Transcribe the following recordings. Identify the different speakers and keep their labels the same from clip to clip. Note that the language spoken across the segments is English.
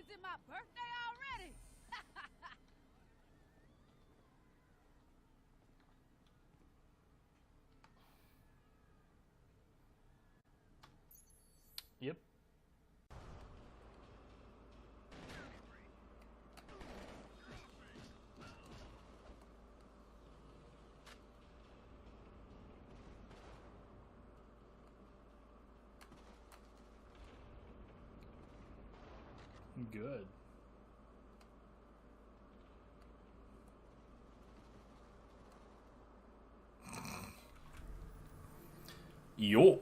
Speaker 1: Is it my birthday already?
Speaker 2: Yep. Good. Yo.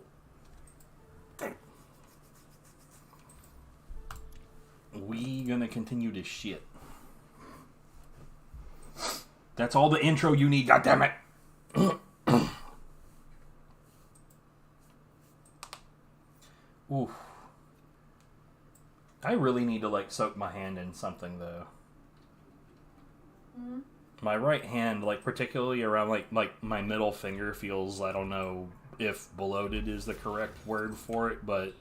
Speaker 2: We gonna continue this shit. That's all the intro you need, goddammit. Oof. I really need to like soak my hand in something though.
Speaker 3: Mm-hmm.
Speaker 2: My right hand, like particularly around like my middle finger, feels, I don't know if bloated is the correct word for it, but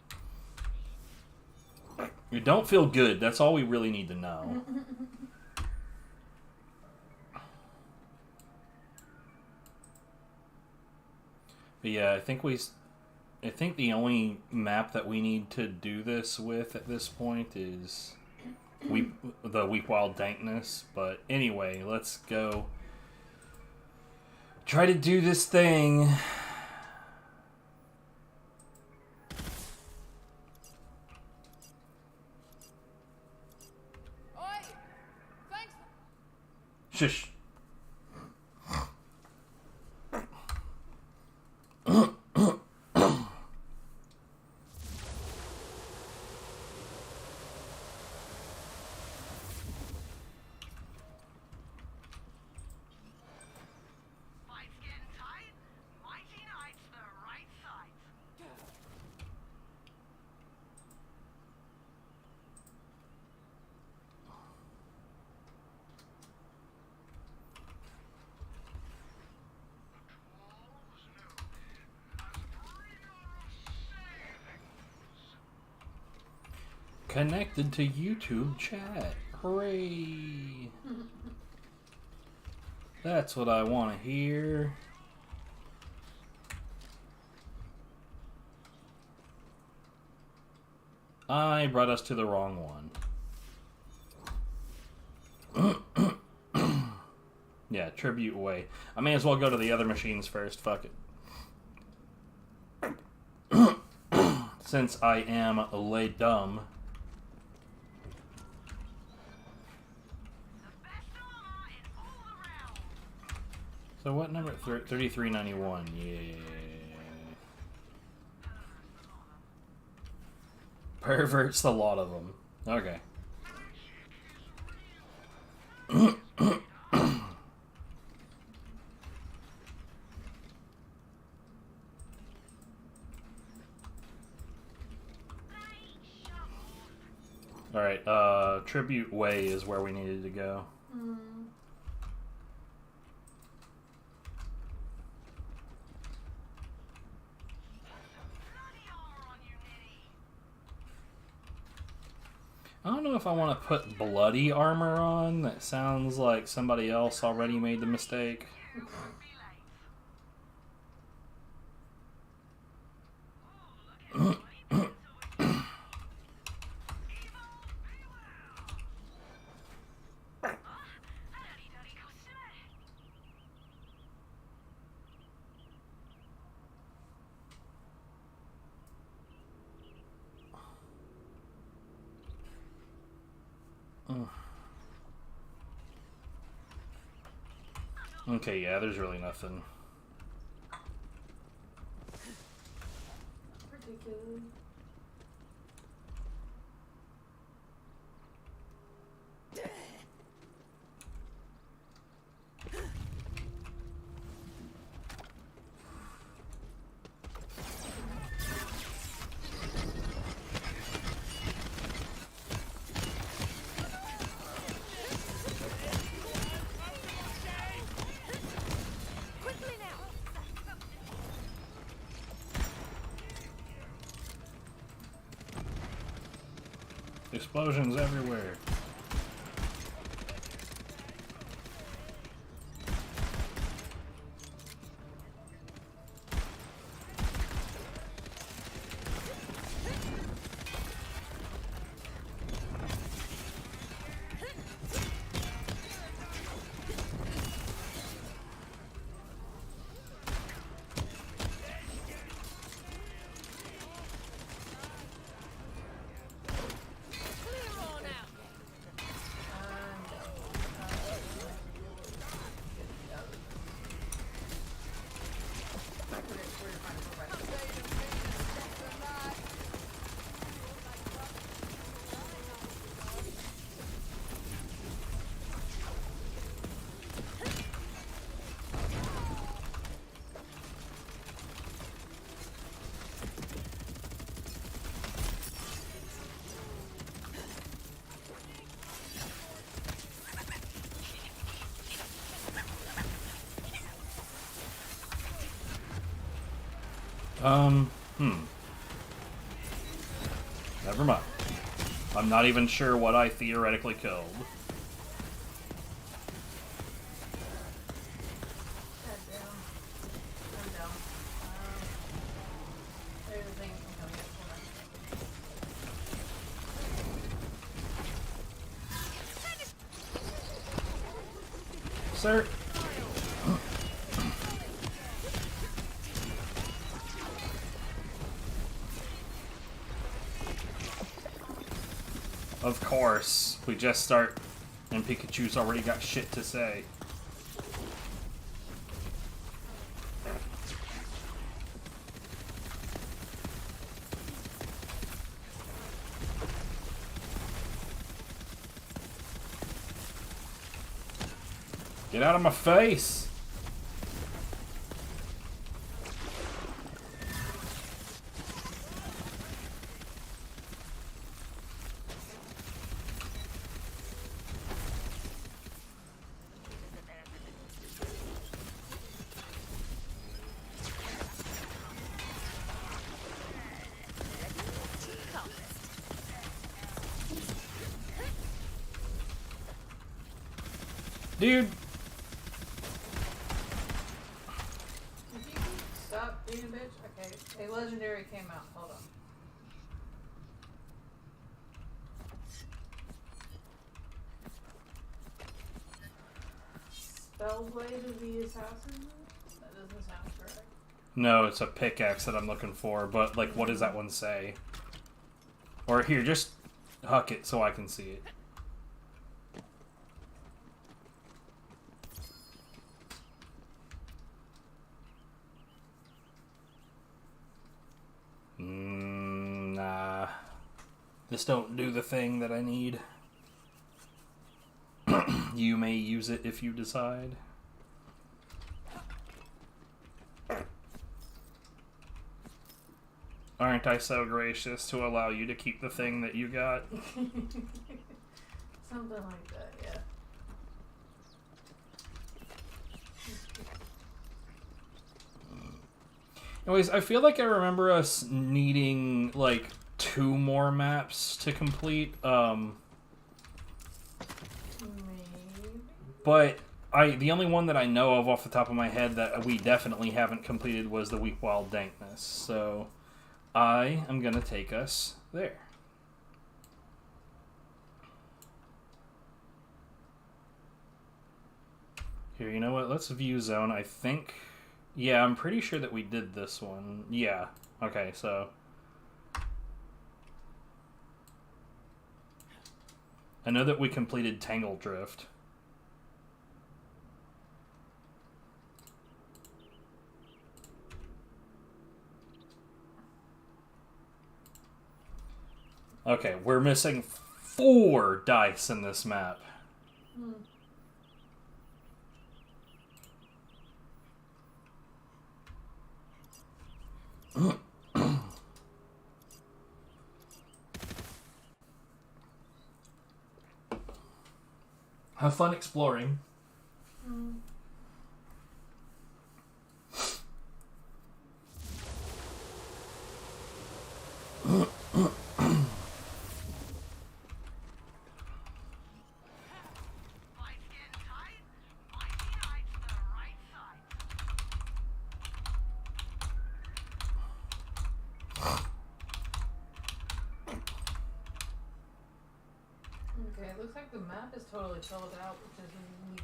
Speaker 2: it don't feel good. That's all we really need to know. But yeah, I think the only map that we need to do this with at this point is the Weak Wild Dankness. But anyway, let's go try to do this thing.
Speaker 1: Oi! Thanks.
Speaker 2: Shush. Connected to YouTube chat. Hooray! That's what I want to hear. I brought us to the wrong one. Yeah, tribute away. I may as well go to the other machines first. Fuck it. Since I am lay dumb. So what number? 3391. Yeah. Perverts, a lot of them. Okay. Alright, Tribute Way is where we needed to go.
Speaker 3: Mm.
Speaker 2: I don't know if I want to put bloody armor on. That sounds like somebody else already made the mistake. Okay, yeah, there's really nothing.
Speaker 3: Particularly.
Speaker 2: Explosions everywhere. Never mind. I'm not even sure what I theoretically killed. Sir? Of course. We just start and Pikachu's already got shit to say. Get out of my face! Dude!
Speaker 3: Stop being a bitch. Okay, a legendary came out. Hold on. Spellblade of the Assassin? That doesn't sound correct.
Speaker 2: No, it's a pickaxe that I'm looking for, but, like, what does that one say? Or here, just huck it so I can see it. Nah. This don't do the thing that I need. You may use it if you decide. Aren't I so gracious to allow you to keep the thing that you got?
Speaker 3: Something like that, yeah.
Speaker 2: Anyways, I feel like I remember us needing, like, 2 more maps to complete.
Speaker 3: Maybe.
Speaker 2: But the only one that I know of off the top of my head that we definitely haven't completed was the Weak Wild Dankness. So I am going to take us there. Here, you know what? Let's view zone. I think... Yeah, I'm pretty sure that we did this one. Yeah. Okay, so... I know that we completed Tangle Drift. Okay, we're missing 4 dice in this map. Have fun exploring.
Speaker 3: looks like the map is totally filled out, which is weird.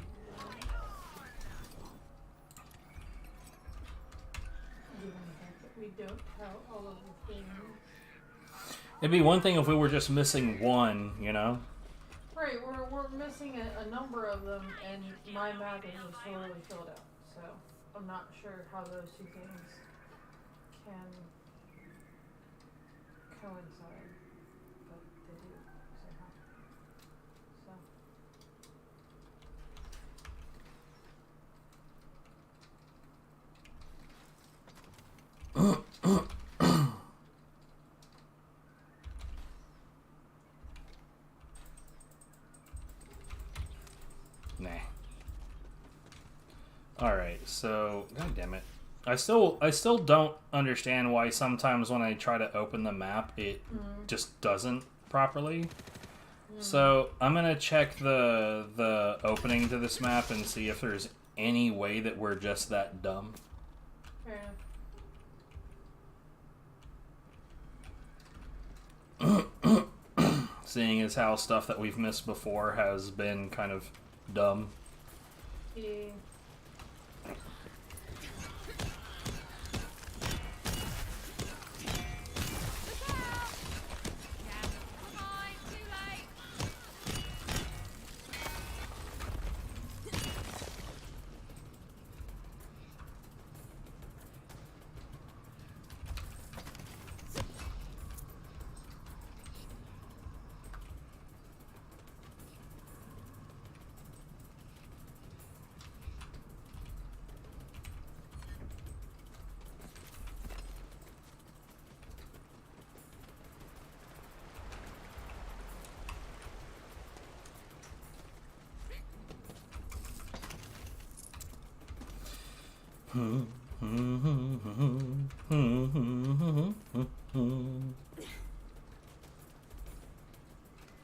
Speaker 3: Given the fact that we don't have all of the things.
Speaker 2: It'd be one thing if we were just missing one, you know?
Speaker 3: Right, we're missing a number of them, and my map is just totally filled out. So I'm not sure how those two things can coincide, but they do somehow. So.
Speaker 2: Nah. Alright, so god damn it. I still don't understand why sometimes when I try to open the map it just doesn't properly. So I'm gonna check the opening to this map and see if there's any way that we're just that dumb.
Speaker 3: Fair enough.
Speaker 2: Seeing as how stuff that we've missed before has been kind of dumb.
Speaker 3: Yeah.
Speaker 1: Come on, too late.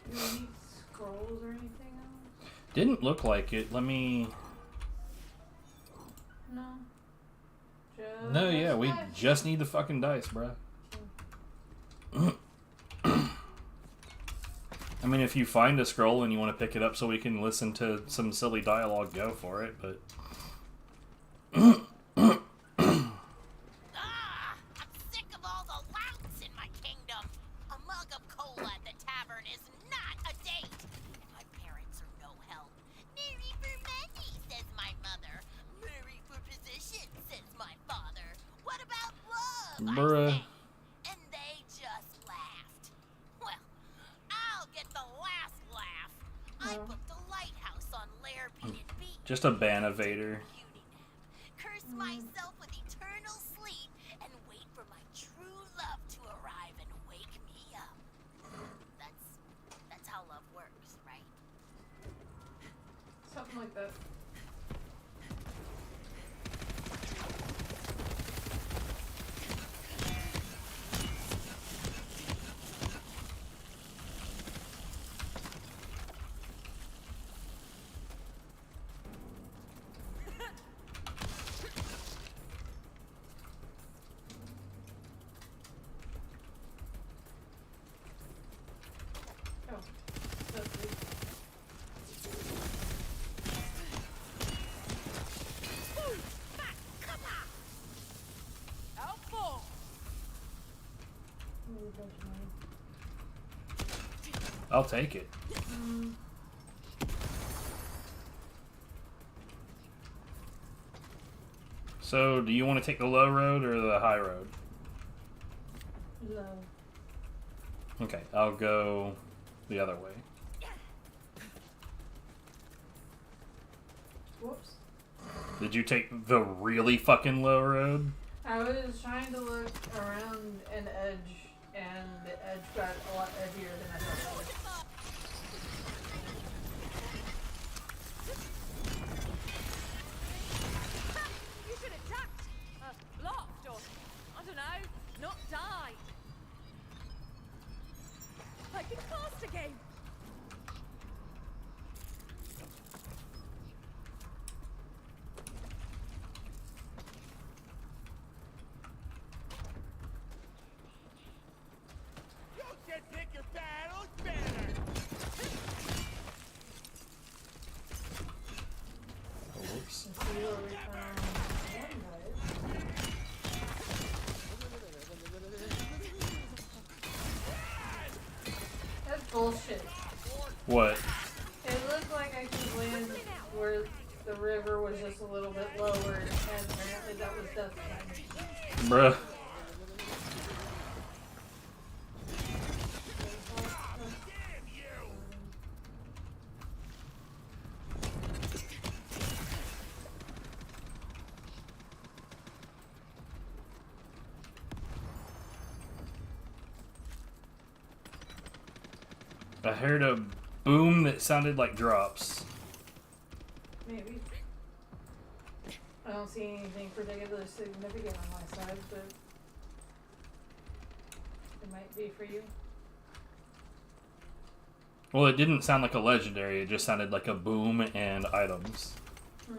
Speaker 3: Do we need scrolls or anything else?
Speaker 2: Didn't look like it. Let me...
Speaker 3: No. Just
Speaker 2: No, yeah, we
Speaker 3: dice.
Speaker 2: just need the fucking dice, bruh. I mean, if you find a scroll and you want to pick it up so we can listen to some silly dialogue, go for it, but...
Speaker 4: I'm sick of all the louts in my kingdom. A mug of cola at the tavern is not a date. And my parents are no help. Marry for money, says my mother. Marry for position, says my father. What about love,
Speaker 2: Bruh.
Speaker 4: I say? And they just laughed. Well, I'll get the last laugh. I
Speaker 3: Oh.
Speaker 4: booked a lighthouse on Lairbeated Beach.
Speaker 2: Just a Banovator.
Speaker 4: Curse myself with eternal sleep and wait for my true love to arrive and wake me up. That's how love works, right?
Speaker 3: Something like that. Oh, that's it.
Speaker 1: Helpful.
Speaker 3: Ooh, a bunch of money.
Speaker 2: I'll take it. So, do you want to take the low road or the high road?
Speaker 3: Low.
Speaker 2: Okay, I'll go the other way.
Speaker 3: Whoops.
Speaker 2: Did you take the really fucking low road?
Speaker 3: I was trying to look around an edge, and the edge got a lot edgier than I thought it would.
Speaker 1: You should have ducked. Blocked or, I don't know, not died. I can cast again.
Speaker 5: You can pick your battles better.
Speaker 3: Bullshit.
Speaker 2: What?
Speaker 3: It looked like I could land where the river was just a little bit lower, and apparently that was death time.
Speaker 2: Bruh. I heard a boom that sounded like drops.
Speaker 3: Maybe. I don't see anything particularly significant on my side, but it might be for you.
Speaker 2: Well, it didn't sound like a legendary, it just sounded like a boom and items.
Speaker 3: Hmm.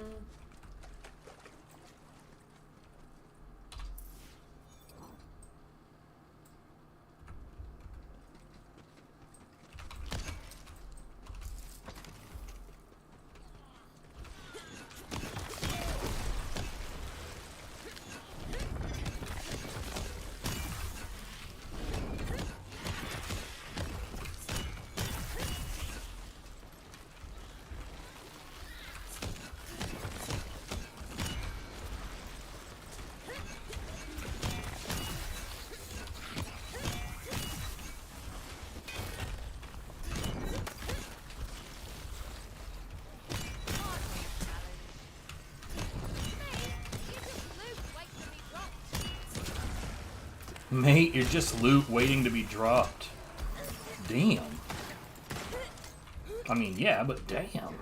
Speaker 2: Mate, you're just loot waiting to be dropped. Damn. I mean, yeah, but damn.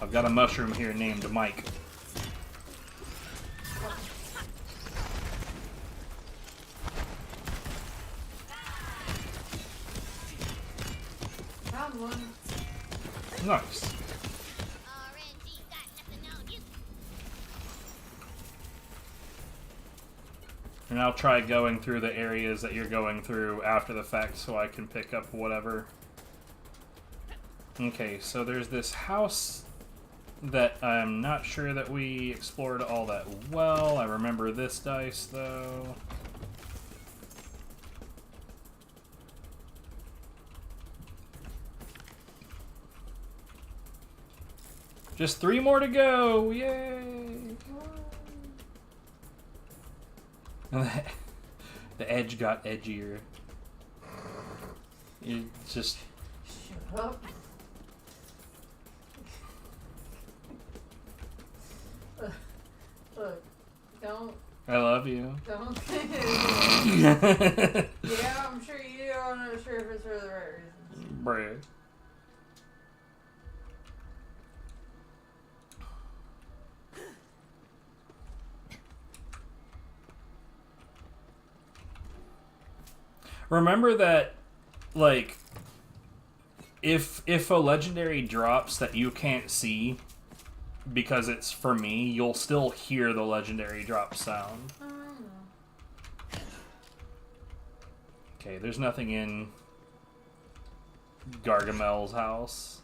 Speaker 2: I've got a mushroom here named Mike.
Speaker 3: Found one.
Speaker 2: Nice.
Speaker 4: RNG got nothing on you.
Speaker 2: And I'll try going through the areas that you're going through after the fact so I can pick up whatever. Okay, so there's this house that I'm not sure that we explored all that well. I remember this dice, though. Just 3 more to go! Yay! The edge got edgier. You just...
Speaker 3: Shut up. Look, don't.
Speaker 2: I love you.
Speaker 3: Don't. Yeah, I'm sure you do. I'm not sure if it's for the right reasons.
Speaker 2: Bruh. Remember that, like, if a legendary drops that you can't see because it's for me, you'll still hear the legendary drop sound.
Speaker 3: I know.
Speaker 2: Okay, there's nothing in Gargamel's house.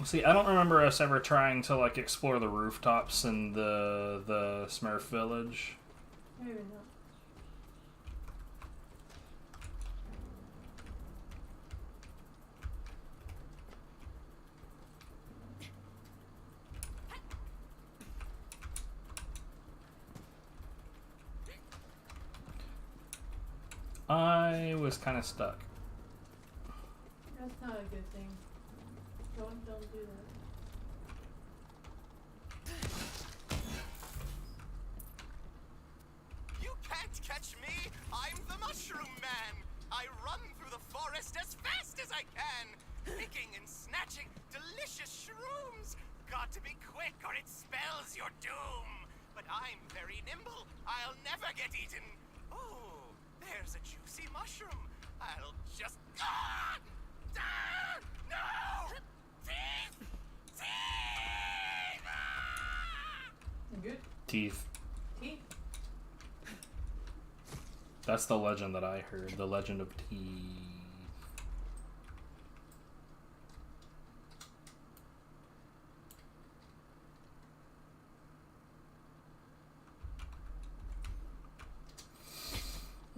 Speaker 2: See, I don't remember us ever trying to, like, explore the rooftops in the Smurf village.
Speaker 3: Maybe
Speaker 2: I was kind of stuck.
Speaker 3: That's not a good thing. Don't do that.
Speaker 5: You can't catch me! I'm the Mushroom Man! I run through the forest as fast as I can, picking and snatching delicious shrooms! Got to be quick or it spells your doom! But I'm very nimble. I'll never get eaten. Oh, there's a juicy mushroom. I'll just... Ah! Ah! No! Teeth! Teeth! Ah!
Speaker 3: You good?
Speaker 2: Teeth.
Speaker 3: Teeth?
Speaker 2: That's the legend that I heard. The legend of teeth.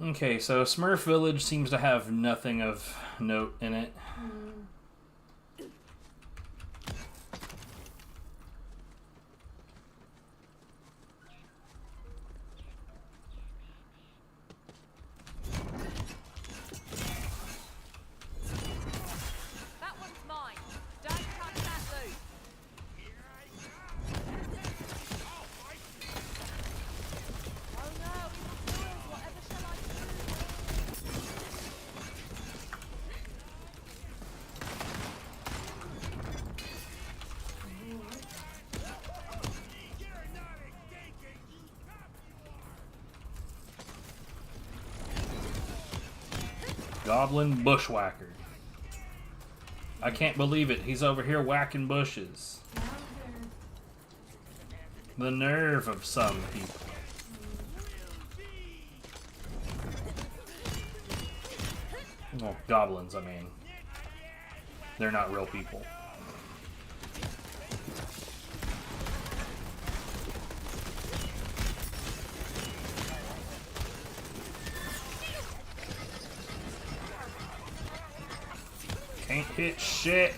Speaker 2: Okay, so Smurf Village seems to have nothing of note in it.
Speaker 1: That one's mine. Don't touch that loot. Oh no, it's yours. Whatever shall I do?
Speaker 2: Goblin Bushwhacker. I can't believe it. He's over here whacking bushes.
Speaker 3: Down there.
Speaker 2: The nerve of some people. Well, goblins, I mean. They're not real people. Can't hit shit.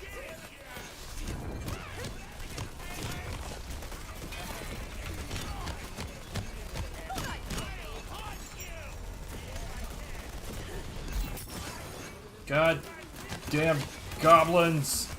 Speaker 2: God damn goblins.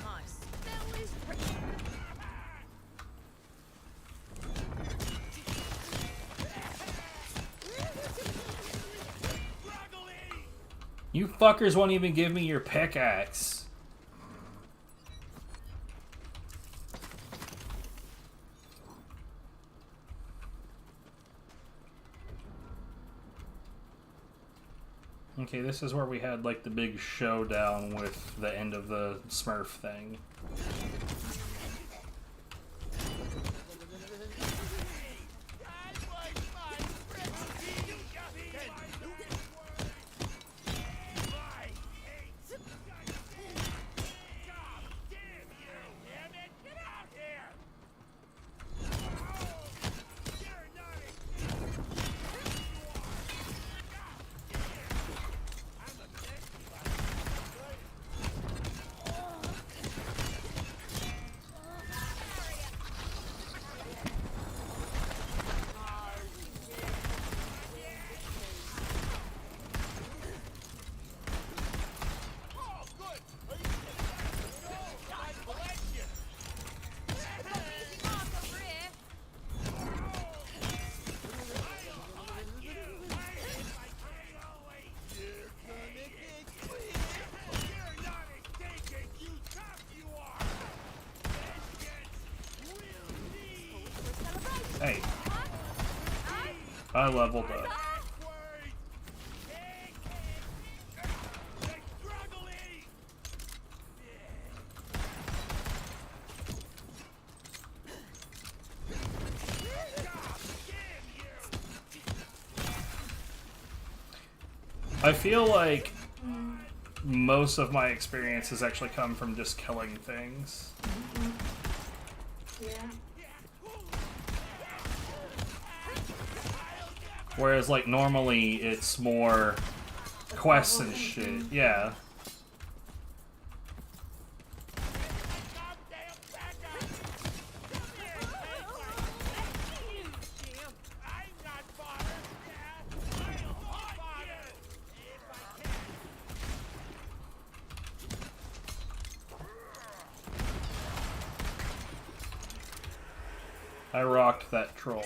Speaker 1: Nice. That was pretty.
Speaker 2: You fuckers won't even give me your pickaxe. Okay, this is where we had like the big showdown with the end of the Smurf thing. Hey, I leveled up. I feel like most of my experience has actually come from just killing things.
Speaker 3: Yeah.
Speaker 2: Whereas, like, normally it's more quests and shit. Yeah. I rocked that troll.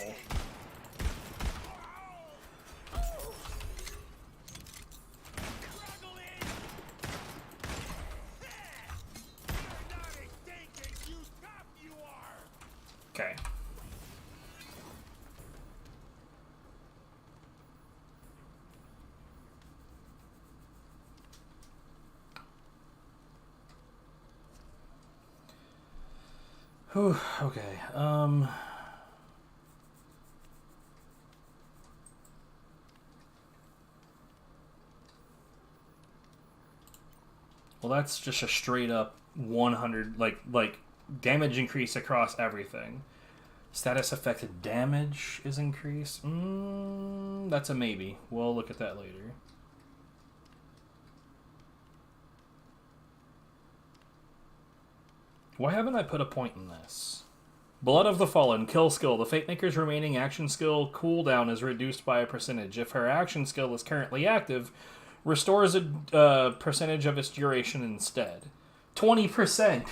Speaker 2: Okay. Whew, okay. Well, that's just a straight up 100, like damage increase across everything. Status affected damage is increased. That's a maybe. We'll look at that later. Why haven't I put a point in this? Blood of the Fallen, kill skill. The Fate Maker's remaining action skill cooldown is reduced by a percentage. If her action skill is currently active, restores a percentage of its duration instead. 20%.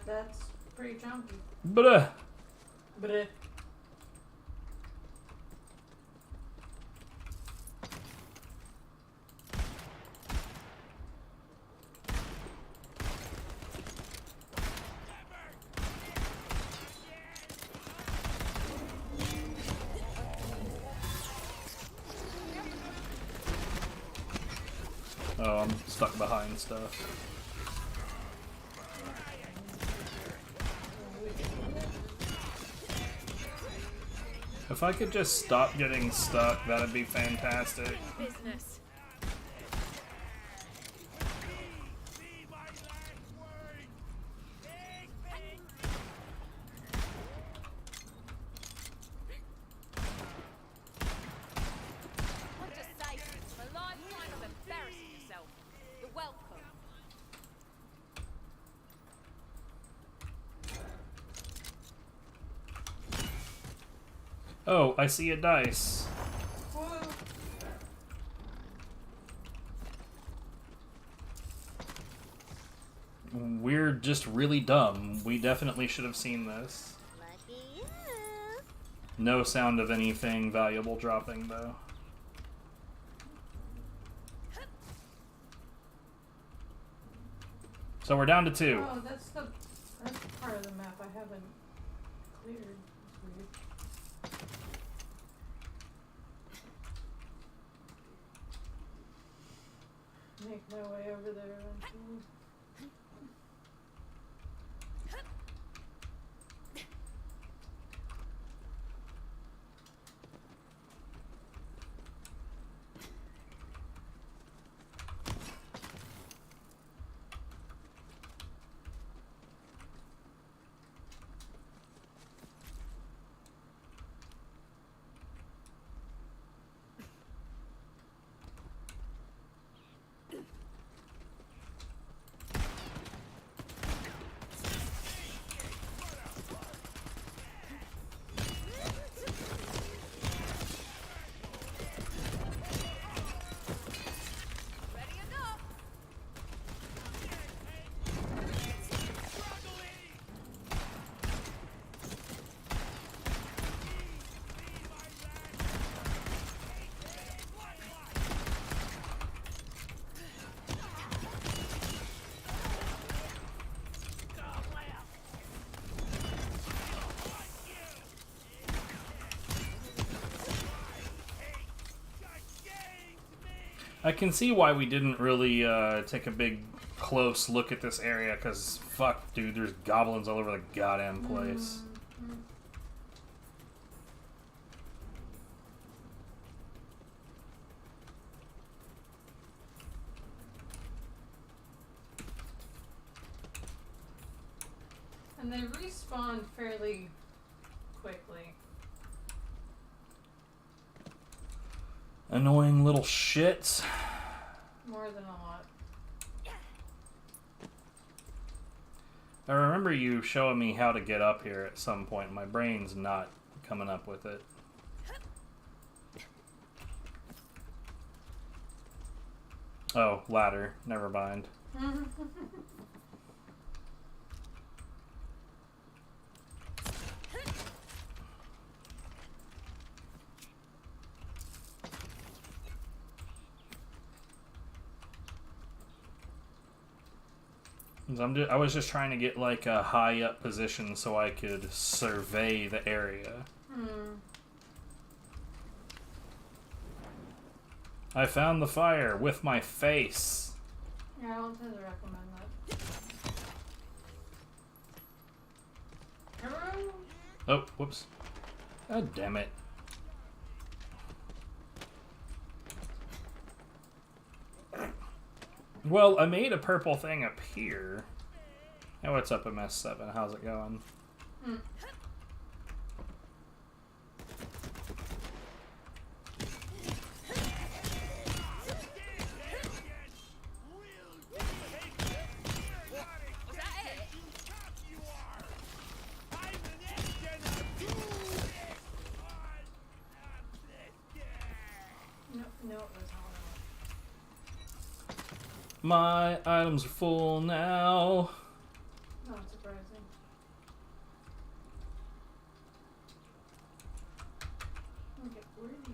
Speaker 3: That's pretty chunky.
Speaker 2: But oh, I'm stuck behind stuff. If I could just stop getting stuck, that'd be fantastic.
Speaker 1: Business. What to say? A lifetime of embarrassing yourself. You're welcome.
Speaker 2: Oh, I see a dice.
Speaker 3: Whoa.
Speaker 2: We're just really dumb. We definitely should have seen this.
Speaker 4: Lucky you.
Speaker 2: No sound of anything valuable dropping, though. So we're down to 2.
Speaker 3: Oh, that's part of the map I haven't cleared. It's weird. Make my way over there eventually.
Speaker 1: Ready enough.
Speaker 2: I can see why we didn't really take a big close look at this area, because fuck, dude, there's goblins all over the goddamn place.
Speaker 3: And they respawn fairly quickly.
Speaker 2: Annoying little shits.
Speaker 3: More than a lot.
Speaker 2: I remember you showing me how to get up here at some point. My brain's not coming up with it. Oh, ladder. Never mind. I was just trying to get like a high up position so I could survey the area. I found the fire with my face.
Speaker 3: Yeah, I don't tend to recommend that. Hello?
Speaker 2: Oh, whoops. God damn it. Well, I made a purple thing up here. Hey, what's up, MS7? How's it going?
Speaker 3: No, it was all
Speaker 2: My items are full now.
Speaker 3: not surprising. Okay, where do you...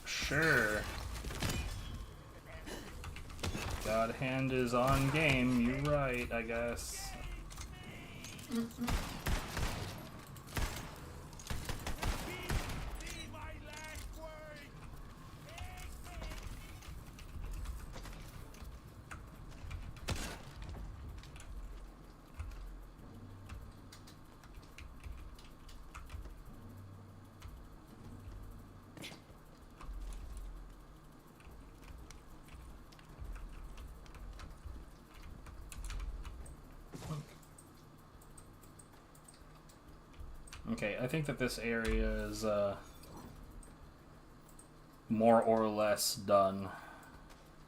Speaker 2: Sure. God hand is on game. You're right, I guess. Okay, I think that this area is more or less done.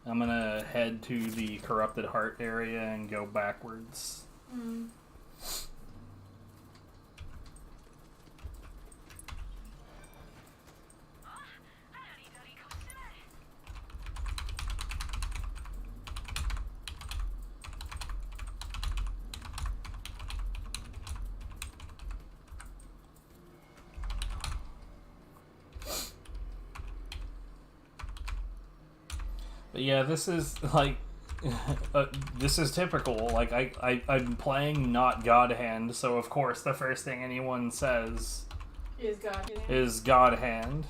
Speaker 2: I'm gonna head to the Corrupted Heart area and go backwards. But yeah, this is like this is typical. Like I'm playing not God Hand, so of course the first thing anyone says is God Hand.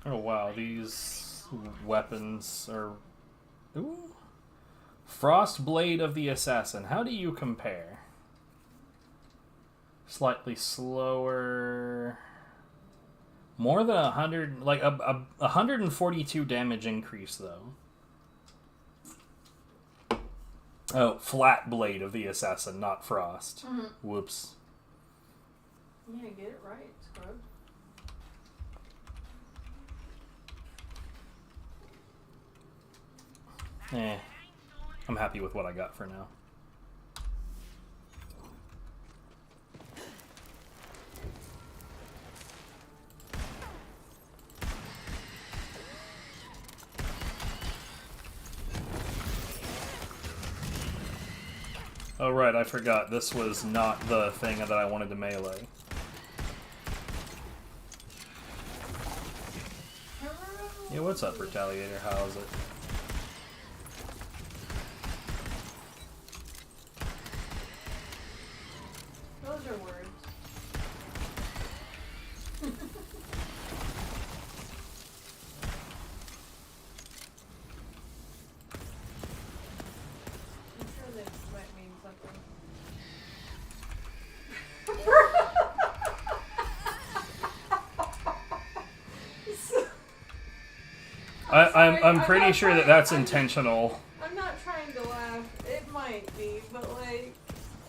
Speaker 2: Oh wow, these weapons are... Ooh. Frost Blade of the Assassin. How do you compare? Slightly slower... More than 100... Like, a 142 damage increase, though. Oh, Flat Blade of the Assassin, not Frost. Whoops.
Speaker 3: Yeah, get it right, scrub.
Speaker 2: I'm happy with what I got for now. Oh right, I forgot. This was not the thing that I wanted to melee. Yeah, what's up, Retaliator? How is it?
Speaker 3: Those are words. I'm sure this might mean something.
Speaker 2: I'm pretty sure that that's intentional.
Speaker 3: I'm not trying to laugh. It might be, but like,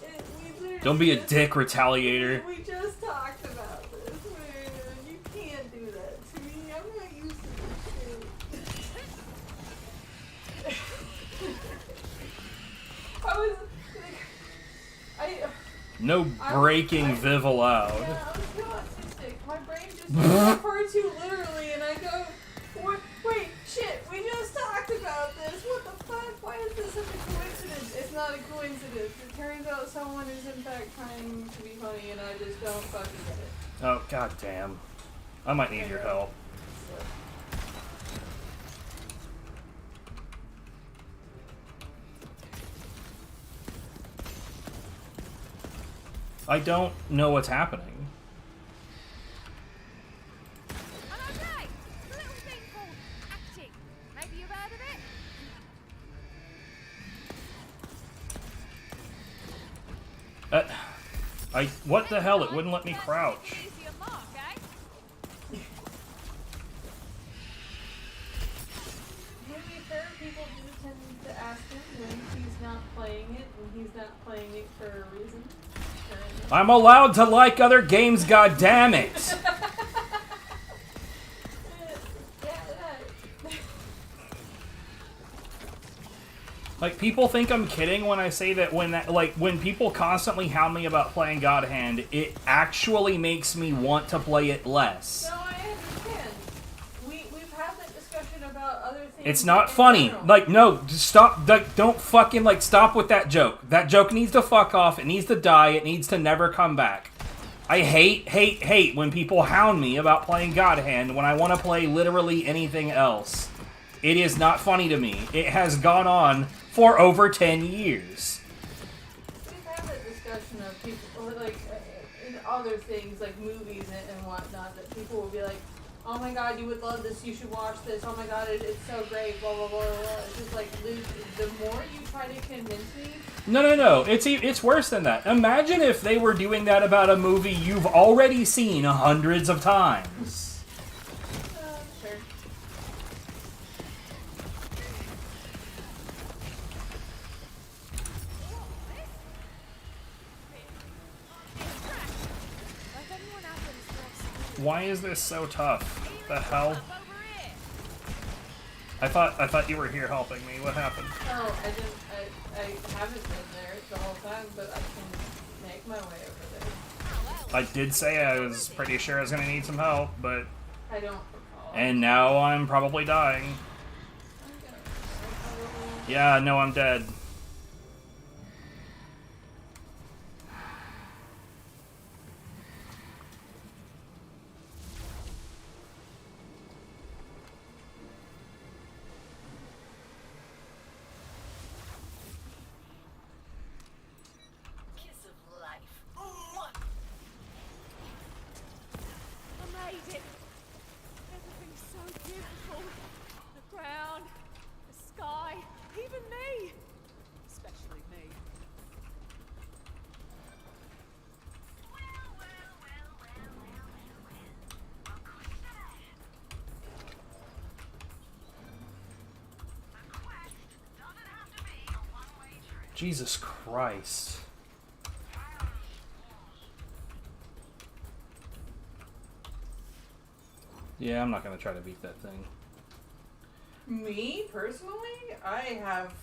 Speaker 3: we literally.
Speaker 2: Don't be a
Speaker 3: just-
Speaker 2: dick, Retaliator.
Speaker 3: We just talked about this, man. You can't do that to me. I'm not used to this shit. I was like,
Speaker 2: No breaking Viv allowed.
Speaker 3: Yeah, I was so autistic. My brain just referred to literally, and I go, wait, shit, we just talked about this. What the fuck? Why is this such a coincidence? It's not a coincidence. It turns out someone is in fact trying to be funny, and I just don't fucking get it.
Speaker 2: Oh, god damn. I might need your help. I don't know what's happening.
Speaker 1: I'm okay. It's a little thing called acting. Maybe you've heard of it?
Speaker 2: What the hell? It wouldn't let me crouch.
Speaker 1: Easier mark, eh?
Speaker 3: To be fair, people do tend to ask him when he's not playing it, and he's not playing it for a reason.
Speaker 2: I'm allowed to like other games, goddammit! Like, people think I'm kidding when I say that when people constantly hound me about playing God Hand, it actually makes me want to play it less.
Speaker 3: No, I understand. We've had that discussion about other things.
Speaker 2: It's not
Speaker 3: in
Speaker 2: funny.
Speaker 3: general.
Speaker 2: Like, no, just stop. Like, don't fucking, like, stop with that joke. That joke needs to fuck off. It needs to die. It needs to never come back. I hate when people hound me about playing God Hand when I want to play literally anything else. It is not funny to me. It has gone on for over 10 years.
Speaker 3: We've had that discussion of people, or like, in other things, like movies and whatnot, that people will be like, oh my god, you would love this, you should watch this, oh my god, it's so great, blah, blah, blah, blah. It's just like, Luke, the more you try to convince me...
Speaker 2: No. It's worse than that. Imagine if they were doing that about a movie you've already seen hundreds of times.
Speaker 3: Sure.
Speaker 2: Why is this so tough? The hell?
Speaker 1: Over here.
Speaker 2: I thought you were here helping me. What happened?
Speaker 3: Oh, I haven't been there the whole time, but I can make my way over there.
Speaker 2: I did say I was pretty sure I was gonna need some help, but...
Speaker 3: I don't recall.
Speaker 2: And now I'm probably dying. Yeah, no, I'm dead.
Speaker 4: Kiss of life.
Speaker 1: I made it. Everything's so beautiful. The ground, the sky, even me. Especially me.
Speaker 2: Jesus Christ. Yeah, I'm not gonna try to beat that thing.
Speaker 3: Me, personally, I have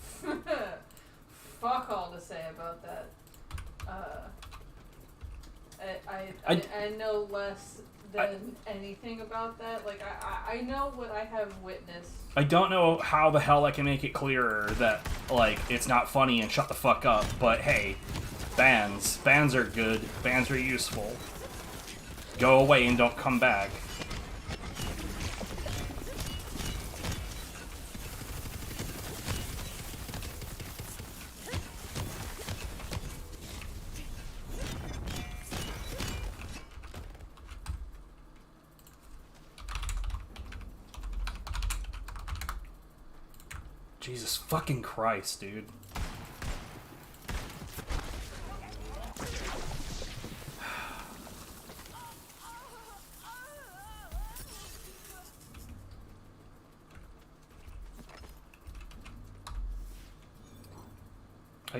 Speaker 3: fuck all to say about that. I know less than anything about that. Like, I know what I have witnessed.
Speaker 2: I don't know how the hell I can make it clearer that, like, it's not funny and shut the fuck up, but hey, bans. Bans are good. Bans are useful. Go away and don't come back. Jesus fucking Christ, dude.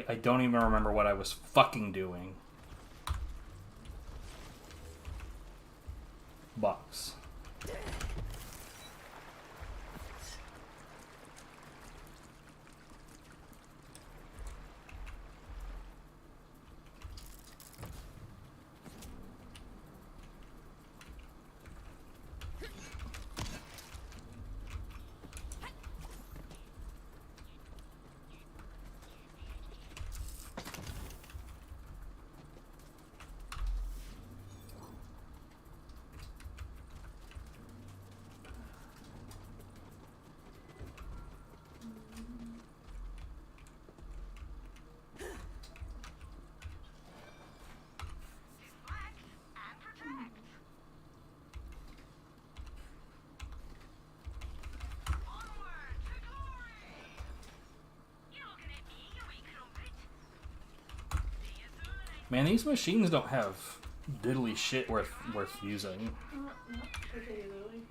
Speaker 2: I don't even remember what I was fucking doing. Box. Man, these machines don't have diddly shit worth using.
Speaker 3: Not particularly.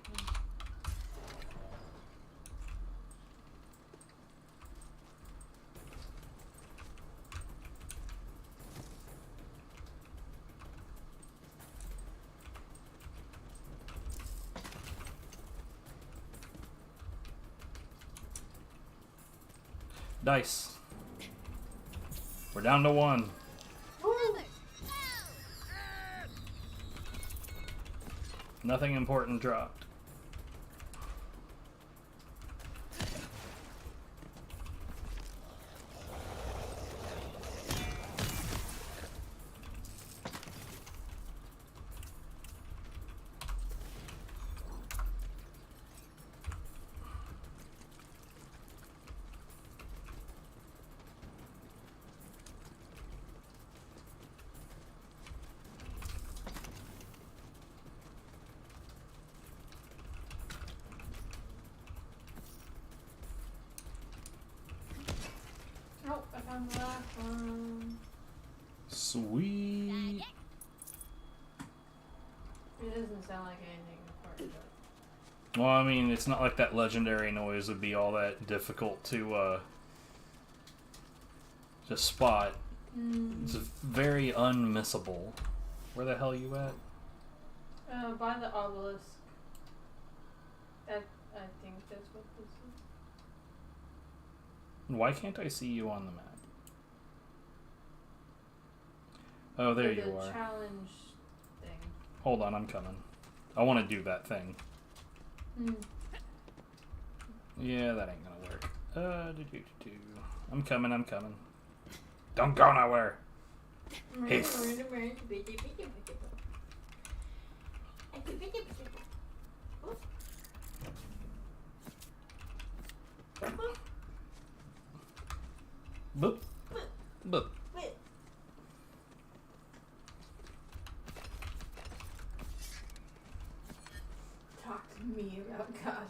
Speaker 2: Dice. We're down to 1. Nothing important dropped.
Speaker 3: Oh, I found the last one.
Speaker 2: Sweet.
Speaker 3: It doesn't sound like anything important.
Speaker 2: Well, I mean, it's not like that legendary noise would be all that difficult to spot. It's very unmissable. Where the hell you at?
Speaker 3: By the obelisk. That, I think that's what this is.
Speaker 2: Why can't I see you on the map? Oh, there you
Speaker 3: The
Speaker 2: are.
Speaker 3: challenge thing.
Speaker 2: Hold on, I'm coming. I want to do that thing. Yeah, that ain't gonna work. I'm coming, I'm coming. Don't go nowhere. Hey. Boop. Boop.
Speaker 3: Talk to me about God.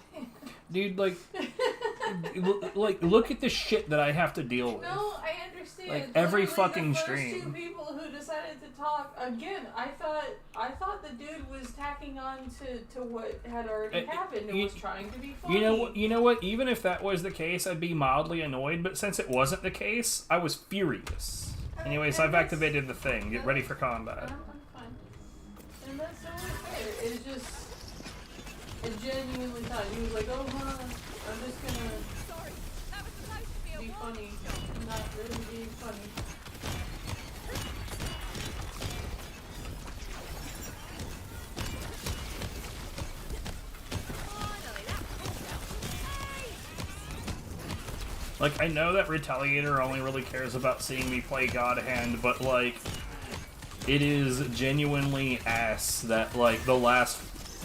Speaker 2: Dude, like, look at the shit that I have to deal with.
Speaker 3: No, I understand.
Speaker 2: Like, every
Speaker 3: Literally
Speaker 2: fucking
Speaker 3: the first
Speaker 2: stream.
Speaker 3: 2 people who decided to talk again. I thought the dude was tacking on to what had already happened and was trying to be funny.
Speaker 2: You know what? Even if that was the case, I'd be mildly annoyed. But since it wasn't the case, I was furious. Anyways, I've activated the thing. Get ready for combat.
Speaker 3: I'm fine. And that's so fair. It's just, I genuinely thought he was like, oh, huh, I'm just gonna
Speaker 1: Sorry, that was supposed to be a
Speaker 3: be
Speaker 1: warning.
Speaker 3: funny. Not really being funny.
Speaker 2: Like, I know that Retaliator only really cares about seeing me play God Hand, but, like, it is genuinely ass that, like, the last,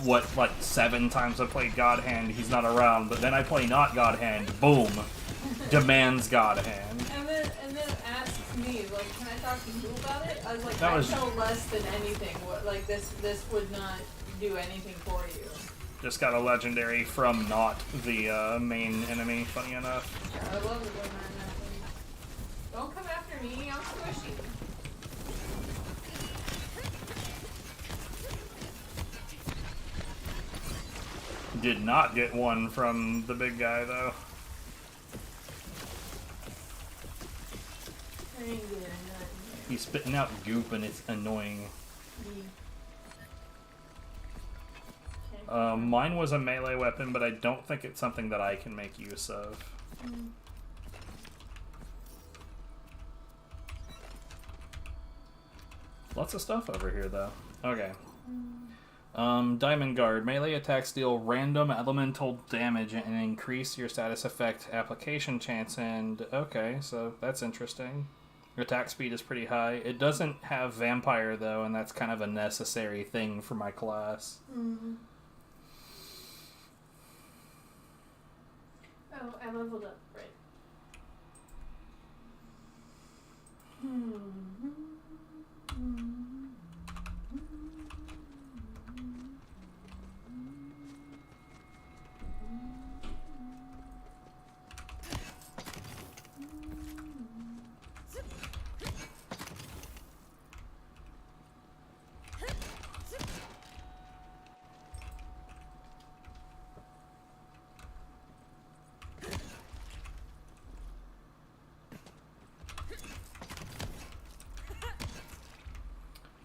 Speaker 2: what, like, 7 times I played God Hand, he's not around, but then I play not God Hand, boom, demands God Hand.
Speaker 3: And then asks me, like, can I talk to you about it? I was like,
Speaker 2: That
Speaker 3: I
Speaker 2: was-
Speaker 3: know less than anything. What, like, this would not do anything for you.
Speaker 2: Just got a legendary from not the main enemy, funny enough.
Speaker 3: Yeah, I love it when that happens. Don't come after me, I'm squishy.
Speaker 2: Did not get one from the big guy, though.
Speaker 3: I ain't getting nothing.
Speaker 2: He's spitting out goop and it's annoying. Mine was a melee weapon, but I don't think it's something that I can make use of. Lots of stuff over here, though. Okay. Diamond Guard. Melee attacks deal random elemental damage and increase your status effect application chance, and okay, so that's interesting. Your attack speed is pretty high. It doesn't have Vampire, though, and that's kind of a necessary thing for my class.
Speaker 3: Oh, I leveled up, right.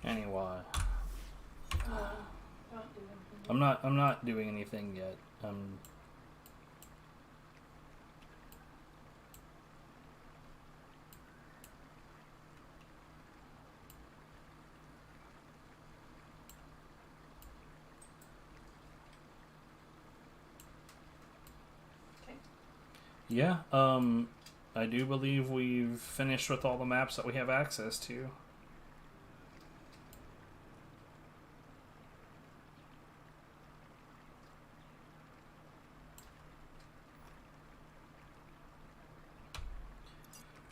Speaker 2: Anyway,
Speaker 3: Don't do anything.
Speaker 2: I'm not doing anything yet.
Speaker 3: Okay.
Speaker 2: Yeah, I do believe we've finished with all the maps that we have access to.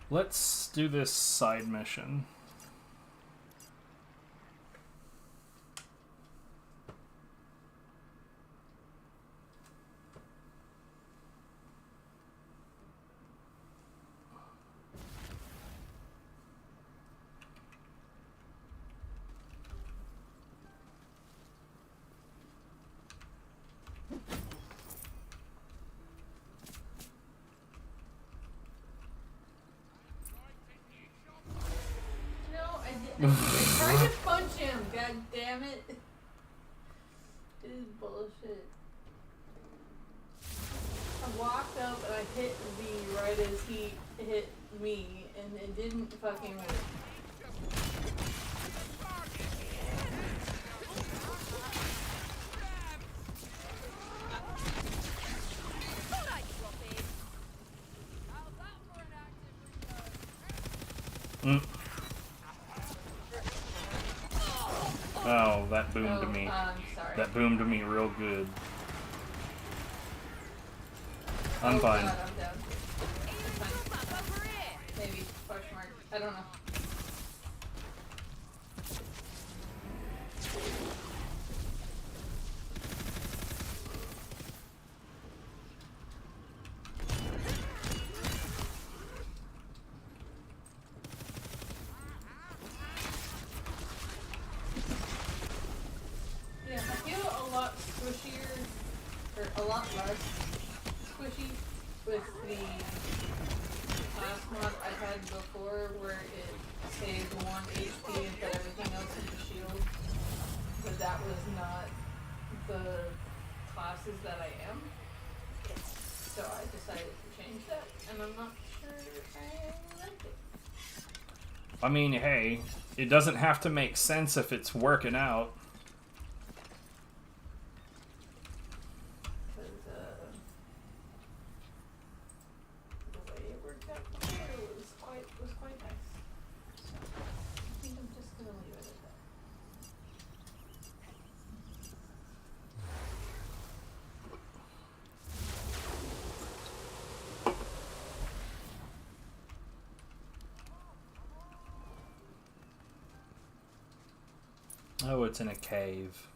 Speaker 2: Let's do this side mission.
Speaker 3: I tried to punch him, god damn it. This is bullshit. I walked up and I hit V right as he hit me, and it didn't fucking work.
Speaker 1: Thought I'd drop it. How's that for an active research?
Speaker 2: Oh, that boomed me.
Speaker 3: I'm sorry.
Speaker 2: That boomed me real good. I'm
Speaker 3: Oh,
Speaker 2: fine.
Speaker 3: God, I'm down.
Speaker 1: Up over here.
Speaker 3: Maybe. Question mark. I don't know. Yeah, I feel a lot squishier, or a lot less squishy with the class mod I had before where it saved 1 HP and put everything else into shield. But that was not the classes that I am. So I decided to change that, and I'm not sure I like it.
Speaker 2: I mean, hey, it doesn't have to make sense if it's working out.
Speaker 3: Because the way
Speaker 2: Oh, it's in a cave.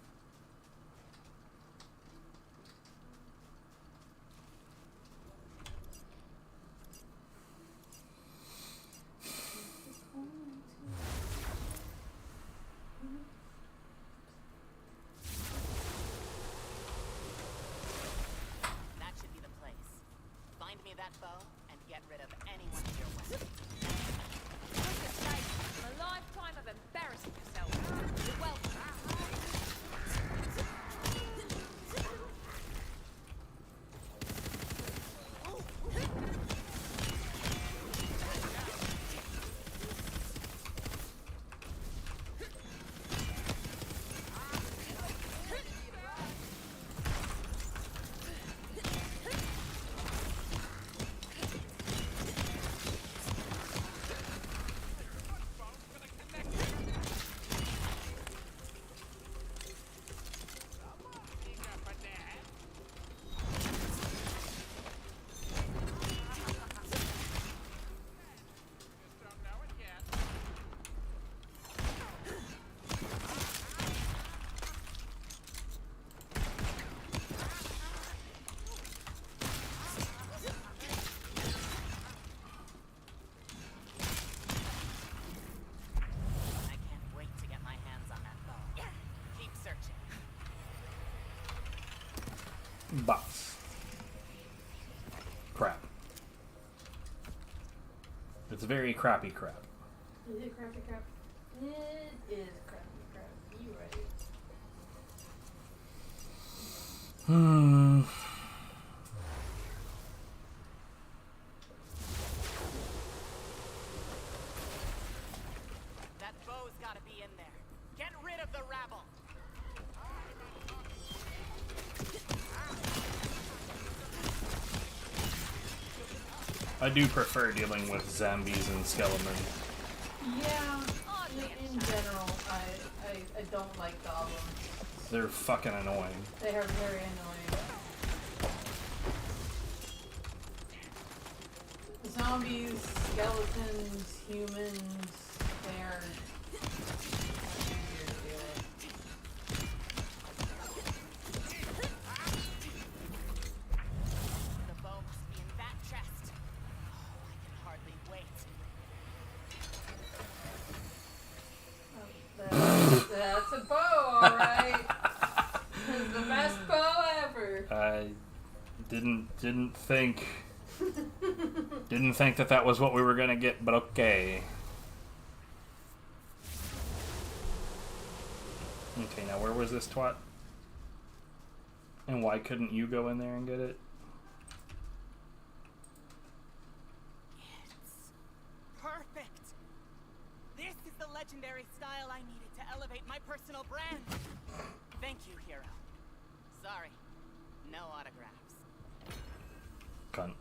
Speaker 4: That should be the place. Find me that bow and get rid of anyone in your way.
Speaker 1: Quick escape from a lifetime of embarrassing yourself. You're welcome.
Speaker 4: I can't wait to get my hands on that bow. Keep searching.
Speaker 2: Box. Crap. It's very crappy crap.
Speaker 3: Is it crappy crap? It is crappy crap. You right.
Speaker 2: Hmm.
Speaker 4: That bow's gotta be in there. Get rid of the rabble.
Speaker 2: I do prefer dealing with zombies and skeletons.
Speaker 3: Yeah. In general, I don't like goblins.
Speaker 2: They're fucking annoying.
Speaker 3: They are very annoying. Zombies, skeletons, humans, they are easier to deal with.
Speaker 4: The bow must be in that chest. Oh, I can hardly wait.
Speaker 3: That's a bow, alright. It's the best bow ever.
Speaker 2: I didn't think that was what we were gonna get, but okay. Okay, now where was this twat? And why couldn't you go in there and get it?
Speaker 4: It's perfect. This is the legendary style I needed to elevate my personal brand. Thank you, hero. Sorry, no autographs.
Speaker 2: Cunt.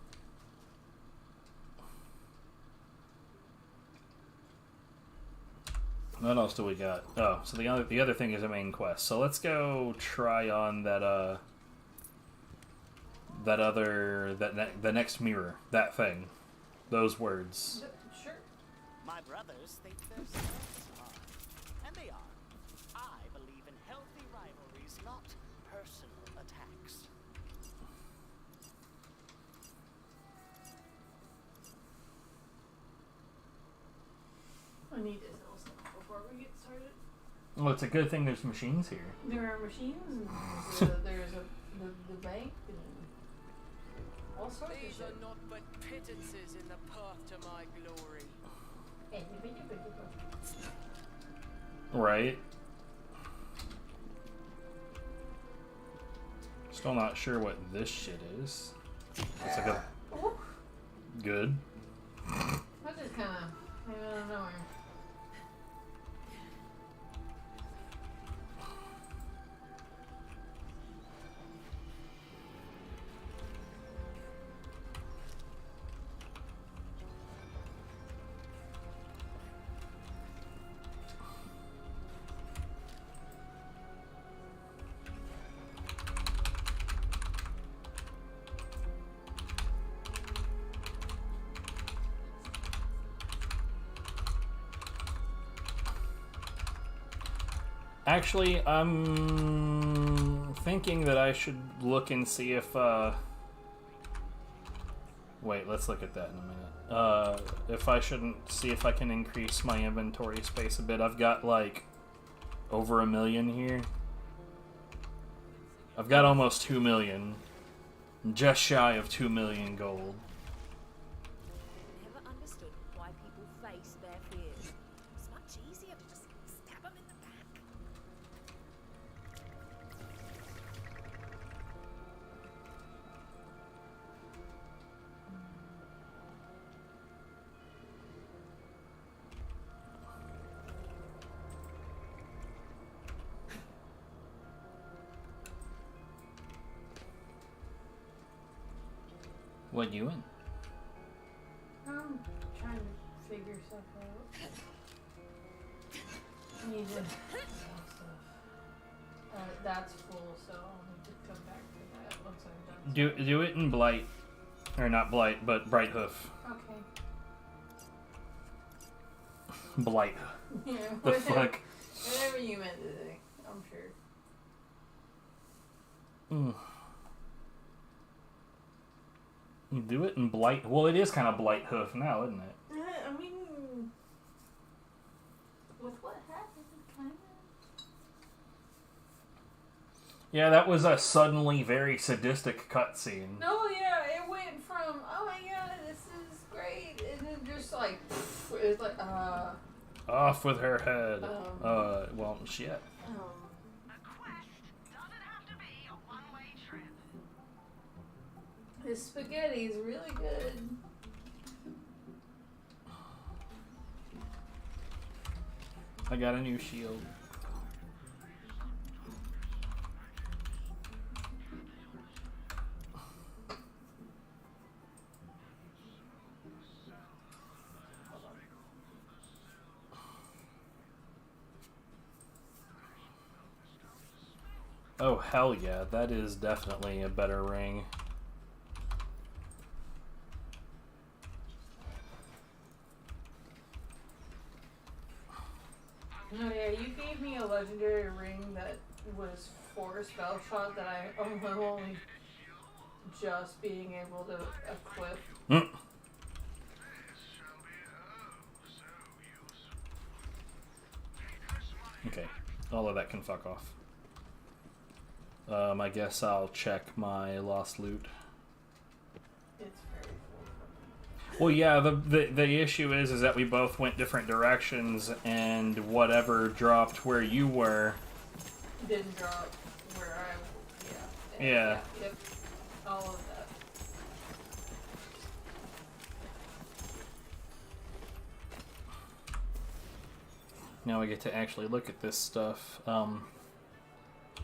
Speaker 2: What else do we got? Oh, so the other thing is a main quest. So let's go try on that the next mirror, that thing, those words.
Speaker 3: Sure.
Speaker 4: My brothers think their sons are. And they are. I believe in healthy rivalries, not personal attacks.
Speaker 3: I need to know something before we get started.
Speaker 2: Well, it's a good thing there's machines here.
Speaker 3: There are machines, and there's the bank, and all sorts of
Speaker 6: These
Speaker 3: shit.
Speaker 6: are not but pittances in the path to my glory.
Speaker 2: Right. Still not sure what this shit is. It's like a
Speaker 3: Ooh,
Speaker 2: good.
Speaker 3: that just kind of came out of nowhere.
Speaker 2: Actually, I'm thinking that I should look and see if, wait, let's look at that in a minute. If I shouldn't see if I can increase my inventory space a bit. I've got, like, over 1 million here. I've got almost 2 million. Just shy of 2 million gold.
Speaker 1: Never understood why people face their fears. It's much easier to just stab them in the back.
Speaker 2: What you in?
Speaker 3: I'm trying to figure stuff out. Need to sell stuff. That's full, so I'll need to come back to that once I'm done.
Speaker 2: Do it in Blight. Or not Blight, but Bright Hoof.
Speaker 3: Okay.
Speaker 2: Blight.
Speaker 3: Yeah,
Speaker 2: The fuck?
Speaker 3: whatever you meant to say, I'm sure.
Speaker 2: You do it in Blight. Well, it is kind of Blight Hoof now, isn't it?
Speaker 3: I mean, with what happened, kind of.
Speaker 2: Yeah, that was a suddenly very sadistic cutscene.
Speaker 3: No, yeah, it went from, oh my god, this is great, and then just like, it was like,
Speaker 2: Off with her head. Well, shit.
Speaker 5: A quest doesn't have to be a one-way trip.
Speaker 3: This spaghetti is really good.
Speaker 2: I got a new shield. Oh, hell yeah. That is definitely a better ring.
Speaker 3: Oh yeah, you gave me a legendary ring that was 4 spell shot that I'm only just being able to equip.
Speaker 2: Okay, all of that can fuck off. I guess I'll check my lost loot.
Speaker 3: It's very full.
Speaker 2: Well, yeah, the issue is that we both went different directions, and whatever dropped where you were.
Speaker 3: Didn't drop where I,
Speaker 2: Yeah.
Speaker 3: Yep, all of that.
Speaker 2: Now I get to actually look at this stuff.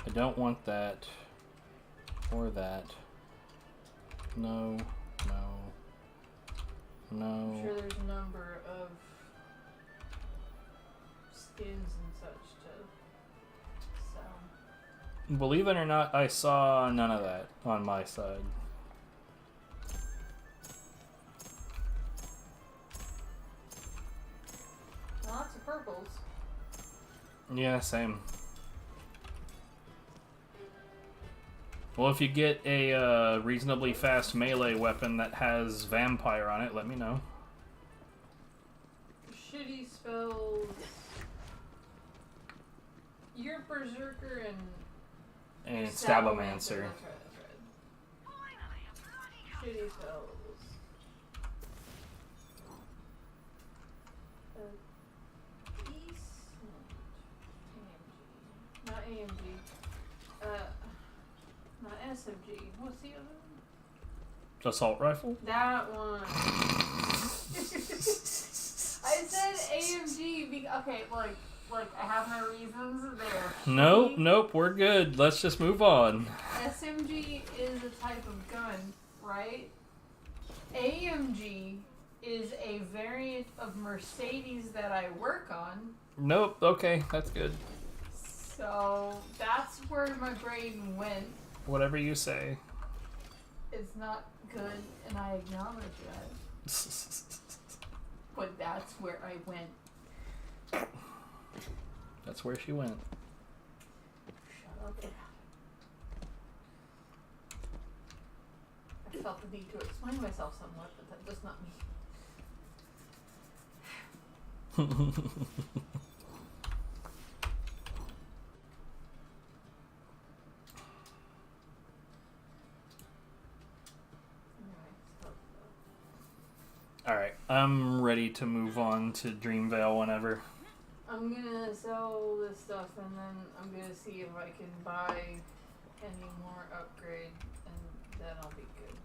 Speaker 2: I don't want that or that. No, no, no.
Speaker 3: I'm sure there's a number of skins and such to sell.
Speaker 2: Believe it or not, I saw none of that on my side.
Speaker 3: Lots of purples.
Speaker 2: Yeah, same. Well, if you get a reasonably fast melee weapon that has vampire on it, let me know.
Speaker 3: Shitty spells. You're Berserker and
Speaker 2: Stabomancer.
Speaker 3: That's right. Shitty spells. AMG. Not AMG. Not SMG. What's the other one?
Speaker 2: Assault rifle?
Speaker 3: That one. I said AMG because, okay, like I have my reasons there.
Speaker 2: Nope, we're good. Let's just move on.
Speaker 3: SMG is a type of gun, right? AMG is a variant of Mercedes that I work on.
Speaker 2: Nope, okay, that's good.
Speaker 3: So that's where my brain went.
Speaker 2: Whatever you say.
Speaker 3: It's not good, and I acknowledge that. But that's where I went.
Speaker 2: That's where she went.
Speaker 3: Okay. I felt the need to explain myself somewhat, but that does not mean.
Speaker 2: Alright, I'm ready to move on to Dreamvale whenever.
Speaker 3: I'm gonna sell this stuff and then I'm gonna see if I can buy any more upgrade and then I'll be good.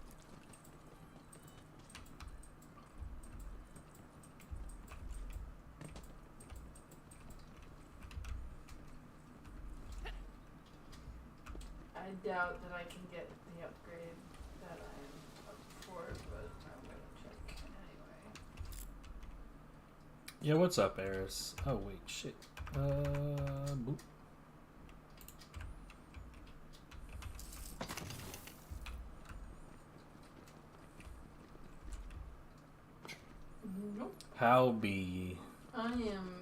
Speaker 3: I doubt that I can get the upgrade that I'm up for, but I'm gonna check anyway.
Speaker 2: Yeah, what's up, Eris? Oh, wait, shit. Boop.
Speaker 3: Nope.
Speaker 2: How be?
Speaker 3: I am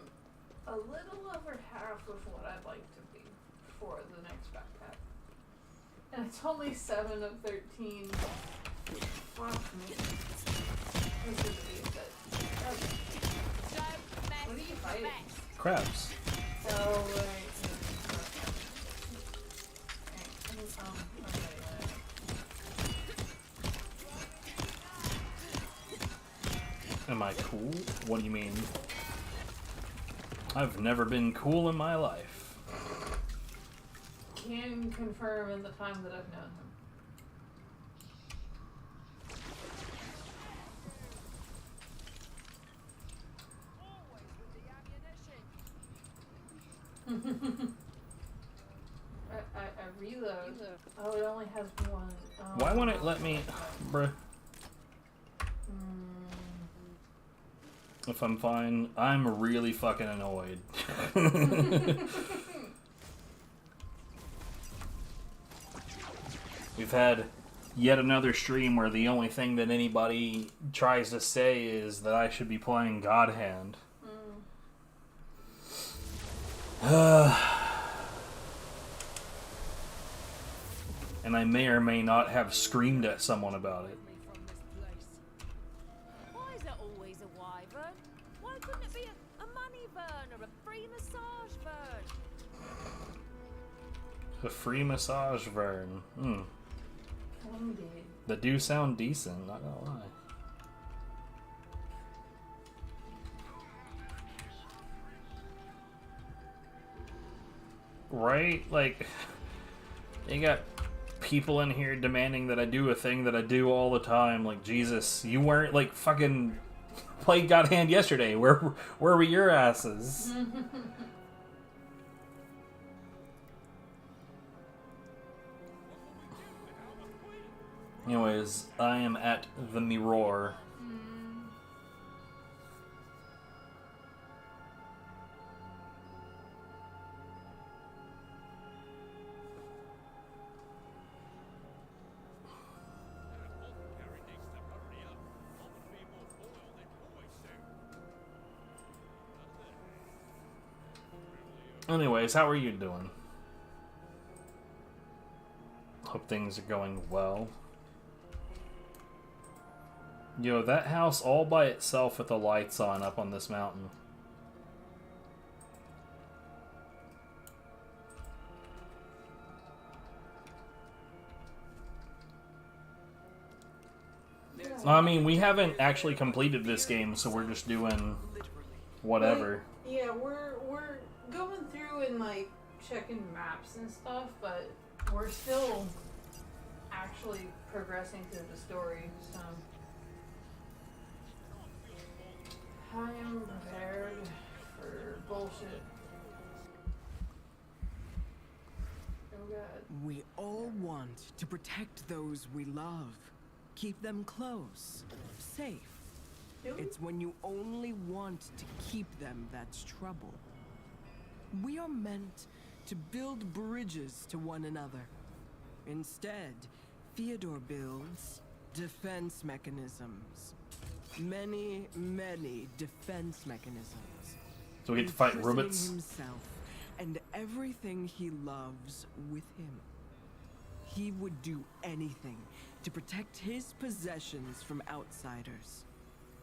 Speaker 3: a little over half of what I'd like to be for the next backpack. And it's only 7 of 13. Fuck me. This is a bit. What are you fighting?
Speaker 2: Crabs.
Speaker 3: Oh, right.
Speaker 2: Am I cool? What do you mean? I've never been cool in my life.
Speaker 3: Can confirm in the time that I've known him. I reload. Oh, it only has one. Oh,
Speaker 2: Why won't it let me... Bruh. If I'm fine, I'm really fucking annoyed. We've had yet another stream where the only thing that anybody tries to say is that I should be playing God Hand. And I may or may not have screamed at someone about it.
Speaker 1: Why is there always a wyvern? Why couldn't it be a money burn or a free massage burn?
Speaker 2: A free massage vern.
Speaker 3: Indeed.
Speaker 2: That do sound decent, not gonna lie. Right? Like, you got people in here demanding that I do a thing that I do all the time. Like, Jesus, you weren't like fucking played God Hand yesterday. Where were your asses? Anyways, I am at the mirror. Anyways, how are you doing? Hope things are going well. Yo, that house all by itself with the lights on up on this mountain. I mean, we haven't actually completed this game, so we're just doing whatever.
Speaker 3: But, yeah, we're going through and like checking maps and stuff, but we're still actually progressing through the story. So I am prepared for bullshit. Oh god.
Speaker 6: We all want to protect those we love. Keep them close, safe.
Speaker 3: Do we?
Speaker 6: It's when you only want to keep them that's trouble. We are meant to build bridges to one another. Instead, Theodore builds defense mechanisms. Many defense mechanisms.
Speaker 2: So we get to fight
Speaker 6: Imprisoning
Speaker 2: robots?
Speaker 6: himself and everything he loves with him. He would do anything to protect his possessions from outsiders,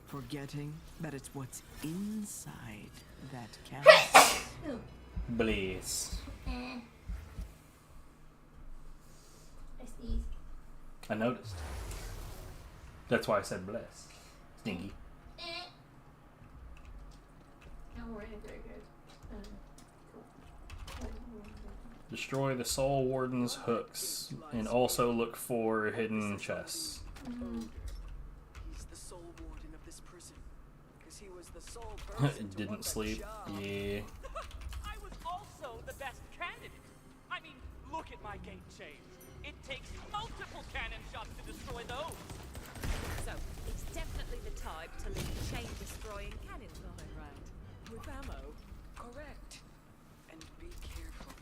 Speaker 6: forgetting that it's what's inside that counts.
Speaker 2: Bliss.
Speaker 3: I sneeze.
Speaker 2: I noticed. That's why I said bless. Stinky.
Speaker 3: No, we're in very good. Cool.
Speaker 2: Destroy the Soul Warden's hooks and also look for hidden chests.
Speaker 6: He's the sole warden of this prison, because he was the sole person to want
Speaker 2: Didn't
Speaker 6: the
Speaker 2: sleep.
Speaker 6: job.
Speaker 2: Yeah.
Speaker 7: I was also the best candidate. I mean, look at my gate chains. It takes multiple cannon shots to destroy those.
Speaker 1: So, it's definitely the type to leave chain-destroying cannons lying around.
Speaker 6: With ammo, correct. And be careful.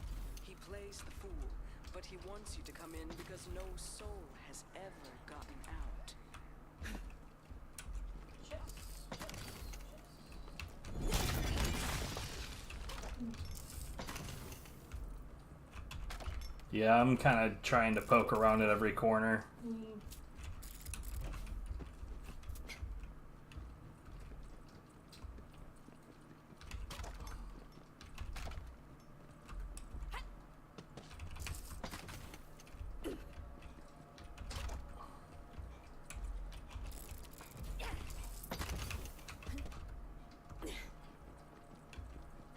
Speaker 6: He plays the fool, but he wants you to come in because no soul has ever gotten out.
Speaker 2: Yeah, I'm kind of trying to poke around at every corner.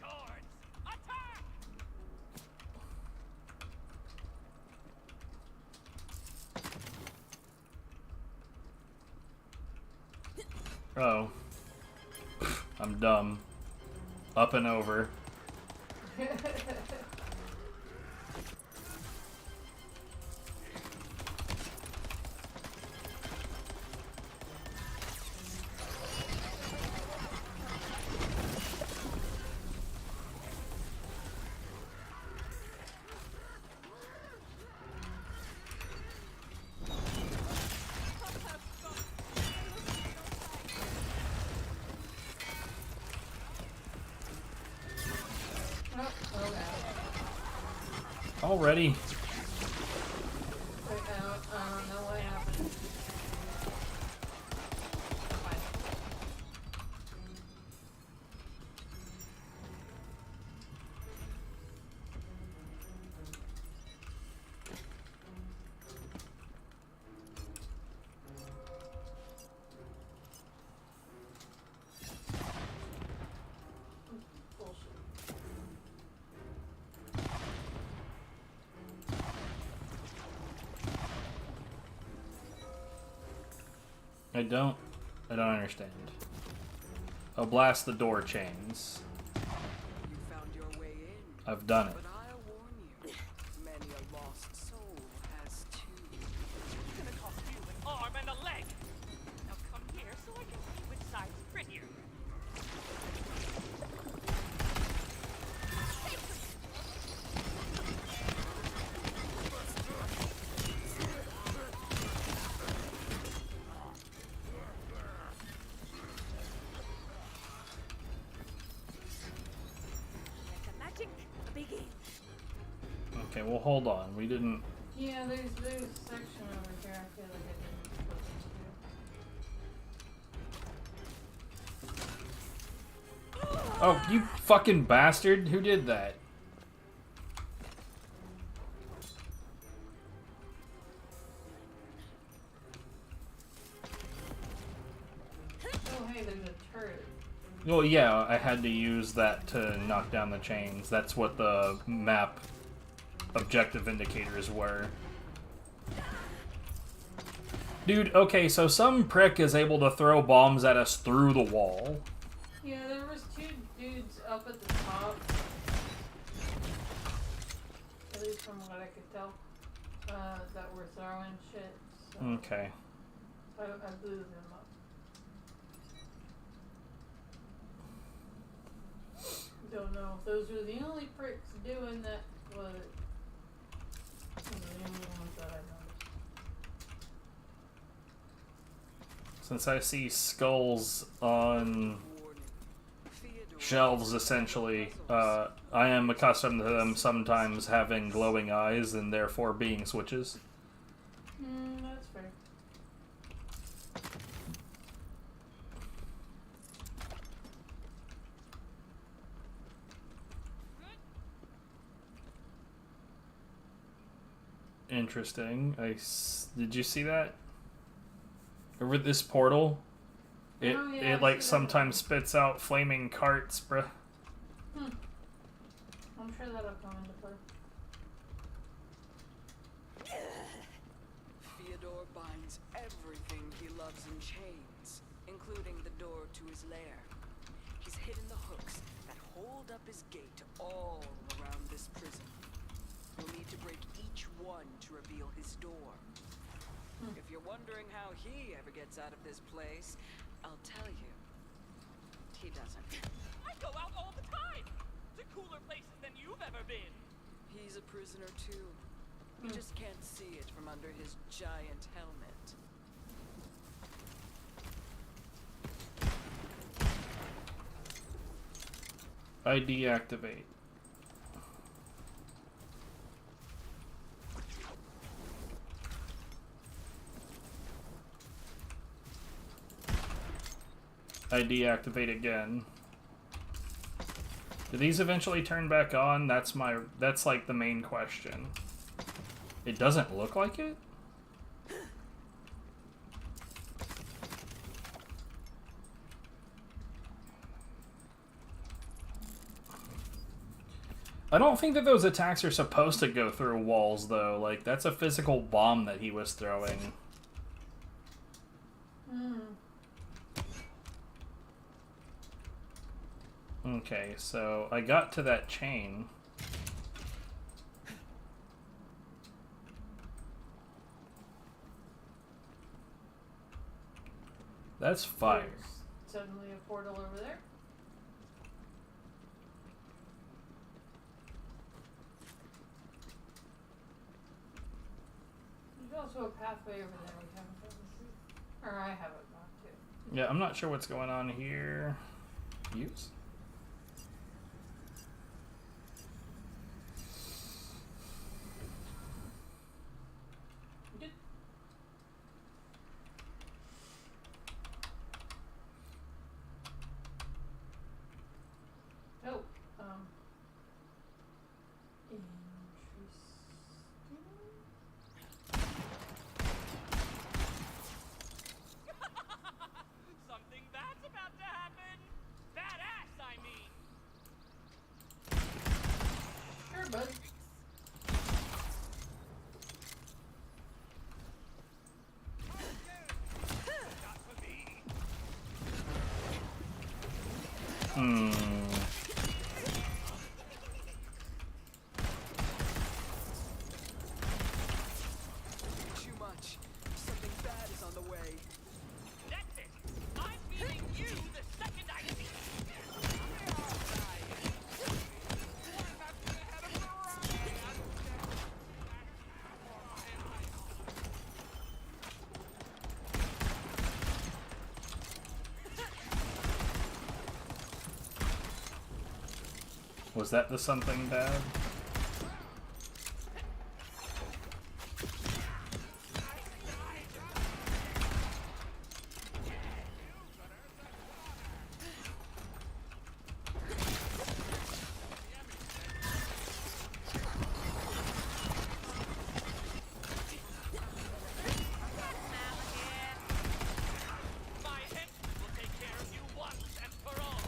Speaker 7: Guards, attack!
Speaker 2: Oh. I'm dumb. Up and over. Already.
Speaker 3: Wait, I don't know what happened. Bullshit.
Speaker 2: I don't understand. I'll blast the door chains.
Speaker 6: You found your way in.
Speaker 2: I've done it.
Speaker 6: But I'll warn you, many a lost soul has too.
Speaker 7: It's gonna cost you an arm and a leg. Now come here so I can see which side's prettier.
Speaker 1: Let the magic begin.
Speaker 2: Okay, well hold on. We didn't.
Speaker 3: Yeah, there's a section over here I feel like I didn't look into.
Speaker 2: Oh, you fucking bastard! Who did that?
Speaker 3: Oh, hey, there's a turret.
Speaker 2: Well, yeah, I had to use that to knock down the chains. That's what the map objective indicators were. Dude, okay, so some prick is able to throw bombs at us through the wall.
Speaker 3: Yeah, there was two dudes up at the top. At least from what I could tell. That were throwing shit. So
Speaker 2: Okay.
Speaker 3: I blew them up. Don't know if those were the only pricks doing that, but those are the only ones that I noticed.
Speaker 2: Since I see skulls on
Speaker 6: Warning. Theodore
Speaker 2: shelves, essentially. I am accustomed to them sometimes having glowing eyes and therefore being switches.
Speaker 3: That's fair.
Speaker 2: Interesting. Did you see that? Over this portal? It
Speaker 3: Oh, yeah,
Speaker 2: it
Speaker 3: I
Speaker 2: like
Speaker 3: see that.
Speaker 2: sometimes spits out flaming carts, bruh.
Speaker 3: I'm sure that'll come into play.
Speaker 6: Fyodor binds everything he loves in chains, including the door to his lair. He's hidden the hooks that hold up his gate all around this prison. You'll need to break each one to reveal his door. If you're wondering how he ever gets out of this place, I'll tell you. He doesn't.
Speaker 7: I go out all the time to cooler places than you've ever been.
Speaker 6: He's a prisoner too. We just can't see it from under his giant helmet.
Speaker 2: I deactivate. I deactivate again. Do these eventually turn back on? That's like the main question. It doesn't look like it? I don't think that those attacks are supposed to go through walls, though. Like, that's a physical bomb that he was throwing. Okay, so I got to that chain. That's fire.
Speaker 3: There's suddenly a portal over there. There's also a pathway over there we haven't gotten to. Or I haven't gone to.
Speaker 2: Yeah, I'm not sure what's going on here. Use?
Speaker 3: Good. Oh,
Speaker 7: Something bad's about to happen. Badass, I mean.
Speaker 3: sure, bud.
Speaker 6: Too much. Something bad is on the way.
Speaker 7: That's it. I'm meeting you the second I see you.
Speaker 2: Was that the something bad?
Speaker 7: My henchmen will take care of you once and for all.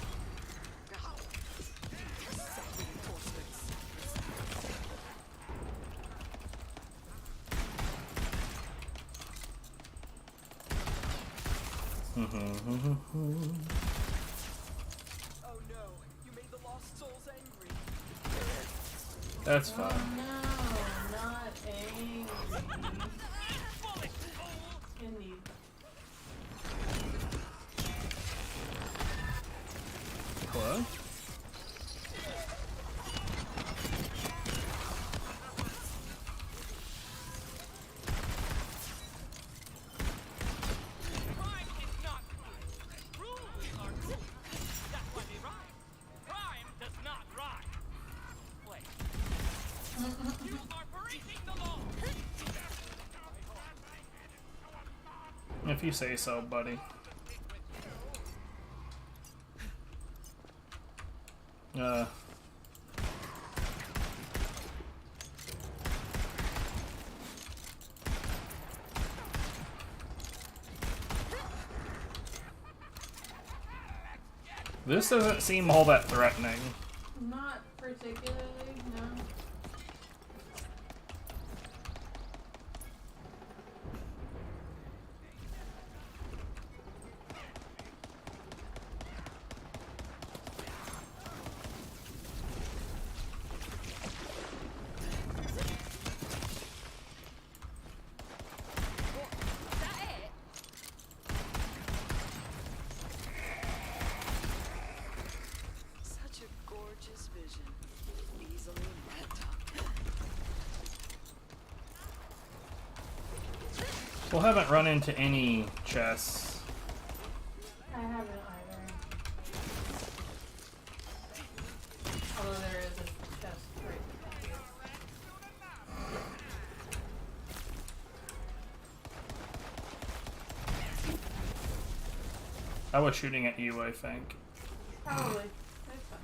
Speaker 6: Oh no, you made the lost souls angry.
Speaker 2: That's fine.
Speaker 3: Oh no, not angry.
Speaker 7: Bullet, fool!
Speaker 3: Indeed.
Speaker 2: What?
Speaker 7: Crime is not crime. Rules are rules. That's why they rhyme.
Speaker 2: If you say so, buddy. This doesn't seem all that threatening.
Speaker 3: Not particularly, no.
Speaker 6: Such a gorgeous vision. Easily met.
Speaker 2: Still haven't run into any chests.
Speaker 3: I haven't either. Although there is a chest right here.
Speaker 2: I was shooting at you, I think.
Speaker 3: Probably. That's fine.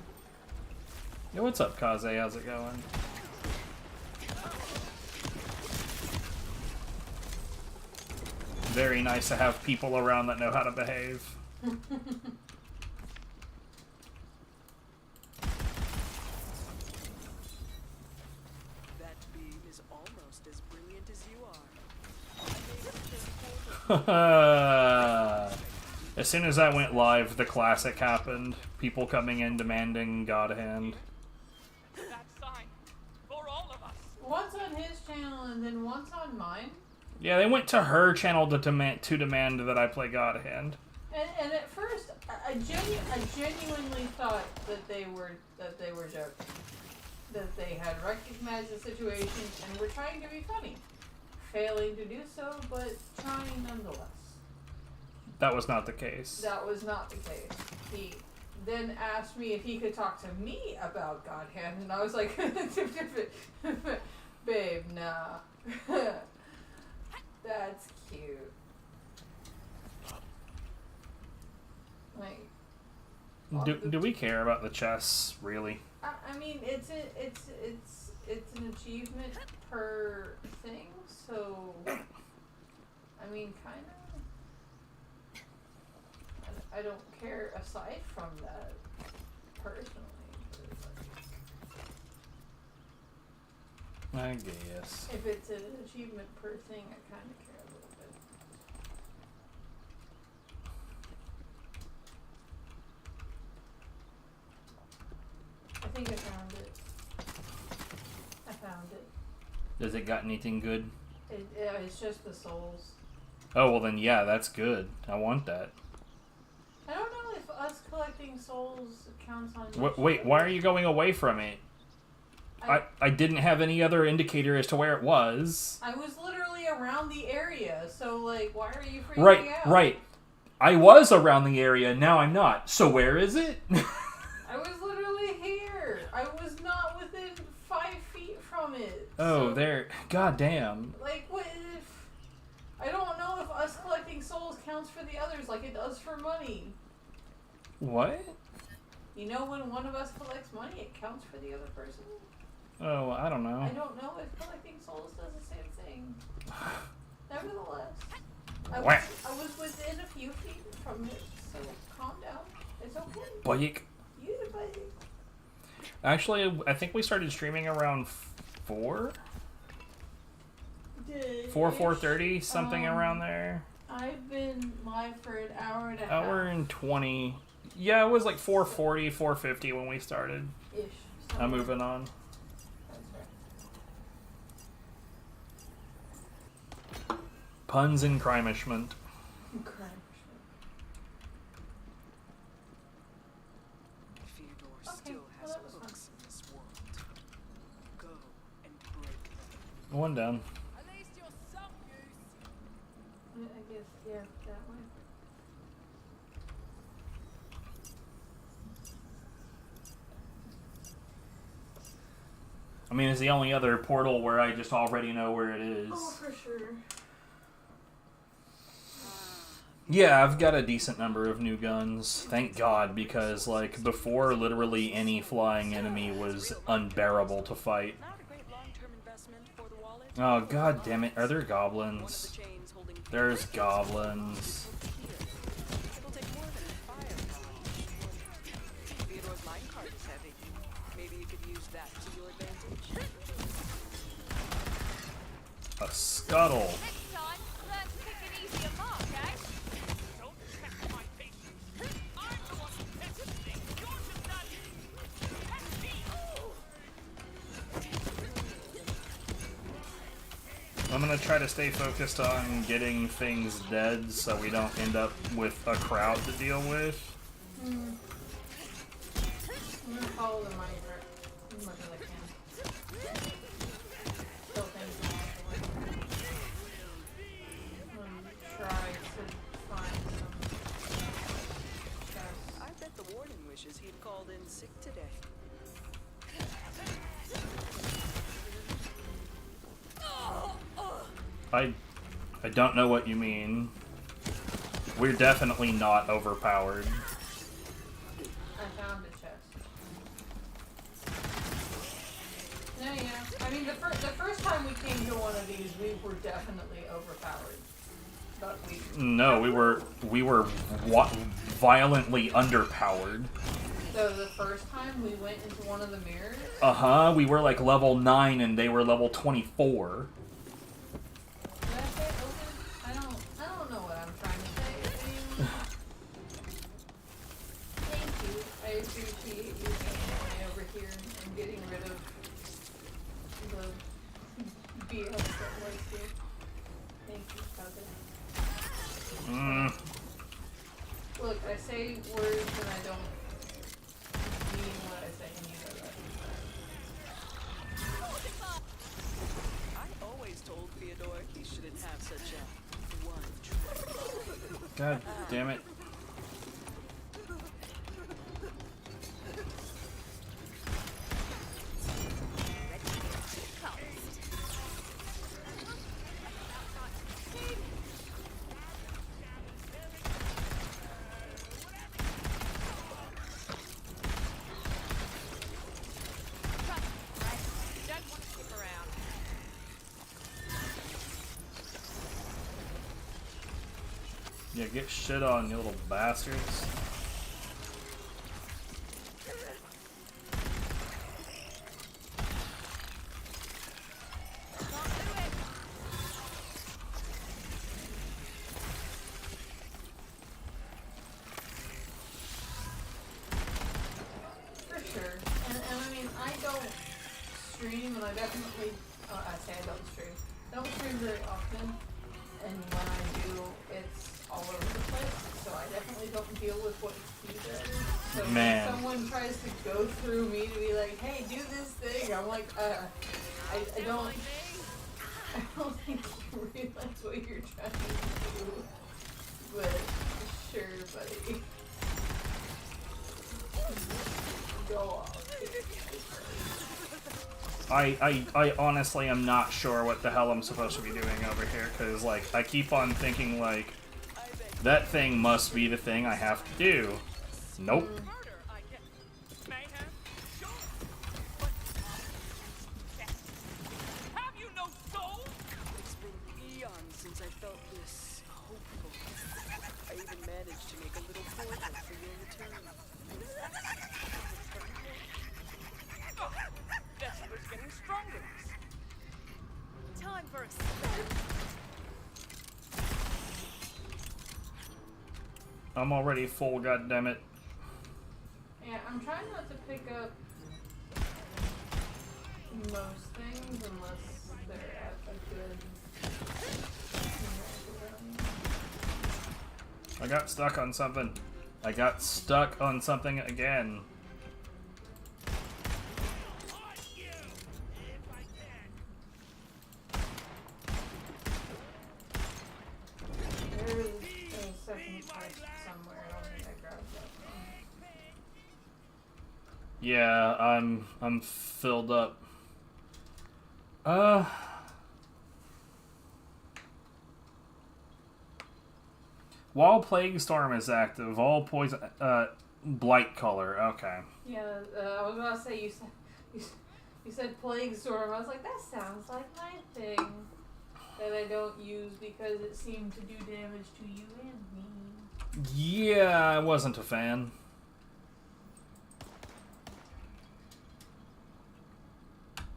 Speaker 2: Yo, what's up, Kaze? How's it going? Very nice to have people around that know how to behave.
Speaker 6: That beam is almost as brilliant as you are.
Speaker 2: As soon as I went live, the classic happened. People coming in demanding God Hand.
Speaker 7: That sign. For all of us.
Speaker 3: Once on his channel and then once on mine.
Speaker 2: Yeah, they went to her channel to demand that I play God Hand.
Speaker 3: And at first, I genuinely thought that they were joking. That they had recognized the situation and were trying to be funny. Failing to do so, but trying nonetheless.
Speaker 2: That was not the case.
Speaker 3: That was not the case. He then asked me if he could talk to me about God Hand, and I was like, babe, nah. That's cute. Like,
Speaker 2: Do we care about the chests, really?
Speaker 3: I mean, it's an achievement per thing, so I mean, kind of. I don't care aside from that personally. But
Speaker 2: I guess.
Speaker 3: if it's an achievement per thing, I kind of care a little bit. I think I found it. I found it.
Speaker 2: Does it got anything good?
Speaker 3: It's just the souls.
Speaker 2: Oh, well then, yeah, that's good. I want that.
Speaker 3: I don't know if us collecting souls counts on.
Speaker 2: Wait, why are you going away from it? I didn't have any other indicator as to where it was.
Speaker 3: I was literally around the area, so like, why are you freaking out?
Speaker 2: Right. I was around the area, now I'm not. So where is it?
Speaker 3: I was literally here. I was not within 5 feet from it.
Speaker 2: Oh,
Speaker 3: so,
Speaker 2: there. God damn.
Speaker 3: Like, what if... I don't know if us collecting souls counts for the others like it does for money.
Speaker 2: What?
Speaker 3: You know when one of us collects money, it counts for the other person?
Speaker 2: Oh, I don't know.
Speaker 3: I don't know if collecting souls does the same thing. Nevertheless, I was within a few feet from it, so calm down. It's okay.
Speaker 2: Boyik.
Speaker 3: You the buddy.
Speaker 2: Actually, I think we started streaming around 4? 4:30, something around there.
Speaker 3: I've been live for an hour and a half.
Speaker 2: Hour and 20. Yeah, it was like 4:40, 4:50 when we started.
Speaker 3: Ish.
Speaker 2: I'm moving on.
Speaker 3: That's right.
Speaker 2: Puns and crimishment.
Speaker 6: Fyodor
Speaker 3: Okay,
Speaker 6: still
Speaker 3: well,
Speaker 6: has
Speaker 3: that was
Speaker 6: hooks in this world. Go and break them.
Speaker 2: One down.
Speaker 1: At least you're some use.
Speaker 3: I guess, yeah, that way.
Speaker 2: I mean, it's the only other portal where I just already know where it is.
Speaker 3: Oh, for sure.
Speaker 2: Yeah, I've got a decent number of new guns. Thank God, because, like, before, literally any flying enemy was unbearable to fight.
Speaker 6: Not a great long-term investment for the wallet.
Speaker 2: Oh, god damn it. Are there goblins?
Speaker 6: Chains holding
Speaker 2: There's goblins.
Speaker 6: It'll take more than a firepower. Theodore's minecart is heavy. Maybe you could use that to your advantage.
Speaker 2: A scuttle.
Speaker 1: Next time, learn to pick an easier mark, eh?
Speaker 7: Don't test my patience. I'm the one who tested things. You're just not... Test me!
Speaker 2: I'm gonna try to stay focused on getting things dead so we don't end up with a crowd to deal with.
Speaker 3: I'm gonna follow the money for as much as I can. Kill things along the way. Try to find some chests.
Speaker 6: I bet the warden wishes he'd called in sick today.
Speaker 2: I don't know what you mean. We're definitely not overpowered.
Speaker 3: I found a chest. No, yeah. I mean, the first time we came to one of these, we were definitely overpowered. But
Speaker 2: No, we were violently underpowered.
Speaker 3: So the first time we went into one of the mirrors.
Speaker 2: Uh-huh, we were like level 9 and they were level 24.
Speaker 3: Did I say open? I don't know what I'm trying to say. Thank you. I appreciate you being over here and getting rid of the BS that was here. Thank you, cousin. Look, I say words and I don't mean what I say, and you know that.
Speaker 6: I always told Theodore he shouldn't have such a one.
Speaker 2: God damn it.
Speaker 1: Don't want to skip around.
Speaker 2: Yeah, get shit on, you little bastards.
Speaker 3: For sure. And I mean, I don't stream, and I definitely, I say I don't stream. I don't stream very often, and when I do, it's all over the place, so I definitely don't deal with what he does. So
Speaker 2: Man.
Speaker 3: when someone tries to go through me to be like, hey, do this thing, I'm like, I don't think you realize what you're trying to do, but sure, buddy. Go off.
Speaker 2: I honestly am not sure what the hell I'm supposed to be doing over here, because, like, I keep on thinking, like, that thing must be the thing I have to do. Nope.
Speaker 7: Murder, I guess. Mayhem? Sure. But... Have you no soul?
Speaker 6: It's been eons since I felt this hopeful. I even managed to make a little portal for your return.
Speaker 7: Oh, Vesper's getting stronger.
Speaker 1: Time for a
Speaker 2: I'm already full, goddammit.
Speaker 3: Yeah, I'm trying not to pick up most things unless they're at a good.
Speaker 2: I got stuck on something. I got stuck on something again.
Speaker 3: There is a second part somewhere. I don't think I grabbed that one.
Speaker 2: Yeah, I'm filled up. While Plague Storm is active, all poison... Blight Color, okay.
Speaker 3: Yeah, I was about to say, you said Plague Storm. I was like, that sounds like my thing. That I don't use because it seemed to do damage to you and me.
Speaker 2: Yeah, I wasn't a fan.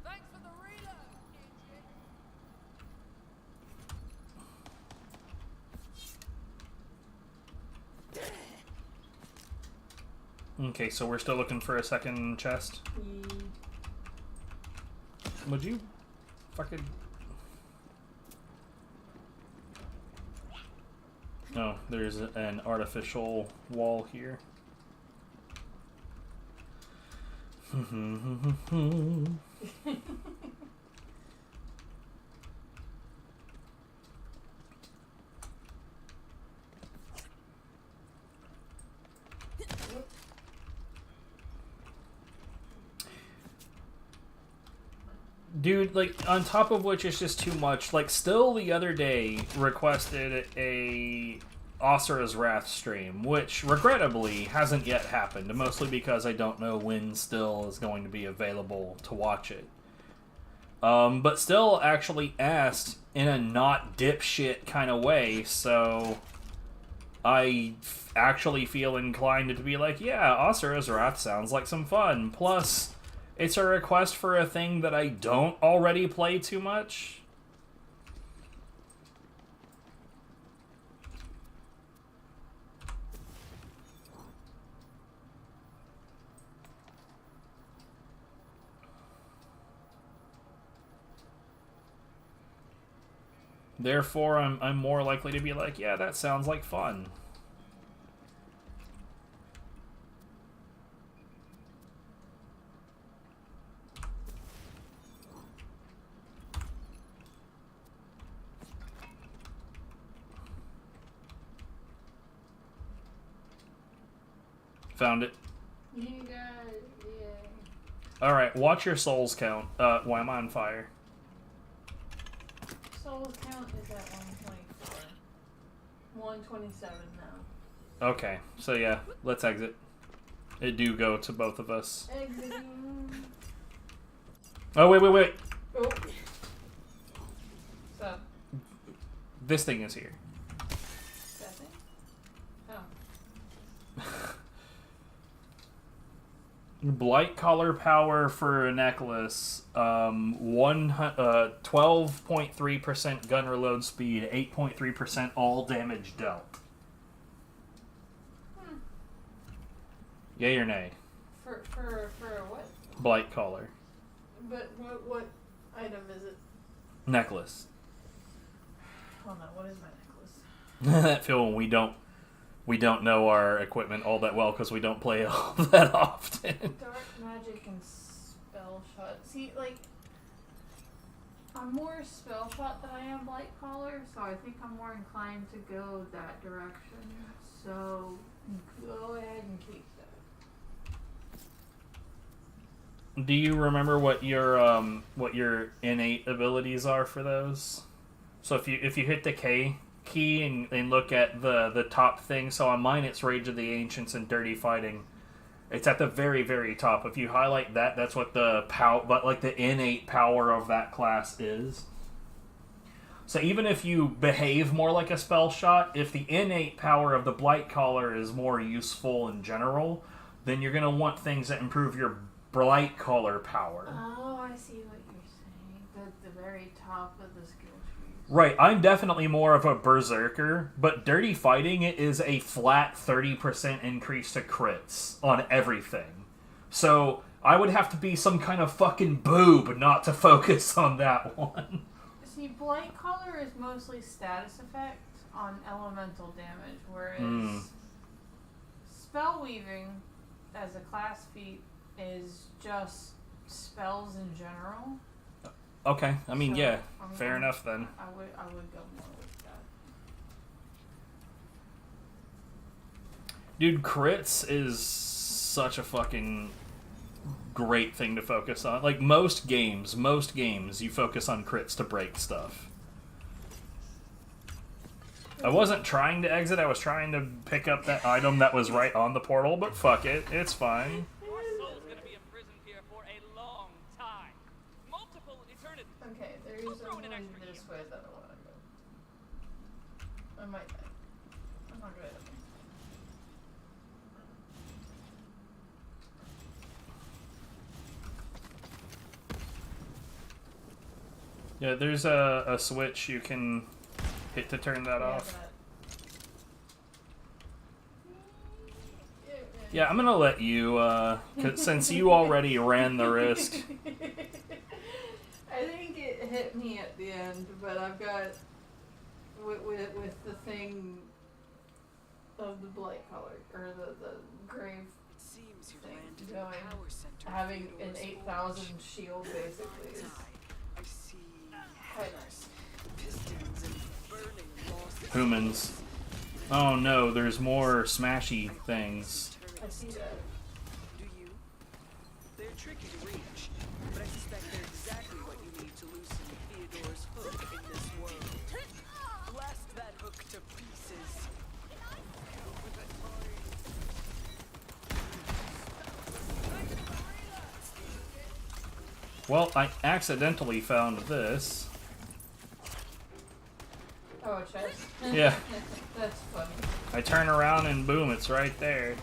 Speaker 1: Thanks for the reload,
Speaker 2: Okay, so we're still looking for a second chest. Would you fucking... Oh, there's an artificial wall here. Dude, like, on top of which it's just too much. Like, still the other day requested a Asura's Wrath stream, which regrettably hasn't yet happened, mostly because I don't know when still is going to be available to watch it. But still actually asked in a not dipshit kind of way, so I actually feel inclined to be like, yeah, Asura's Wrath sounds like some fun. Plus, it's a request for a thing that I don't already play too much. Therefore, I'm more likely to be like, yeah, that sounds like fun. Found it.
Speaker 3: You got it, yeah.
Speaker 2: Alright, watch your souls count. Why am I on fire?
Speaker 3: Souls count is at 124. 127 now.
Speaker 2: Okay, so yeah, let's exit. It do go to both of us.
Speaker 3: Exiting.
Speaker 2: Oh, wait.
Speaker 3: Oh. So,
Speaker 2: This thing is here.
Speaker 3: that thing? Oh.
Speaker 2: Blight collar power for a necklace, 12.3% gun reload speed, 8.3% all damage dealt. Yay or nay?
Speaker 3: For what?
Speaker 2: Blight collar.
Speaker 3: But what item is it?
Speaker 2: Necklace.
Speaker 3: Hold on, what is my necklace?
Speaker 2: That feel we don't know our equipment all that well because we don't play all that often.
Speaker 3: Dark magic and spell shot. See, like, I'm more spell shot than I am blight collar, so I think I'm more inclined to go that direction. So go ahead and keep that.
Speaker 2: Do you remember what your innate abilities are for those? So if you hit the K key and look at the top thing, so on mine it's Rage of the Ancients and Dirty Fighting. It's at the very, very top. If you highlight that, that's what the the innate power of that class is. So even if you behave more like a spell shot, if the innate power of the Blight Collar is more useful in general, then you're gonna want things that improve your Blight Collar power.
Speaker 3: Oh, I see what you're saying. The very top of the skill tree.
Speaker 2: Right, I'm definitely more of a berserker, but Dirty Fighting is a flat 30% increase to crits on everything. So I would have to be some kind of fucking boob not to focus on that one.
Speaker 3: See, Blight Collar is mostly status effect on elemental damage, whereas Spell Weaving as a class feat is just spells in general.
Speaker 2: Okay, I mean,
Speaker 3: So,
Speaker 2: yeah, fair
Speaker 3: I'm-
Speaker 2: enough then.
Speaker 3: I would go more with that.
Speaker 2: Dude, crits is such a fucking great thing to focus on. Like, most games, you focus on crits to break stuff. I wasn't trying to exit, I was trying to pick up that item that was right on the portal, but fuck it, it's fine.
Speaker 7: Our soul's gonna be imprisoned here for a long time. Multiple eternities.
Speaker 3: Okay, there's
Speaker 7: I'll throw in an
Speaker 3: one
Speaker 7: extra
Speaker 3: this
Speaker 7: year.
Speaker 3: way that I want to go. I might die. I'm not good.
Speaker 2: Yeah, there's a switch you can hit to turn that off. Yeah, I'm gonna let you, 'cause since you already ran the risk.
Speaker 3: I think it hit me at the end, but I've got with the thing of the blight color or the grave
Speaker 6: It seems you
Speaker 3: thing
Speaker 6: landed in the
Speaker 3: going,
Speaker 6: power center.
Speaker 3: having an
Speaker 6: Theodore's
Speaker 3: 8,000
Speaker 6: forge.
Speaker 3: shield basically is
Speaker 6: I see
Speaker 3: quite nice.
Speaker 6: pistons and burning lost
Speaker 2: Humans. Oh no, there's more smashy things.
Speaker 3: I see that.
Speaker 6: Do you? They're tricky to reach, but I suspect they're exactly what you need to loosen Theodore's hook in this world. Blast that hook to pieces.
Speaker 2: Well, I accidentally found this.
Speaker 3: Oh, a chest?
Speaker 2: Yeah.
Speaker 3: That's funny.
Speaker 2: I turn around and boom, it's right there.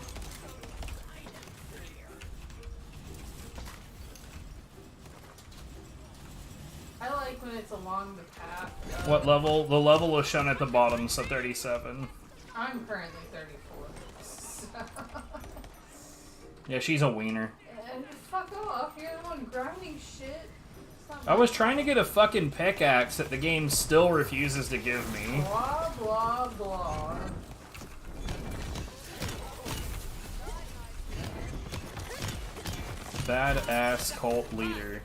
Speaker 3: I like when it's along the path.
Speaker 2: What level? The level was shown at the bottom, so 37.
Speaker 3: I'm currently 34. So.
Speaker 2: Yeah, she's a wiener.
Speaker 3: And fuck off, you're the one grinding shit. It's not
Speaker 2: I was trying to get a fucking pickaxe that the game still refuses to give me.
Speaker 3: blah blah blah.
Speaker 2: Badass cult leader.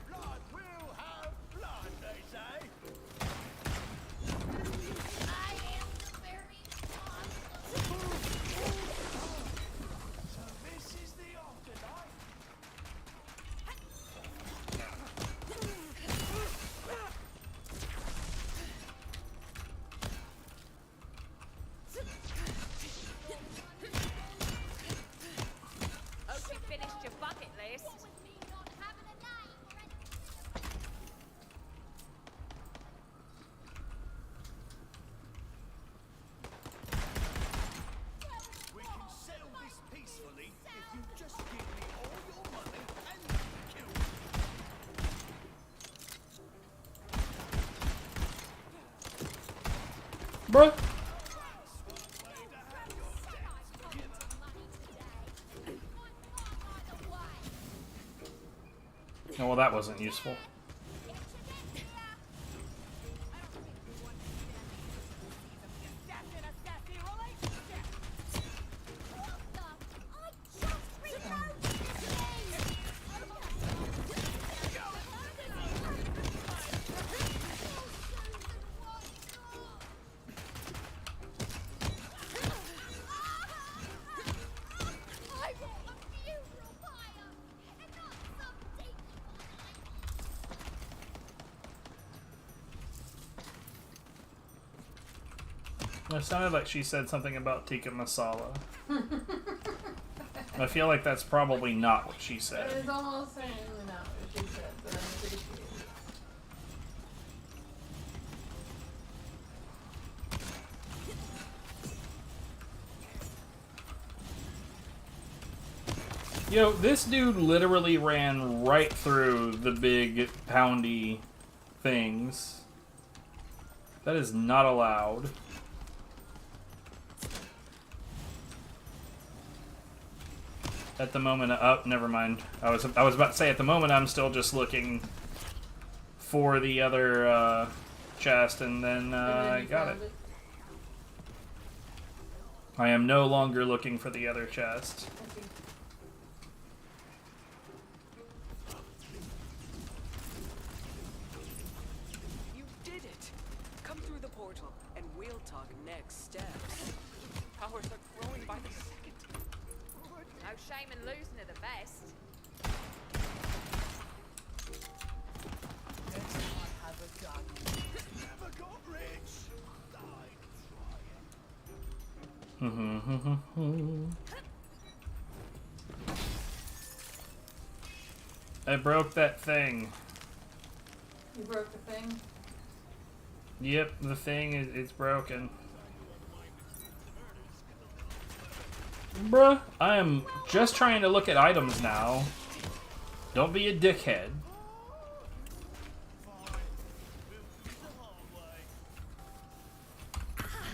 Speaker 1: Hope you finished your bucket list.
Speaker 5: We can settle this peacefully if you just give me all your money and kill me.
Speaker 2: Bruh. Oh, well, that wasn't useful. It sounded like she said something about tikka masala. I feel like that's probably not what she said.
Speaker 3: It's almost certainly not what she said, but I appreciate it.
Speaker 2: Yo, this dude literally ran right through the big poundy things. That is not allowed. At the moment, never mind. I was about to say at the moment I'm still just looking for the other chest, and then I
Speaker 3: you
Speaker 2: got it.
Speaker 3: found
Speaker 2: I am no longer looking for the other chest.
Speaker 3: I see.
Speaker 6: You did it! Come through the portal, and we'll talk next steps.
Speaker 7: Powers are growing by the second.
Speaker 1: No shame in losing to the best.
Speaker 5: Never got rich. Died trying.
Speaker 2: I broke that thing.
Speaker 3: You broke the thing?
Speaker 2: Yep, the thing is broken. Bruh, I am just trying to look at items now. Don't be a dickhead.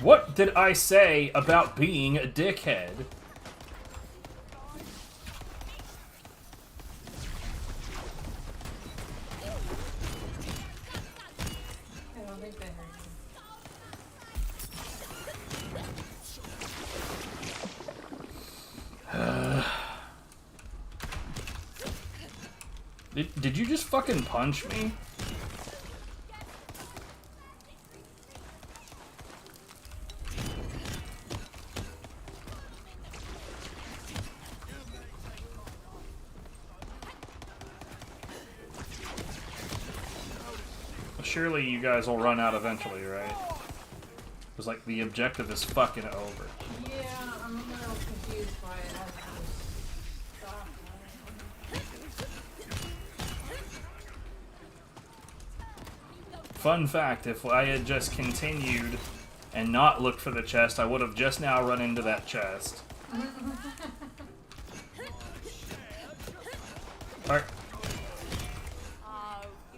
Speaker 2: What did I say about being a dickhead?
Speaker 3: I don't think they heard
Speaker 2: Did you just fucking punch me? Surely you guys will run out eventually, right? Because, like, the objective is fucking over.
Speaker 3: Yeah, I'm a little confused by it.
Speaker 2: Fun fact, if I had just continued and not looked for the chest, I would have just now run into that chest. Alright.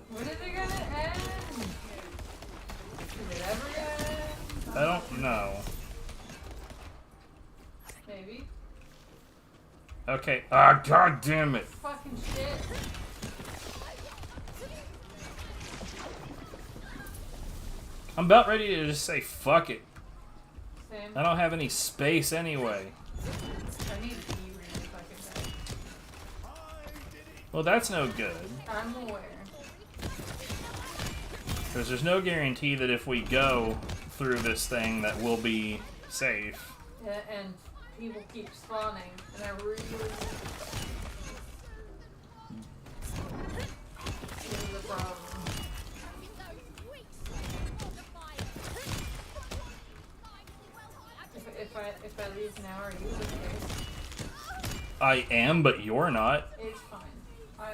Speaker 3: When is it gonna end? Is it ever gonna end?
Speaker 2: I don't know.
Speaker 3: Maybe.
Speaker 2: Okay. Ah, god damn it.
Speaker 3: Fucking shit.
Speaker 2: I'm about ready to just say fuck it.
Speaker 3: Same.
Speaker 2: I don't have any space anyway.
Speaker 3: I need to be really fucking bad.
Speaker 2: Well, that's no good.
Speaker 3: I'm aware.
Speaker 2: Because there's no guarantee that if we go through this thing that we'll be safe.
Speaker 3: Yeah, and people keep spawning, and I really... This is the problem. If I leave now, are you okay?
Speaker 2: I am, but you're not.
Speaker 3: It's fine. I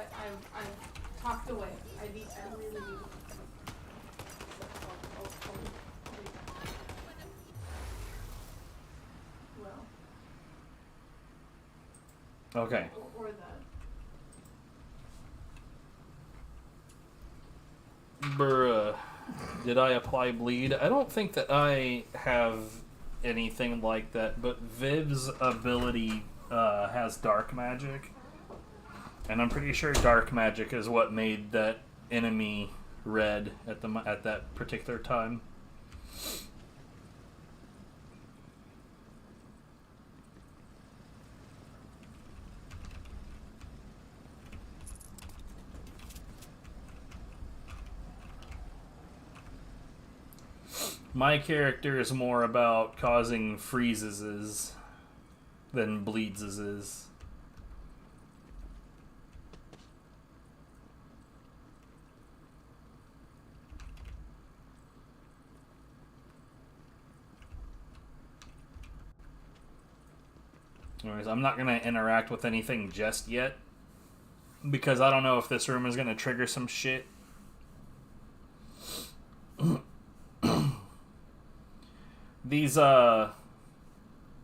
Speaker 3: talked away. I really do. Well.
Speaker 2: Okay.
Speaker 3: Or that.
Speaker 2: Bruh. Did I apply bleed? I don't think that I have anything like that, but Viv's ability has dark magic. And I'm pretty sure dark magic is what made that enemy red at that particular time. My character is more about causing freezes than bleedses. Anyways, I'm not going to interact with anything just yet, because I don't know if this room is going to trigger some shit.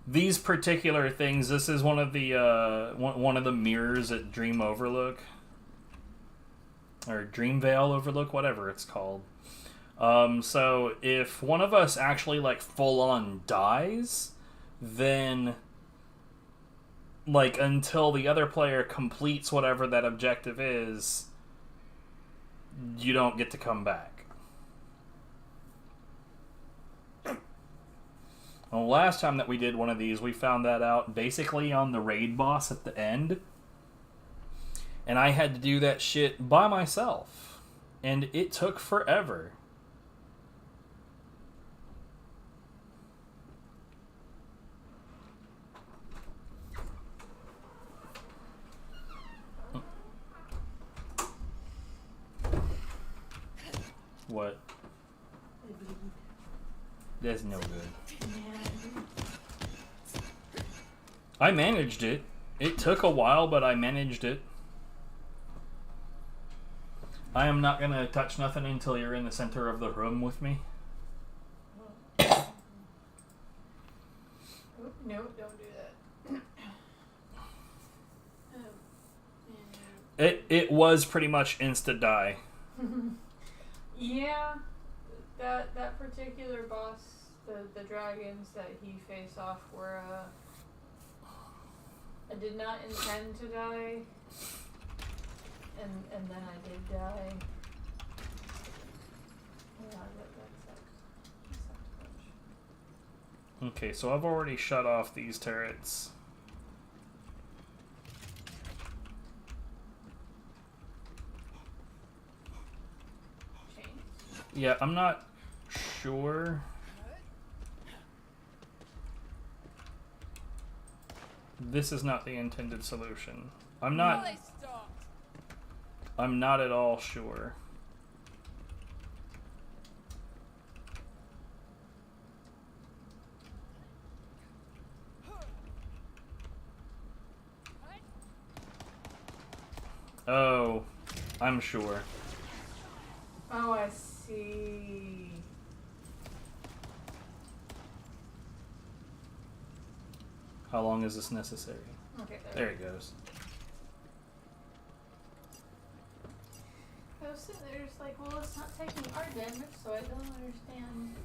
Speaker 2: These particular things, this is one of the mirrors at Dream Overlook. Or Dream Veil Overlook, whatever it's called. So if one of us actually, like, full-on dies, then, like, until the other player completes whatever that objective is, you don't get to come back. Well, last time that we did one of these, we found that out basically on the raid boss at the end. And I had to do that shit by myself. And it took forever. What? That's no good. I managed it. It took a while, but I managed it. I am not gonna touch nothing until you're in the center of the room with me.
Speaker 3: Oh, no, don't do that.
Speaker 2: It was pretty much insta die.
Speaker 3: Yeah, that particular boss, the dragons that he faced off were, I did not intend to die, and then I did die. Yeah, that sucked. That sucked a bunch.
Speaker 2: Okay, so I've already shut off these turrets.
Speaker 3: Chains?
Speaker 2: Yeah, I'm not sure. This is not the intended solution. I'm not at all sure. Oh, I'm sure.
Speaker 3: Oh, I see.
Speaker 2: How long is this necessary?
Speaker 3: Okay,
Speaker 2: There it goes.
Speaker 3: I was sitting there just like, well, it's not taking our damage, so I don't understand.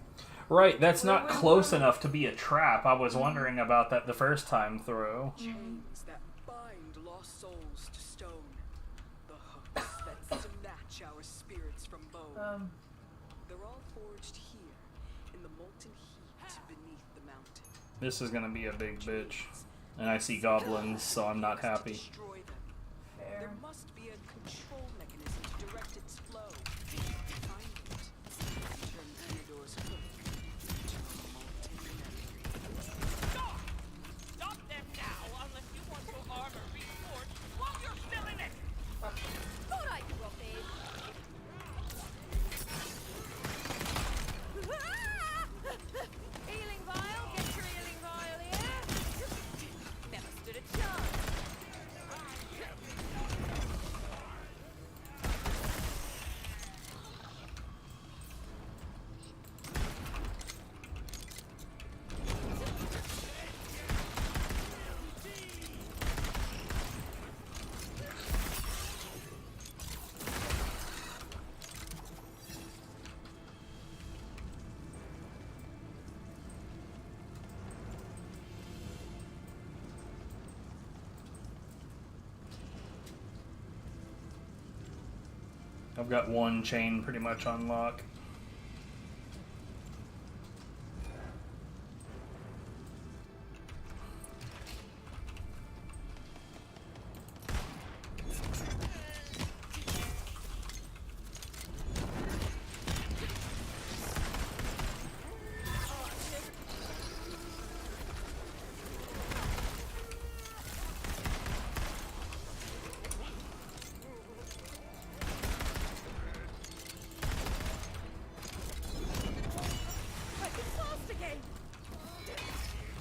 Speaker 2: Right, that's
Speaker 3: Where
Speaker 2: not
Speaker 3: we
Speaker 2: close
Speaker 3: were.
Speaker 2: enough to be a trap. I was wondering about that the first time through.
Speaker 6: Chains that bind lost souls to stone. The hooks that snatch our spirits from bone. They're all forged here in the molten heat beneath the mountain.
Speaker 2: This is gonna be a big bitch. And I see goblins, so I'm not happy.
Speaker 6: Destroy them.
Speaker 3: Fair.
Speaker 6: There must be a control mechanism to direct its flow. Find it. Turn Theodore's hook into a molten memory.
Speaker 7: Stop! Stop them now, unless you want your armor reforged while you're still in it!
Speaker 1: All right, Robbie. Healing vial, get your healing vial here. Never stood a chance.
Speaker 2: I've got one chain pretty much on lock.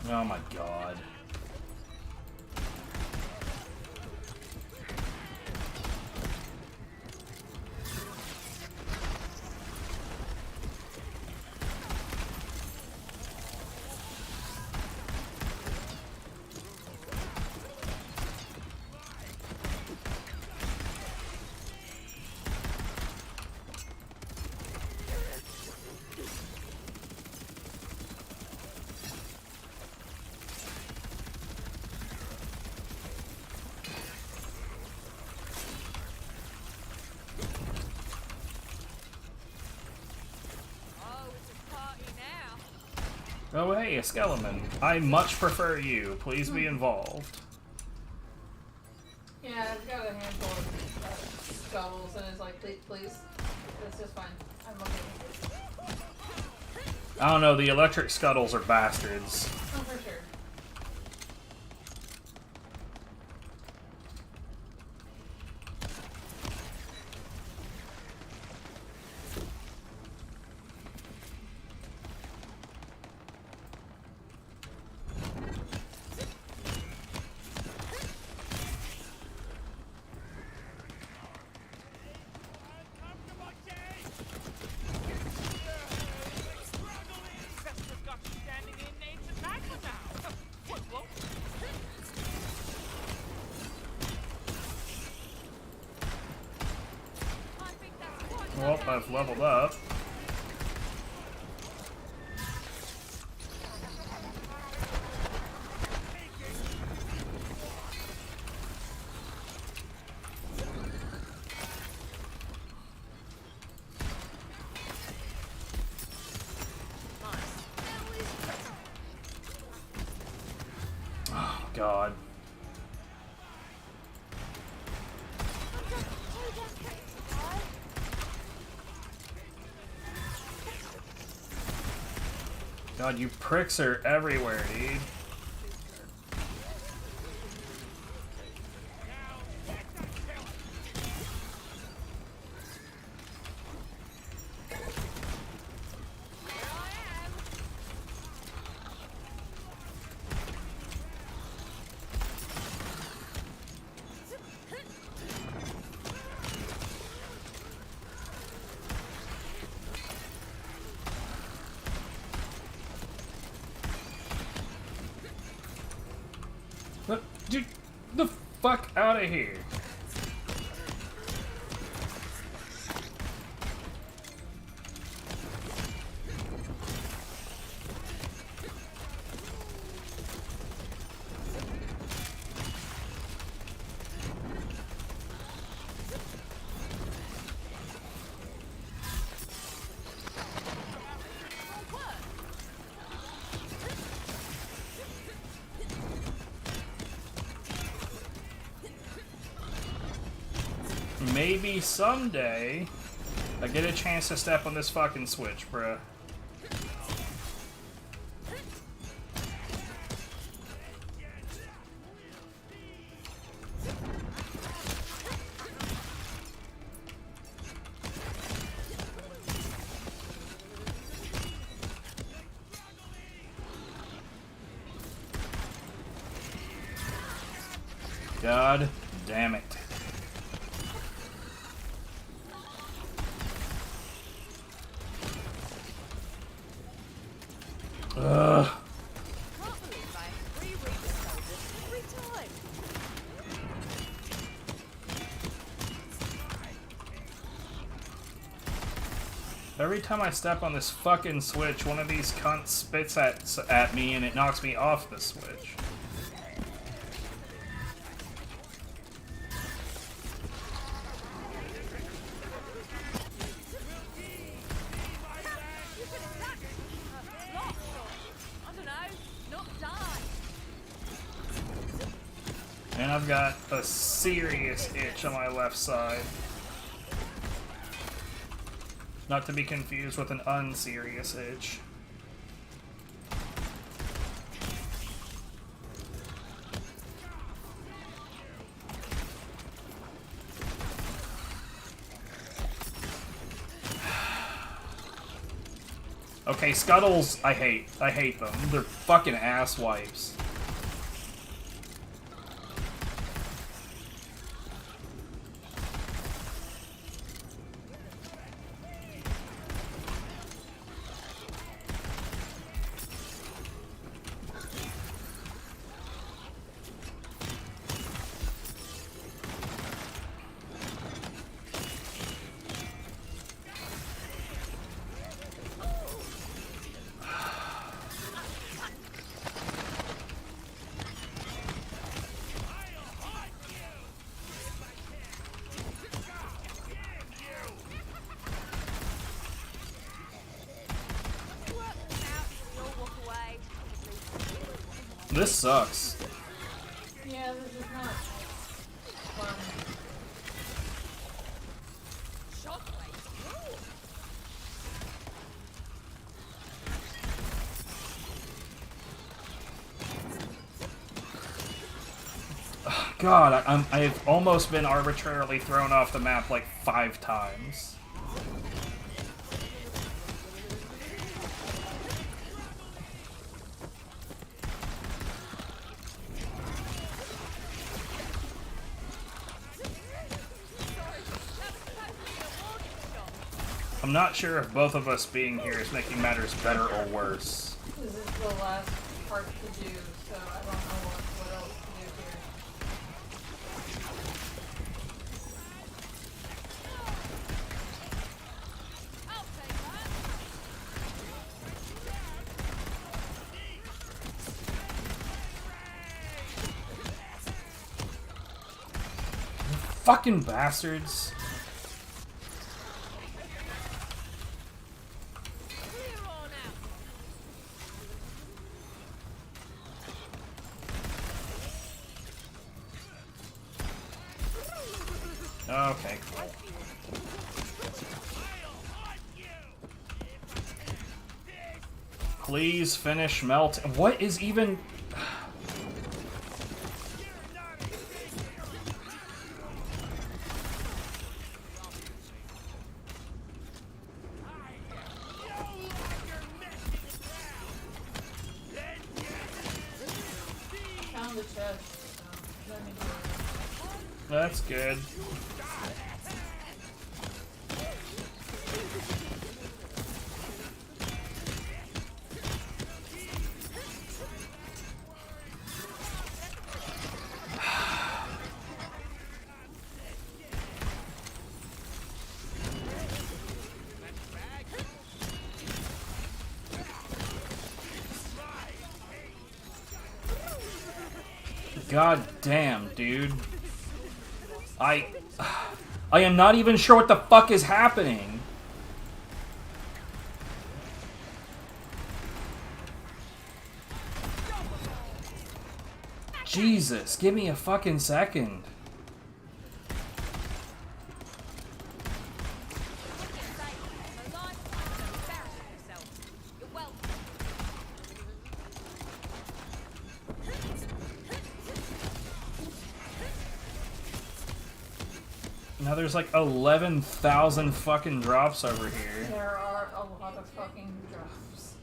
Speaker 2: Oh my god.
Speaker 1: Oh, it's a party now.
Speaker 2: Oh hey, a skeleton. I much prefer you. Please be involved.
Speaker 3: Yeah, I've got a handful of skulls, and it's like, please. That's just fine. I'm okay with it.
Speaker 2: I don't know, the electric scuttles are bastards.
Speaker 3: Oh, for sure.
Speaker 2: Well, I've leveled up. Oh, God. God, you pricks are everywhere, dude. Dude, the fuck out of here. Maybe someday I get a chance to step on this fucking switch, bruh. God damn it. Ugh.
Speaker 1: Can't believe I reread this every time.
Speaker 2: Every time I step on this fucking switch, one of these cunts spits at me and it knocks me off the switch. And I've got a serious itch on my left side. Not to be confused with an unserious itch. Okay, scuttles, I hate. I hate them. They're fucking ass wipes. This sucks.
Speaker 3: Yeah, this is not fun.
Speaker 2: God, I've almost been arbitrarily thrown off the map like 5 times. I'm not sure if both of us being here is making matters better or worse.
Speaker 3: This is the last part to do, so I don't know what else to do here.
Speaker 2: fucking bastards.
Speaker 1: Clear on out.
Speaker 2: Okay, cool. Please finish melt. What is even...
Speaker 3: Found the chest. So let me do it.
Speaker 2: That's good. God damn, dude. I am not even sure what the fuck is happening. Jesus, give me a fucking second. Now there's like 11,000 fucking drops over here.
Speaker 3: There are a lot of fucking drops.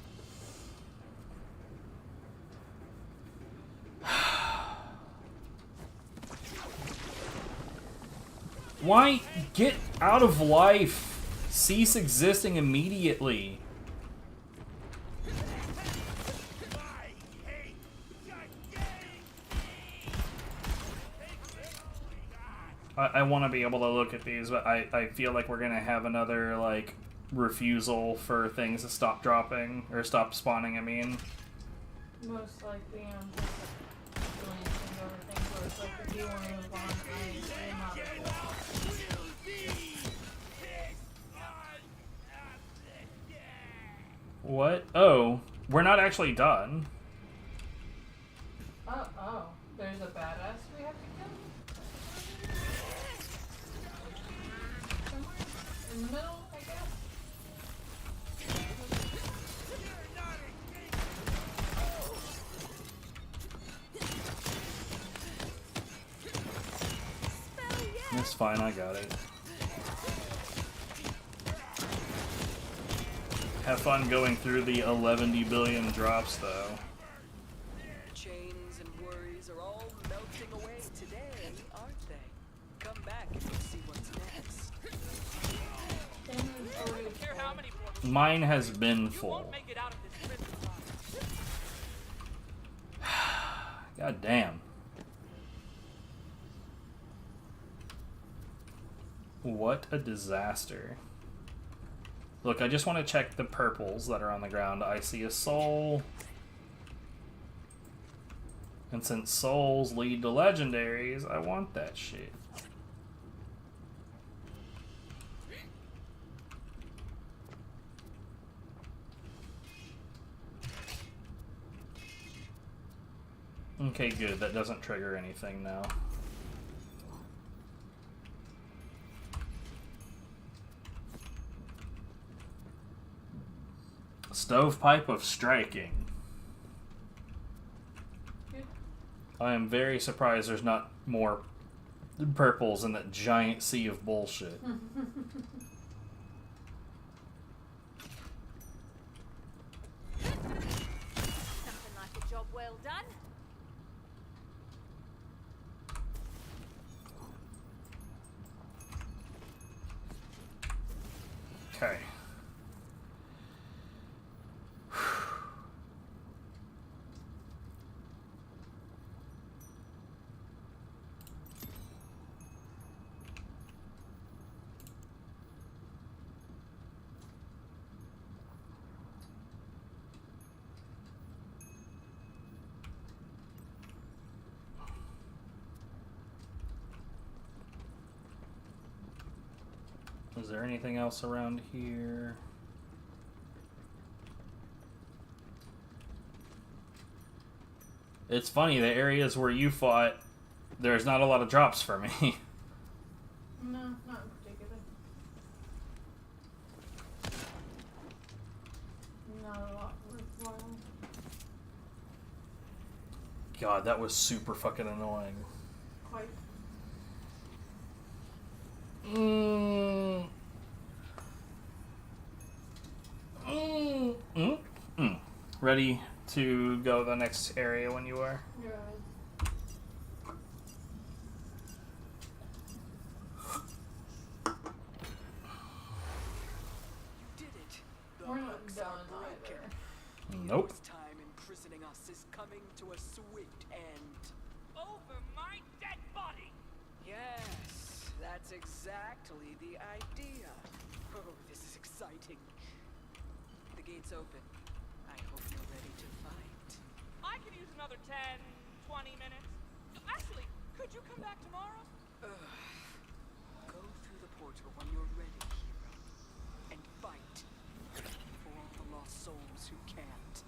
Speaker 2: Why? Get out of life. Cease existing immediately. I want to be able to look at these, but I feel like we're going to have another, like, refusal for things to stop dropping, or stop spawning, I mean.
Speaker 3: Most likely I'm just glancing over things where it's like, if you want to move on, I'm not
Speaker 2: What? Oh, we're not actually done.
Speaker 3: Oh, there's a badass we have to kill? Somewhere in the middle, I guess?
Speaker 2: It's fine, I got it. Have fun going through the 11 billion drops, though.
Speaker 6: Chains and worries are all melting away today, aren't they? Come back and you'll see what's next.
Speaker 7: I don't care how many portals.
Speaker 2: Mine has been
Speaker 7: You
Speaker 2: full.
Speaker 7: won't make it out of this prison alive.
Speaker 2: God damn. What a disaster. Look, I just want to check the purples that are on the ground. I see a soul. And since souls lead to legendaries, I want that shit. Okay, good. That doesn't trigger anything now. Stovepipe of striking. I am very surprised there's not more purples in that giant sea of bullshit.
Speaker 1: Something like a job well done.
Speaker 2: Okay. Is there anything else around here? It's funny, the areas where you fought, there's not a lot of drops for me.
Speaker 3: No, not in particular. Not a lot worthwhile.
Speaker 2: God, that was super fucking annoying.
Speaker 3: Quite.
Speaker 2: Ready to go to the next area when you are?
Speaker 3: You're right.
Speaker 6: You did it. The
Speaker 3: We're not
Speaker 6: hooks
Speaker 3: done
Speaker 6: are broken.
Speaker 3: either.
Speaker 2: Nope.
Speaker 6: Theodore's time imprisoning us is coming to a swift end.
Speaker 7: Over my dead body!
Speaker 6: Yes, that's exactly the idea. Oh, this is exciting. The gate's open. I hope you're ready to fight.
Speaker 7: I could use another 10, 20 minutes. Actually, could you come back tomorrow?
Speaker 6: Go through the portal when you're ready, hero. And fight. For all the lost souls who can't.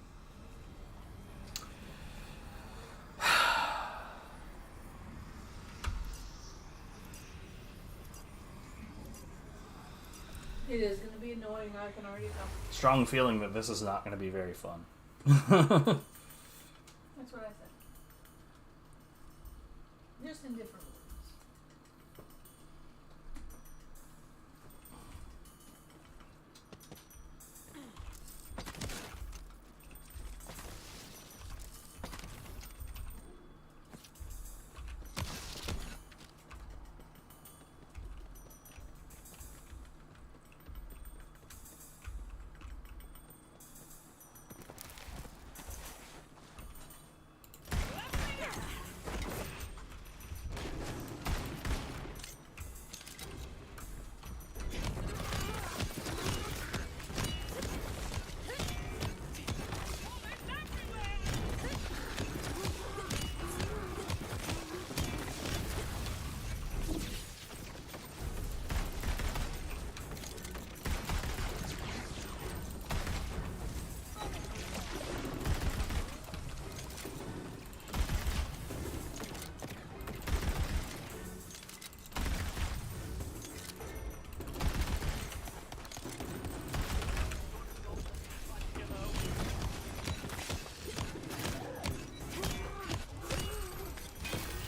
Speaker 3: It is going to be annoying, I can already tell.
Speaker 2: Strong feeling that this is not going to be very fun.
Speaker 3: That's what I said. Just in different words.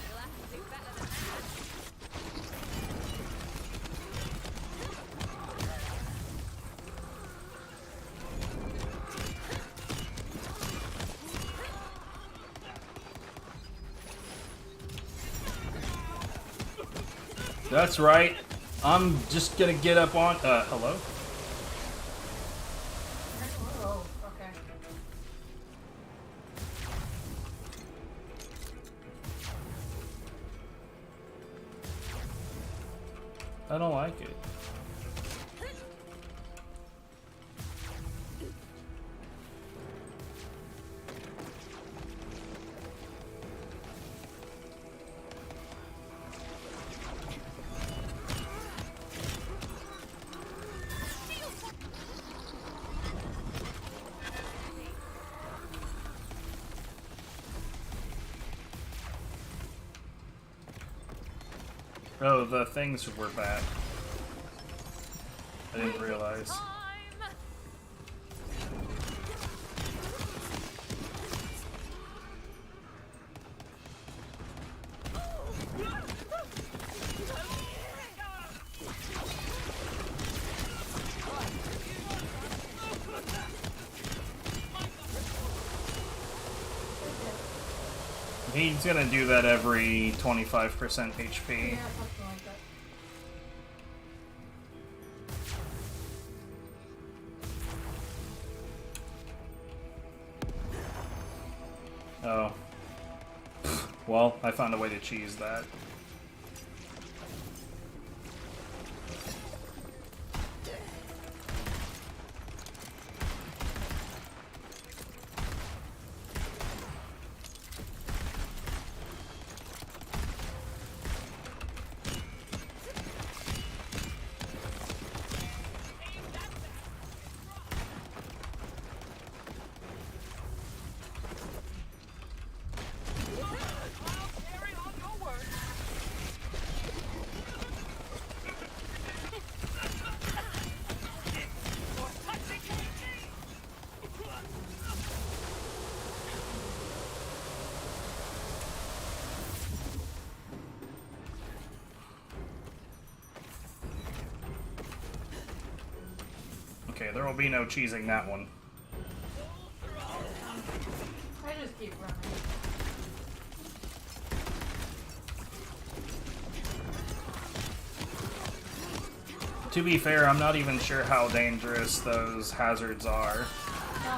Speaker 1: You'll have to do better than that.
Speaker 2: That's right. I'm just gonna get up on. Hello?
Speaker 3: Oh, okay.
Speaker 2: I don't like it. Oh, the things were back. I didn't realize.
Speaker 1: Time!
Speaker 2: He's gonna do that every 25% HP.
Speaker 3: Yeah, something like that.
Speaker 2: Oh. Well, I found a way to cheese that. there will be no cheesing that one.
Speaker 3: I just keep running.
Speaker 2: To be fair, I'm not even sure how dangerous those hazards are.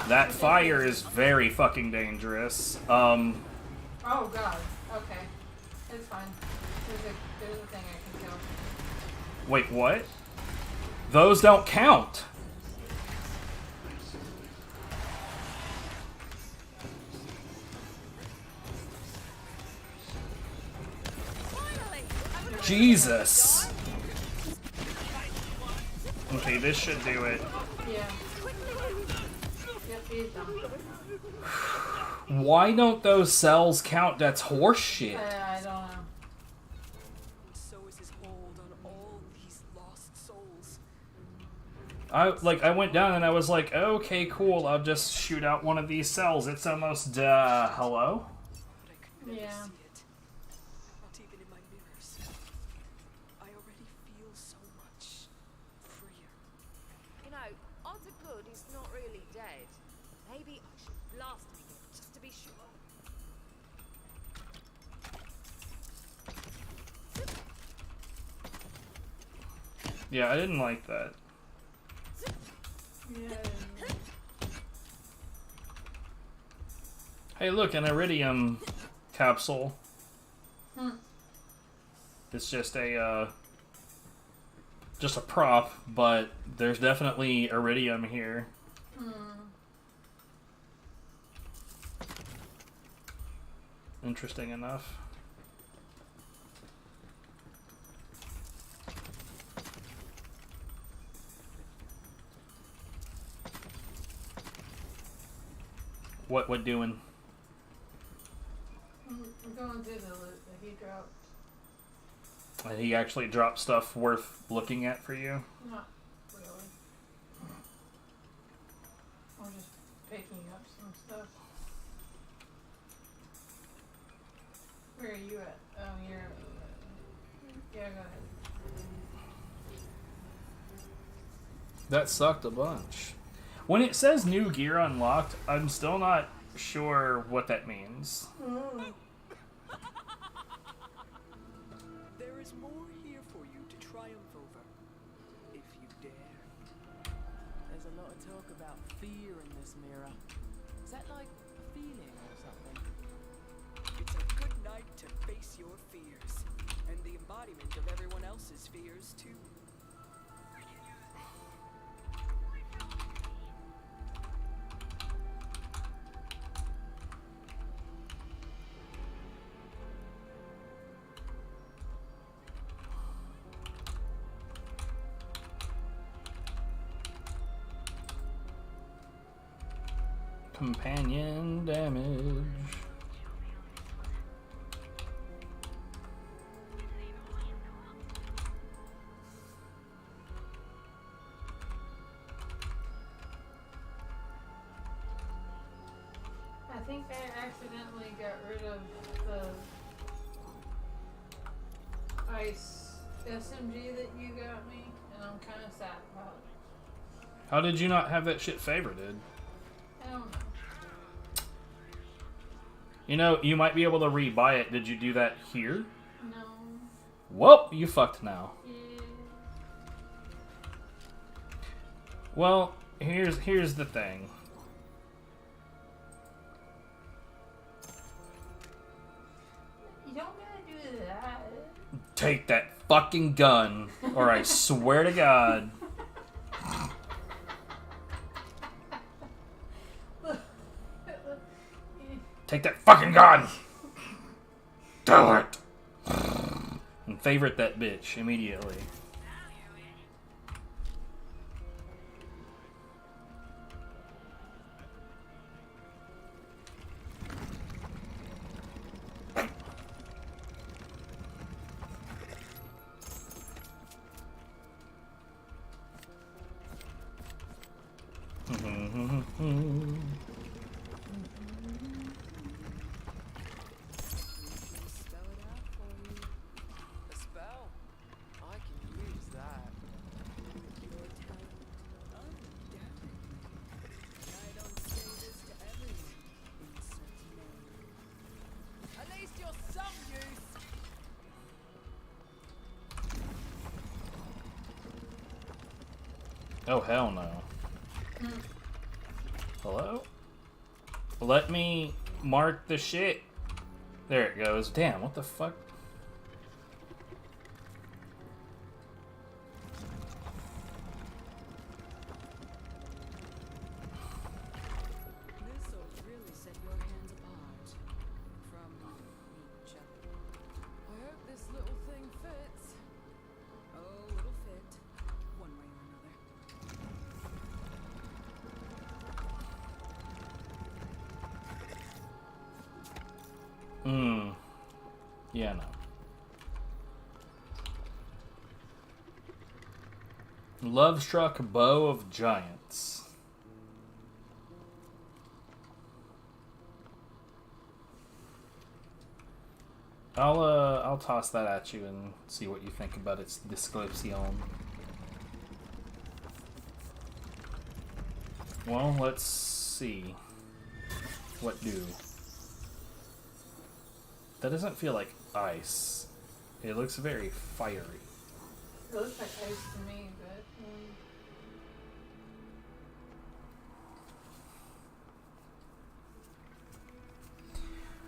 Speaker 2: That fire is very fucking dangerous.
Speaker 3: Oh god. Okay. It's fine. There's a thing I can kill.
Speaker 2: Wait, what? Those don't count! Jesus! Okay, this should do it.
Speaker 3: Yeah. Yep, he's done.
Speaker 2: Why don't those cells count? That's horseshit.
Speaker 3: I don't know.
Speaker 6: So is his hold on all these lost souls.
Speaker 2: I went down and I was like, okay, cool, I'll just shoot out one of these cells. It's almost, hello?
Speaker 6: But I could never
Speaker 3: Yeah.
Speaker 6: see it. Not even in my mirrors. I already feel so much freer.
Speaker 1: You know, odds are good he's not really dead. Maybe I should blast him again, just to be sure.
Speaker 2: Yeah, I didn't like that.
Speaker 3: Yeah.
Speaker 2: Hey, look, an iridium capsule. It's just a prop, but there's definitely iridium here. Interesting enough. What doing?
Speaker 3: I'm going through the loot that he dropped.
Speaker 2: And he actually dropped stuff worth looking at for you?
Speaker 3: Not really. I'm just picking up some stuff. Where are you at? Oh, you're... Yeah, go ahead.
Speaker 2: That sucked a bunch. When it says new gear unlocked, I'm still not sure what that means.
Speaker 6: There is more here for you to triumph over, if you dare.
Speaker 8: There's a lot of talk about fear in this mirror. Is that like a feeling or something?
Speaker 6: It's a good night to face your fears, and the embodiment of everyone else's fears, too.
Speaker 2: Companion damage.
Speaker 3: I think I accidentally got rid of the ice SMG that you got me, and I'm kind of sad about it.
Speaker 2: How did you not have that shit favorited?
Speaker 3: I don't know.
Speaker 2: You know, you might be able to re-buy it. Did you do that here?
Speaker 3: No.
Speaker 2: Well, you fucked now.
Speaker 3: Yeah.
Speaker 2: Well, here's the thing.
Speaker 3: You don't gotta do that.
Speaker 2: Take that fucking gun, or I swear to God. Take that fucking gun! Do it! And favorite that bitch immediately.
Speaker 8: Spell it out for me. A spell? I can use that.
Speaker 6: Your talent, undoubtedly.
Speaker 2: Oh, hell no. Hello? Let me mark the shit. There it goes. Damn, what the fuck?
Speaker 6: This'll really set your hands apart from each other. I hope this little thing fits. Oh, it'll fit, one way or another.
Speaker 2: Yeah, no. Love-struck bow of giants. I'll toss that at you and see what you think about its description. Well, let's see. What do? That doesn't feel like ice. It looks very fiery.
Speaker 3: It looks like ice to me, but.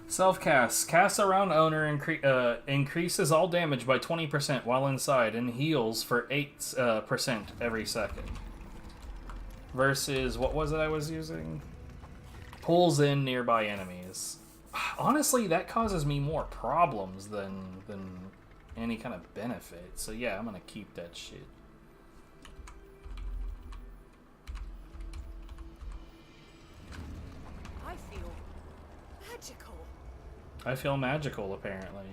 Speaker 2: Self-cast. Cast around owner increases all damage by 20% while inside and heals for 8% every second. Versus, what was it I was using? Pulls in nearby enemies. Honestly, that causes me more problems than any kind of benefit. So yeah, I'm gonna keep that shit.
Speaker 1: I feel magical.
Speaker 2: I feel magical, apparently.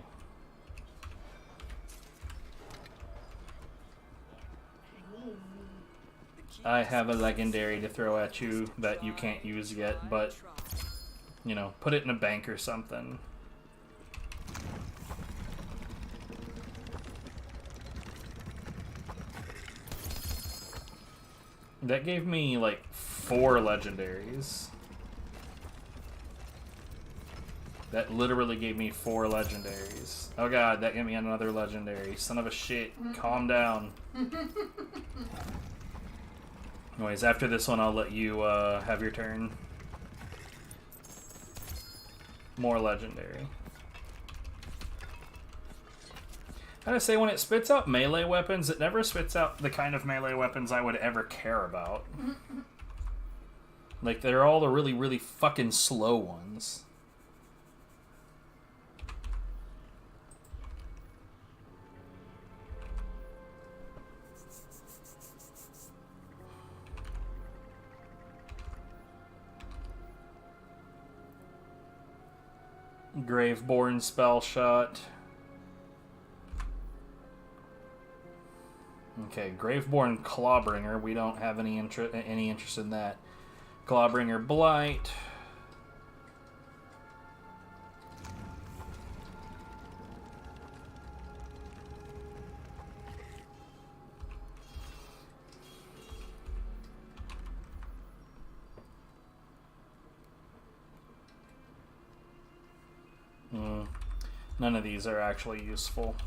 Speaker 2: I have a legendary to throw at you that you can't use yet, but, you know, put it in a bank or something. That gave me, like, 4 legendaries. That literally gave me 4 legendaries. Oh god, that gave me another legendary. Son of a shit. Calm down. Anyways, after this one, I'll let you have your turn. More legendary. I gotta say, when it spits out melee weapons, it never spits out the kind of melee weapons I would ever care about. Like, they're all the really, really fucking slow ones. Graveborn spell shot. Okay, Graveborn Clawbringer. We don't have any interest in that. Clawbringer Blight. None of these are actually useful.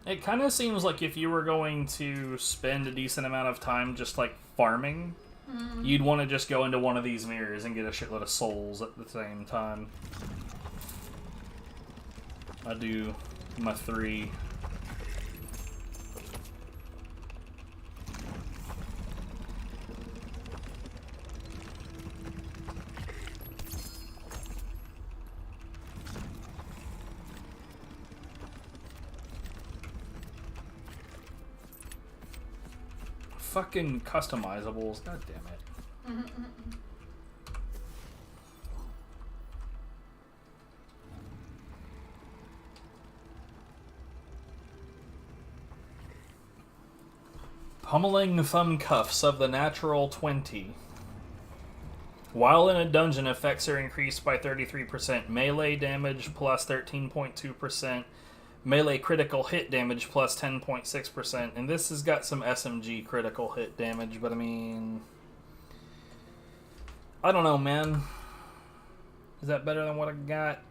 Speaker 2: It kind of seems like if you were going to spend a decent amount of time just like farming, you'd want to just go into one of these mirrors and get a shitload of souls at the same time. I do my 3. Fucking customizables, god damn it. Pummeling thumb cuffs of the natural 20. While in a dungeon, effects are increased by 33%. Melee damage plus 13.2%. Melee critical hit damage plus 10.6%. And this has got some SMG critical hit damage, but I mean... I don't know, man. Is that better than what I got?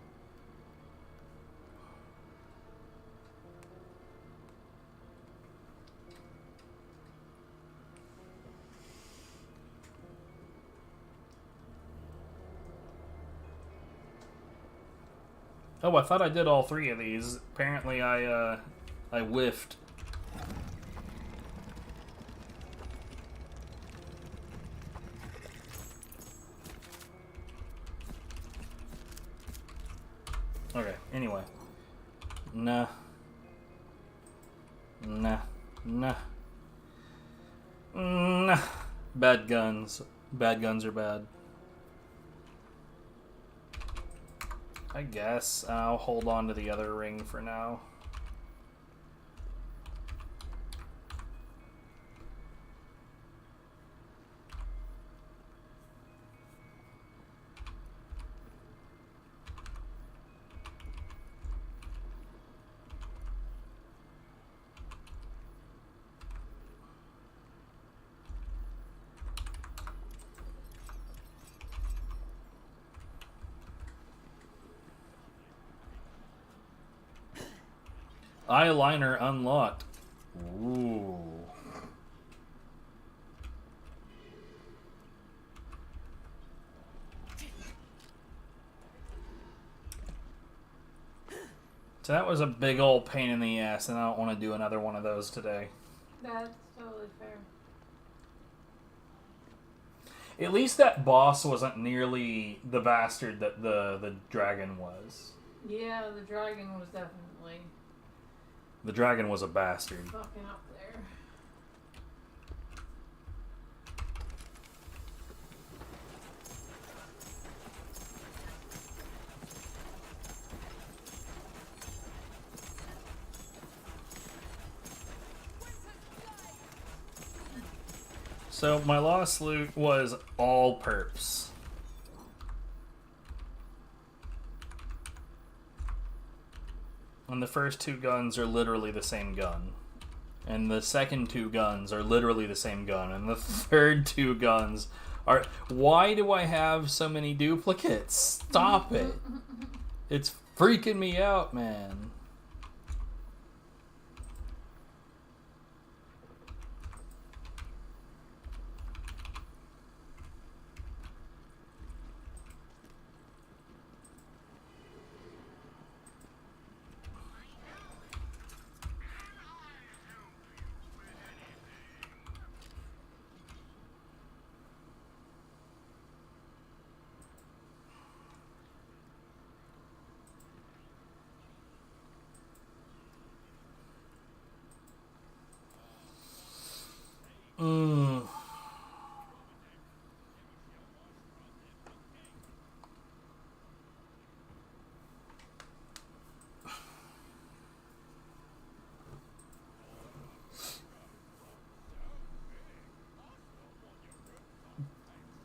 Speaker 2: Oh, I thought I did all 3 of these. Apparently I whiffed. Okay, anyway. Nah. Nah. Nah. Nah. Bad guns. Bad guns are bad. I guess I'll hold on to the other ring for now. Eyeliner unlocked. Ooh. So that was a big old pain in the ass, and I don't want to do another one of those today.
Speaker 3: That's totally fair.
Speaker 2: At least that boss wasn't nearly the bastard that the dragon was.
Speaker 3: Yeah, the dragon was definitely
Speaker 2: The dragon was a bastard.
Speaker 3: fucking up there.
Speaker 2: So my lost loot was all perps. And the first 2 guns are literally the same gun. And the second 2 guns are literally the same gun. And the third 2 guns are... Why do I have so many duplicates? Stop it. It's freaking me out, man.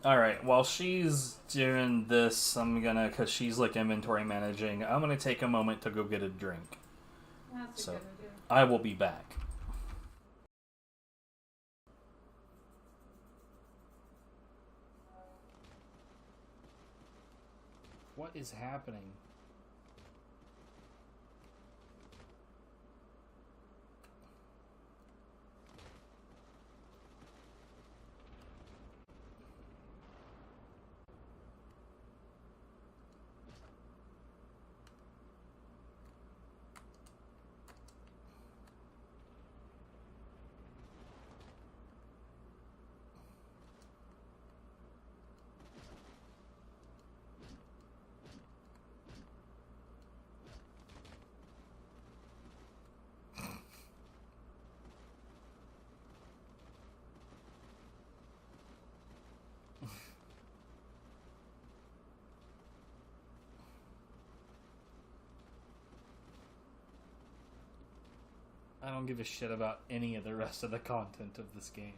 Speaker 2: Alright, while she's doing this, I'm gonna, because she's like inventory managing, I'm gonna take a moment to go get a drink.
Speaker 3: That's a good idea.
Speaker 2: I will be back. What is happening? I don't give a shit about any of the rest of the content of this game.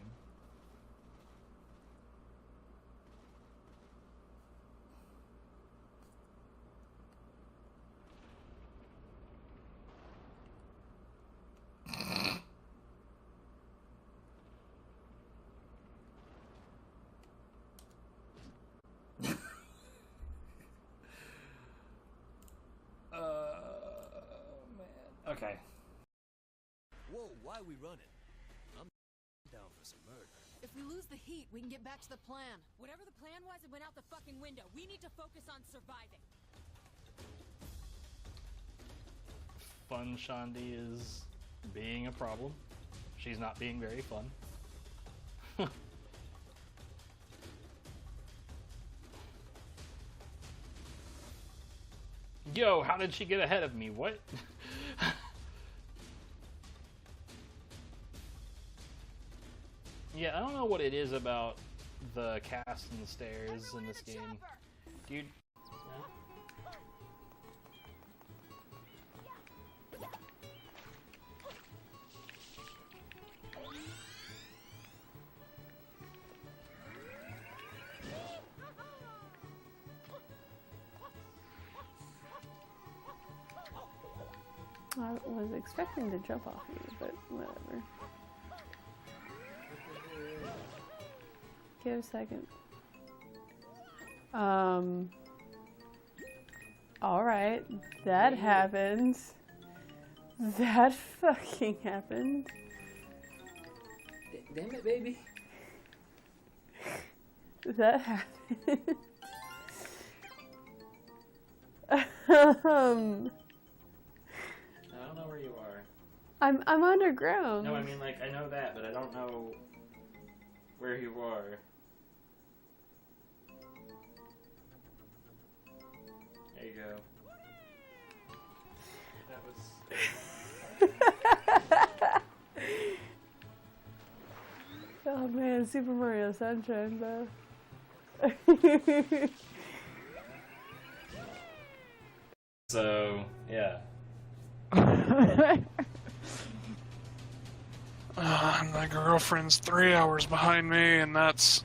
Speaker 2: Man. Okay.
Speaker 9: Whoa, why are we running? I'm down for some murder.
Speaker 10: If we lose the heat, we can get back to the plan. Whatever the plan was, it went out the fucking window. We need to focus on surviving.
Speaker 2: fun Shandi is being a problem. She's not being very fun. Yo, how did she get ahead of me? What? Yeah, I don't know what it is about the cast and the stairs in this game. Dude.
Speaker 11: I was expecting to jump off you, but whatever. Give a second. Alright. That happened. That fucking happened.
Speaker 12: Damn it, baby.
Speaker 11: That happened.
Speaker 12: I don't know where you are.
Speaker 11: I'm underground.
Speaker 12: No, I mean, like, I know that, but I don't know where you are. There you go. That was...
Speaker 11: Oh man, Super Mario Sunshine though.
Speaker 12: So, yeah.
Speaker 13: My girlfriend's 3 hours behind me, and that's...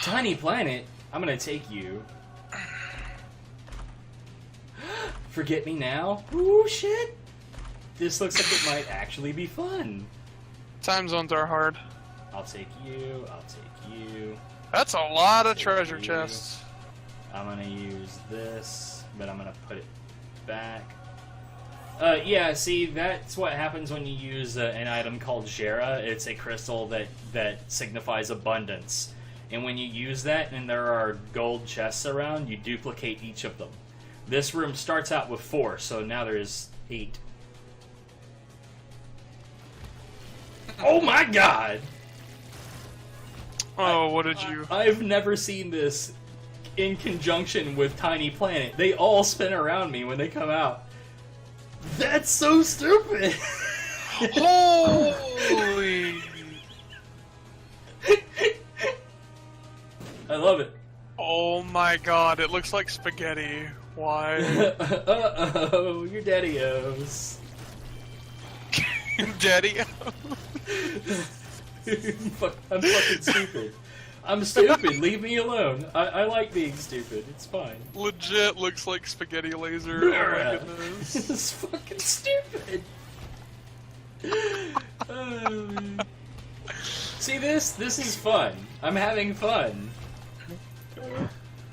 Speaker 12: Tiny Planet, I'm gonna take you. Forget Me Now? Ooh, shit! This looks like it might actually be fun.
Speaker 13: Time zones are hard.
Speaker 12: I'll take you, I'll take you.
Speaker 13: That's a lot of treasure chests.
Speaker 12: I'm gonna use this, but I'm gonna put it back. Yeah, see, that's what happens when you use an item called Jera. It's a crystal that signifies abundance. And when you use that and there are gold chests around, you duplicate each of them. This room starts out with 4, so now there's 8. Oh my god!
Speaker 13: Oh, what did you...
Speaker 12: I've never seen this in conjunction with Tiny Planet. They all spin around me when they come out. That's so stupid!
Speaker 13: Holy...
Speaker 12: I love it.
Speaker 13: Oh my god, it looks like spaghetti. Why?
Speaker 12: Uh-oh, you're daddy-os.
Speaker 13: Daddy-o?
Speaker 12: I'm fucking stupid. I'm stupid, leave me alone. I like being stupid, it's fine.
Speaker 13: Legit looks like spaghetti laser. Oh my goodness.
Speaker 12: This is fucking stupid. See this? This is fun. I'm having fun.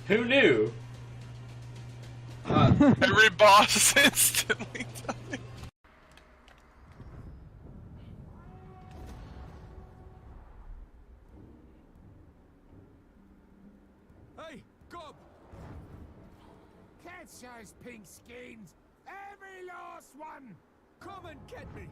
Speaker 12: Who knew?
Speaker 13: Every boss is instantly dying.
Speaker 14: Hey, Gob! Catch those pink skins! Every last one! Come and get me!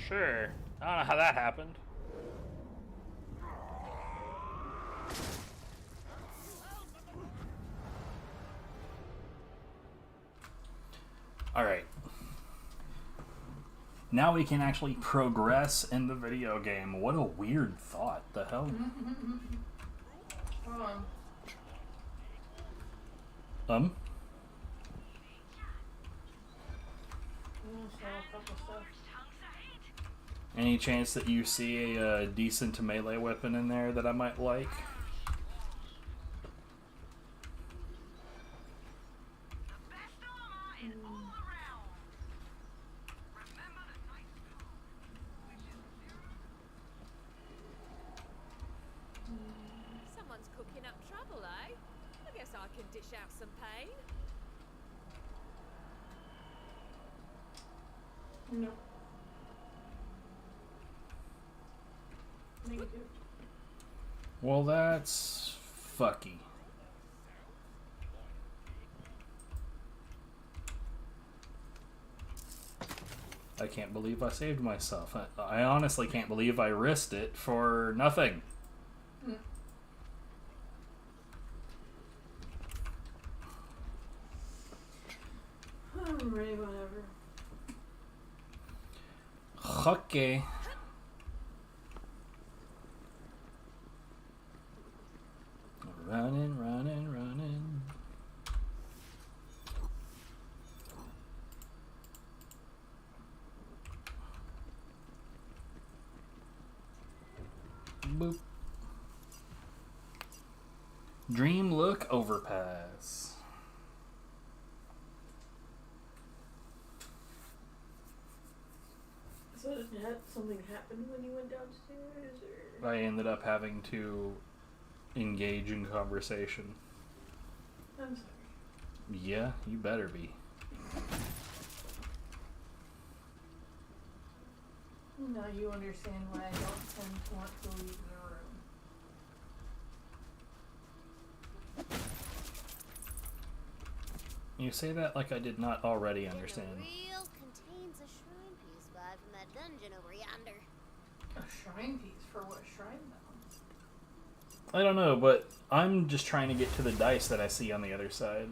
Speaker 2: Sure. I don't know how that happened. Alright. Now we can actually progress in the video game. What a weird thought. The hell? Any chance that you see a decent melee weapon in there that I might like?
Speaker 1: can dish out some pain.
Speaker 3: No. Negative.
Speaker 2: Well, that's fucky. I can't believe I saved myself. I honestly can't believe I risked it for nothing.
Speaker 3: I'm ready whenever.
Speaker 2: Okay. Running, running, running. Boop. Dream Look Overpass.
Speaker 3: So did something happen when you went downstairs, or?
Speaker 2: I ended up having to engage in conversation.
Speaker 3: I'm sorry.
Speaker 2: Yeah, you better be.
Speaker 3: Now you understand why I don't tend to want to leave the room.
Speaker 2: You say that like I did not already understand.
Speaker 4: Real contains a shrine piece vibe from that dungeon over yonder.
Speaker 3: A shrine piece? For what shrine, though?
Speaker 2: I don't know, but I'm just trying to get to the dice that I see on the other side.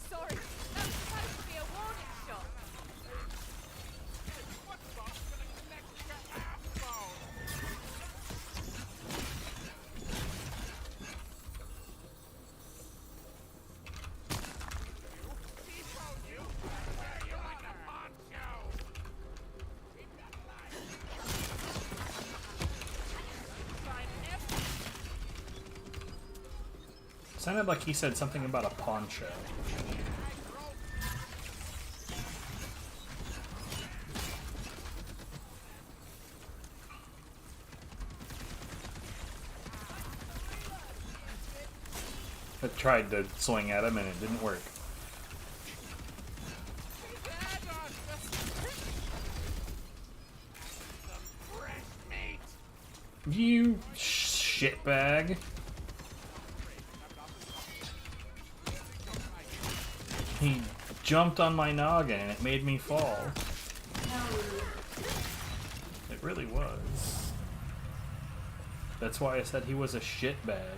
Speaker 1: Sorry, that was supposed to be a warning shot.
Speaker 2: Sounded like he said something about a poncho. I tried to swing at him and it didn't work. You shitbag. He jumped on my noggin and it made me fall. It really was. That's why I said he was a shitbag.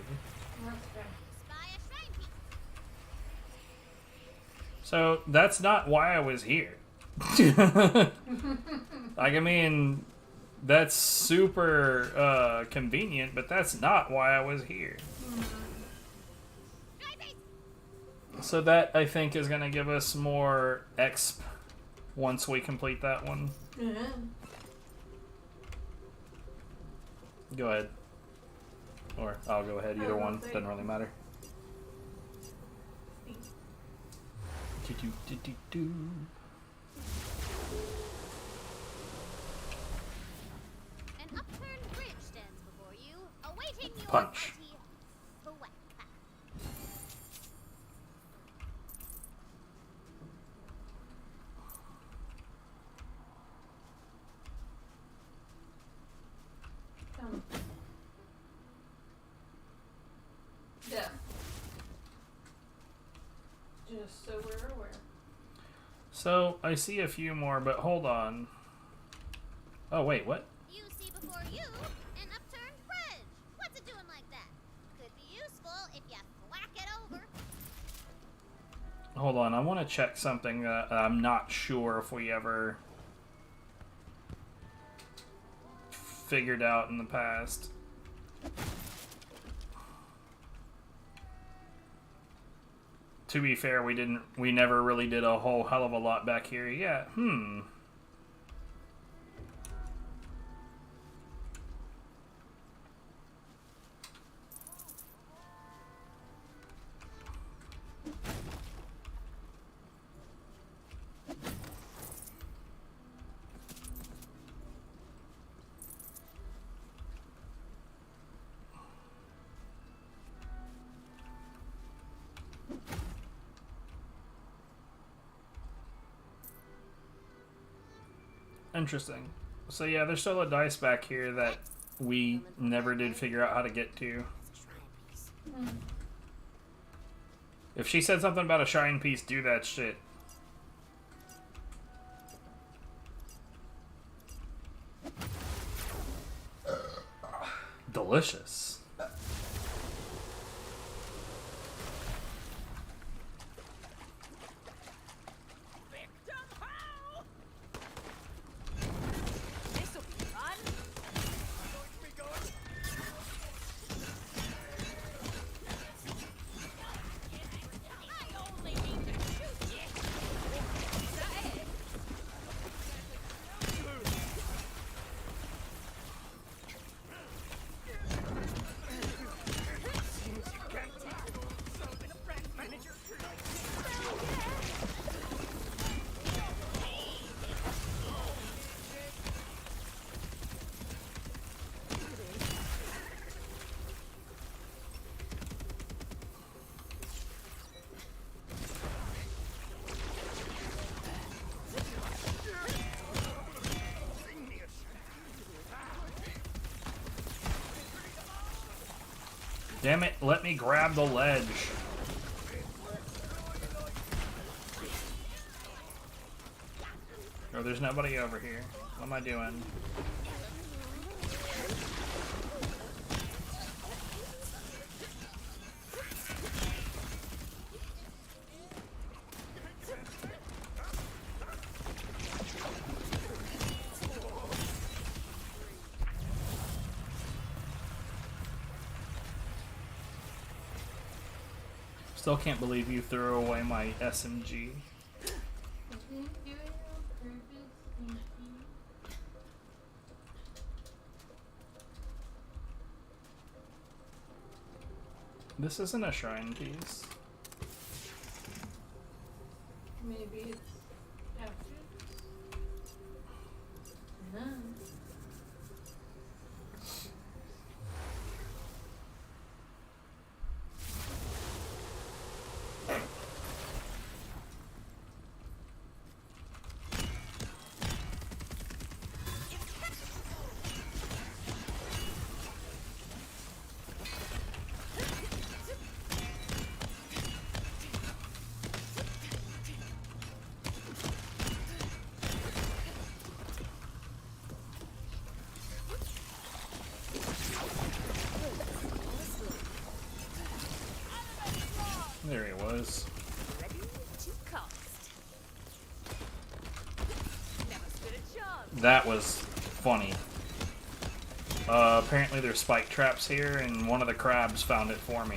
Speaker 2: So that's not why I was here. Like, I mean, that's super convenient, but that's not why I was here. So that, I think, is going to give us more exp once we complete that one. Go ahead. Or I'll go ahead, either one. Doesn't really matter.
Speaker 4: An upturned bridge stands before you, awaiting your
Speaker 2: Punch.
Speaker 3: Yeah. Just so we're aware.
Speaker 2: So, I see a few more, but hold on. Oh, wait, what?
Speaker 4: You see before you an upturned bridge. What's it doing like that? Could be useful if you whack it over.
Speaker 2: Hold on, I want to check something that I'm not sure if we ever figured out in the past. to be fair, we never really did a whole hell of a lot back here. Yeah, Interesting. So yeah, there's still a dice back here that we never did figure out how to get to. If she said something about a shrine piece, do that shit. Delicious. Damn it, let me grab the ledge. Oh, there's nobody over here. What am I doing? Still can't believe you threw away my SMG. This isn't a shrine piece.
Speaker 3: Maybe it's after. No.
Speaker 2: There he was.
Speaker 1: Ready to cast. Never stood a chance.
Speaker 2: That was funny. Apparently there's spike traps here, and one of the crabs found it for me.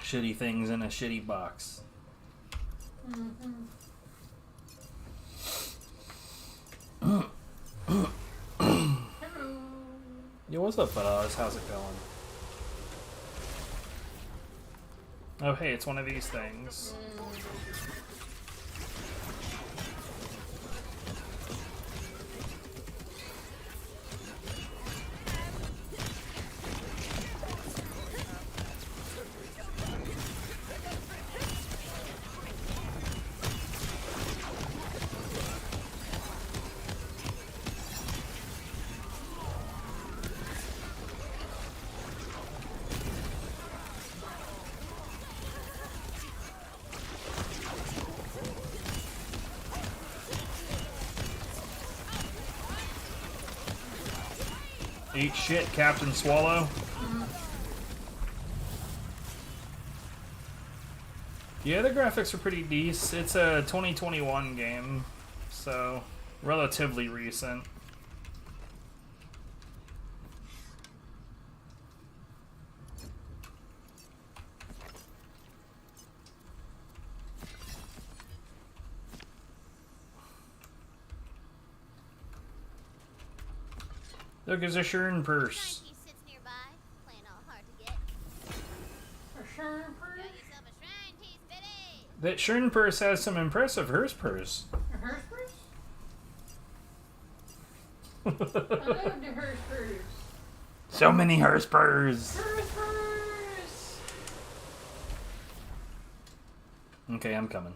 Speaker 2: Shitty things in a shitty box. Yo, what's up, fellas? How's it going? Oh, hey, it's one of these things. Eat shit, Captain Swallow. Yeah, the graphics are pretty decent. It's a 2021 game, so relatively recent. Look, there's a Shern purse.
Speaker 4: He sits nearby, playing all hard to get.
Speaker 3: A sure purse?
Speaker 4: Got yourself a shrine piece, Biddy!
Speaker 2: That Shern purse has some impressive hearse purse.
Speaker 3: A hearse purse? I love the hearse purse.
Speaker 2: So many hearse purse.
Speaker 3: Hearse purse!
Speaker 2: Okay, I'm coming.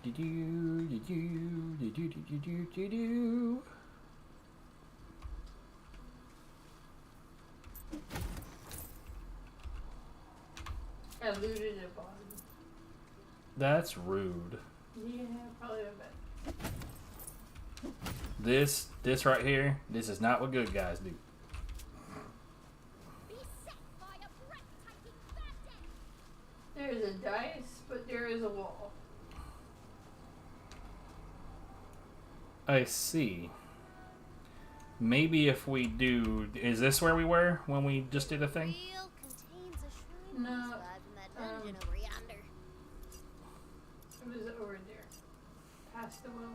Speaker 2: Do-do-do-do-do-do-do-do-do.
Speaker 3: I looted a body.
Speaker 2: That's rude.
Speaker 3: Yeah, probably a bit.
Speaker 2: This right here, this is not what good guys do.
Speaker 3: There's a dice, but there is a wall.
Speaker 2: I see. Maybe if we do... Is this where we were when we just did a thing?
Speaker 3: No.
Speaker 4: Dungeon over yonder.
Speaker 3: It was over there. Past the well.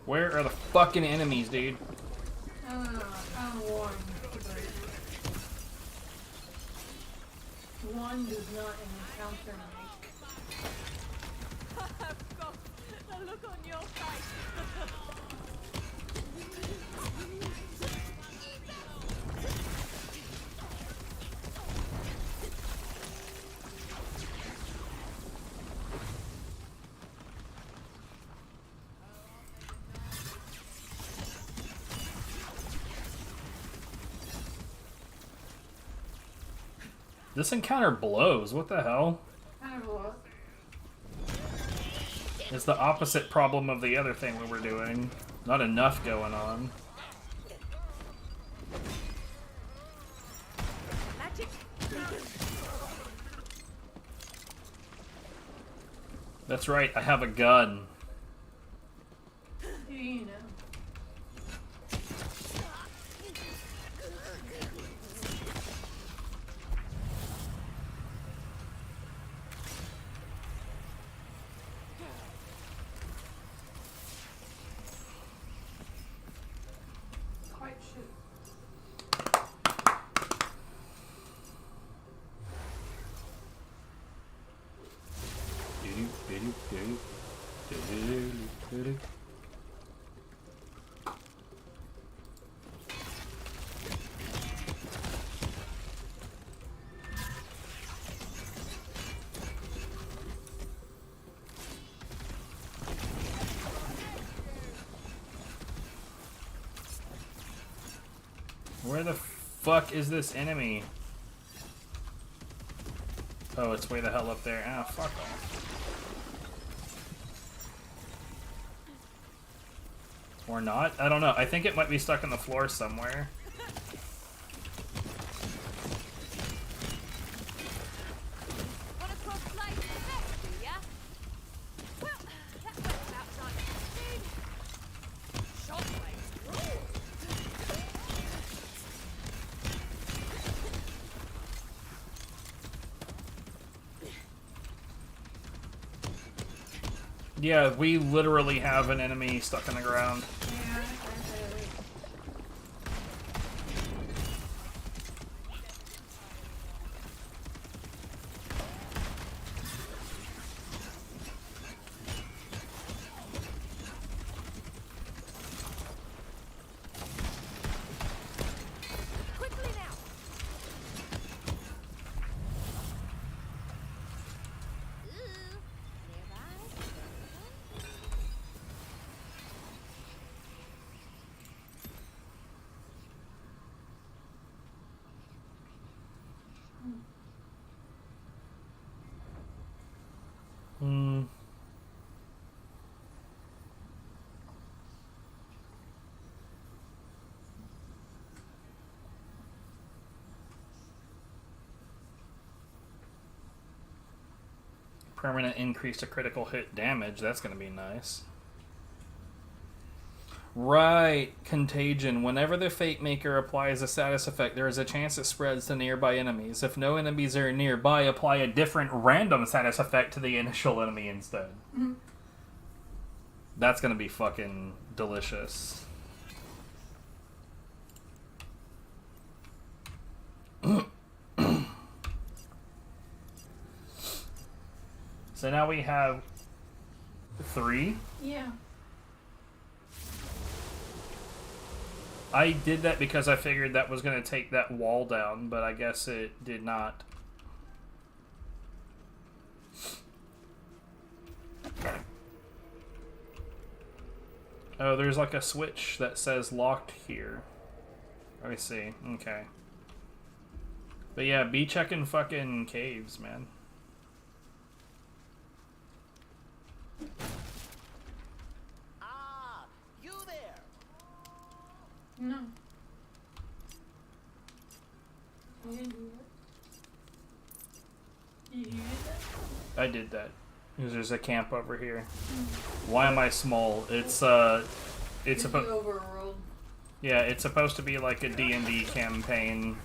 Speaker 2: Where are the fucking enemies, dude?
Speaker 3: I'm one. One does not encounter me.
Speaker 1: God, the look on your face.
Speaker 2: This encounter blows. What the hell?
Speaker 3: Kind of what?
Speaker 2: It's the opposite problem of the other thing we were doing. Not enough going on.
Speaker 1: Magic.
Speaker 2: That's right, I have a gun.
Speaker 3: Do you know? Quite shoot.
Speaker 2: Where the fuck is this enemy? Oh, it's way the hell up there. Ah, fuck off. Or not? I don't know. I think it might be stuck in the floor somewhere.
Speaker 1: Wanna cross blades with that, do ya? Well, that works out nice. Shockwaves rule.
Speaker 2: Yeah, we literally have an enemy stuck in the ground. permanent increase to critical hit damage. That's going to be nice. Right, Contagion. Whenever the Fate Maker applies a status effect, there is a chance it spreads to nearby enemies. If no enemies are nearby, apply a different random status effect to the initial enemy instead.
Speaker 3: Mhm.
Speaker 2: That's gonna be fucking delicious. So now we have 3.
Speaker 3: Yeah.
Speaker 2: I did that because I figured that was going to take that wall down, but I guess it did not. Oh, there's like a switch that says locked here. I see. Okay. But yeah, be checking fucking caves, man.
Speaker 5: Ah, you there?
Speaker 3: No. You didn't do that? You did that?
Speaker 2: I did that. Because there's a camp over here. Why am I small? It's supposed.
Speaker 3: Overruled.
Speaker 2: Yeah, it's supposed to be like a D&D campaign.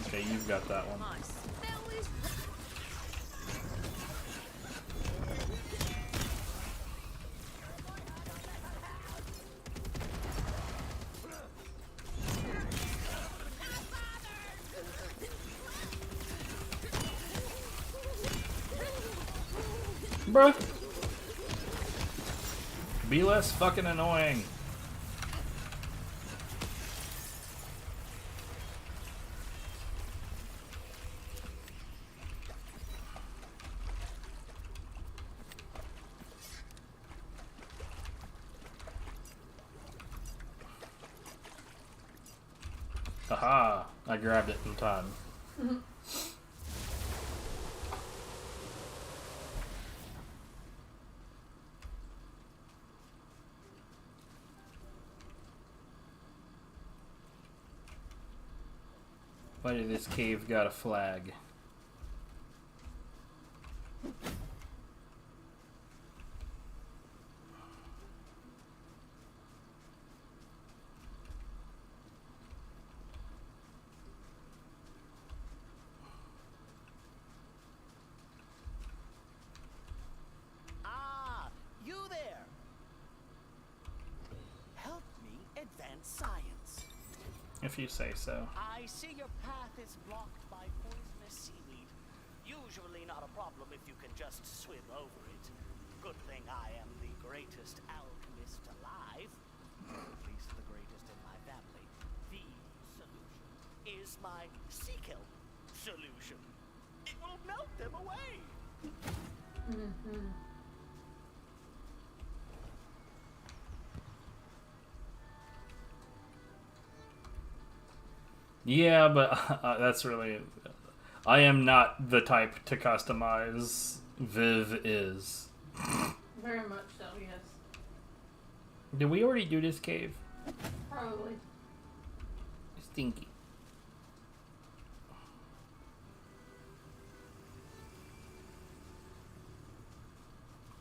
Speaker 2: Okay, you've got that one. Bruh. Be less fucking annoying. Aha! I grabbed it in time. Why did this cave got a flag?
Speaker 5: Ah, you there? Help me advance science.
Speaker 2: If you say so.
Speaker 5: I see your path is blocked by poisonous seaweed. Usually not a problem if you can just swim over it. Good thing I am the greatest alchemist alive. At least the greatest in my family. The solution is my sea kelp solution. It will melt them away.
Speaker 2: Yeah, but that's really... I am not the type to customize. Viv is.
Speaker 3: Very much so, yes.
Speaker 2: Did we already do this cave?
Speaker 3: Probably.
Speaker 2: Stinky.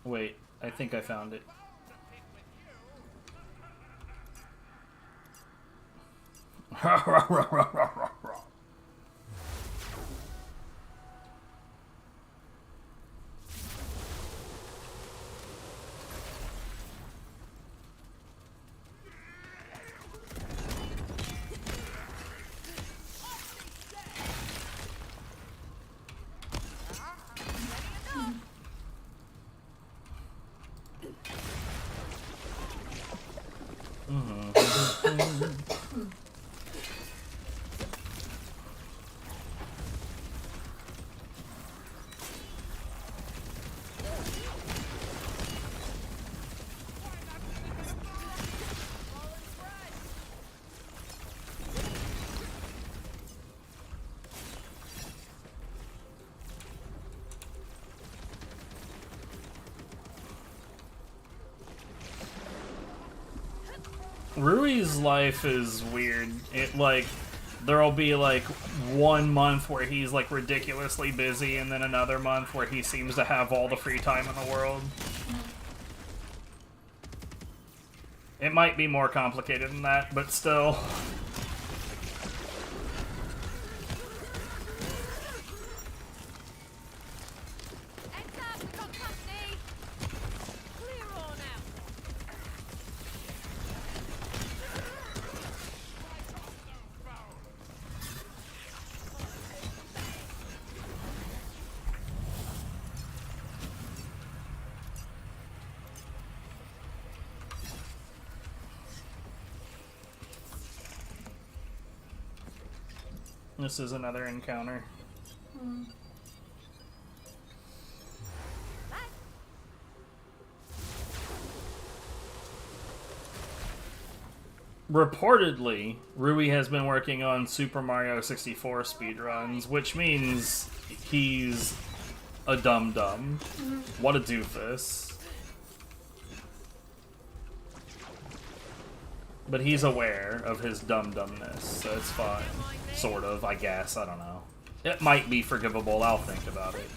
Speaker 2: Wait, I think I found it. Rui's life is weird. It like there'll be like 1 month where he's like ridiculously busy, and then another month where he seems to have all the free time in the world. It might be more complicated than that, but still. This is another encounter. Reportedly, Rui has been working on Super Mario 64 speedruns, which means he's a dum-dum. What a doofus. But he's aware of his dum-dumness, so it's fine. Sort of, I guess. I don't know. It might be forgivable. I'll think about it.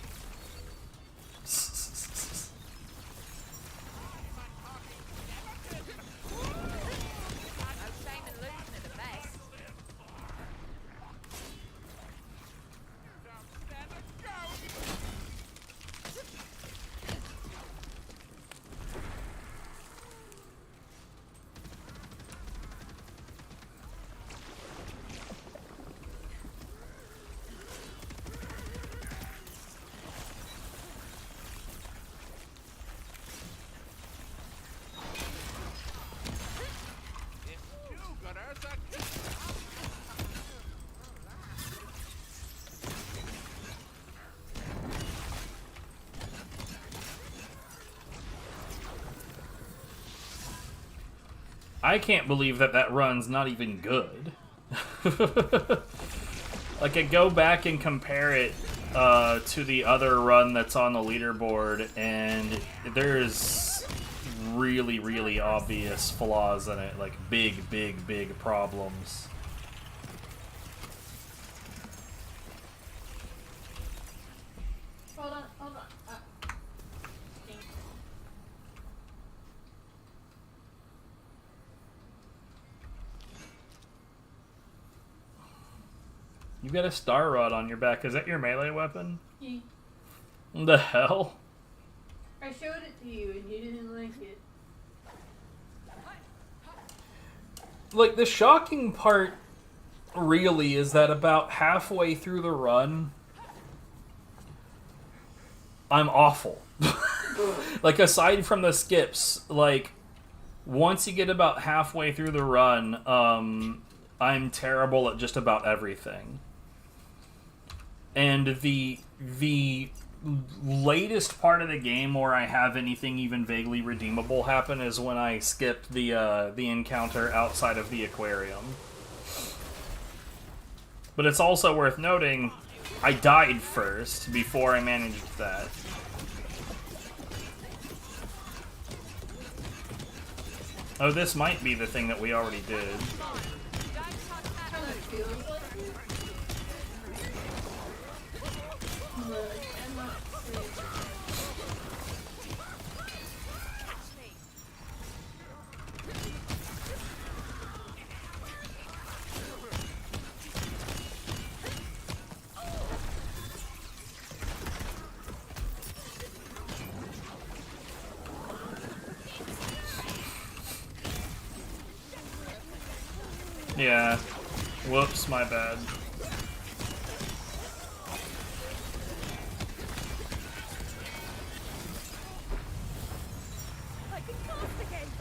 Speaker 2: I can't believe that that run's not even good. Like, I go back and compare it to the other run that's on the leaderboard, and there's really, really obvious flaws in it. Like, big, big, big problems.
Speaker 3: Hold on.
Speaker 2: You've got a star rod on your back. Is that your melee weapon?
Speaker 3: Yeah.
Speaker 2: The hell?
Speaker 3: I showed it to you and you didn't like it.
Speaker 2: Like, the shocking part, really, is that about halfway through the run, I'm awful. Like, aside from the skips, like, once you get about halfway through the run, I'm terrible at just about everything. And the latest part of the game where I have anything even vaguely redeemable happen is when I skipped the encounter outside of the aquarium. But it's also worth noting, I died first before I managed that. Oh, this might be the thing that we already did. Yeah. Whoops, my bad.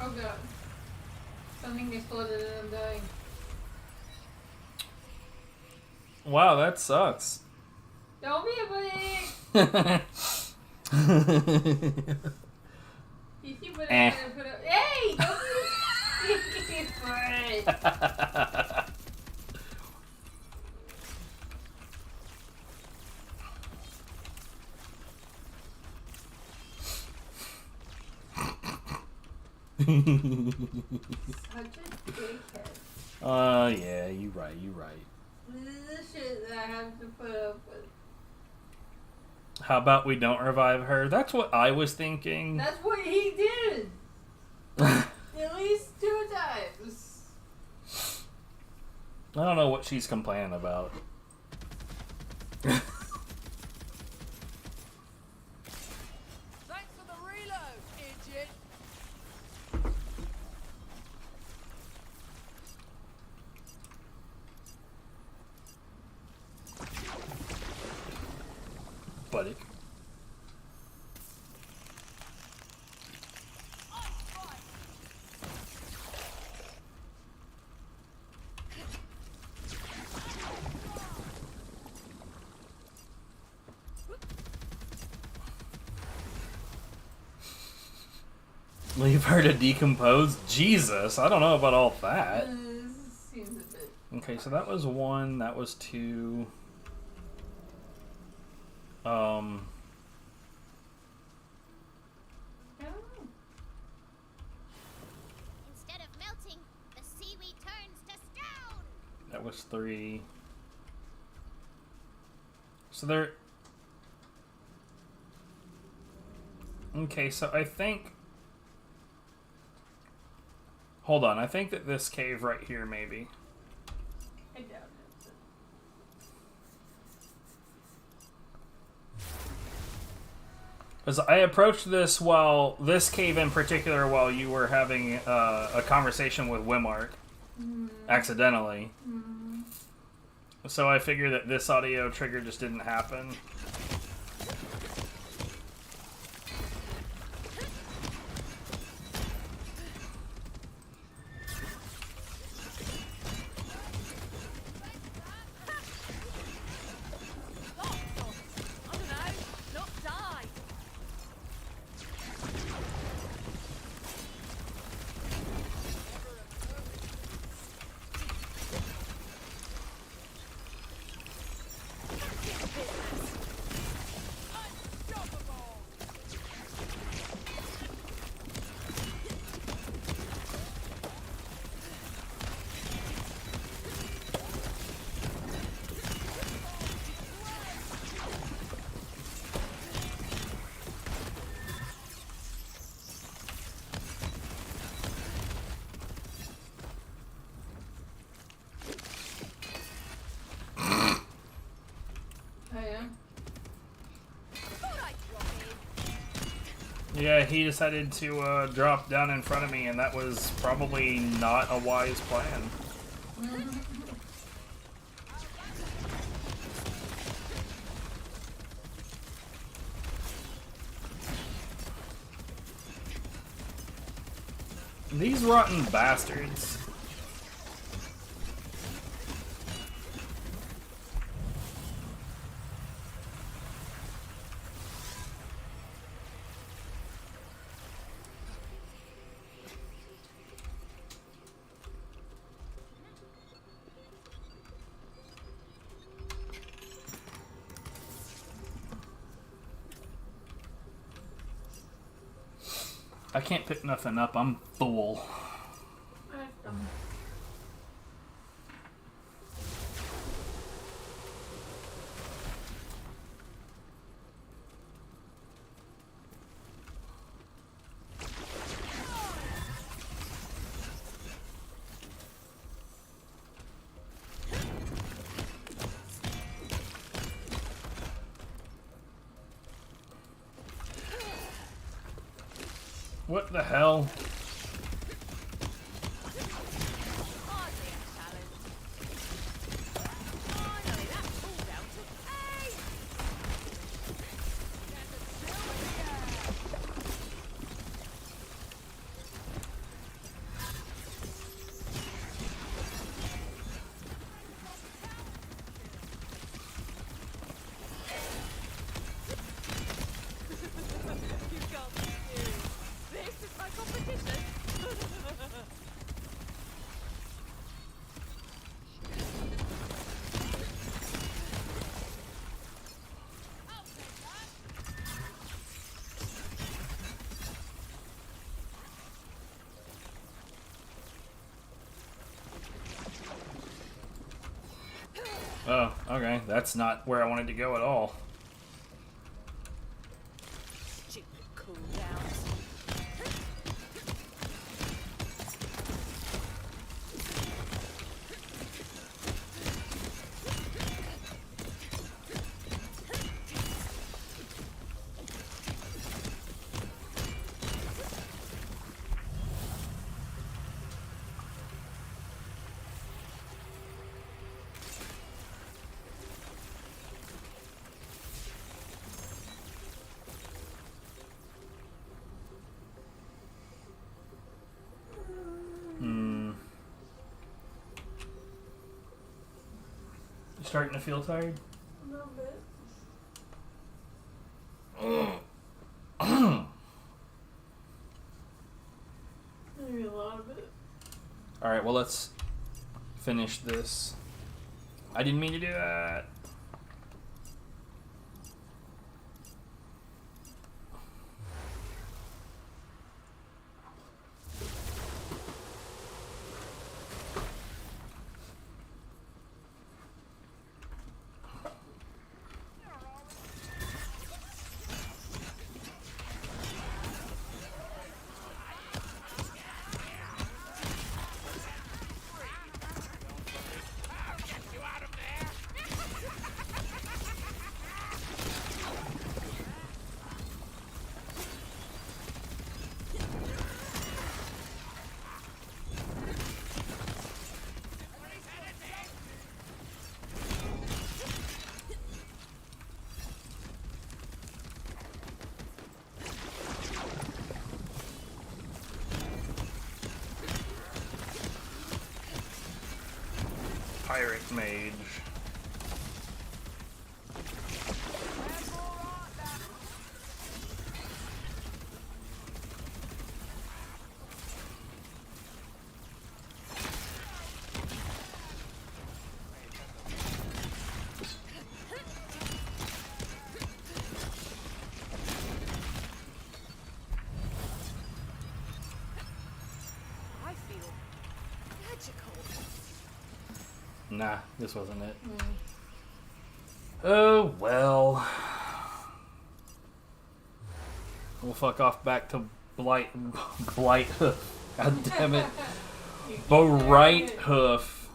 Speaker 3: Oh god. Something exploded and I'm dying.
Speaker 2: Wow, that sucks.
Speaker 3: Don't be a bully! You see what I'm gonna put up? Hey! Don't be a stinky bird! Such a dickhead.
Speaker 2: Yeah, you right.
Speaker 3: This is the shit that I have to put up with.
Speaker 2: How about we don't revive her? That's what I was thinking.
Speaker 3: That's what he did! At least 2 times.
Speaker 2: I don't know what she's complaining about.
Speaker 8: Thanks for the reload, idiot.
Speaker 2: Buddy. Leave her to decompose? Jesus, I don't know about all that.
Speaker 3: This seems a bit...
Speaker 2: Okay, so that was 1, that was 2.
Speaker 3: I don't know.
Speaker 4: Instead of melting, the seaweed turns to stone.
Speaker 2: That was 3. So there... Okay, so I think... Hold on, I think that this cave right here, maybe.
Speaker 3: I doubt it.
Speaker 2: Because I approached this cave in particular, while you were having a conversation with Wimark. Accidentally. So I figured that this audio trigger just didn't happen. Yeah, he decided to drop down in front of me, and that was probably not a wise plan. These rotten bastards. I can't pick nothing up, I'm full. What the hell? Oh, okay. That's not where I wanted to go at all.
Speaker 1: Stupid cooldowns.
Speaker 2: You starting to feel tired?
Speaker 3: A little bit. Maybe a lot of it.
Speaker 2: Alright, well, let's finish this. I didn't mean to do that. Pirate Mage.
Speaker 1: I feel magical.
Speaker 2: Nah, this wasn't it. Oh, well. We'll fuck off back to Blight. God damn it. Bright Hoof.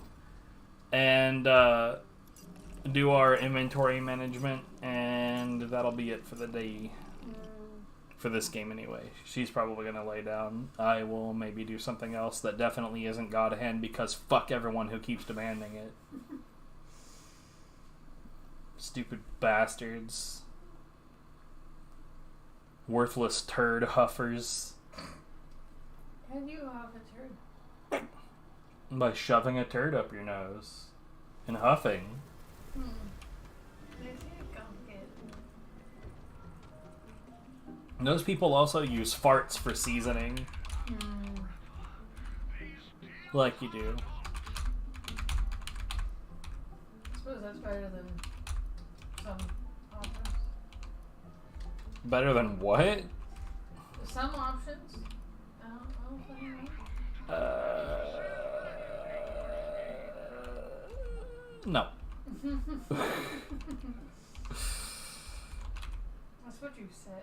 Speaker 2: And do our inventory management. And that'll be it for the day. For this game anyway. She's probably going to lay down. I will maybe do something else that definitely isn't God Hand because fuck everyone who keeps demanding it. Stupid bastards. Worthless turd huffers.
Speaker 3: How do you have a turd?
Speaker 2: By shoving a turd up your nose. And huffing.
Speaker 3: Makes it complicated.
Speaker 2: Those people also use farts for seasoning. Like you do.
Speaker 3: I suppose that's better than some options.
Speaker 2: Better than what?
Speaker 3: Some options? I don't know if I know.
Speaker 2: No.
Speaker 3: That's what you say.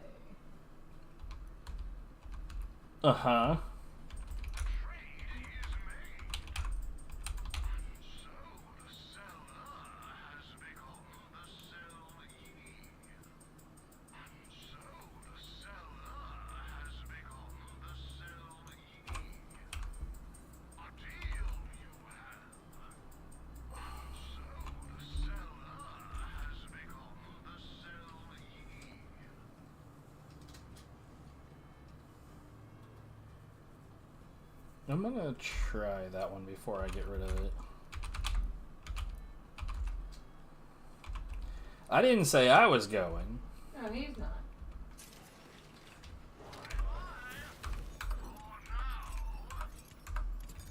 Speaker 2: Uh-huh. I'm gonna try that one before I get rid of it. I didn't say I was going.
Speaker 3: No, he's not.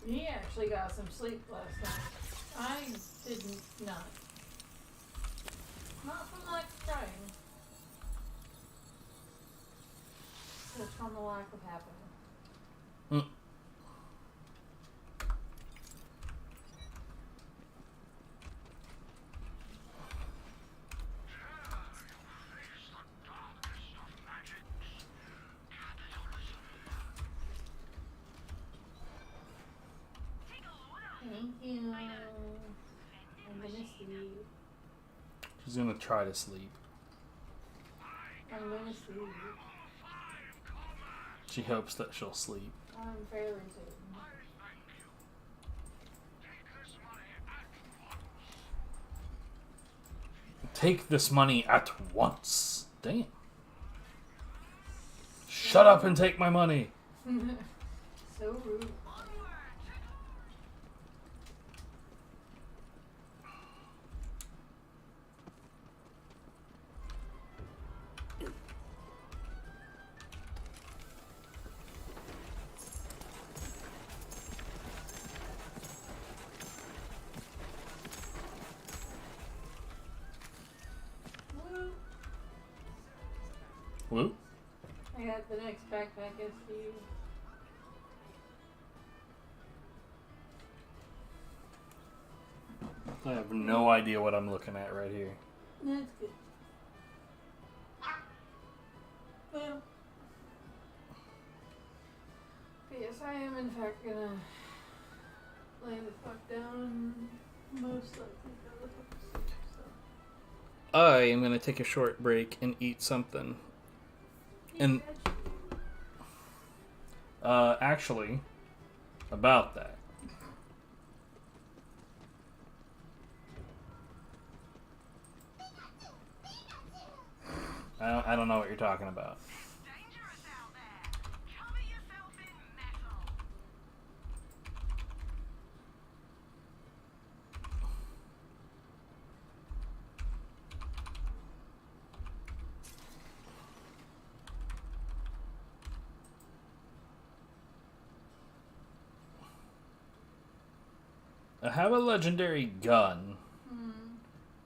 Speaker 3: He actually got some sleep last night. I did not. Not from lack of trying. Just from the lack of happening.
Speaker 2: She's gonna try to sleep.
Speaker 3: I'm gonna sleep.
Speaker 2: She hopes that she'll sleep.
Speaker 3: I'm fairly certain.
Speaker 2: Take this money at once. Damn. Shut up and take my money.
Speaker 3: So rude.
Speaker 2: Woo?
Speaker 3: I got the next backpack SU.
Speaker 2: I have no idea what I'm looking at right here.
Speaker 3: That's good. Well. But yes, I am in fact gonna lay the fuck down and most likely go to sleep, so.
Speaker 2: I am gonna take a short break and eat something. And actually, about that. I don't know what you're talking about. I have a legendary gun.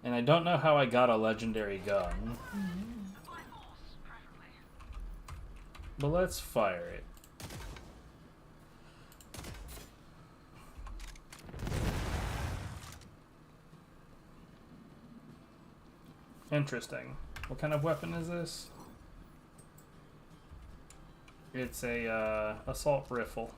Speaker 2: And I don't know how I got a legendary gun. But let's fire it. Interesting. What kind of weapon is this? It's a assault rifle.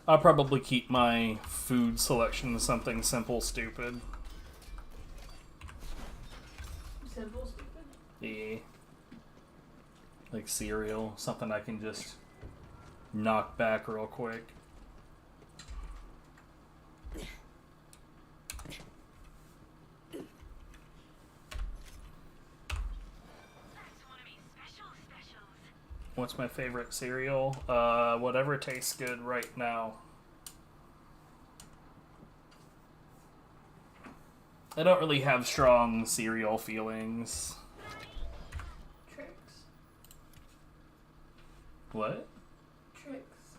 Speaker 2: I'll probably keep my food selection to something simple, stupid.
Speaker 3: Simple, stupid?
Speaker 2: Yeah. Like cereal, something I can just knock back real quick. What's my favorite cereal? Whatever tastes good right now. I don't really have strong cereal feelings.
Speaker 3: Tricks.
Speaker 2: What?
Speaker 3: Tricks.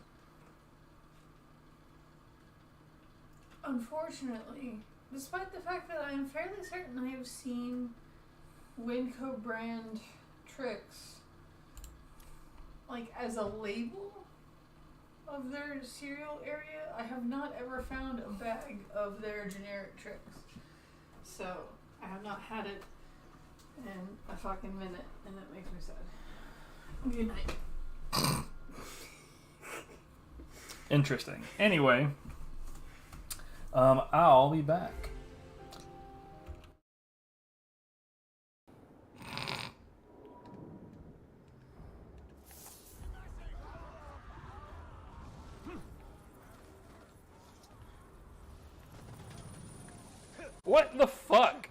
Speaker 3: Unfortunately, despite the fact that I am fairly certain I have seen Winco brand Tricks like as a label of their cereal area, I have not ever found a bag of their generic Tricks. So I have not had it in a fucking minute, and that makes me sad. Good night.
Speaker 2: Interesting. Anyway, I'll be back. What the fuck?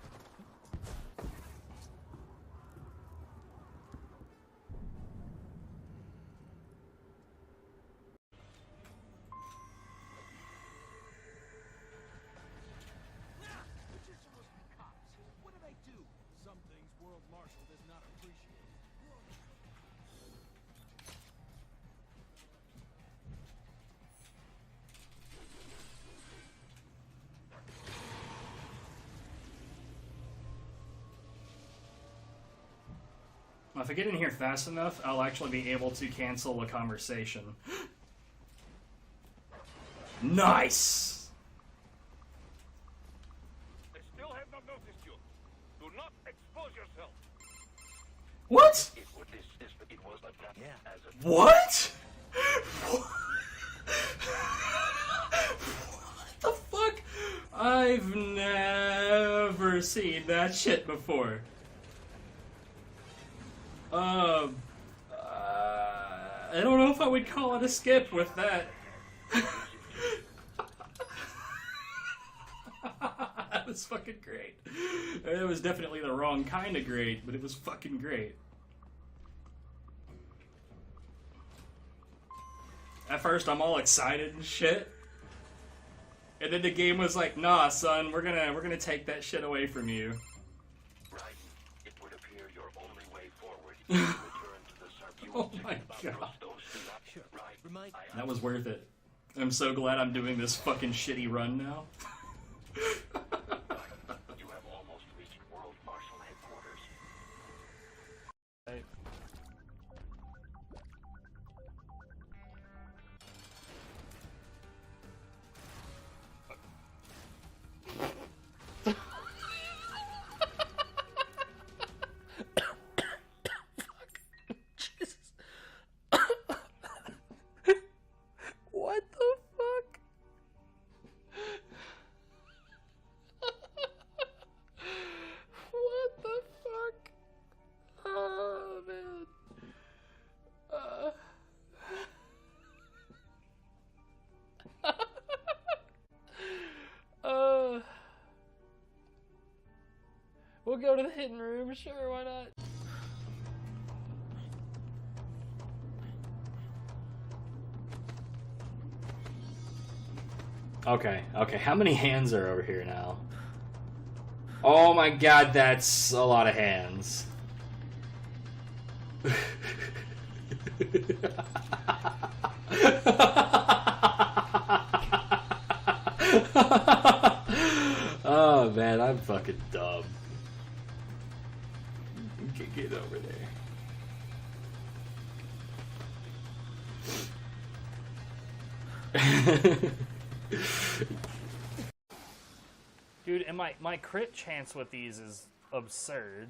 Speaker 14: What do they do? Some things World Marshal does not appreciate.
Speaker 2: If I get in here fast enough, I'll actually be able to cancel a conversation. Nice!
Speaker 14: I still have not noticed you. Do not expose yourself.
Speaker 2: What?
Speaker 14: It was like that. Yeah. As a
Speaker 2: What? What the fuck? I've never seen that shit before. I don't know if I would call it a skip with that. That was fucking great. It was definitely the wrong kind of great, but it was fucking great. At first, I'm all excited and shit, and then the game was like, "Nah, son, we're gonna take that shit away from you."
Speaker 14: right, it would appear your only way forward is to return to the circle.
Speaker 2: Oh my god,
Speaker 14: Sure. Right.
Speaker 2: that was worth it. I'm so glad I'm doing this fucking shitty run now.
Speaker 14: You have almost reached World Marshal headquarters.
Speaker 2: What the fuck? What the fuck? Oh, man. We'll go to the hidden room, sure, why not? Okay, how many hands are over here now? Oh my god, that's a lot of hands. Oh man, I'm fucking dumb. Get over there. Dude, and my crit chance with these is absurd.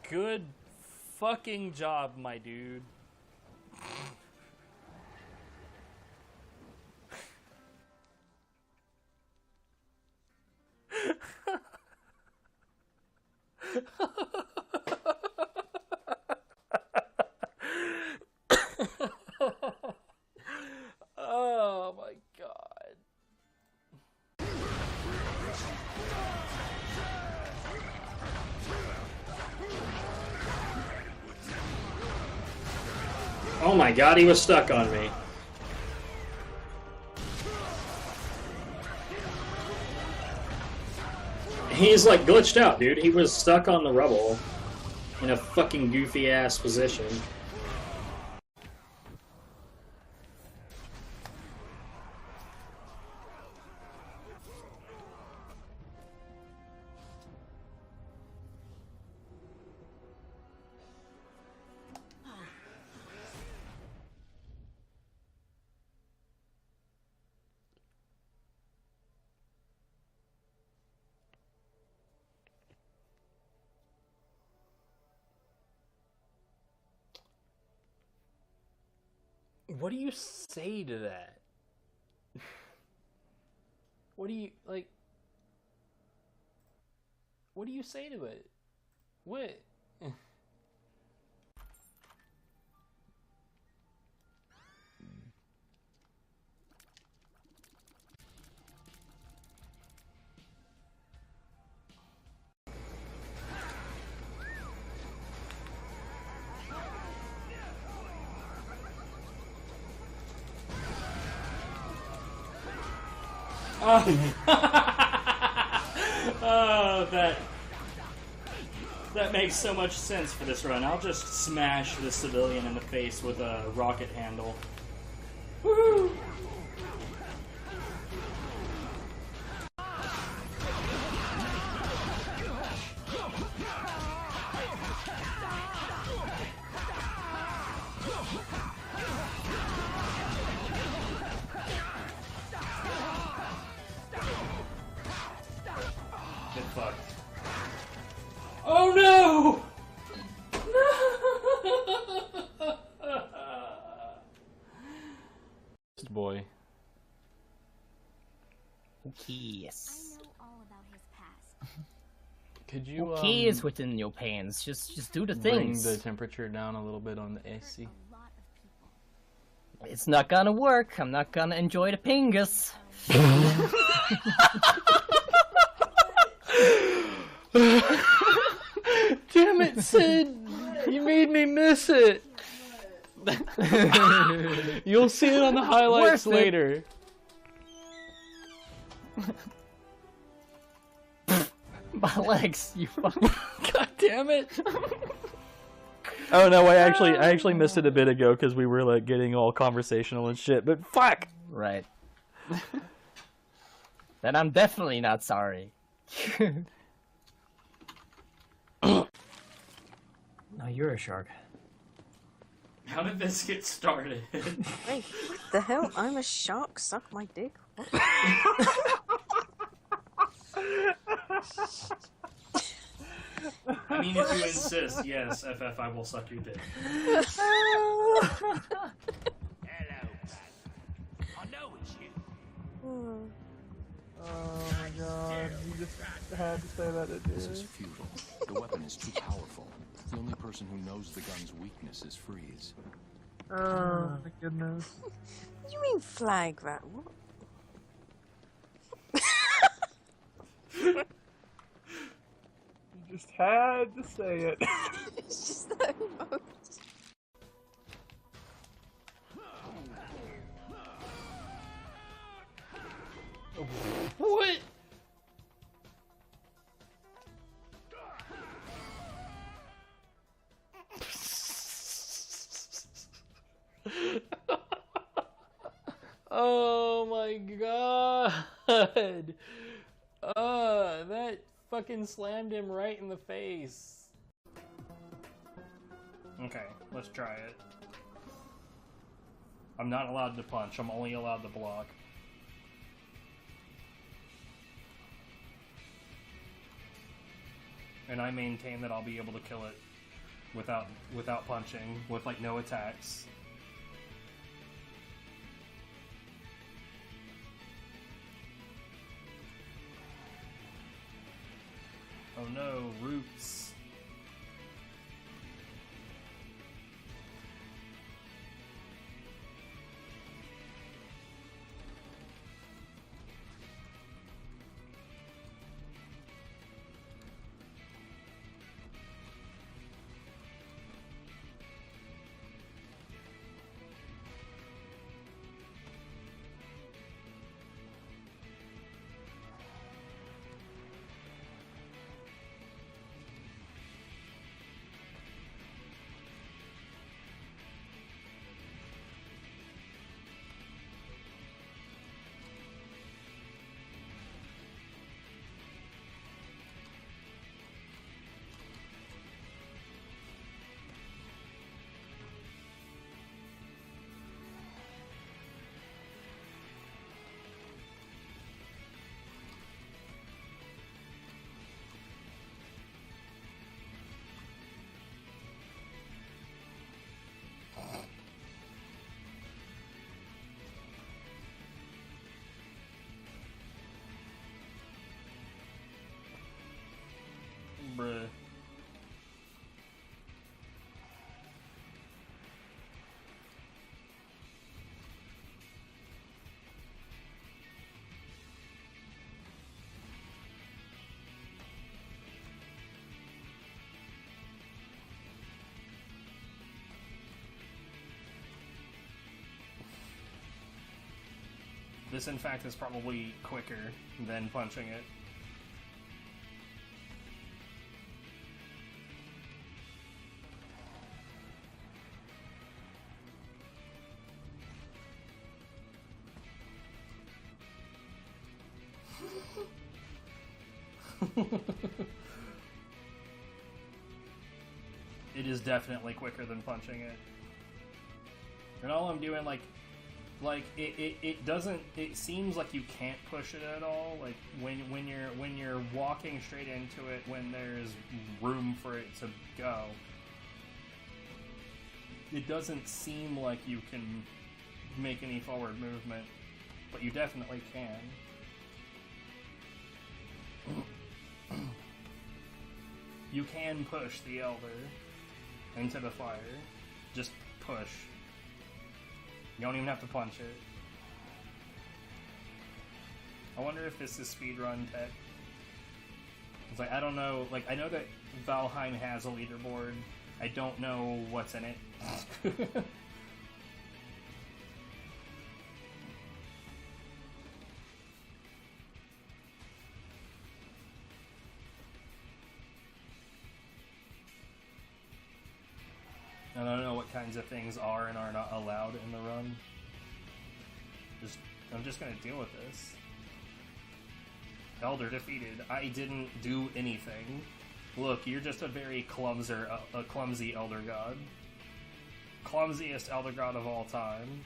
Speaker 2: Good fucking job, my dude. Oh my god. Oh my god, he was stuck on me. He's like glitched out, dude. He was stuck on the rubble in a fucking goofy ass position. What do you say to that? What do you, like... What do you say to it? What? Oh, oh that.
Speaker 12: That makes so much sense for this run. I'll just smash the civilian in the face with a rocket handle. Woohoo! Get fucked. Oh no!
Speaker 2: Boy.
Speaker 15: Yes.
Speaker 4: I know all about his past.
Speaker 2: Could you
Speaker 15: Who cares what's in your pants? Just do the
Speaker 2: bring
Speaker 15: things.
Speaker 2: the temperature down a little bit on the AC?
Speaker 15: It's not gonna work. I'm not gonna enjoy the pingus.
Speaker 2: Damn it, Sid! You made me miss it! You'll see it on the highlights
Speaker 15: Worth it.
Speaker 2: later.
Speaker 15: My legs, you fucking...
Speaker 2: God damn it! Oh no, I actually missed it a bit ago because we were like getting all conversational and shit, but fuck!
Speaker 15: Right. Then I'm definitely not sorry. No, you're a shark.
Speaker 12: How did this get started?
Speaker 16: Wait, what the hell? I'm a shark? Suck my dick? What?
Speaker 12: I mean, if you insist, yes, FF, I will suck your dick.
Speaker 5: Hello, I know it's you.
Speaker 17: Oh my god, you just had to say that, didn't you?
Speaker 18: This is futile. The weapon is too powerful. The only person who knows the gun's weakness is Freeze.
Speaker 17: Oh my goodness.
Speaker 16: What do you mean flag that? What?
Speaker 17: You just had to say it.
Speaker 16: It's just that emotion.
Speaker 2: What? Oh my god. That fucking slammed him right in the face. Okay, let's try it. I'm not allowed to punch, I'm only allowed to block. And I maintain that I'll be able to kill it without punching, with like no attacks. Oh no, roots. Bruh. This, in fact, is probably quicker than punching it. It is definitely quicker than punching it. And all I'm doing, like it doesn't. It seems like you can't push it at all. Like when you're walking straight into it, when there's room for it to go, it doesn't seem like you can make any forward movement, but you definitely can. You can push the Elder into the fire. Just push. You don't even have to punch it. I wonder if this is speedrun tech. It's like, I don't know, like, I know that Valheim has a leaderboard. I don't know what's in it. I don't know what kinds of things are and are not allowed in the run. I'm just gonna deal with this. Elder defeated. I didn't do anything. Look, you're just a very clumsy Elder God. Clumsiest Elder God of all time.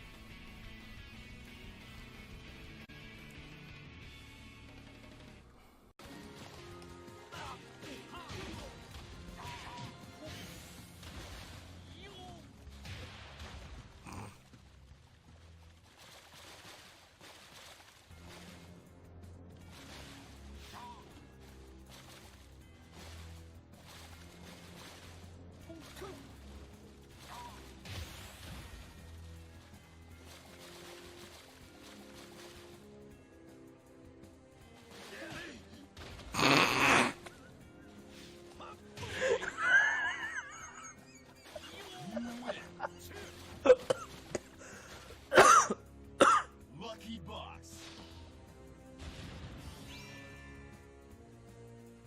Speaker 5: Lucky boss.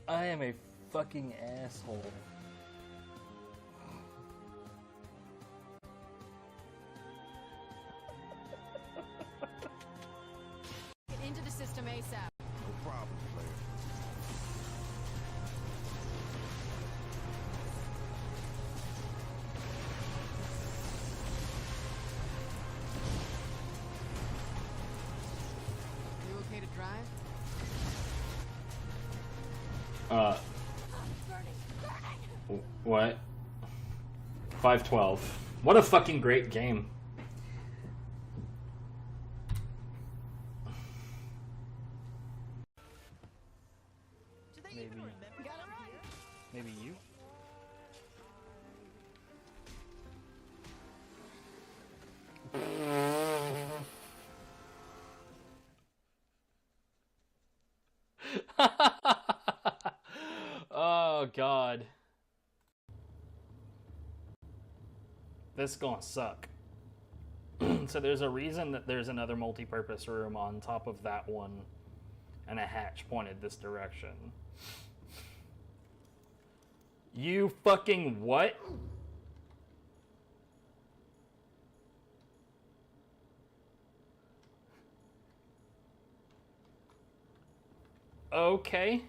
Speaker 2: I am a fucking asshole.
Speaker 10: Get into the system ASAP.
Speaker 5: No problem, player.
Speaker 10: You okay to drive?
Speaker 12: What? 512. What a fucking great game.
Speaker 2: Maybe you?
Speaker 12: Oh god. This is gonna suck. So there's a reason that there's another multi-purpose room on top of that one, and a hatch pointed this direction. You fucking what? Okay.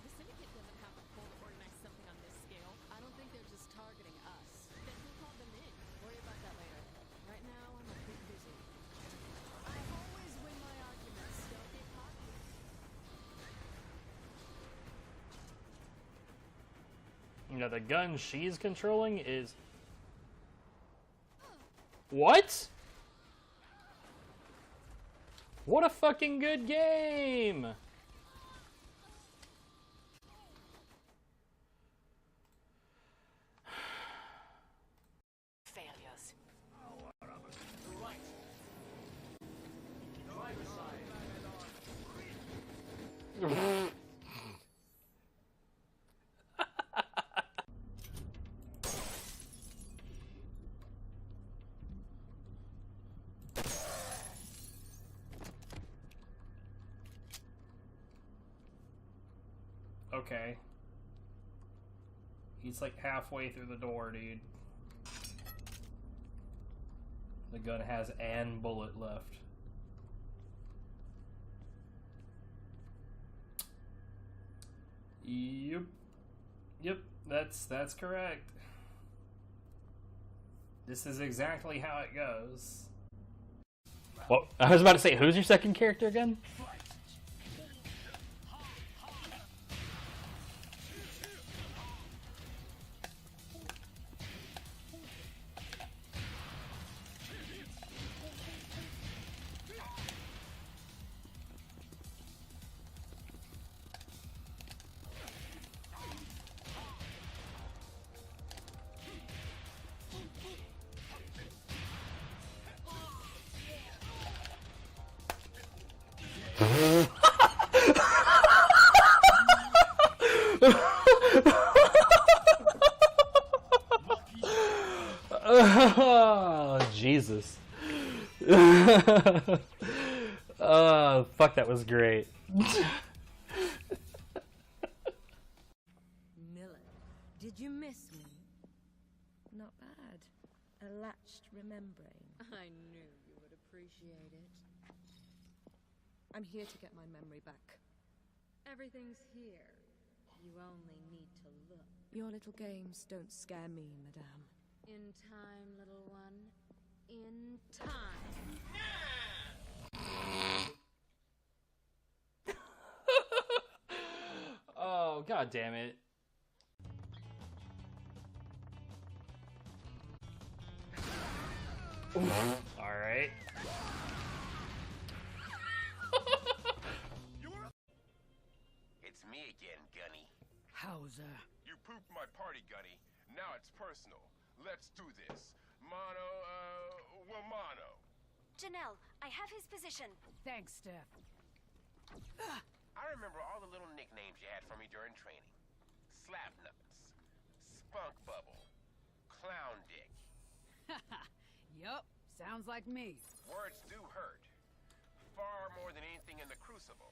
Speaker 10: The Syndicate doesn't have the pull to organize something on this scale. I don't think they're just targeting us. Then who called them in? Worry about that later. Right now, I'm a bit busy. I always win my arguments. Don't get cocky.
Speaker 12: You know, the gun she's controlling is... What? What a fucking good game!
Speaker 10: Failures.
Speaker 2: Okay. He's like halfway through the door, dude. The gun has an bullet left. Yep. Yep, that's correct. This is exactly how it goes.
Speaker 12: Well, I was about to say, who's your second character again? Oh, Jesus. Oh, fuck, that was great.
Speaker 19: Miller, did you miss me? Not bad. A latched remembering. I knew you would appreciate it. I'm here to get my memory back. Everything's here. You only need to look. Your little games don't scare me, madame. In time, little one. In time.
Speaker 12: Oh, god damn it. Alright.
Speaker 20: It's me again, Gunny.
Speaker 6: Hauser.
Speaker 20: You pooped my party, Gunny. Now it's personal. Let's do this. Mano.
Speaker 21: Janelle, I have his position.
Speaker 22: Thanks, Steph.
Speaker 20: I remember all the little nicknames you had for me during training. Slapnuts, Spunk Bubble, Clown Dick.
Speaker 22: Yup, sounds like me.
Speaker 20: Words do hurt. Far more than anything in the Crucible.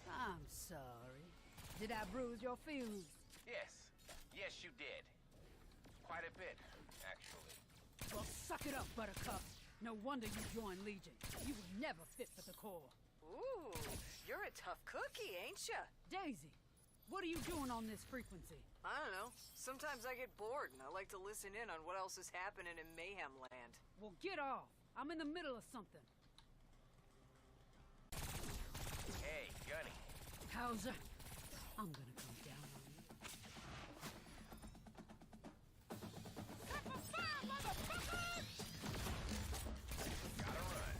Speaker 22: I'm sorry. Did I bruise your feelings?
Speaker 20: Yes. Yes, you did. Quite a bit, actually.
Speaker 22: Well, suck it up, Buttercup. No wonder you joined Legion. You were never fit for the Corps.
Speaker 23: Ooh, you're a tough cookie, ain't ya?
Speaker 22: Daisy, what are you doing on this frequency?
Speaker 23: I don't know. Sometimes I get bored and I like to listen in on what else is happening in Mayhem Land.
Speaker 22: Well, get off. I'm in the middle of something.
Speaker 20: Hey, Gunny.
Speaker 22: Hauser, I'm gonna come down on you.
Speaker 20: Gotta run.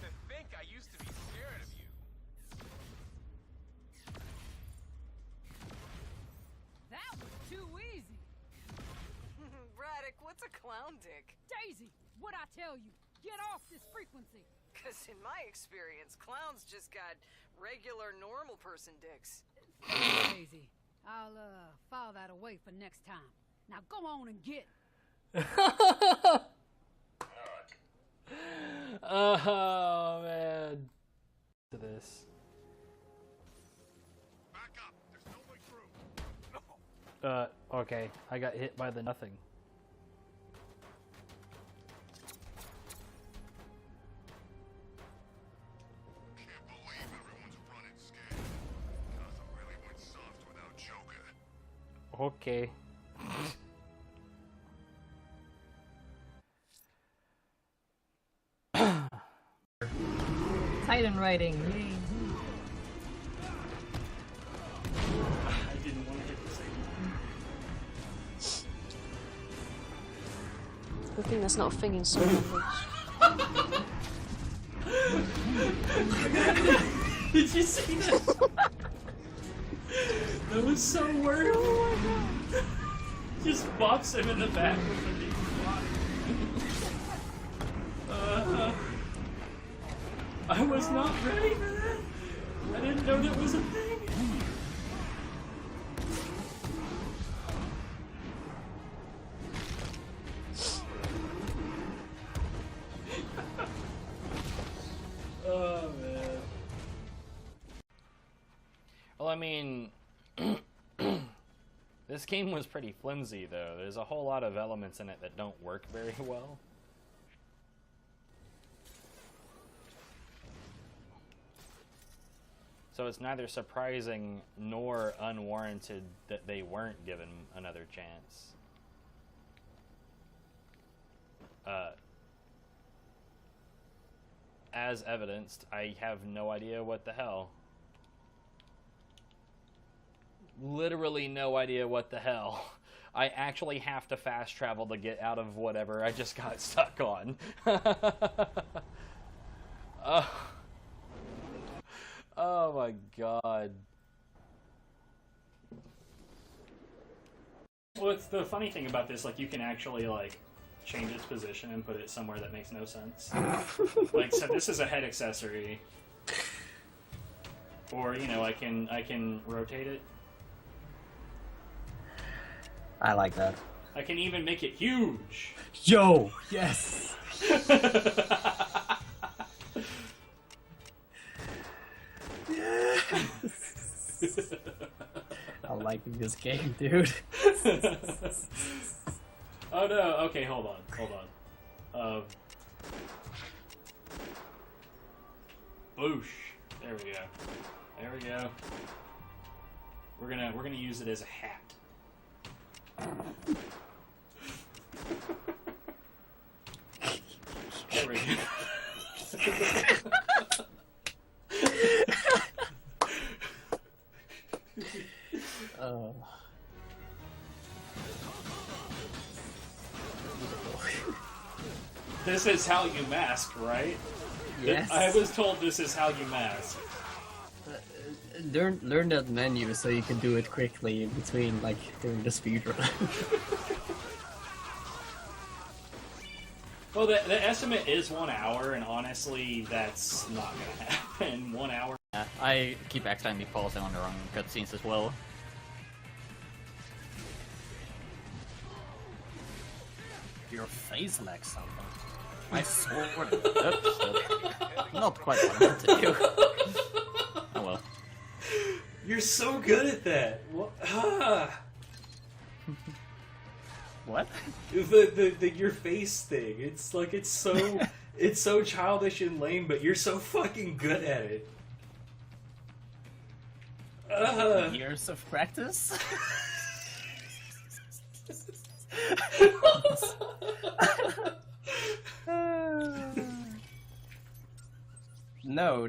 Speaker 20: To think I used to be scared of you.
Speaker 22: That was too easy.
Speaker 23: Braddock, what's a clown dick?
Speaker 22: Daisy, what'd I tell you? Get off this frequency.
Speaker 23: Cause in my experience, clowns just got regular normal person dicks.
Speaker 22: Daisy, I'll file that away for next time. Now go on and get.
Speaker 12: Oh, man. To this.
Speaker 20: Back up. There's no way through.
Speaker 12: Okay. I got hit by the nothing.
Speaker 20: Can't believe everyone's running scared. Gotham really went soft without Joker.
Speaker 12: Okay.
Speaker 15: Titan writing. Yay.
Speaker 12: I didn't want to hit the same.
Speaker 16: Good thing that's not a thing in some language.
Speaker 12: Did you see that? That was so weird. Oh my god. Just bops him in the back with a big rock. I was not ready for that. I didn't know that was a thing. Oh man. Well, I mean, this game was pretty flimsy, though. There's a whole lot of elements in it that don't work very well. So it's neither surprising nor unwarranted that they weren't given another chance. As evidenced, I have no idea what the hell. Literally no idea what the hell. I actually have to fast travel to get out of whatever I just got stuck on. Oh my god.
Speaker 2: Well, it's the funny thing about this, like, you can actually, like, change its position and put it somewhere that makes no sense. Like, so this is a head accessory. Or, you know, I can rotate it.
Speaker 15: I like that.
Speaker 2: I can even make it huge!
Speaker 15: Yo! Yes! I'm liking this game, dude.
Speaker 2: Oh no, okay, hold on. Boosh. There we go. We're gonna use it as a hat. There we go. This is how you mask, right?
Speaker 15: Yes.
Speaker 2: I was told this is how you mask.
Speaker 15: Learn that menu so you can do it quickly in between, like, during the speedrun.
Speaker 2: Well, the estimate is 1 hour, and honestly, that's not gonna happen. 1 hour.
Speaker 7: Yeah, I keep accidentally pausing on the wrong cutscenes as well.
Speaker 15: Your face lacks something. I swear.
Speaker 7: Oops, not quite what I meant to do. Oh well.
Speaker 2: You're so good at that. What?
Speaker 15: What?
Speaker 2: The your face thing. It's like it's so childish and lame, but you're so fucking good at it.
Speaker 15: Years of practice. No.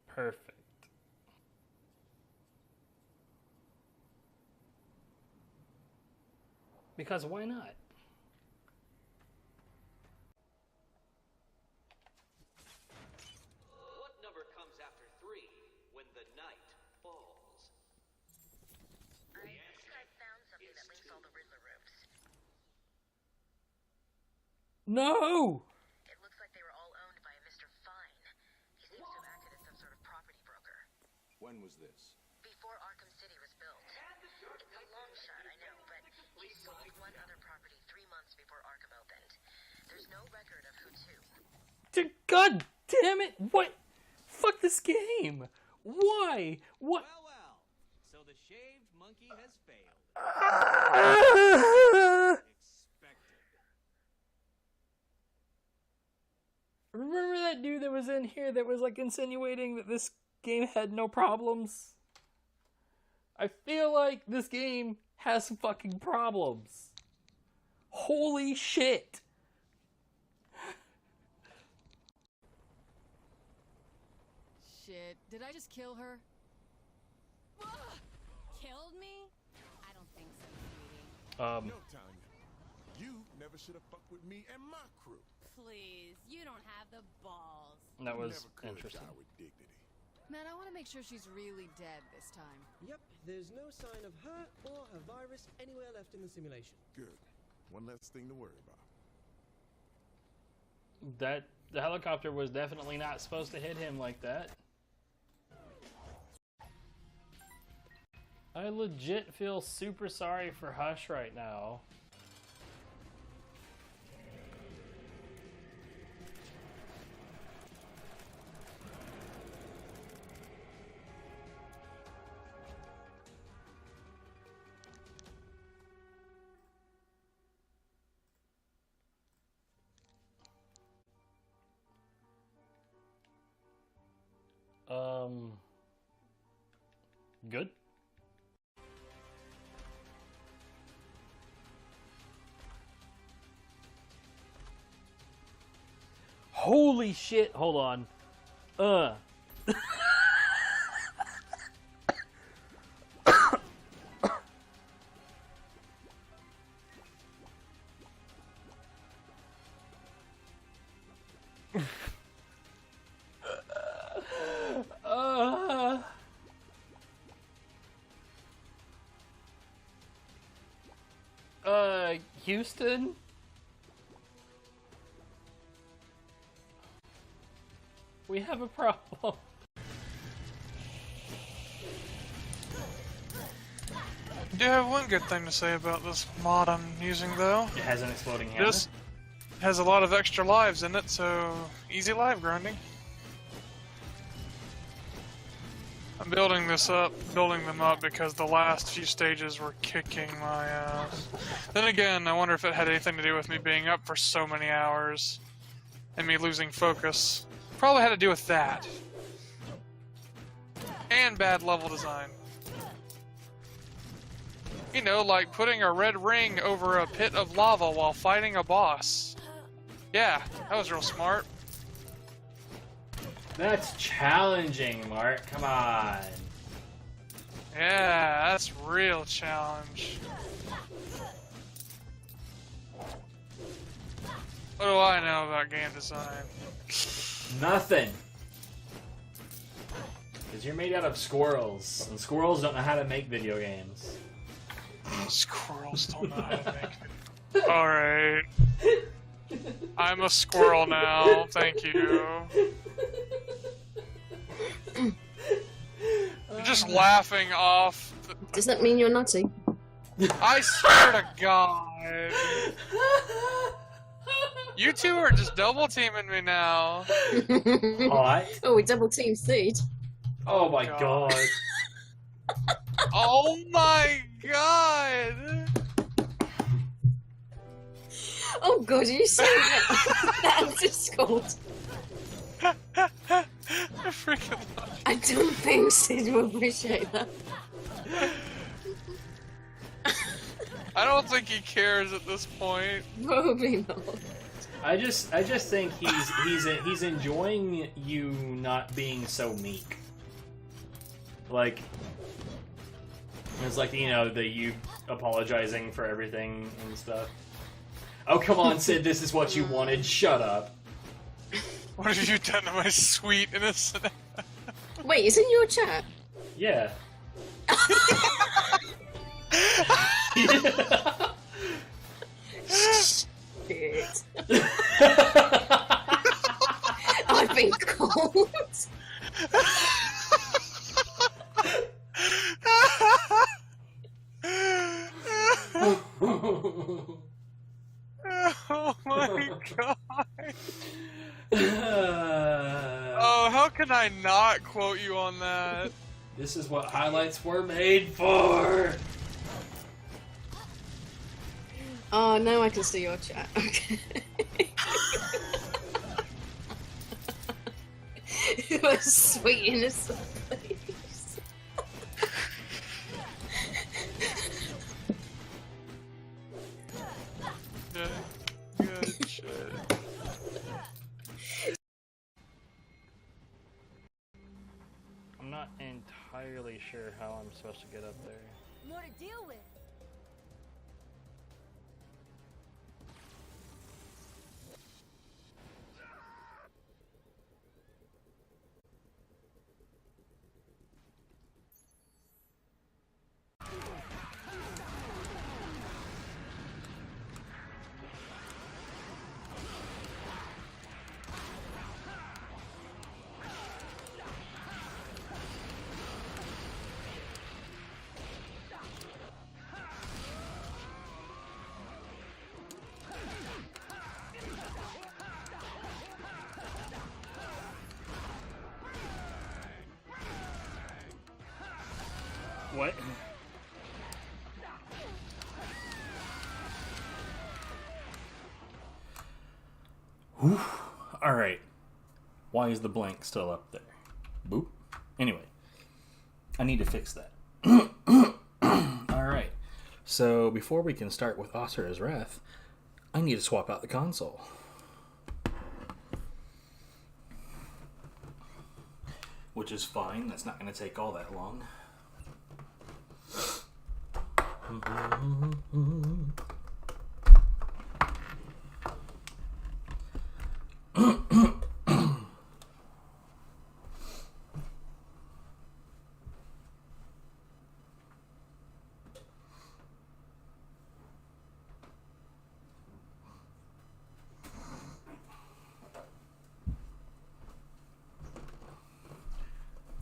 Speaker 2: Perfect. Because why not?
Speaker 9: What number comes after 3 when the night falls?
Speaker 4: I think I found something that links all the Riddler rooms.
Speaker 2: No!
Speaker 4: It looks like they were all owned by a Mr. Fine. He seems to have acted as some sort of property broker.
Speaker 18: When was this?
Speaker 4: Before Arkham City was built. It's a long shot, I know, but he sold one other property 3 months before Arkham opened. There's no record of who to.
Speaker 2: God damn it! What? Fuck this game! Why? What?
Speaker 9: Well. So the shaved monkey has failed.
Speaker 2: Remember that dude that was in here that was like insinuating that this game had no problems? I feel like this game has some fucking problems. Holy shit!
Speaker 10: Shit, did I just kill her?
Speaker 1: Killed me? I don't think so, sweetie.
Speaker 11: No, Tanya. You never should have fucked with me and my crew.
Speaker 1: Please, you don't have the balls.
Speaker 2: That was
Speaker 11: Never could
Speaker 2: interesting.
Speaker 11: die with dignity.
Speaker 10: Man, I want to make sure she's really dead this time.
Speaker 24: Yep, there's no sign of her or her virus anywhere left in the simulation.
Speaker 11: Good. One less thing to worry about.
Speaker 2: The helicopter was definitely not supposed to hit him like that. I legit feel super sorry for Hush right now.
Speaker 12: Good. Holy shit! Hold on. Houston? We have a problem.
Speaker 3: I do have one good thing to say about this mod I'm using, though.
Speaker 12: It has an exploding hammer.
Speaker 3: This has a lot of extra lives in it, so easy live grinding. I'm building them up because the last few stages were kicking my ass. Then again, I wonder if it had anything to do with me being up for so many hours and me losing focus. Probably had to do with that. And bad level design. You know, like putting a red ring over a pit of lava while fighting a boss. Yeah, that was real smart.
Speaker 12: That's challenging, Mark. Come on.
Speaker 3: Yeah, that's real challenge. What do I know about game design?
Speaker 12: Nothing. Because you're made out of squirrels, and squirrels don't know how to make video games.
Speaker 3: Squirrels don't know how to make it. Alright. I'm a squirrel now, thank you. You're just laughing off.
Speaker 8: Does that mean you're nutty?
Speaker 3: I swear to God. You two are just double teaming me now.
Speaker 12: What?
Speaker 8: Oh, we double team Seed.
Speaker 12: Oh my god.
Speaker 3: Oh my god.
Speaker 8: Oh god, are you saying that on Discord?
Speaker 3: I freaking love you.
Speaker 8: I don't think Sid will appreciate that.
Speaker 3: I don't think he cares at this point.
Speaker 8: Probably not.
Speaker 12: I just think he's enjoying you not being so meek. Like, it's like, you know, you apologizing for everything and stuff. Oh, come on, Sid, this is what you wanted. Shut up.
Speaker 3: What have you done to my sweet innocent?
Speaker 8: Wait, is in your chat?
Speaker 12: Yeah.
Speaker 8: Shit. I've been cold.
Speaker 3: Oh my god. Oh, how can I not quote you on that?
Speaker 12: This is what highlights were made for.
Speaker 8: Oh, now I can see your chat. Okay. Your sweet innocent face.
Speaker 3: Good shit.
Speaker 12: I'm not entirely sure how I'm supposed to get up there.
Speaker 1: More to deal with.
Speaker 12: What?
Speaker 2: Alright. Why is the blank still up there? Boop. Anyway, I need to fix that. Alright, so before we can start with Asura's Wrath, I need to swap out the console. Which is fine, that's not going to take all that long.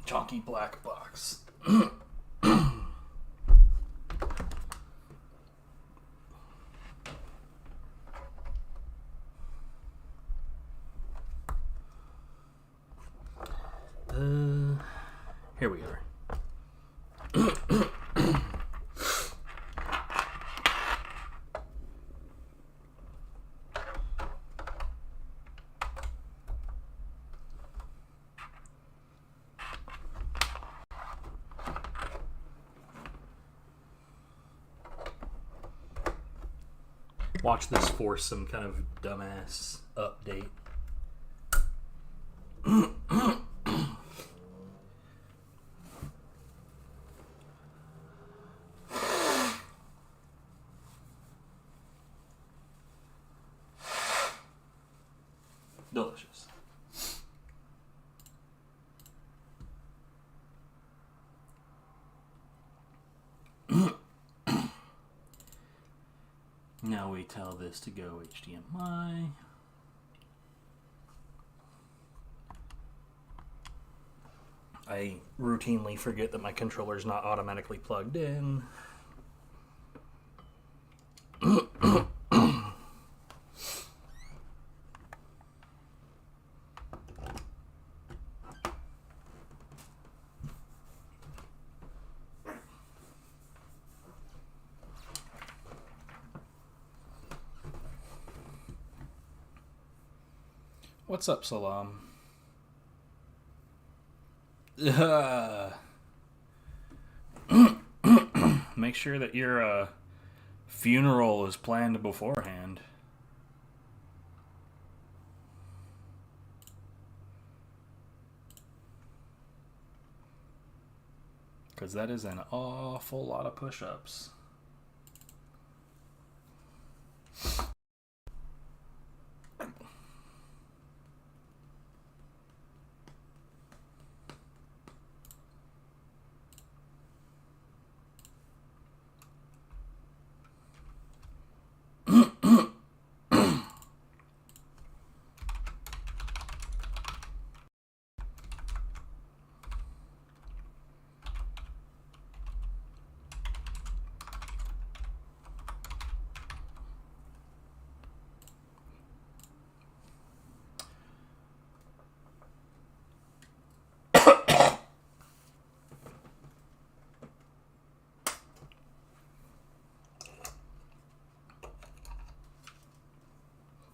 Speaker 2: Chalky black box. Here we are. Watch this force some kind of dumbass update. Delicious. Now we tell this to go HDMI. I routinely forget that my controller's not automatically plugged in. What's up, Salam? Make sure that your funeral is planned beforehand. Because that is an awful lot of push-ups.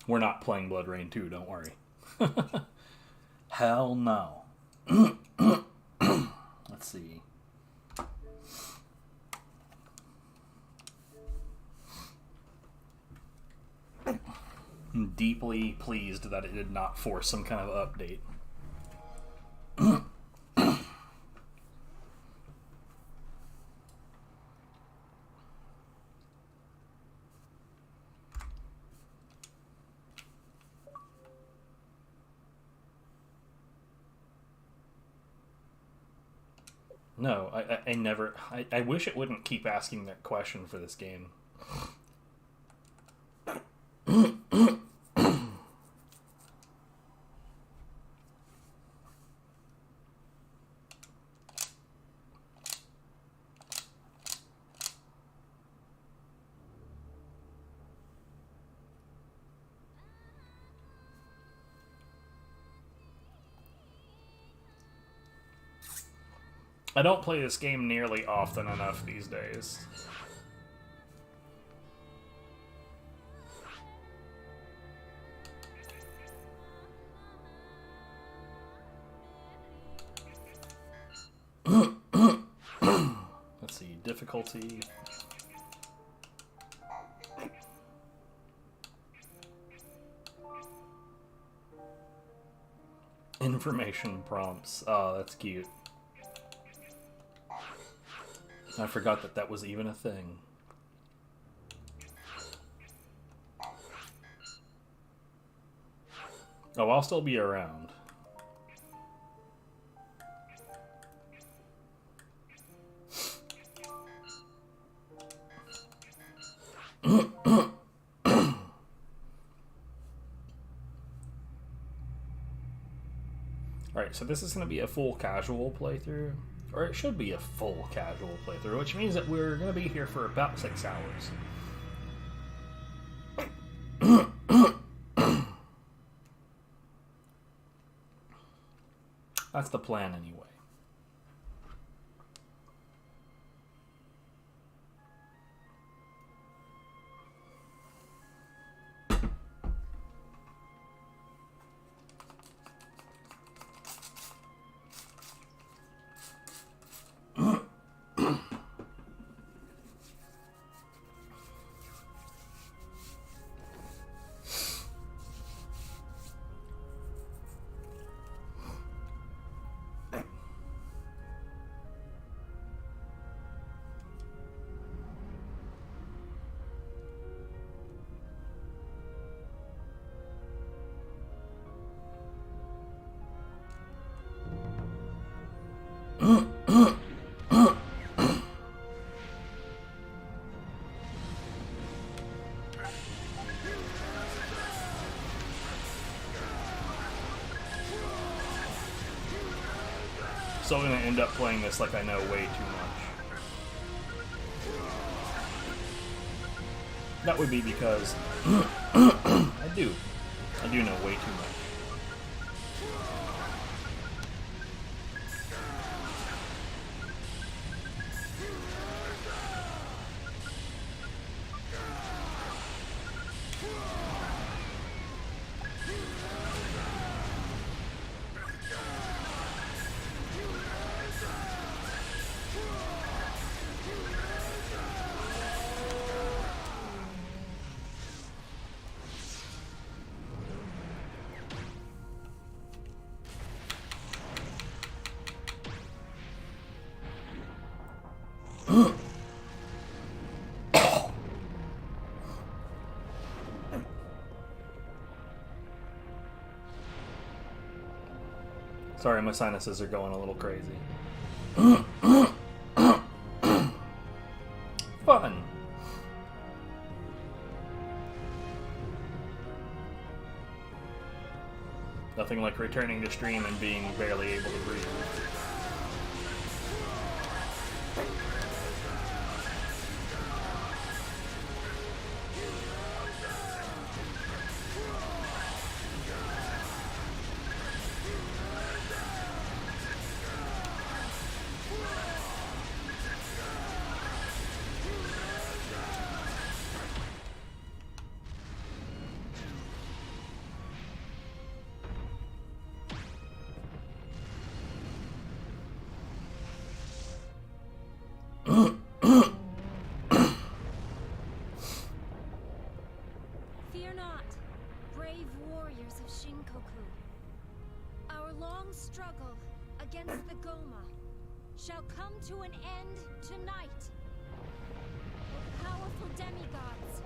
Speaker 2: We're not playing Blood Rain 2, don't worry. Hell no. Let's see. I'm deeply pleased that it did not force some kind of update. No, I never... I wish it wouldn't keep asking that question for this game. I don't play this game nearly often enough these days. difficulty. Information prompts. Oh, that's cute. I forgot that that was even a thing. Oh, I'll still be around. Alright, so this is going to be a full casual playthrough. Or it should be a full casual playthrough, which means that we're going to be here for about 6 hours. That's the plan anyway. So I'm going to end up playing this like I know way too much. That would be because I do know way too much. Sorry, my sinuses are going a little crazy. Fun. Nothing like returning to stream and being barely able to breathe.
Speaker 21: Fear not, brave warriors of Shinkoku. Our long struggle against the Goma shall come to an end tonight. The powerful demigods,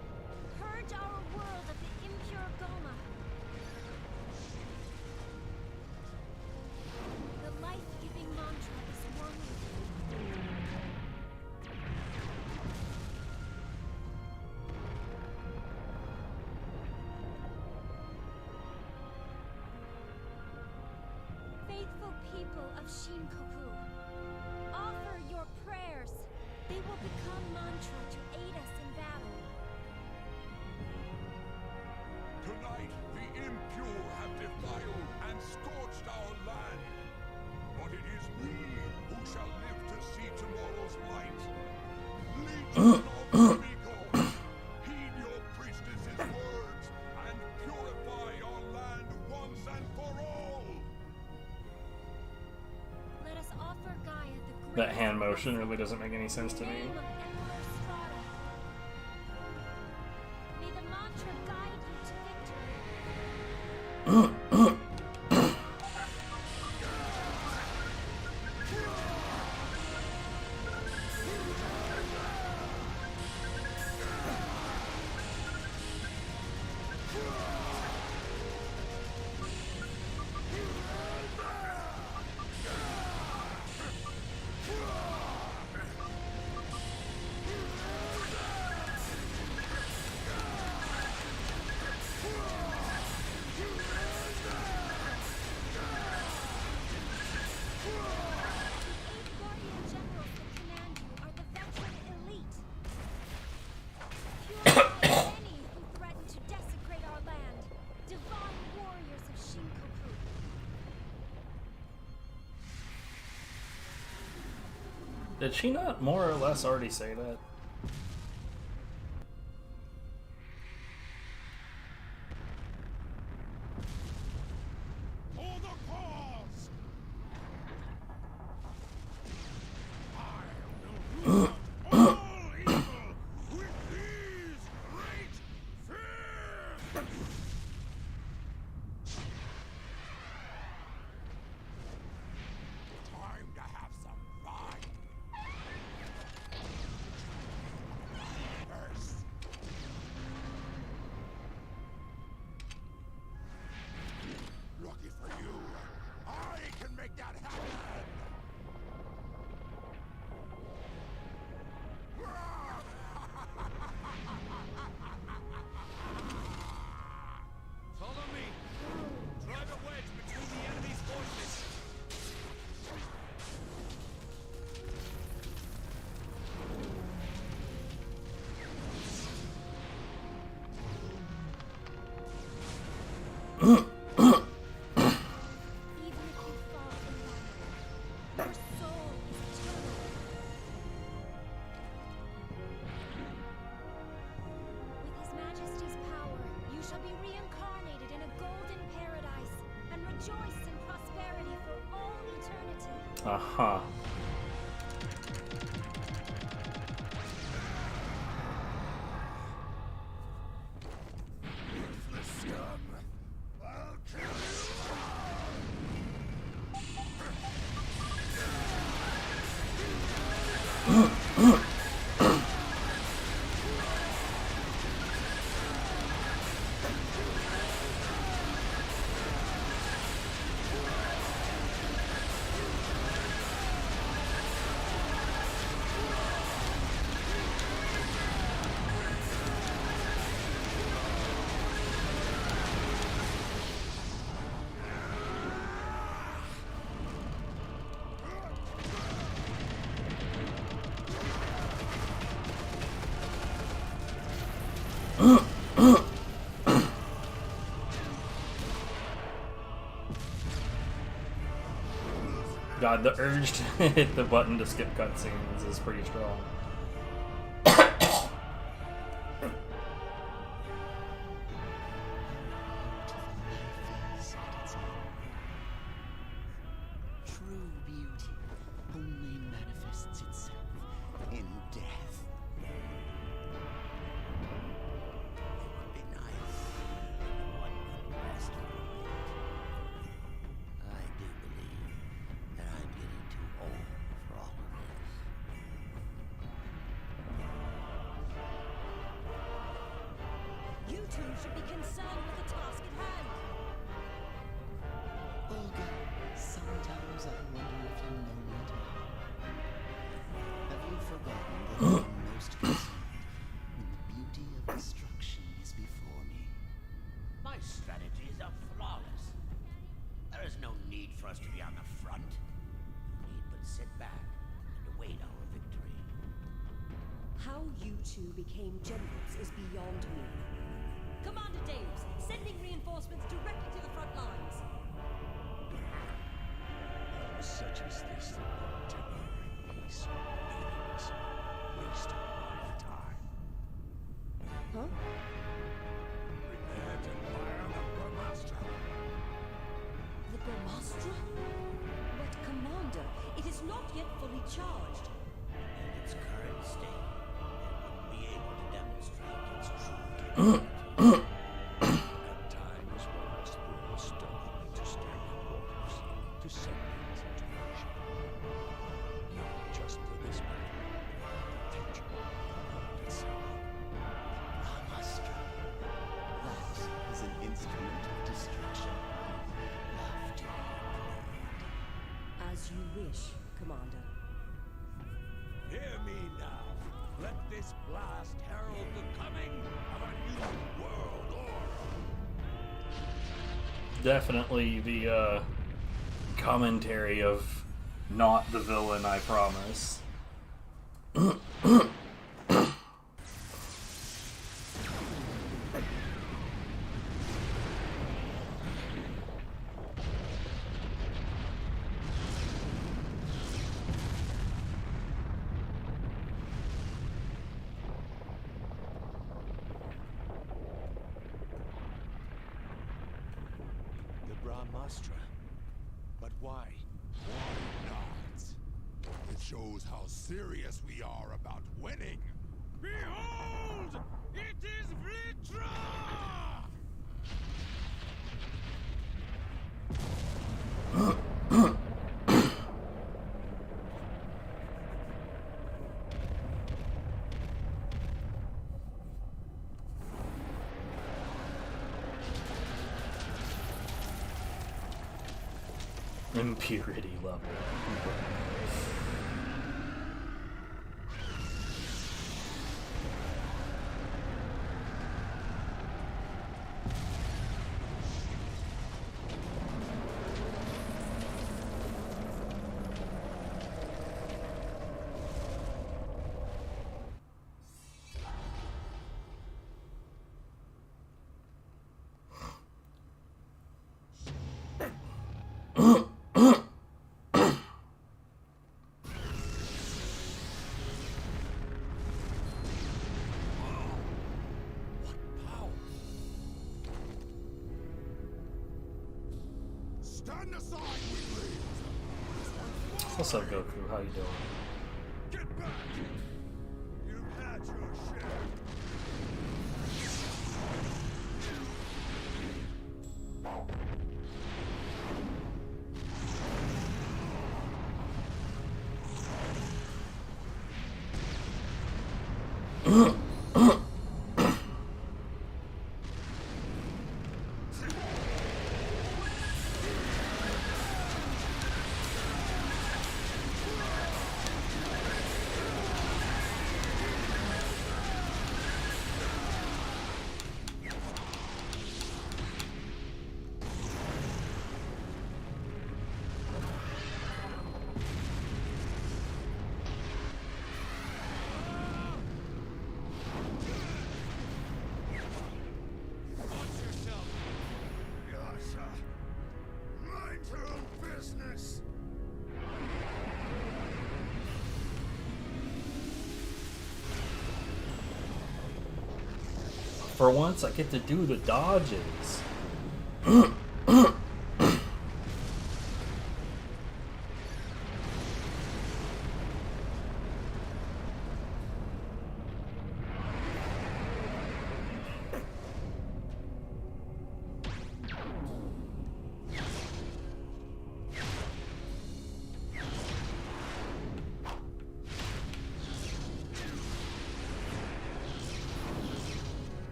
Speaker 21: purge our world of the impure Goma. The life-giving mantra is one with you. Faithful people of Shinkoku, offer your prayers. They will become mantra to aid us in battle.
Speaker 11: Tonight, the impure have defiled and scorched our land. But it is we who shall live to see tomorrow's light. Legion of Miko, heed your priestess's words and purify our land once and for all.
Speaker 21: Let us offer Gaia the
Speaker 2: That hand motion really doesn't make any sense to me.
Speaker 21: May the mantra guide you to victory.
Speaker 2: Did she not more or less already say that? Aha. God, the urge to hit the button to skip cutscenes is pretty strong.
Speaker 5: True beauty only manifests itself in death. It would be nice if one could rest for a bit. I do believe that I'm getting too old for all of this.
Speaker 21: You two should be concerned with the task at hand.
Speaker 5: Olga, sometimes I wonder if you know me at all. Have you forgotten that I am most concerned when the beauty of destruction is before me?
Speaker 13: My strategies are flawless. There is no need for us to be on the front. We need but sit back and await our victory.
Speaker 14: How you two became generals is beyond me. Commander Daves, sending reinforcements directly to the front lines.
Speaker 11: Such as this that brought temporary peace, meaningless, waste of my time.
Speaker 14: Huh?
Speaker 11: Prepare to fire the Brahmastra.
Speaker 14: The Brahmastra? But Commander, it is not yet fully charged.
Speaker 13: In its current state, it wouldn't be able to demonstrate its true capability.
Speaker 11: At times, one must roll a stone into standing waters to set things into motion. Not just for this battle, but the future of the world itself.
Speaker 5: Brahmastra. That is an instrument of destruction I'd love to be.
Speaker 14: As you wish, Commander.
Speaker 11: Hear me now. Let this blast herald the coming of a new world order.
Speaker 2: Definitely the commentary of not the villain, I promise.
Speaker 11: The Brahmastra. But why? Why not? It shows how serious we are about winning. Behold! It is Vlitra!
Speaker 2: Impurity level.
Speaker 11: Stand aside, weaklings!
Speaker 2: What's up, Goku? How you doing?
Speaker 11: Get back! You've had your share.
Speaker 2: For once, I get to do the dodges.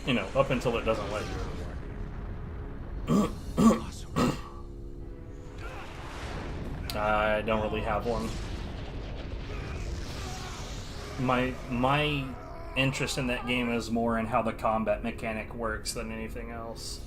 Speaker 2: You know, up until it doesn't let you anymore. I don't really have one. My interest in that game is more in how the combat mechanic works than anything else.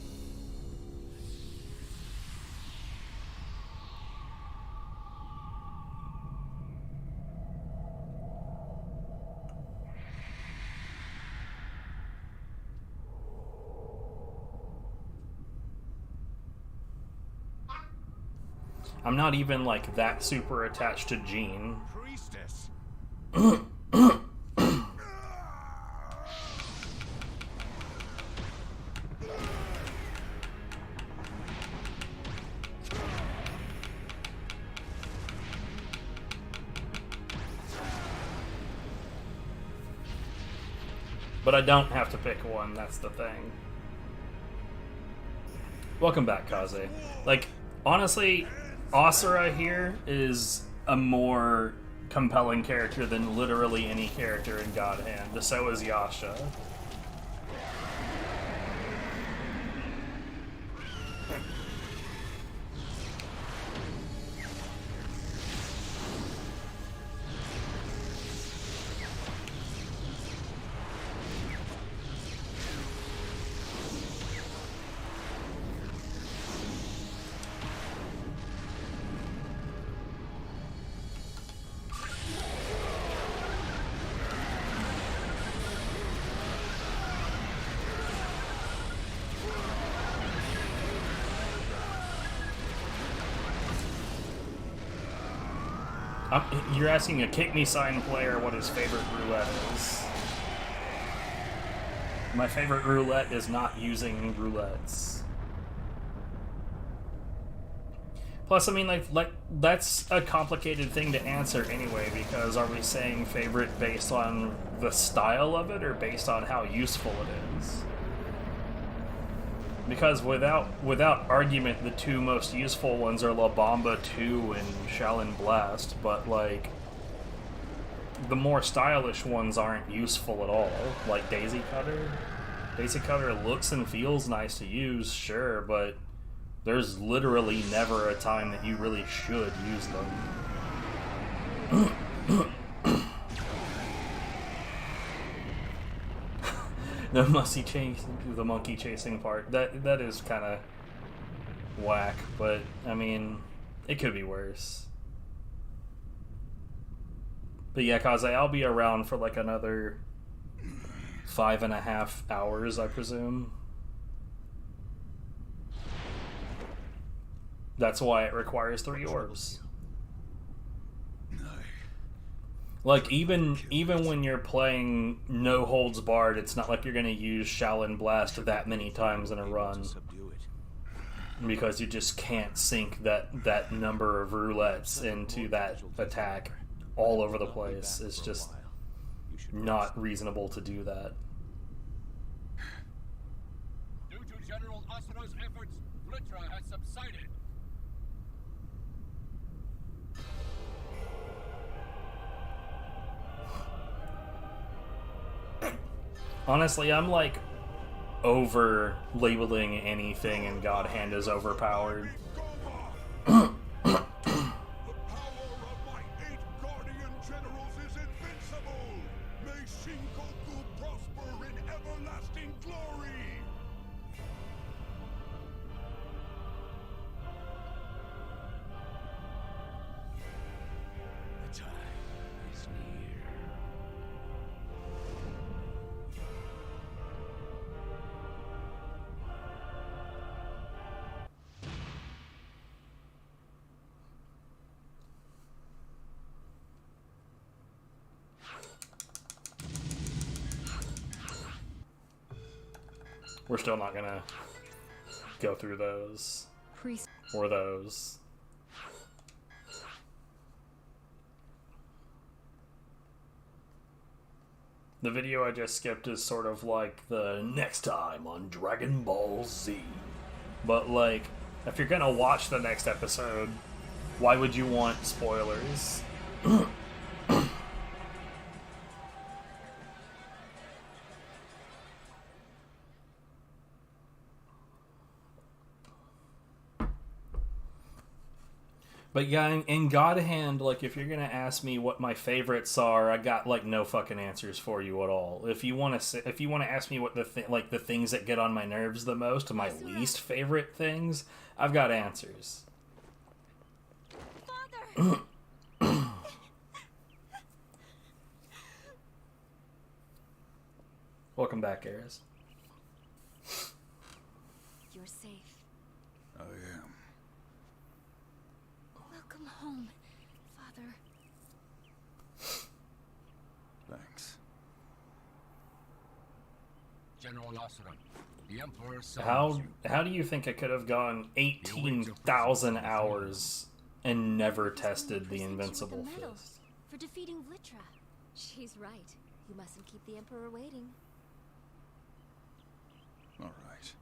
Speaker 2: I'm not even like that super attached to Jean.
Speaker 11: Priestess.
Speaker 2: But I don't have to pick one, that's the thing. Welcome back, Kaze. Like, honestly, Asura here is a more compelling character than literally any character in God Hand. So is Yasha. You're asking a Kick Me Sign player what his favorite roulette is. My favorite roulette is not using roulettes. Plus, I mean, like that's a complicated thing to answer anyway, because are we saying favorite based on the style of it or based on how useful it is? Because without argument, the two most useful ones are La Bamba 2 and Shaolin Blast, but like the more stylish ones aren't useful at all. Like Daisy Cutter. Daisy Cutter looks and feels nice to use, sure, but there's literally never a time that you really should use them. The monkey chasing part. That is kind of whack, but I mean, it could be worse. But yeah, Kaze, I'll be around for like another 5.5 hours, I presume. That's why it requires 3 orbs. Like, even when you're playing no holds barred, it's not like you're gonna use Shaolin Blast that many times in a run. Because you just can't sink that number of roulettes into that attack all over the place. It's just not reasonable to do that.
Speaker 11: Due to General Asura's efforts, Litra has subsided.
Speaker 2: Honestly, I'm like over labeling anything in God Hand as overpowered. We're still not gonna go through those. Or those. The video I just skipped is sort of like the next time on Dragon Ball Z. But like, if you're gonna watch the next episode, why would you want spoilers? But yeah, in God Hand, like, if you're gonna ask me what my favorites are, I got like no fucking answers for you at all. If you want to ask me what the things that get on my nerves the most, my least favorite things, I've got answers.
Speaker 21: Father.
Speaker 2: Welcome back, Eris.
Speaker 21: You're safe.
Speaker 11: I am.
Speaker 21: Welcome home, Father.
Speaker 11: Thanks. General Asura, the Emperor
Speaker 2: How do you think I could have gone 18,000 hours and never tested the Invincible Fist?
Speaker 21: For defeating Vlitra. She's right. You mustn't keep the Emperor waiting.
Speaker 11: All right.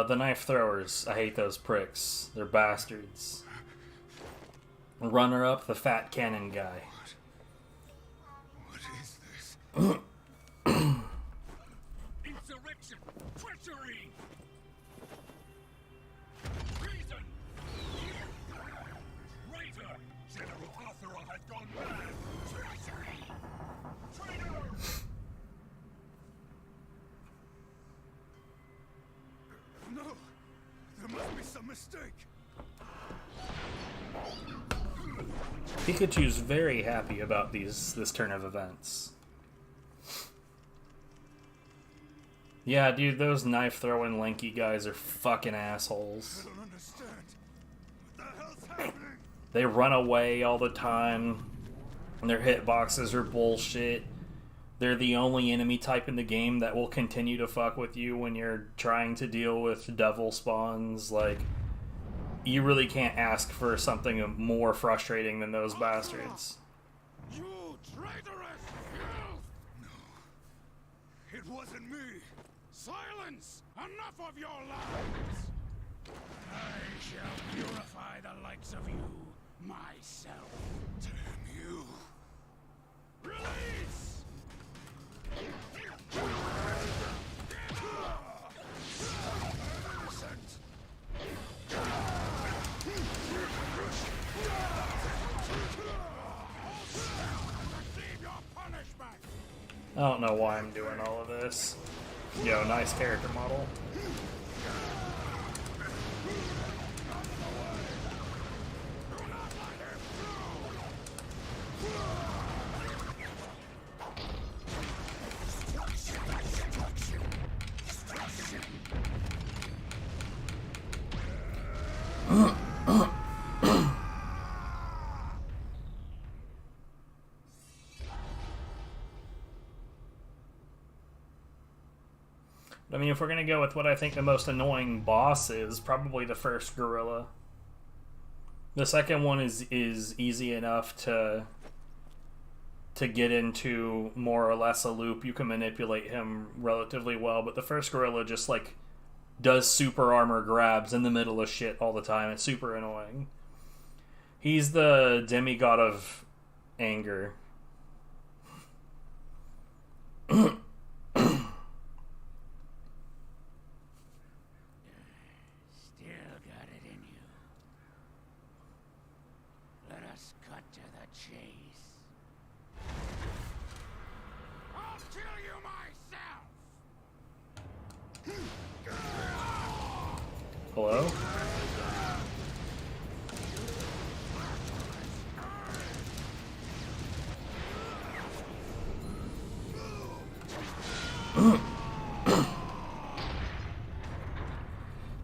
Speaker 2: The knife throwers. I hate those pricks. They're bastards. Runner-up, the fat cannon guy.
Speaker 11: What is this?
Speaker 6: Insurrection! Treachery! Treason! Traitor! General Asura has gone mad! Treachery! Traitor!
Speaker 11: No! There must be some mistake!
Speaker 2: Pikachu's very happy about this turn of events. Yeah, dude, those knife-throwing lanky guys are fucking assholes.
Speaker 11: I don't understand. What the hell's happening?
Speaker 2: They run away all the time. And their hitboxes are bullshit. They're the only enemy type in the game that will continue to fuck with you when you're trying to deal with devil spawns. Like, you really can't ask for something more frustrating than those bastards.
Speaker 11: You traitorous filth! No. It wasn't me.
Speaker 6: Silence! Enough of your lies! I shall purify the likes of you myself.
Speaker 11: Damn you.
Speaker 6: Release!
Speaker 2: I don't know why I'm doing all of this. Yo, nice character model. I mean, if we're gonna go with what I think the most annoying boss is, probably the first gorilla. The second one is easy enough to get into more or less a loop. You can manipulate him relatively well, but the first gorilla just like does super armor grabs in the middle of shit all the time. It's super annoying. He's the demigod of anger. Hello?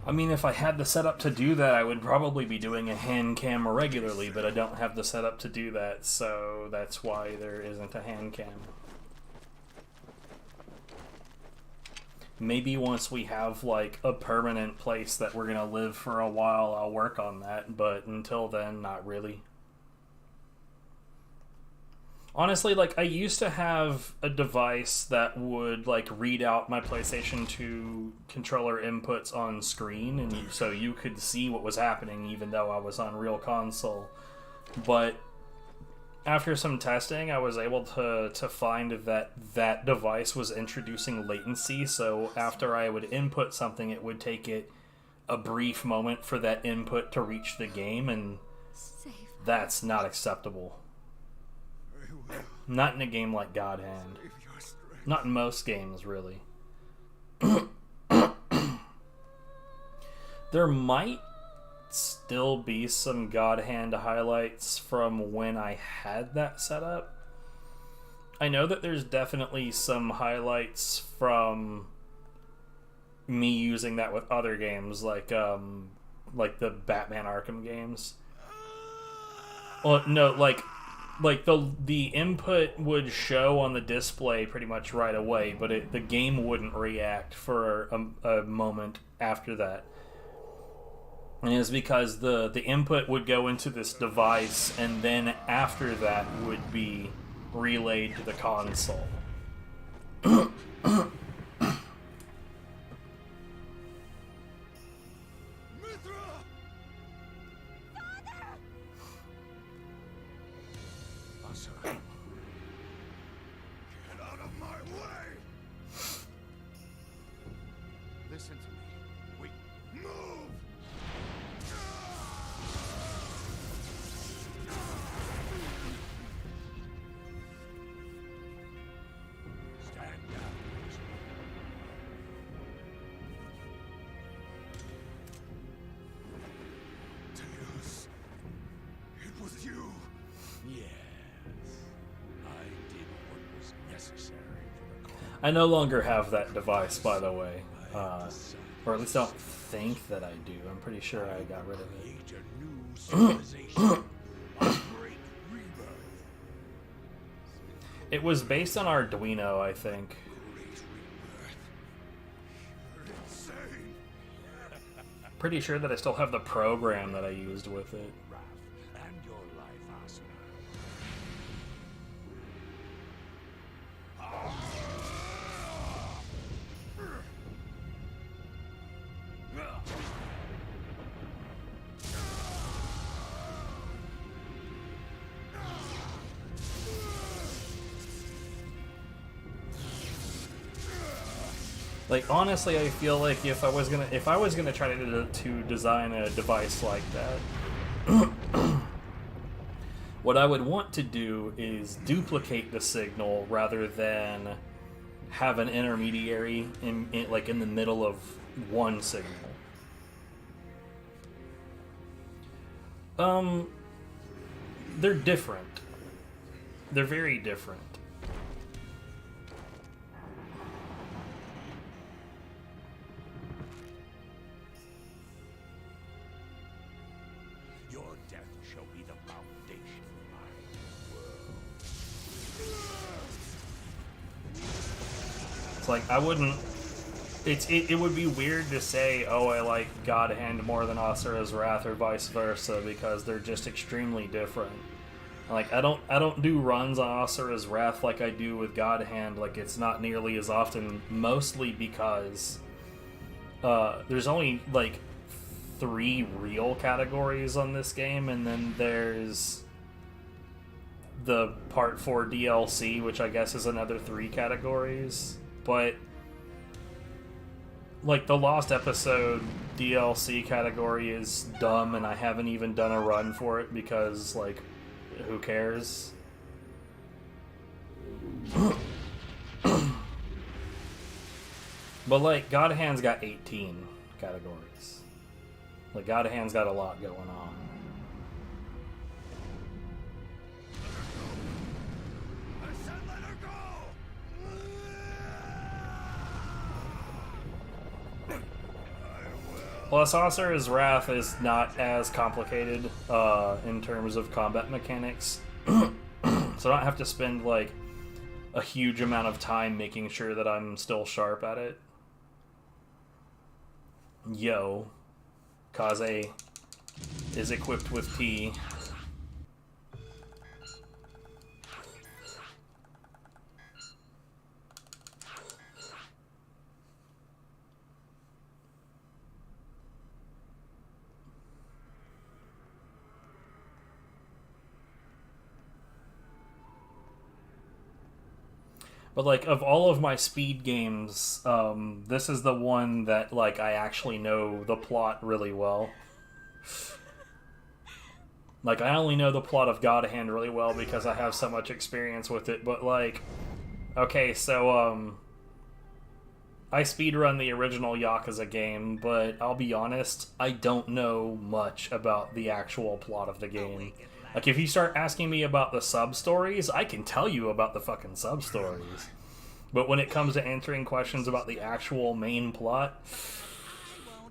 Speaker 2: I mean, if I had the setup to do that, I would probably be doing a hand cam regularly, but I don't have the setup to do that, so that's why there isn't a hand cam. Maybe once we have, like, a permanent place that we're gonna live for a while, I'll work on that, but until then, not really. Honestly, like, I used to have a device that would, like, read out my PlayStation 2 controller inputs on screen, and so you could see what was happening even though I was on real console. But after some testing, I was able to find that that device was introducing latency, so after I would input something, it would take it a brief moment for that input to reach the game, and that's not acceptable. Not in a game like God Hand.
Speaker 11: Save your strength.
Speaker 2: Not in most games, really. There might still be some God Hand highlights from when I had that set up. I know that there's definitely some highlights from me using that with other games, like the Batman Arkham games. Well, no, like the input would show on the display pretty much right away, but the game wouldn't react for a moment after that. And it's because the input would go into this device, and then after that would be relayed to the console.
Speaker 11: Asura. Get out of my way! Listen to me. We move! Stand down. Tails, it was you. Yes, I did what was necessary for the cause.
Speaker 2: I no longer have that device, by the way. Or at least I don't think that I do. I'm pretty sure I got rid of it. It was based on Arduino, I think. Pretty sure that I still have the program that I used with it.
Speaker 11: And your life, Asura.
Speaker 2: Like, honestly, I feel like if I was gonna try to design a device like that, what I would want to do is duplicate the signal rather than have an intermediary in the middle of one signal. They're different. They're very different.
Speaker 11: Your death shall be the foundation of my world.
Speaker 2: It's like, I wouldn't... It would be weird to say, oh, I like God Hand more than Asura's Wrath, or vice versa, because they're just extremely different. Like, I don't do runs on Asura's Wrath like I do with God Hand. Like, it's not nearly as often, mostly because there's only, like, 3 real categories on this game, and then there's the Part 4 DLC, which I guess is another 3 categories. But, like, the Lost Episode DLC category is dumb, and I haven't even done a run for it because, like, who cares? But, like, God Hand's got 18 categories. Like, God Hand's got a lot going on. Plus, Asura's Wrath is not as complicated in terms of combat mechanics. So I don't have to spend, like, a huge amount of time making sure that I'm still sharp at it. Yo. Kaze is equipped with P. But, like, of all of my speed games, this is the one that, like, I actually know the plot really well. Like, I only know the plot of God Hand really well because I have so much experience with it, but, like, Okay, so, I speedrun the original Yakuza game, but I'll be honest, I don't know much about the actual plot of the game. Like, if you start asking me about the sub-stories, I can tell you about the fucking sub-stories. But when it comes to answering questions about the actual main plot,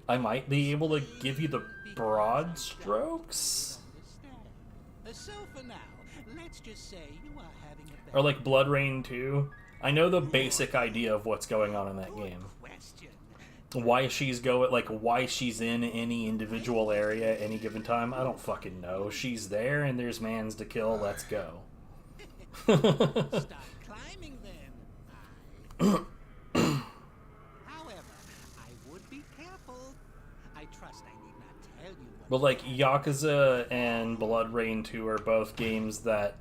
Speaker 2: I might be able to give you the broad strokes.
Speaker 6: So for now, let's just say you are having a
Speaker 2: Or like Blood Rain 2. I know the basic idea of what's going on in that game. Why she's why she's in any individual area at any given time, I don't fucking know. She's there and there's mans to kill, let's go.
Speaker 6: Start climbing then. However, I would be careful. I trust I need not tell you what.
Speaker 2: But like Yakuza and Blood Rain 2 are both games that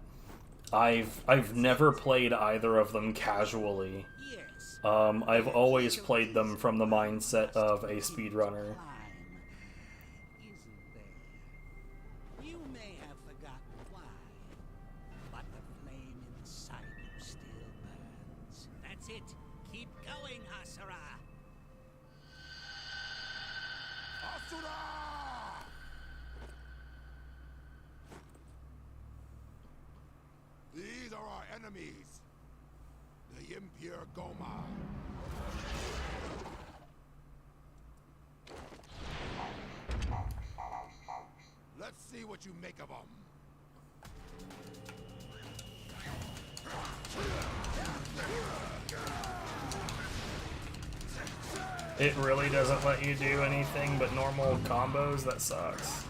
Speaker 2: I've never played either of them casually. I've always played them from the mindset of a speedrunner.
Speaker 6: You may have forgotten why, but the flame inside you still burns. That's it. Keep going, Asura.
Speaker 11: Asura! These are our enemies. The impure Goma. Let's see what you make of them.
Speaker 2: It really doesn't let you do anything but normal combos? That sucks.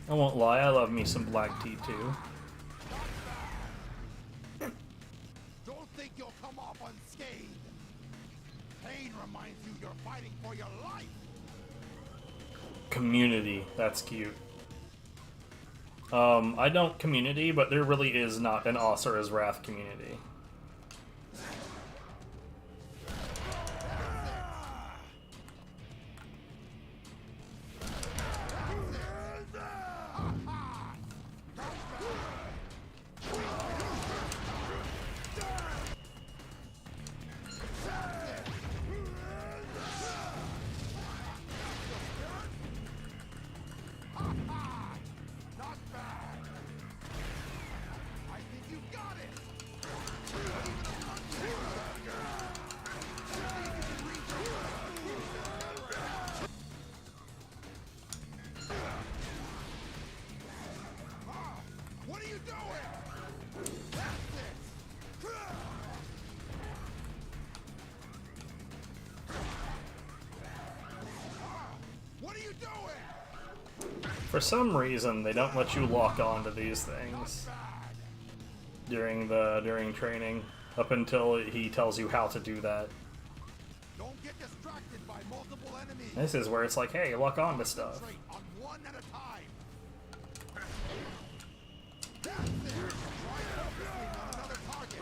Speaker 2: I won't lie, I love me some black tea too.
Speaker 11: Don't think you'll come off unscathed. Pain reminds you you're fighting for your life.
Speaker 2: Community, that's cute. I don't community, but there really is not an Asura's Wrath community.
Speaker 11: What are you doing? That's it. What are you doing?
Speaker 2: For some reason, they don't let you lock on to these things during training, up until he tells you how to do that.
Speaker 11: Don't get distracted by multiple enemies.
Speaker 2: This is where it's like, hey, lock on to stuff.
Speaker 11: Concentrate on one at a time. That's it. Try focusing on another target.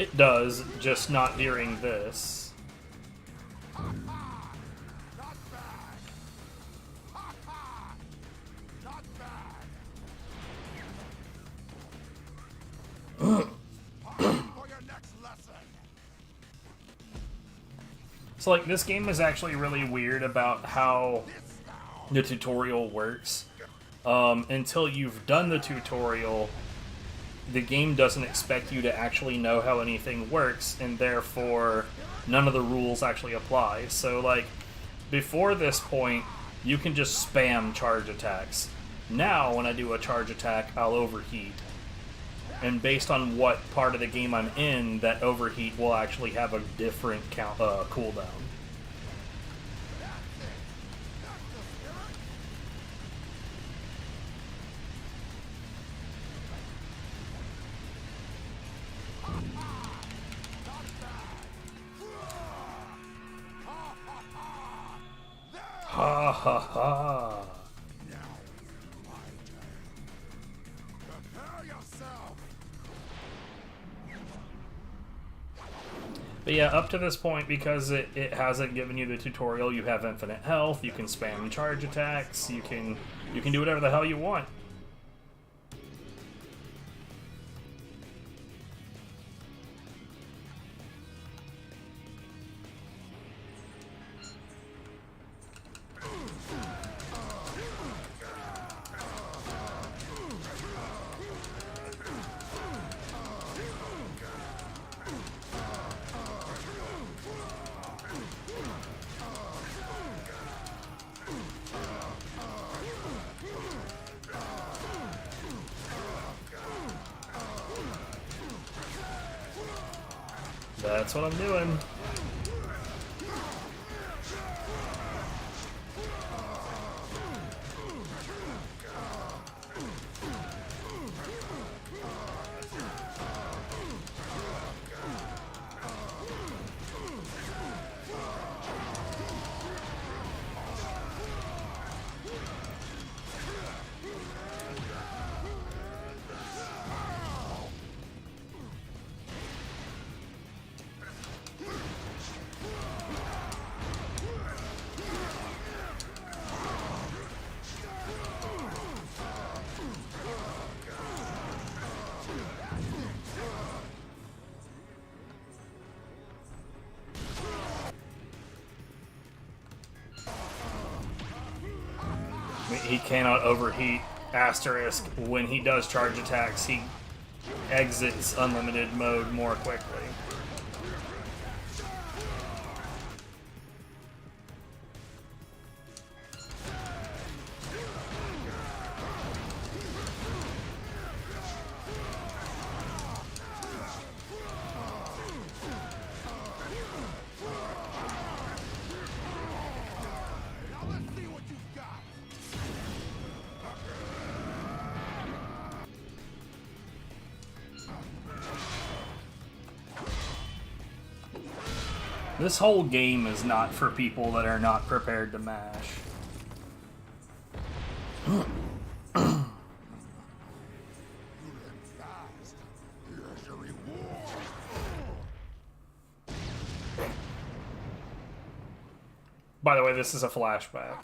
Speaker 2: It does, just not during this. So, like, this game is actually really weird about how the tutorial works. Until you've done the tutorial, the game doesn't expect you to actually know how anything works, and therefore none of the rules actually apply. So, like, before this point, you can just spam charge attacks. Now, when I do a charge attack, I'll overheat. And based on what part of the game I'm in, that overheat will actually have a different cooldown. Ha ha ha. But yeah, up to this point, because it hasn't given you the tutorial, you have infinite health, you can spam charge attacks, you can do whatever the hell you want. That's what I'm doing. He cannot overheat asterisk. When he does charge attacks, he exits unlimited mode more quickly. This whole game is not for people that are not prepared to mash. By the way, this is a flashback.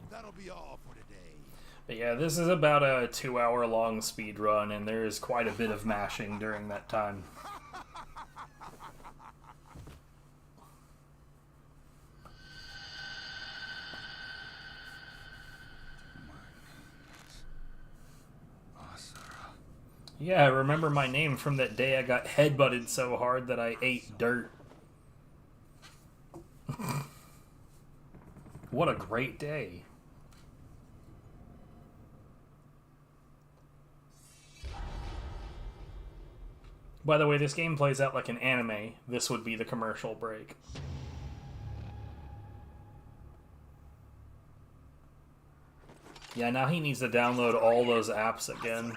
Speaker 11: That'll be all for today.
Speaker 2: But yeah, this is about a 2-hour-long speed run, and there is quite a bit of mashing during that time. Yeah, I remember my name from that day I got headbutted so hard that I ate dirt. What a great day. By the way, this game plays out like an anime. This would be the commercial break. Yeah, now he needs to download all those apps again.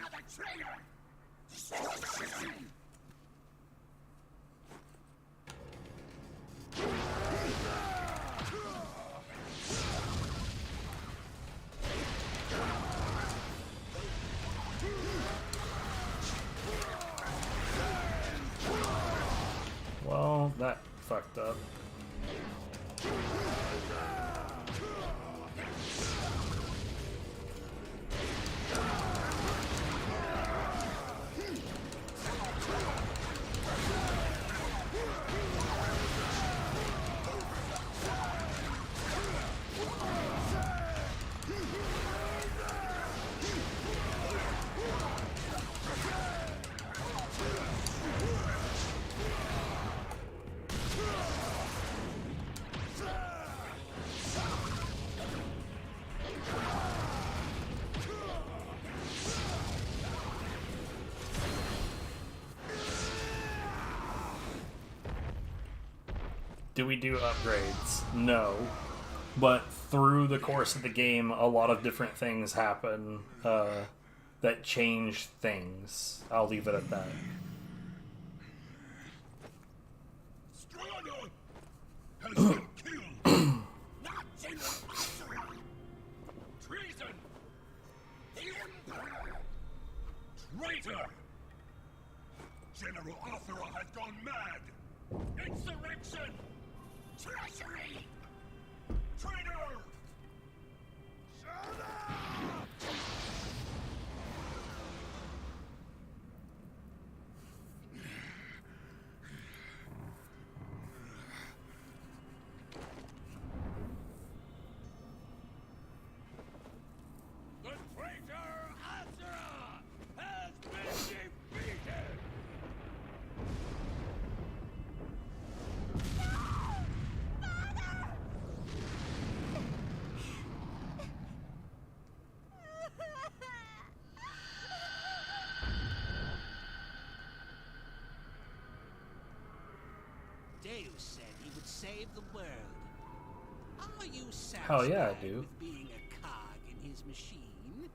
Speaker 2: fucked up. Do we do upgrades? No. But through the course of the game, a lot of different things happen that change things. I'll leave it at that.
Speaker 11: Strano has been killed. Not General Asura. Treason. Traitor. General Asura has gone mad. Insurrection. Treachery. Traitor. Shut up. The traitor Asura has been defeated!
Speaker 6: Deus said he would save the world. Are you satisfied
Speaker 2: Hell yeah, I do.
Speaker 6: with being a cog in his machine?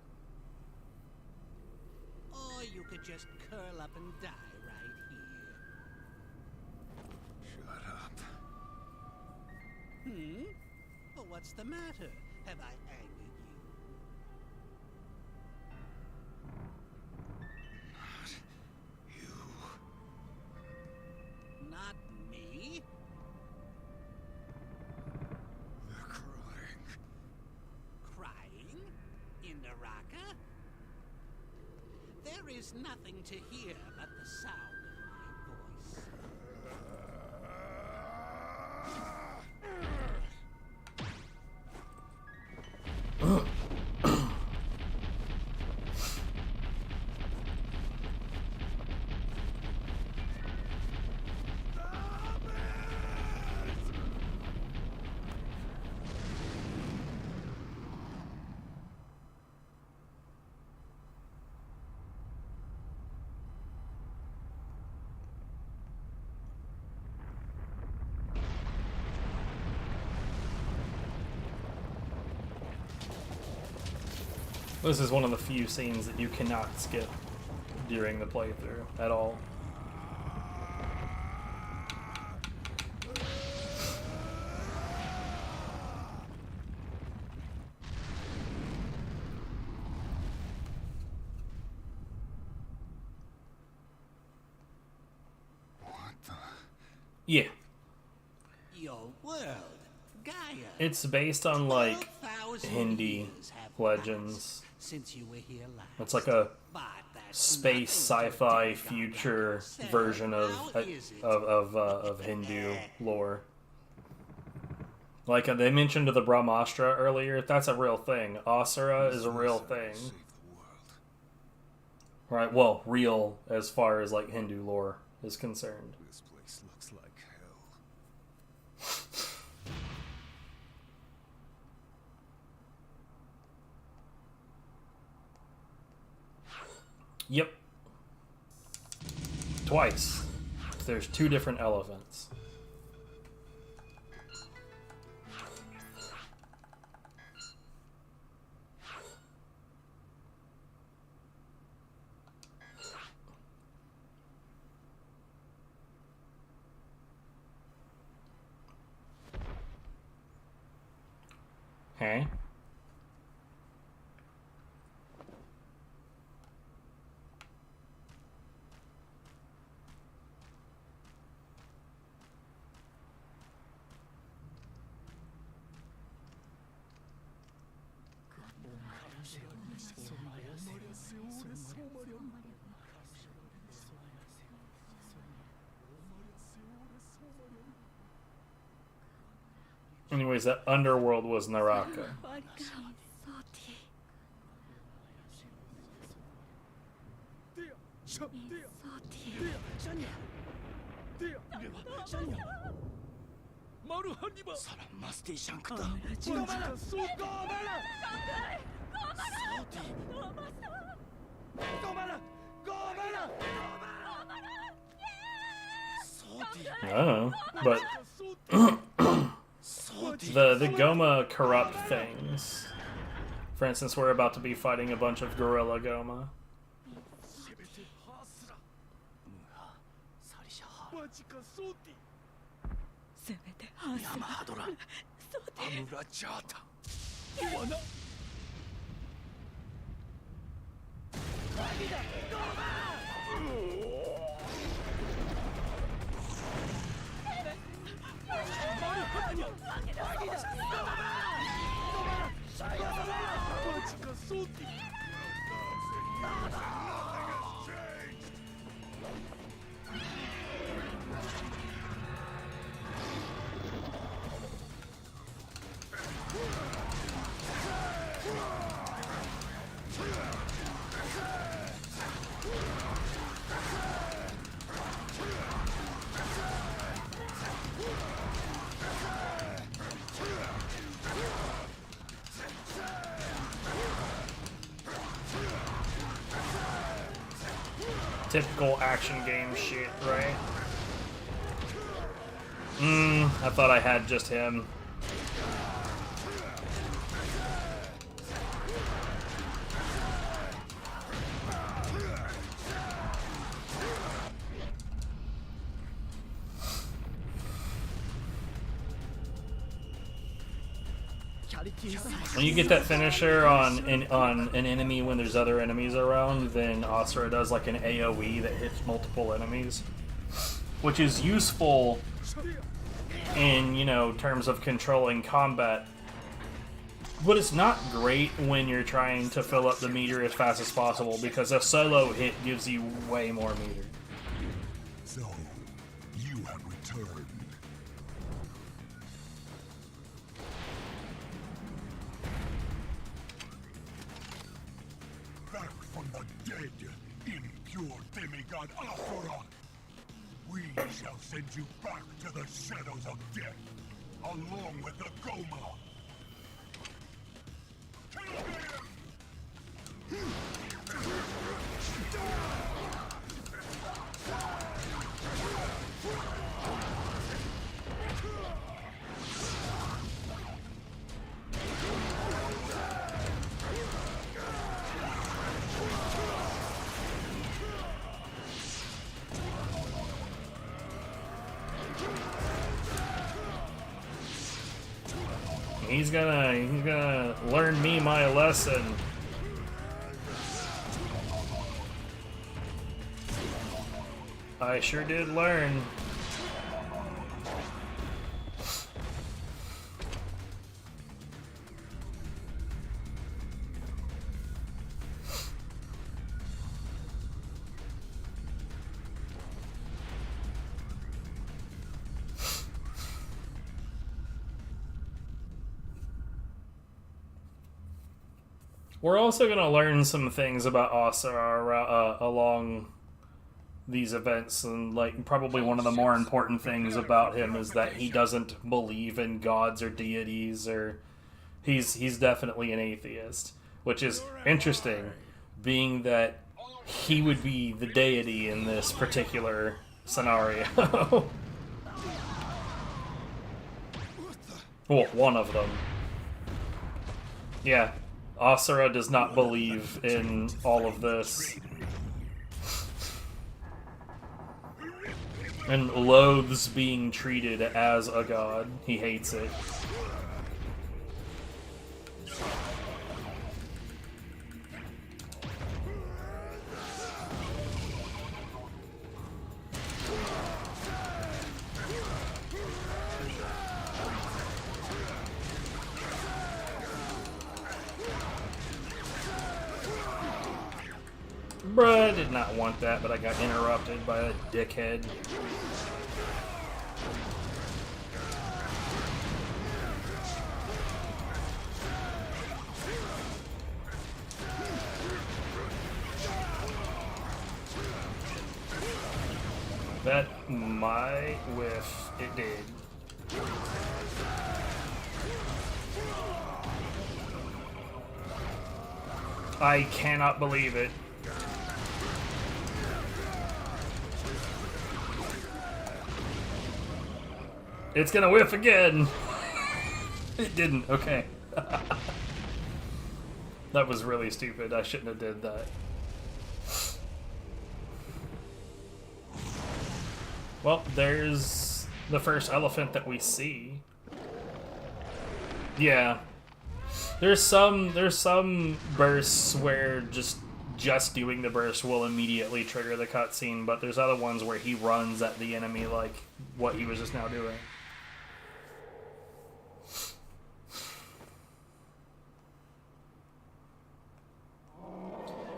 Speaker 6: Or you could just curl up and die right here.
Speaker 11: Shut up.
Speaker 6: Well, what's the matter? Have I angered you? Not me.
Speaker 11: They're crying.
Speaker 6: Crying? In Naraka? There is nothing to hear but the sound of my voice.
Speaker 2: This is one of the few scenes that you cannot skip during the playthrough at all.
Speaker 11: What the?
Speaker 2: Yeah.
Speaker 6: Your world, Gaia.
Speaker 2: It's based on like
Speaker 6: 12,000
Speaker 2: Hindi
Speaker 6: years have
Speaker 2: legends.
Speaker 6: passed since you were here last.
Speaker 2: It's like a
Speaker 6: But that's
Speaker 2: space
Speaker 6: nothing to
Speaker 2: sci-fi
Speaker 6: dig on
Speaker 2: future
Speaker 6: yourself.
Speaker 2: version
Speaker 6: How is it?
Speaker 2: of Hindu lore. Like they mentioned the Brahmastra earlier, that's a real thing. Asura is a real thing. Right, well, real as far as like Hindu lore is concerned.
Speaker 11: This place looks like hell.
Speaker 2: Yep. Twice. There's two different elephants. Hey. Anyways, that underworld was Naraka. I don't know, but the Goma corrupt things. For instance, we're about to be fighting a bunch of gorilla Goma. Typical action game shit, right? I thought I had just him. When you get that finisher on an enemy when there's other enemies around, then Asura does like an AoE that hits multiple enemies, which is useful in, you know, terms of controlling combat. But it's not great when you're trying to fill up the meter as fast as possible, because a solo hit gives you way more meter.
Speaker 11: So, you have returned. Back from the dead, impure demigod Asura. We shall send you back to the shadows of death, along with the Goma.
Speaker 2: He's gonna learn me my lesson. I sure did learn. We're also going to learn some things about Asura along these events, and like probably one of the more important things about him is that he doesn't believe in gods or deities, or he's definitely an atheist, which is interesting, being that he would be the deity in this particular scenario. Well, one of them. Yeah. Asura does not believe in all of this. And loathes being treated as a god. He hates it. Bruh, I did not want that, but I got interrupted by a dickhead. That might whiff. It did. I cannot believe it. It's gonna whiff again. It didn't. Okay. That was really stupid. I shouldn't have did that. Well, there's the first elephant that we see. Yeah. There's some bursts where just doing the burst will immediately trigger the cutscene, but there's other ones where he runs at the enemy like what he was just now doing.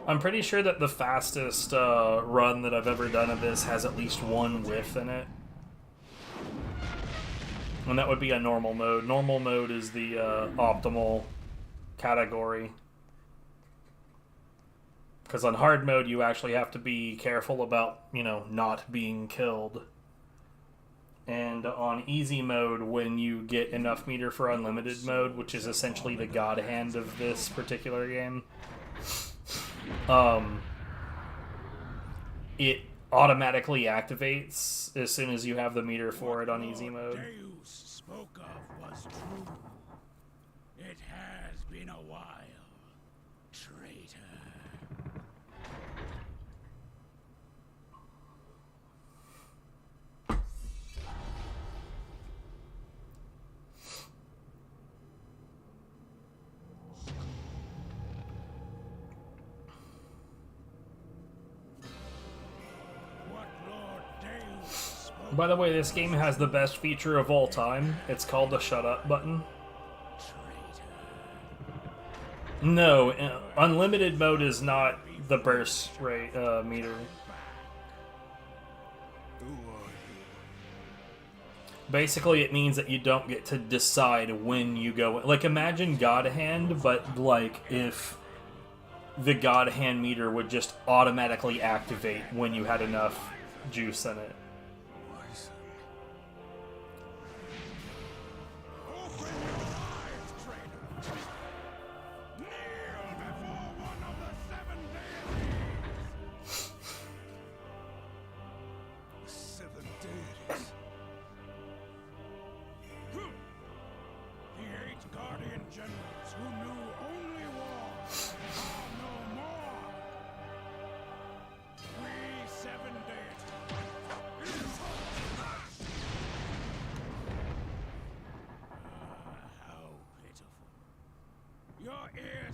Speaker 2: I'm pretty sure that the fastest run that I've ever done of this has at least one whiff in it. And that would be a normal mode. Normal mode is the optimal category. Because on hard mode, you actually have to be careful about, you know, not being killed. And on easy mode, when you get enough meter for unlimited mode, which is essentially the god hand of this particular game, it automatically activates as soon as you have the meter for it on easy mode.
Speaker 6: Deus spoke of was true. It has been a while, traitor.
Speaker 2: By the way, this game has the best feature of all time. It's called the shut up button. No, unlimited mode is not the burst rate meter. Basically, it means that you don't get to decide when you go. Like, imagine God Hand, but like if the God Hand meter would just automatically activate when you had enough juice in it.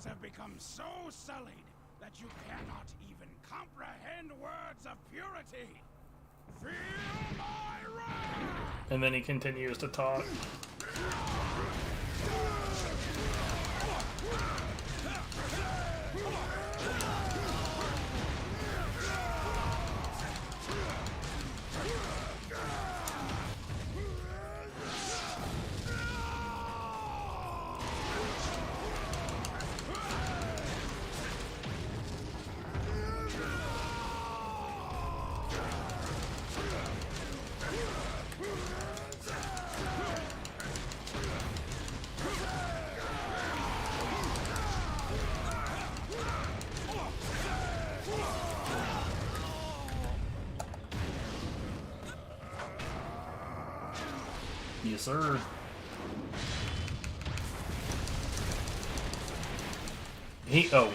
Speaker 6: Have become so sullied that you cannot even comprehend words of purity. Feel my wrath!
Speaker 2: And then he continues to talk. Yes, sir.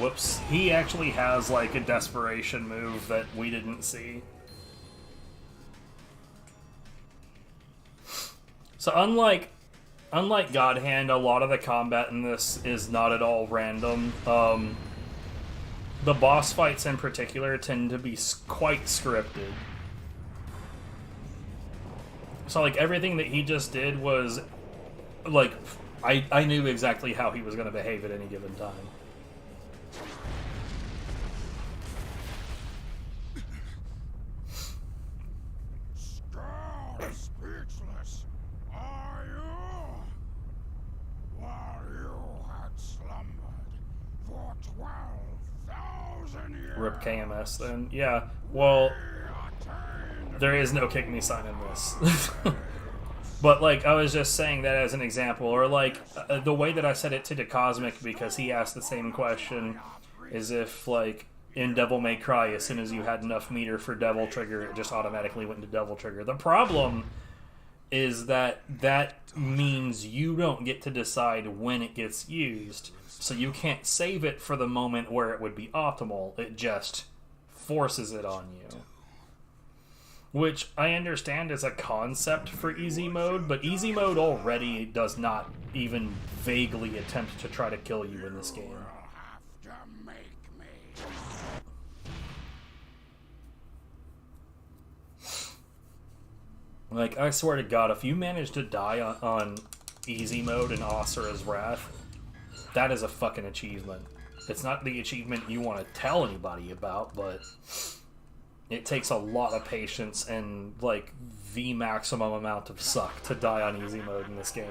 Speaker 2: Whoops. He actually has like a desperation move that we didn't see. So unlike God Hand, a lot of the combat in this is not at all random. The boss fights in particular tend to be quite scripted. So, like, everything that he just did was, like, I knew exactly how he was going to behave at any given time.
Speaker 6: Scared, speechless, are you? While you had slumbered for 12,000 years.
Speaker 2: Rip KMS then. Yeah, well, There is no kick me sign in this. But, like, I was just saying that as an example. Or, like, the way that I said it to the Cosmic, because he asked the same question, is if, like, in Devil May Cry, as soon as you had enough meter for Devil Trigger, it just automatically went into Devil Trigger. The problem is that that means you don't get to decide when it gets used. So you can't save it for the moment where it would be optimal. It just forces it on you. Which I understand is a concept for easy mode, but easy mode already does not even vaguely attempt to try to kill you in this game. Like, I swear to God, if you manage to die on easy mode in Asura's Wrath, that is a fucking achievement. It's not the achievement you want to tell anybody about, but it takes a lot of patience and, like, the maximum amount of suck to die on easy mode in this game.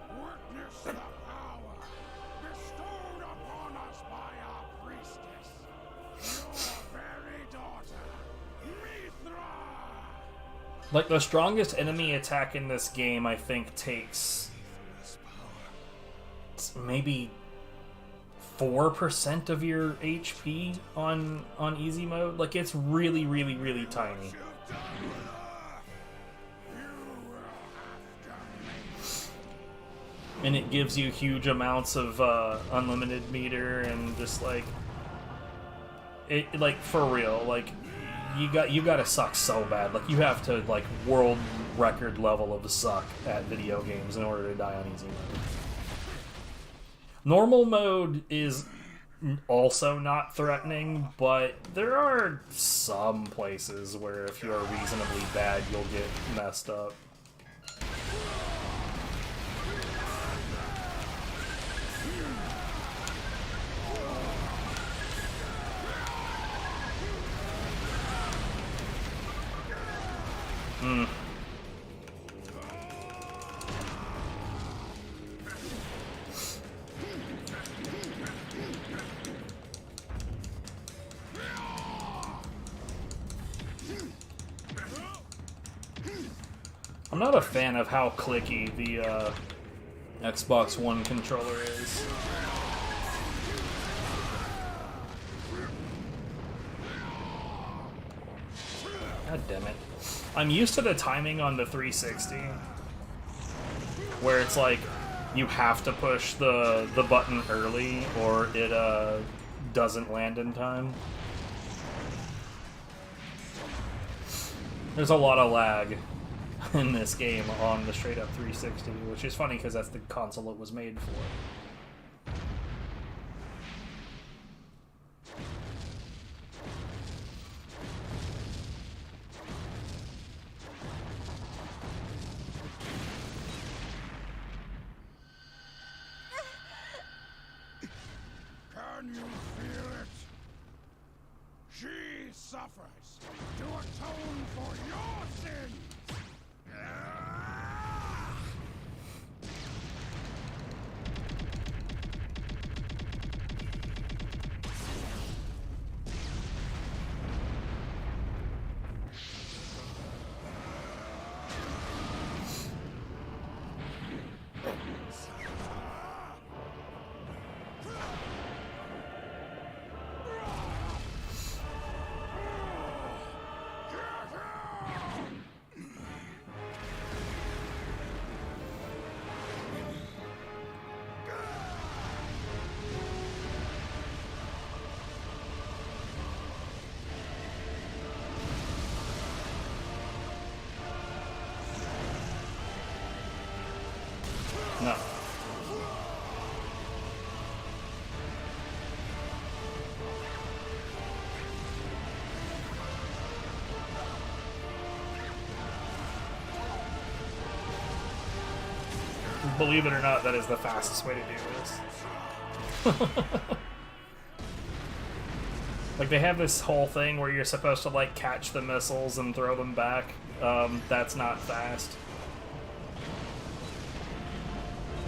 Speaker 11: Witness the power bestowed upon us by our priestess, your very daughter, Mithra!
Speaker 2: Like, the strongest enemy attack in this game, I think, takes maybe 4% of your HP on easy mode. Like, it's really, really, really tiny. And it gives you huge amounts of unlimited meter and just like it, like, for real, like you gotta suck so bad. Like, you have to, like, world record level of suck at video games in order to die on easy mode. Normal mode is also not threatening, but there are some places where if you're reasonably bad, you'll get messed up. I'm not a fan of how clicky the Xbox One controller is. God damn it. I'm used to the timing on the 360, where it's like you have to push the button early or it doesn't land in time. There's a lot of lag in this game on the straight up 360, which is funny because that's the console it was made for.
Speaker 11: Can you feel it? She suffers to atone for your sins.
Speaker 2: No. Believe it or not, that is the fastest way to do this. Like, they have this whole thing where you're supposed to, like, catch the missiles and throw them back. That's not fast.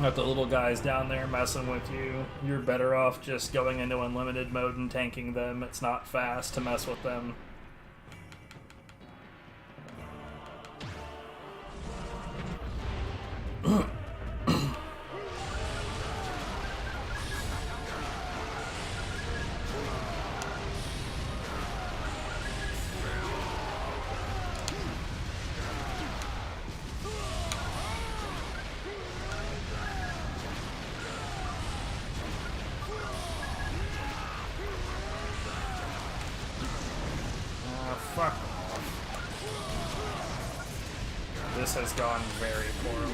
Speaker 2: Got the little guys down there messing with you. You're better off just going into unlimited mode and tanking them. It's not fast to mess with them. fuck off. This has gone very poorly.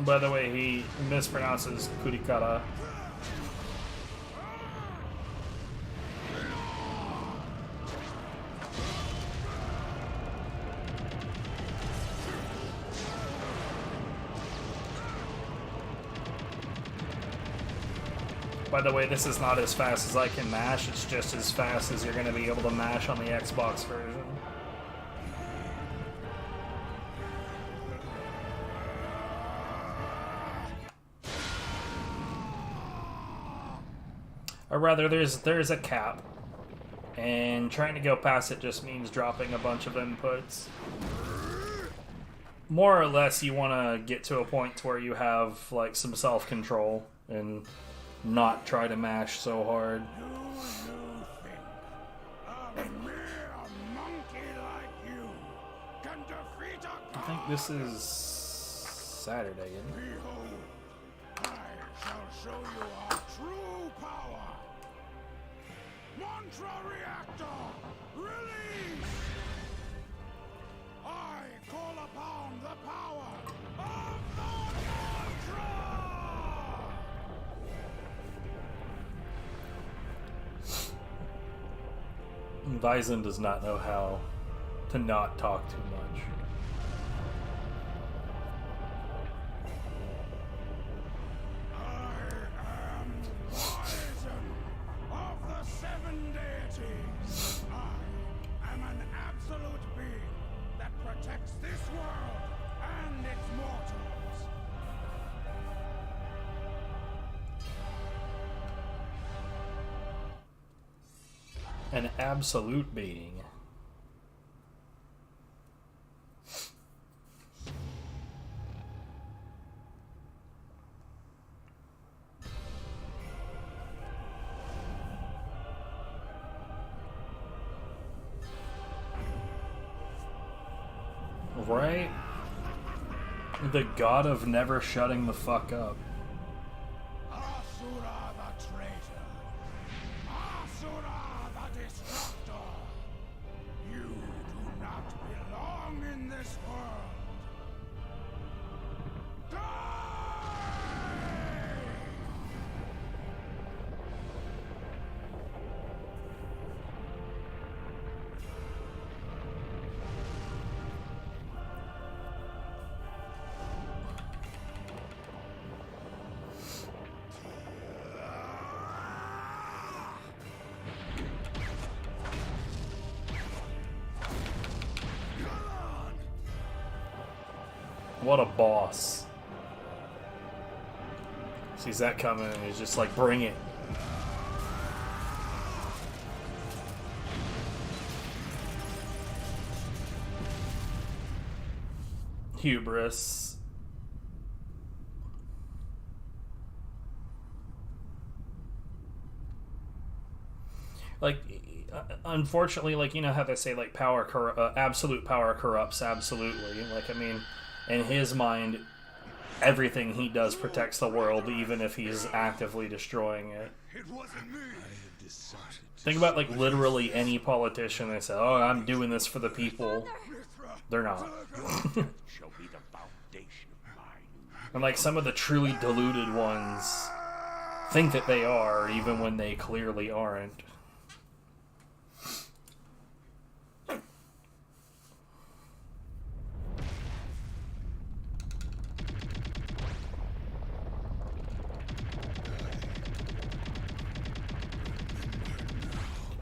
Speaker 2: By the way, he mispronounces Kurikara. By the way, this is not as fast as I can mash, it's just as fast as you're going to be able to mash on the Xbox version. Or rather, there's a cap, and trying to go past it just means dropping a bunch of inputs. More or less, you want to get to a point to where you have like some self-control and not try to mash so hard. I think this is Saturday, isn't it?
Speaker 11: Shall show you our true power. Mantra reactor, release! I call upon the power of the mantra!
Speaker 2: Bison does not know how to not talk too much. An absolute being. Right? The god of never shutting the fuck up.
Speaker 11: Asura the traitor. Asura the destructor. You do not belong in this world.
Speaker 2: What a boss. Sees that coming and he's just like, bring it. Hubris. Like, unfortunately, like, you know how they say, like, absolute power corrupts absolutely. Like, I mean, in his mind, everything he does protects the world, even if he's actively destroying it.
Speaker 11: It wasn't me. I have decided.
Speaker 2: Think about, like, literally any politician that says, oh, I'm doing this for the people. They're not.
Speaker 11: Shall be the foundation of mine.
Speaker 2: And, like, some of the truly deluded ones think that they are, even when they clearly aren't.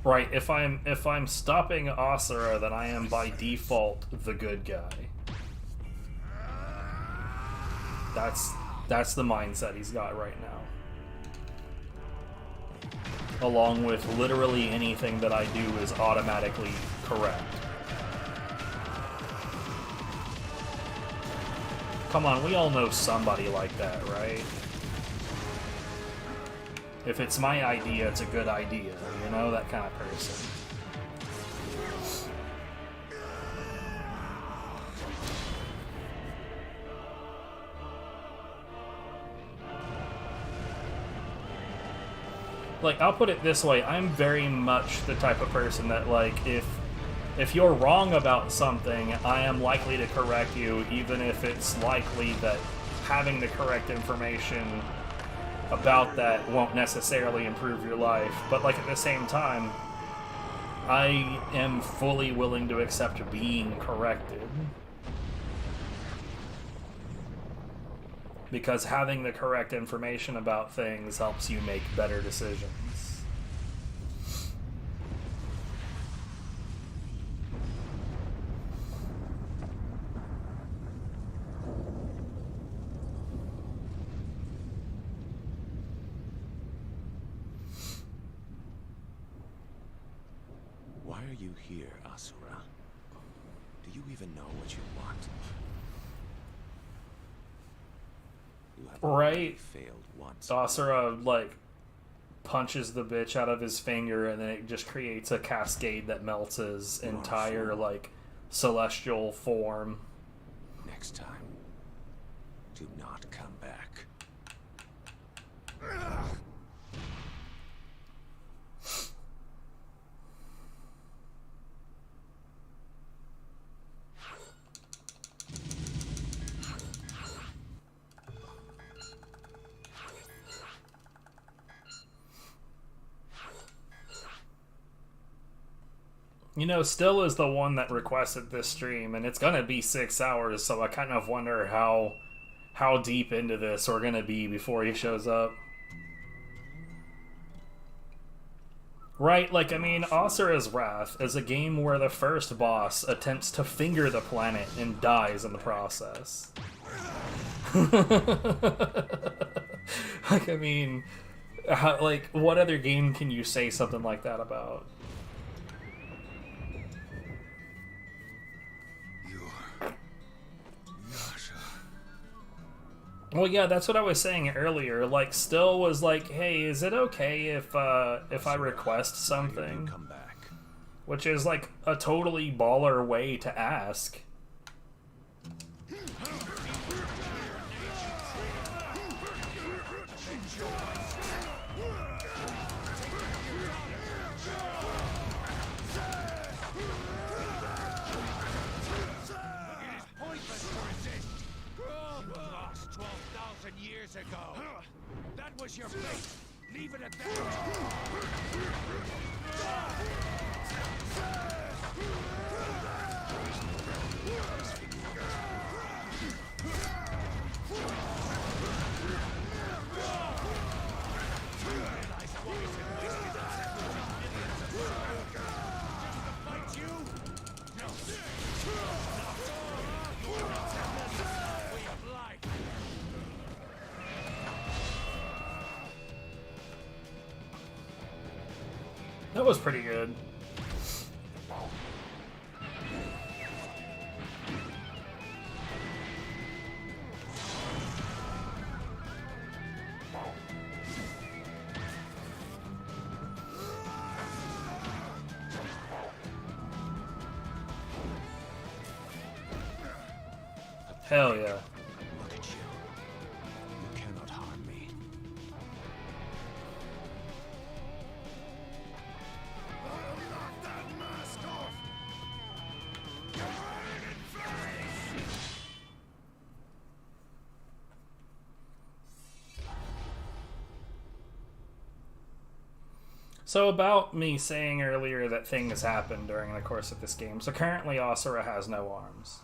Speaker 2: Right, if I'm stopping Asura, then I am by default the good guy. That's the mindset he's got right now. Along with literally anything that I do is automatically correct. Come on, we all know somebody like that, right? If it's my idea, it's a good idea, you know, that kind of person. Like, I'll put it this way, I'm very much the type of person that, like, if you're wrong about something, I am likely to correct you, even if it's likely that having the correct information about that won't necessarily improve your life. But, like, at the same time, I am fully willing to accept being corrected. Because having the correct information about things helps you make better decisions.
Speaker 18: Why are you here, Asura? Do you even know what you want? You have already
Speaker 2: Right?
Speaker 18: failed once.
Speaker 2: Asura, like, punches the bitch out of his finger, and then it just creates a cascade that melts his entire, like, celestial form.
Speaker 18: Next time, do not come back.
Speaker 2: You know, Still is the one that requested this stream, and it's gonna be 6 hours, so I kind of wonder how deep into this we're gonna be before he shows up. Right, like, I mean, Asura's Wrath is a game where the first boss attempts to finger the planet and dies in the process. Like, I mean, like, what other game can you say something like that about? Well, yeah, that's what I was saying earlier. Like, Still was like, "Hey, is it okay if I request something?" Which is like a totally baller way to ask.
Speaker 11: Years ago. That was your fate. Leave it at that.
Speaker 2: That was pretty good. Hell yeah.
Speaker 18: Look at you. You cannot harm me.
Speaker 2: So about me saying earlier that things happen during the course of this game. So currently Asura has no arms.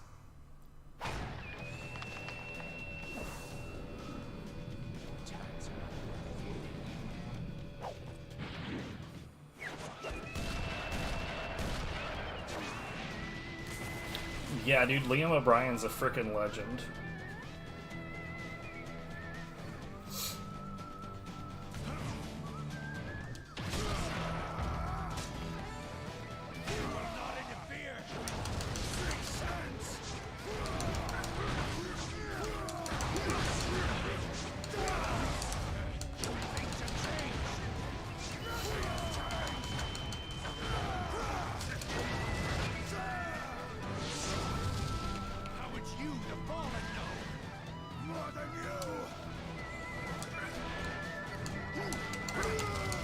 Speaker 2: Yeah, dude, Liam O'Brien's a frickin' legend.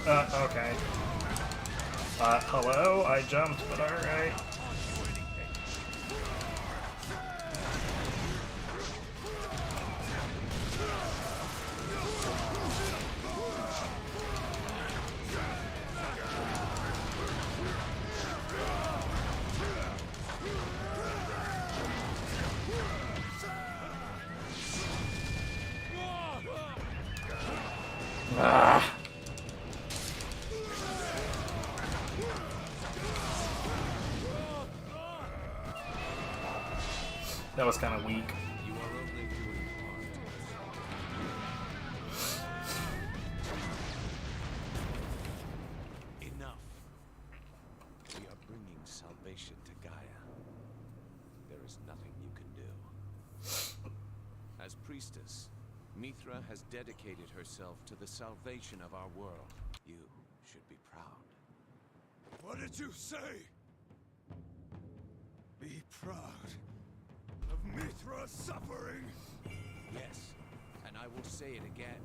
Speaker 2: Okay. Hello? I jumped, but alright. Ah. That was kind of weak.
Speaker 11: You are only doing part. Enough. We are bringing salvation to Gaia. There is nothing you can do. As priestess, Mithra has dedicated herself to the salvation of our world. You should be proud. What did you say? Be proud of Mithra's suffering? Yes, and I will say it again.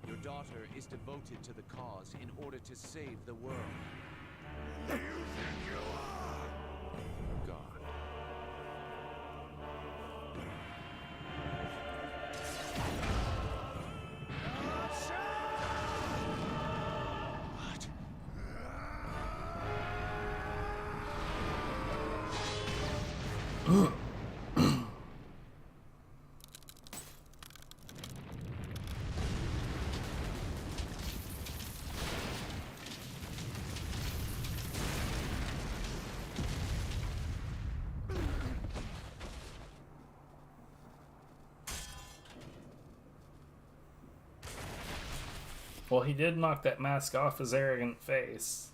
Speaker 11: Your daughter is devoted to the cause in order to save the world. Do you think you are? God.
Speaker 2: Well, he did knock that mask off his arrogant face.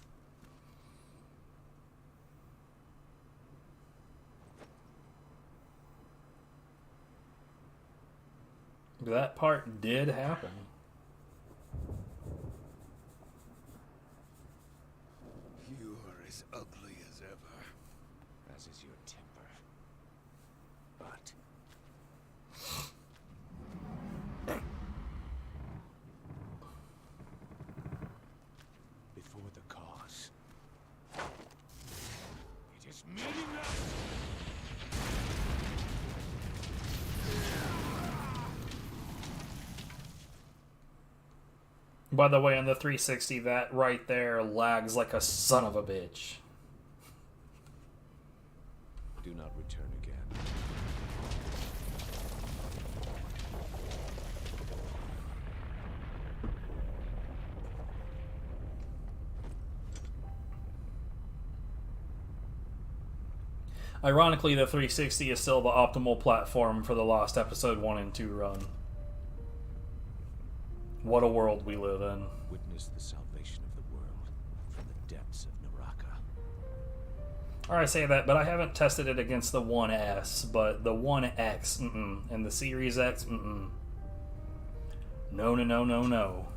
Speaker 2: That part did happen.
Speaker 11: You are as ugly as ever. As is your temper. But before the cause, it is meaningless.
Speaker 2: By the way, on the 360, that right there lags like a son of a bitch.
Speaker 11: Do not return again.
Speaker 2: Ironically, the 360 is still the optimal platform for the Lost Episode 1 and 2 run. What a world we live in.
Speaker 11: Witness the salvation of the world from the depths of Naraka.
Speaker 2: Or I say that, but I haven't tested it against the 1S, but the 1X, and the Series X, No, no, no, no, no.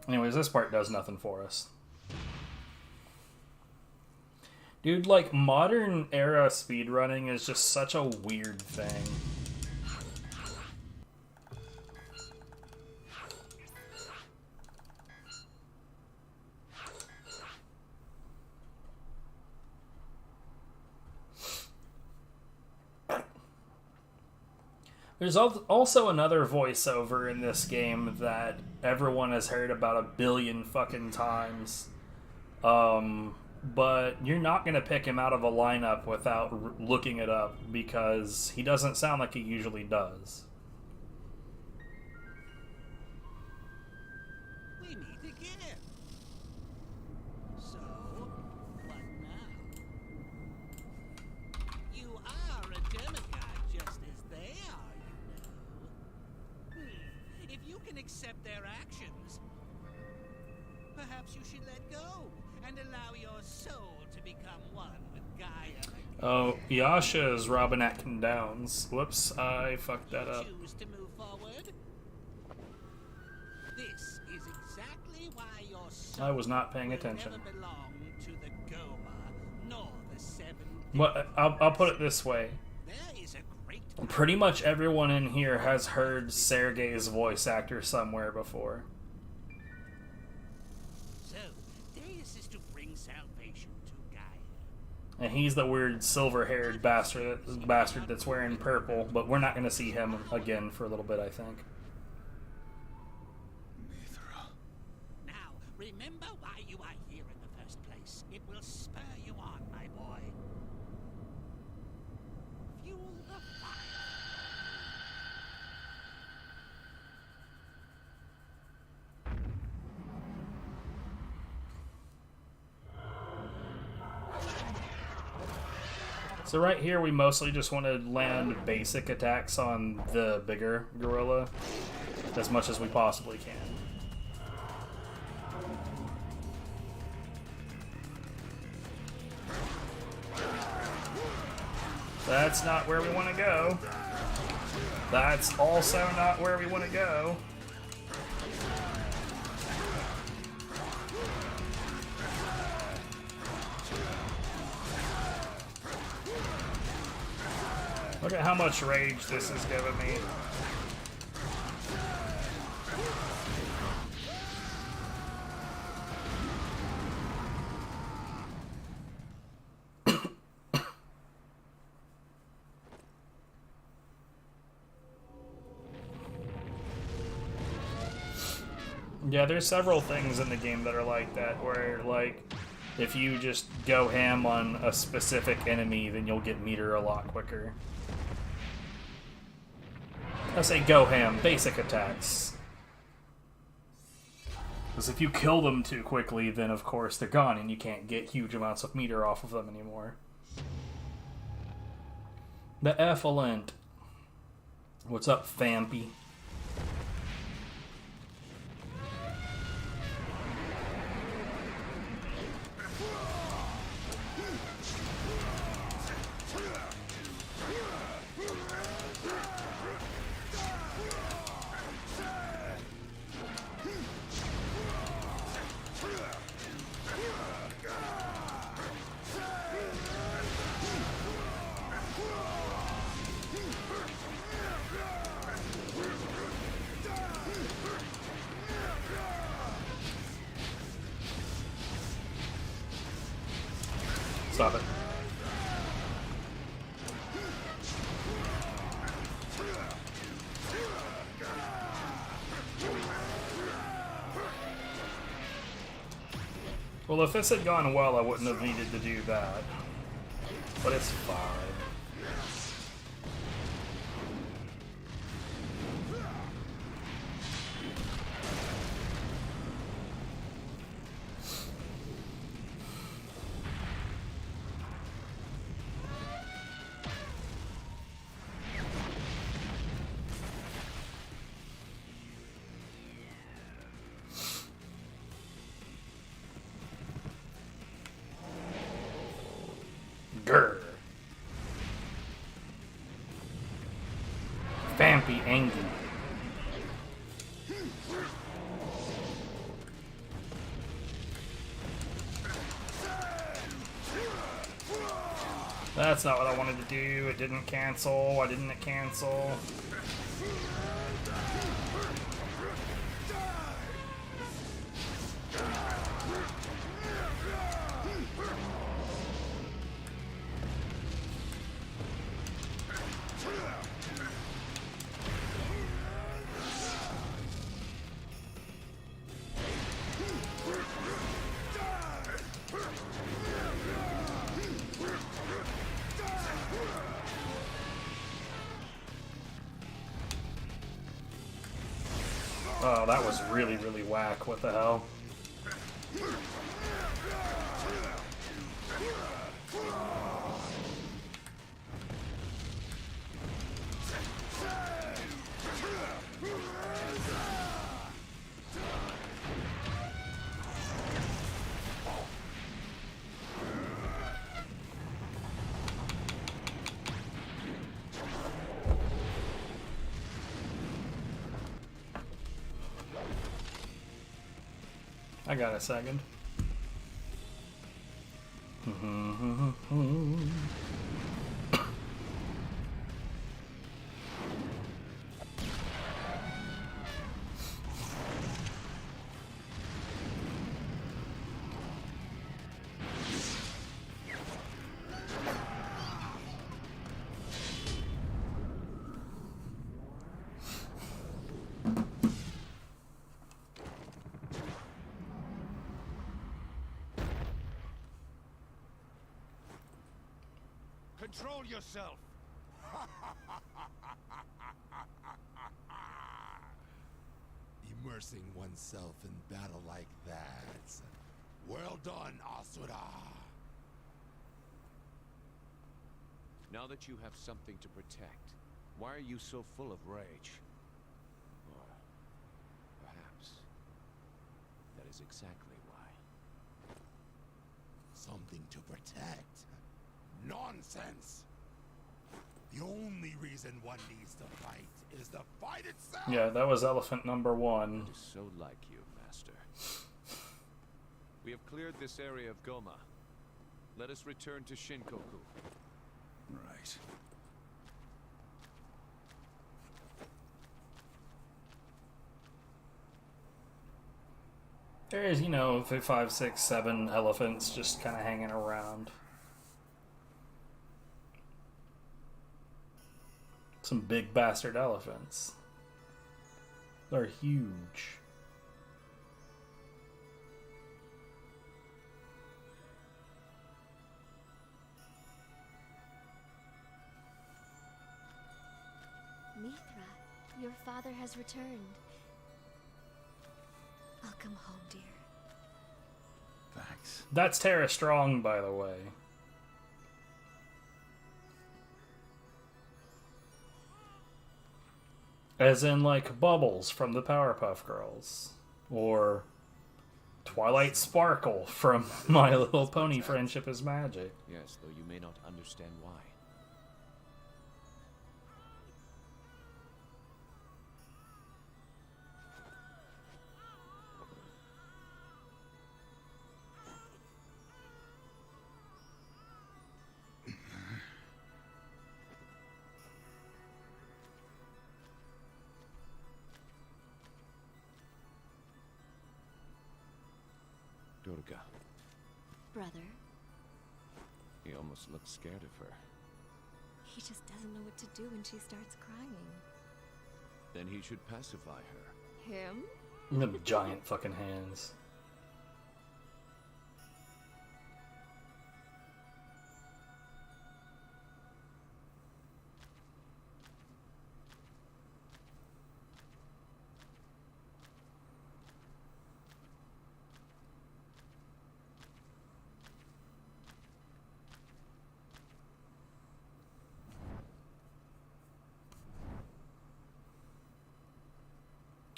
Speaker 2: Anyways, this part does nothing for us. Dude, like, modern era speedrunning is just such a weird thing. There's also another voiceover in this game that everyone has heard about a billion fucking times. But you're not going to pick him out of a lineup without looking it up, because he doesn't sound like he usually does.
Speaker 6: We meet again. So, what now? You are a demigod just as they are, you know. If you can accept their actions, perhaps you should let go and allow your soul to become one with Gaia again.
Speaker 2: Oh, Yasha is Robin Atkin Downs. Whoops, I fucked that up.
Speaker 6: Choose to move forward? This is exactly why your soul
Speaker 2: I was not paying
Speaker 6: will
Speaker 2: attention.
Speaker 6: never belong to the Goma nor the Seven
Speaker 2: Well, I'll put it this way. Pretty much everyone in here has heard Sergei's voice actor somewhere before.
Speaker 6: So, Deus is to bring salvation to Gaia.
Speaker 2: And he's the weird silver-haired bastard that's wearing purple, but we're not going to see him again for a little bit, I think.
Speaker 6: Now, remember why you are here in the first place. It will spur you on, my boy. Fuel the fire.
Speaker 2: So right here, we mostly just want to land basic attacks on the bigger gorilla as much as we possibly can. That's not where we want to go. That's also not where we want to go. Look at how much rage this is giving me. Yeah, there's several things in the game that are like that, where, like, if you just go ham on a specific enemy, then you'll get meter a lot quicker. I say go ham, basic attacks. Because if you kill them too quickly, then of course they're gone and you can't get huge amounts of meter off of them anymore. The Effluent. What's up, Fampy? Stop it. Well, if this had gone well, I wouldn't have needed to do that. But it's fine. Vampy angry. That's not what I wanted to do. It didn't cancel. Why didn't it cancel? Oh, that was really, really whack. What the hell? I got a second.
Speaker 11: Control yourself! Immersing oneself in battle like that. Well done, Asura!
Speaker 18: Now that you have something to protect, why are you so full of rage? Or perhaps that is exactly why.
Speaker 11: Something to protect? Nonsense! The only reason one needs to fight is the fight itself!
Speaker 2: Yeah, that was elephant number 1.
Speaker 18: That is so like you, Master. We have cleared this area of Goma. Let us return to Shinkoku.
Speaker 11: Right.
Speaker 2: There is, 5, 6, 7 elephants just kind of hanging around. Some big bastard elephants. They're huge.
Speaker 21: Mithra, your father has returned. Welcome home, dear.
Speaker 11: Thanks.
Speaker 2: That's Tara Strong, by the way. As in, like, Bubbles from the Powerpuff Girls. Or Twilight Sparkle from My Little Pony Friendship is Magic.
Speaker 18: Yes, though you may not understand why. Durga.
Speaker 21: Brother,
Speaker 18: He almost looks scared of her.
Speaker 21: he just doesn't know what to do when she starts crying.
Speaker 18: Then he should pacify her.
Speaker 21: Him?
Speaker 2: Them giant fucking hands.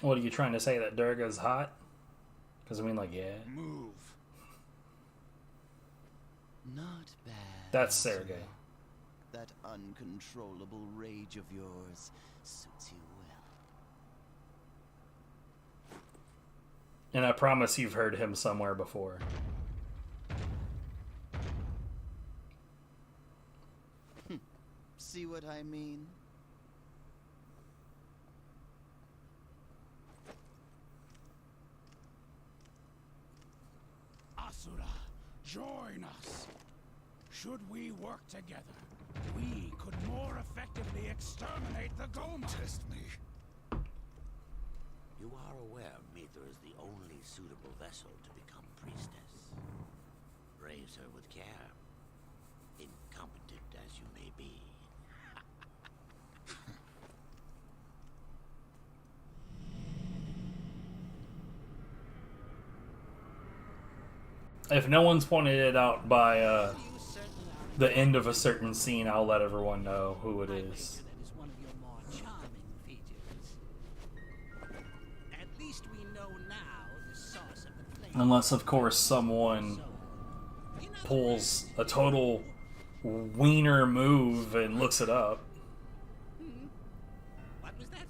Speaker 2: What are you trying to say, that Durga's hot? Because I mean, like, yeah.
Speaker 11: Move.
Speaker 5: Not bad.
Speaker 2: That's Sergey.
Speaker 5: That uncontrollable rage of yours suits you well.
Speaker 2: And I promise you've heard him somewhere before.
Speaker 5: See what I mean?
Speaker 11: Asura, join us. Should we work together, we could more effectively exterminate the Goma. Test me.
Speaker 13: You are aware Mithra is the only suitable vessel to become priestess. Raise her with care, incompetent as you may be.
Speaker 2: If no one's pointed it out by the end of a certain scene, I'll let everyone know who it is.
Speaker 6: That is one of your more charming features. At least we know now the source of the flame.
Speaker 2: Unless, of course, someone pulls a total wiener move and looks it up.
Speaker 6: What was that?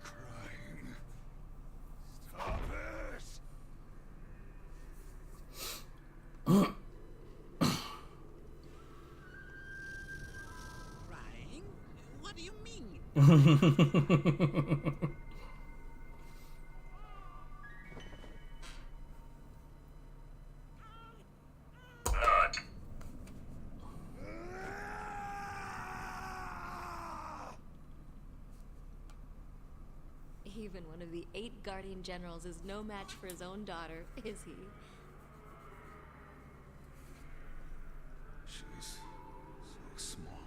Speaker 11: Crying.
Speaker 10: Even one of the 8 Guardian Generals is no match for his own daughter, is he?
Speaker 11: She's so small.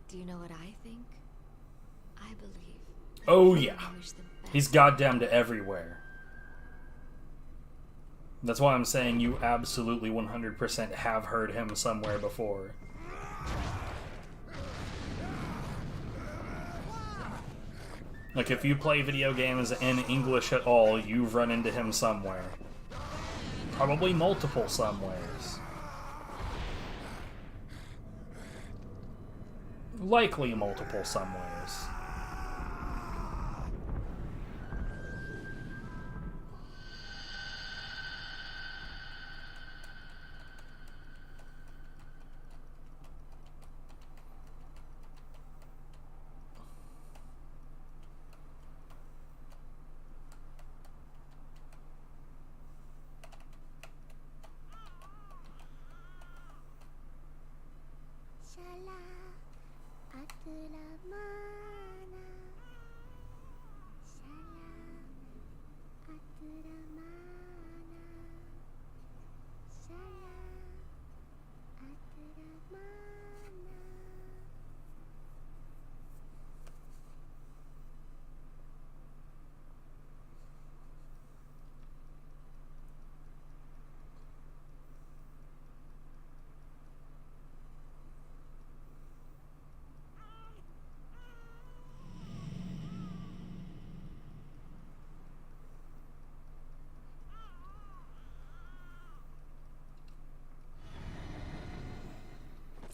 Speaker 10: Do you know what I think? I believe.
Speaker 2: Oh yeah. He's goddamned everywhere. That's why I'm saying you absolutely 100% have heard him somewhere before. Like, if you play video games in English at all, you've run into him somewhere. Probably multiple somewheres. Likely multiple somewheres.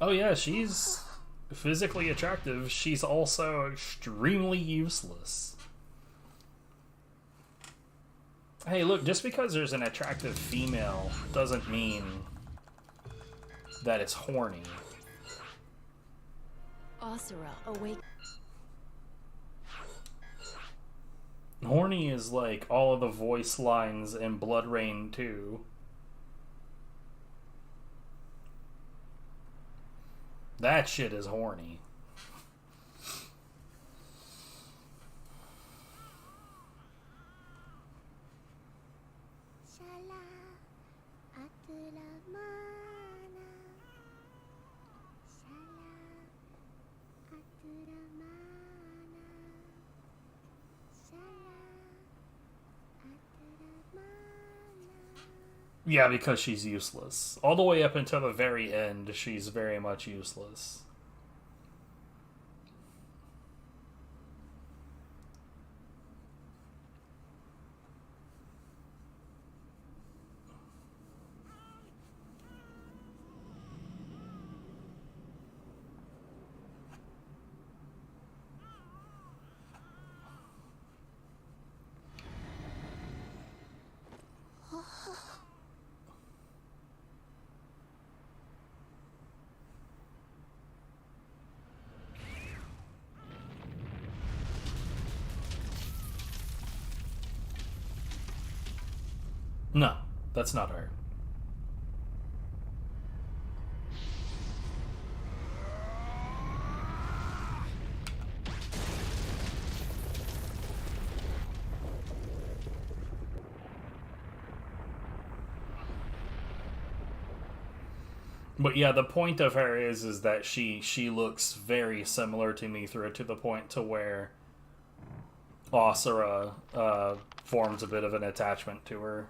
Speaker 2: Oh yeah, she's physically attractive. She's also extremely useless. Hey, look, just because there's an attractive female doesn't mean that it's horny.
Speaker 10: Asura, awake.
Speaker 2: Horny is like all of the voice lines in Blood Rain 2. That shit is horny. Yeah, because she's useless. All the way up until the very end, she's very much useless. No, that's not her. But yeah, the point of her is that she looks very similar to Mithra, to the point to where Asura forms a bit of an attachment to her.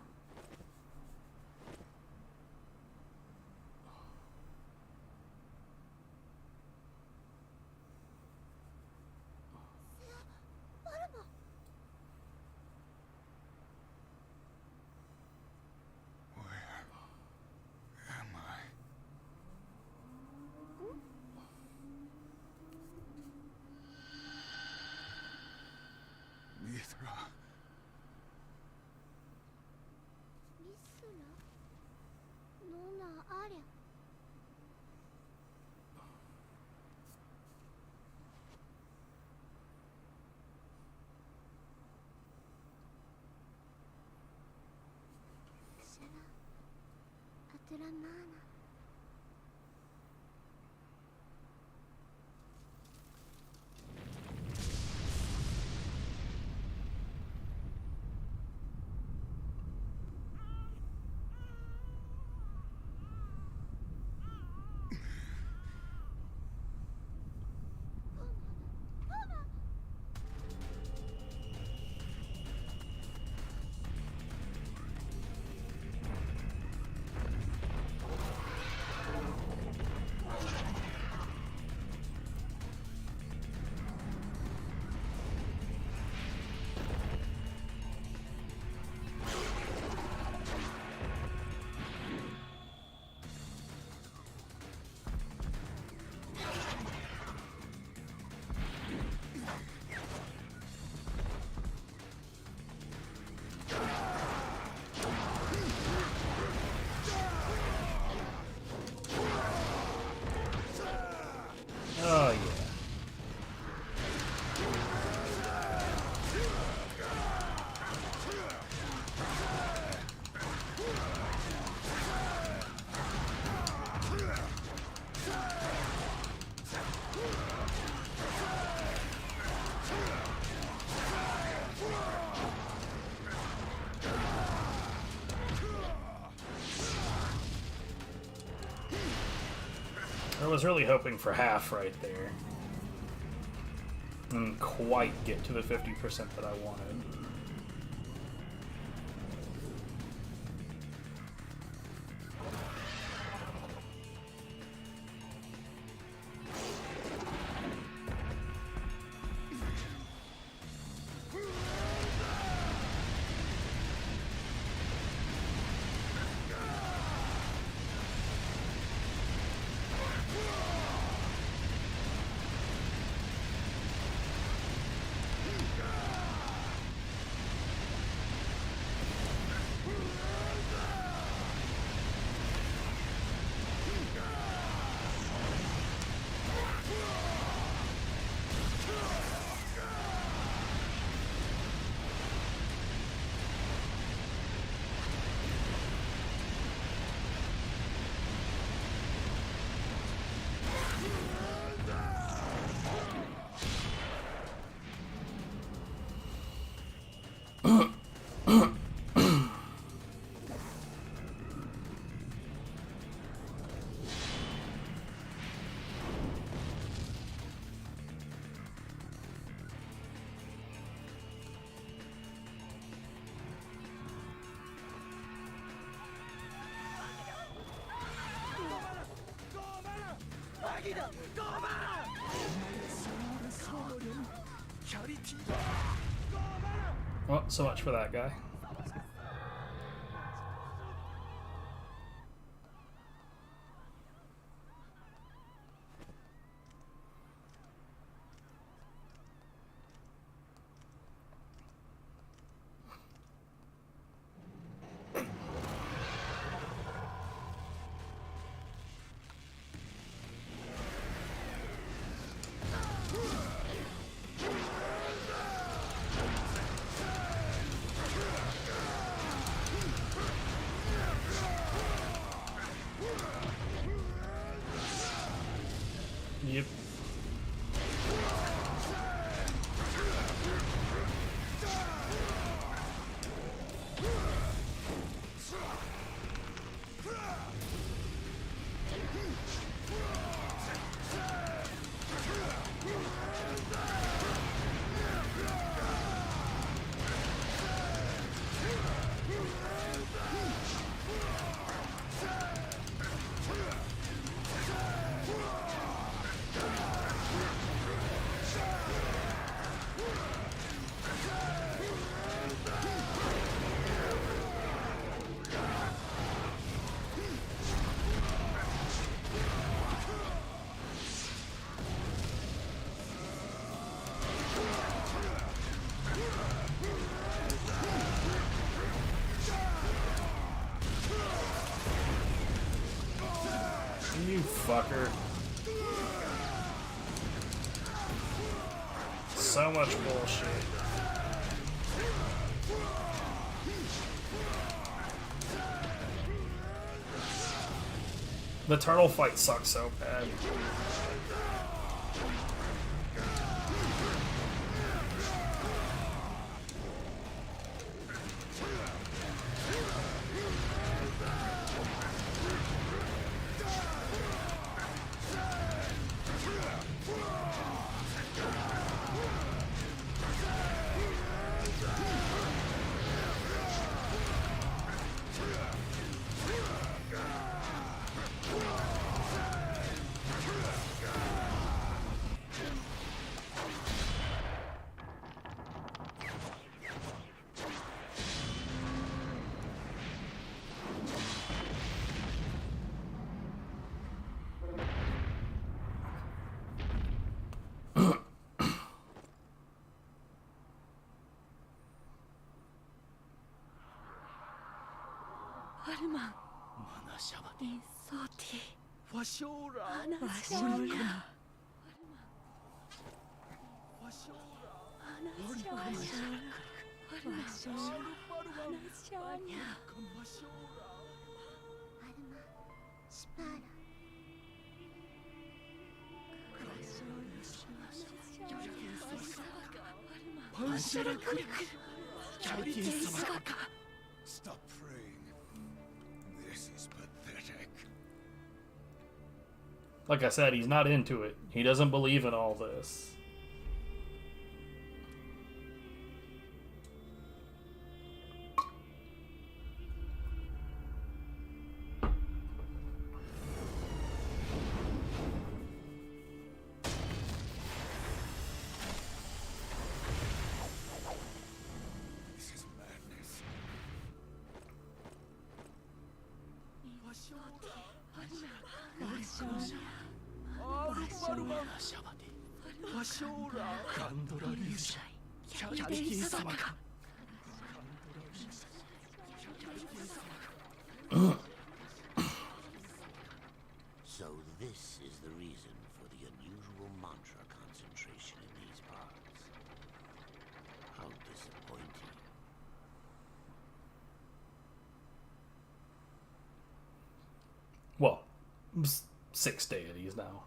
Speaker 2: I was really hoping for half right there. And quite get to the 50% that I wanted. Well, so much for that guy. Yep. You fucker. So much bullshit. The turtle fight sucks so bad.
Speaker 10: Arma. Insoti. Anasura.
Speaker 11: Stop praying. This is pathetic.
Speaker 2: Like I said, he's not into it. He doesn't believe in all this.
Speaker 11: This is madness.
Speaker 13: So this is the reason for the unusual mantra concentration in these parts. How disappointing.
Speaker 2: Well, 6 deities now.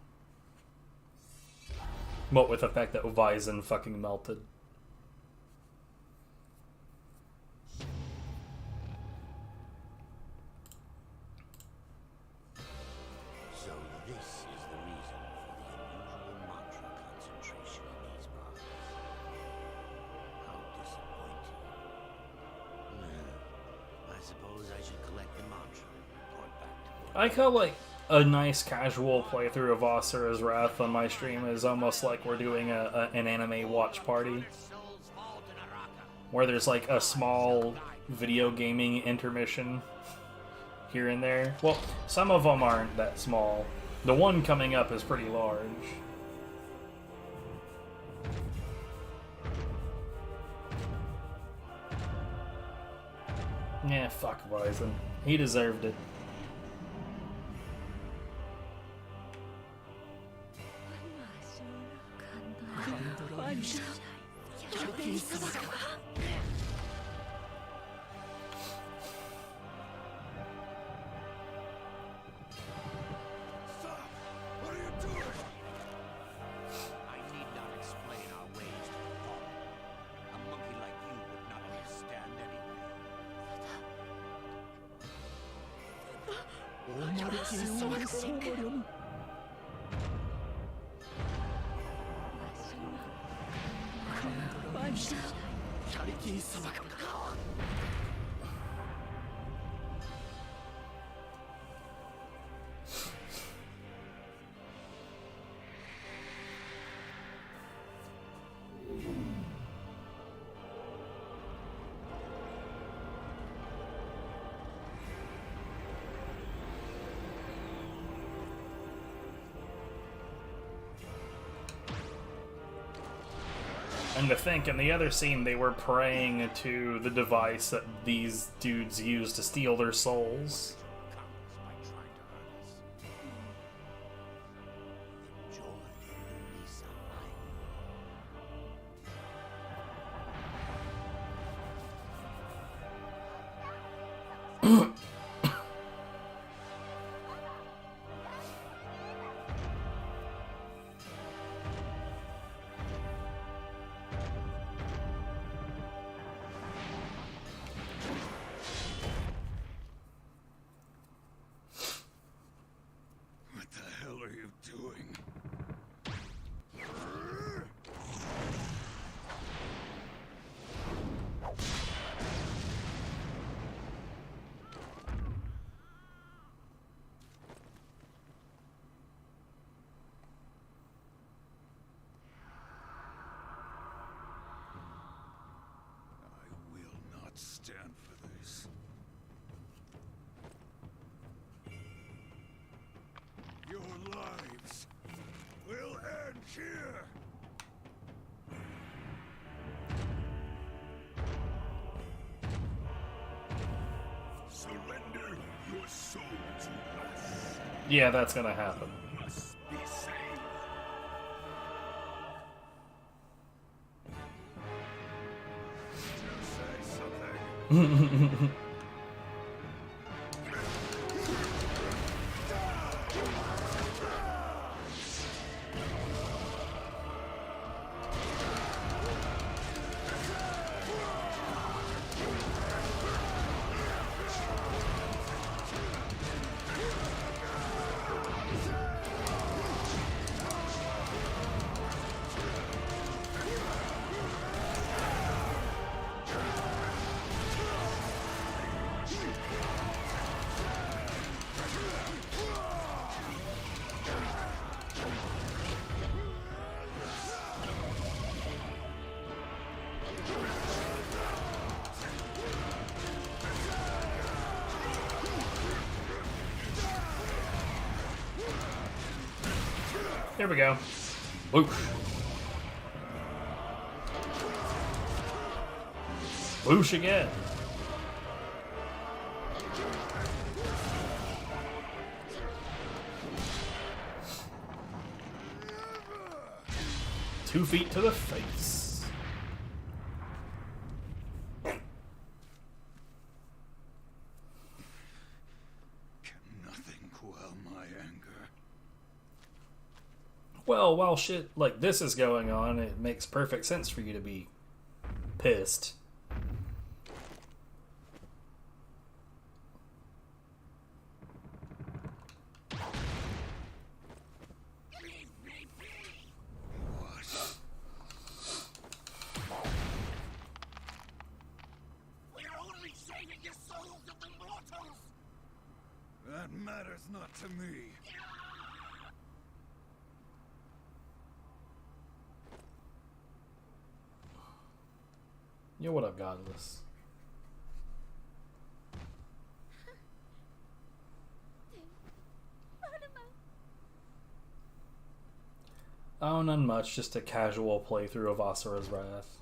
Speaker 2: What with the fact that Vyzen fucking melted.
Speaker 13: So this is the reason for the unusual mantra concentration in these parts. How disappointing. Well, I suppose I should collect the mantra and report back to
Speaker 2: I feel like a nice casual playthrough of Asura's Wrath on my stream is almost like we're doing an anime watch party. Where there's like a small video gaming intermission here and there. Well, some of them aren't that small. The one coming up is pretty large. Yeah, fuck Vyzen. He deserved it.
Speaker 11: What are you doing?
Speaker 13: I need not explain our ways to the fallen. A monkey like you would not understand anyway.
Speaker 2: And to think, in the other scene, they were praying to the device that these dudes used to steal their souls.
Speaker 11: What the hell are you doing? I will not stand for this. Your lives will end here. Surrender your soul to us.
Speaker 2: Yeah, that's gonna happen.
Speaker 11: Must be saved. Did you say something?
Speaker 2: Here we go. Boosh. Boosh again. Two feet to the face.
Speaker 11: Can nothing quell my anger?
Speaker 2: Well, while shit like this is going on, it makes perfect sense for you to be pissed.
Speaker 11: That matters not to me.
Speaker 2: Yo, what up, Godless? Oh, none much. Just a casual playthrough of Asura's Wrath.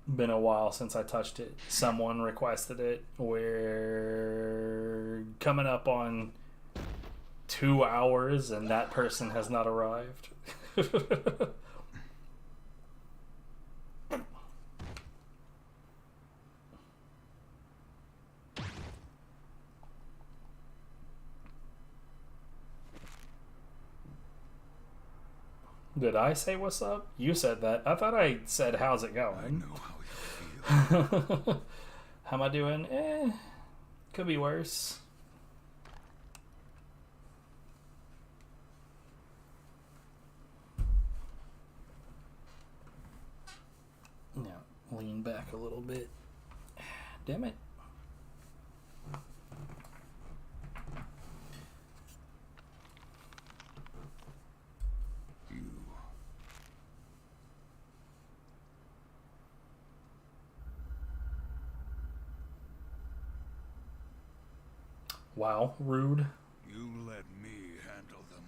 Speaker 2: Been a while since I touched it. Someone requested it. We're coming up on 2 hours and that person has not arrived. Did I say what's up? You said that. I thought I said how's it going.
Speaker 11: I know how you feel.
Speaker 2: How am I doing? Could be worse. Now, lean back a little bit. Damn it. Wow, rude.
Speaker 11: You let me handle them.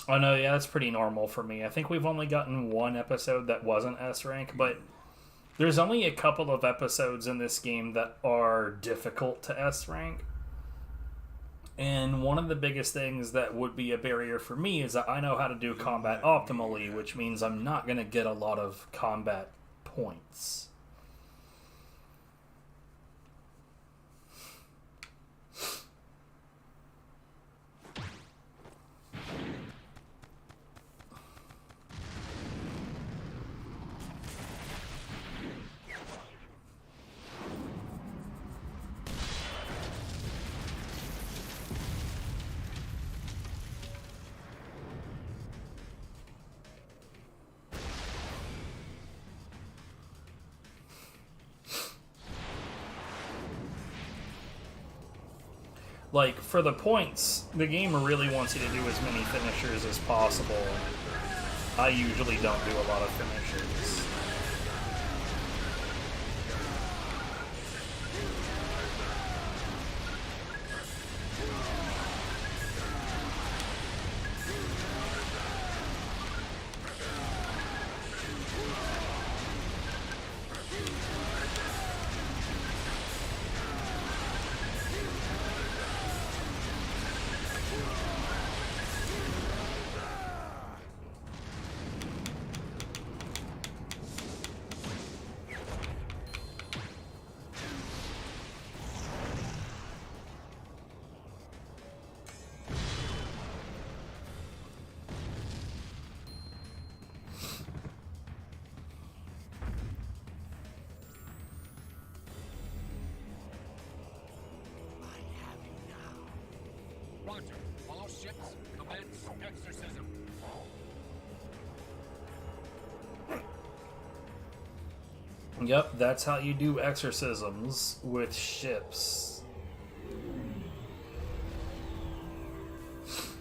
Speaker 2: Oh no, yeah, that's pretty normal for me. I think we've only gotten one episode that wasn't S rank, but there's only a couple of episodes in this game that are difficult to S rank. And one of the biggest things that would be a barrier for me is that I know how to do combat optimally, which means I'm not going to get a lot of combat points. Like, for the points, the game really wants you to do as many finishers as possible. I usually don't do a lot of finishers.
Speaker 11: ships, commence exorcism.
Speaker 2: Yep, that's how you do exorcisms with ships.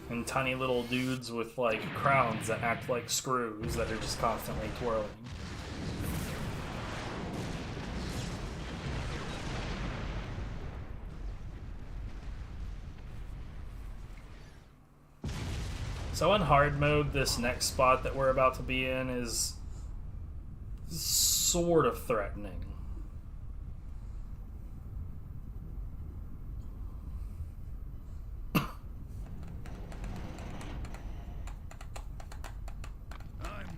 Speaker 2: And tiny little dudes with like crowns that act like screws that are just constantly twirling. So in hard mode, this next spot that we're about to be in is sort of threatening.
Speaker 11: I'm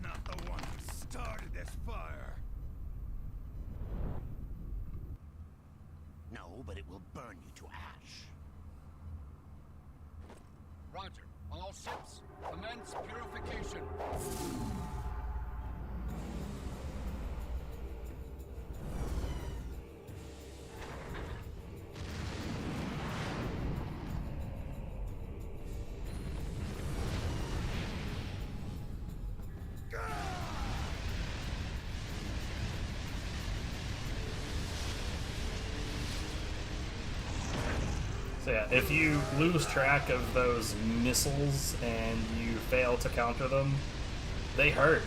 Speaker 11: not the one who started this fire.
Speaker 13: No, but it will burn you to ash.
Speaker 11: Roger. All ships, commence purification.
Speaker 2: So yeah, if you lose track of those missiles and you fail to counter them, they hurt.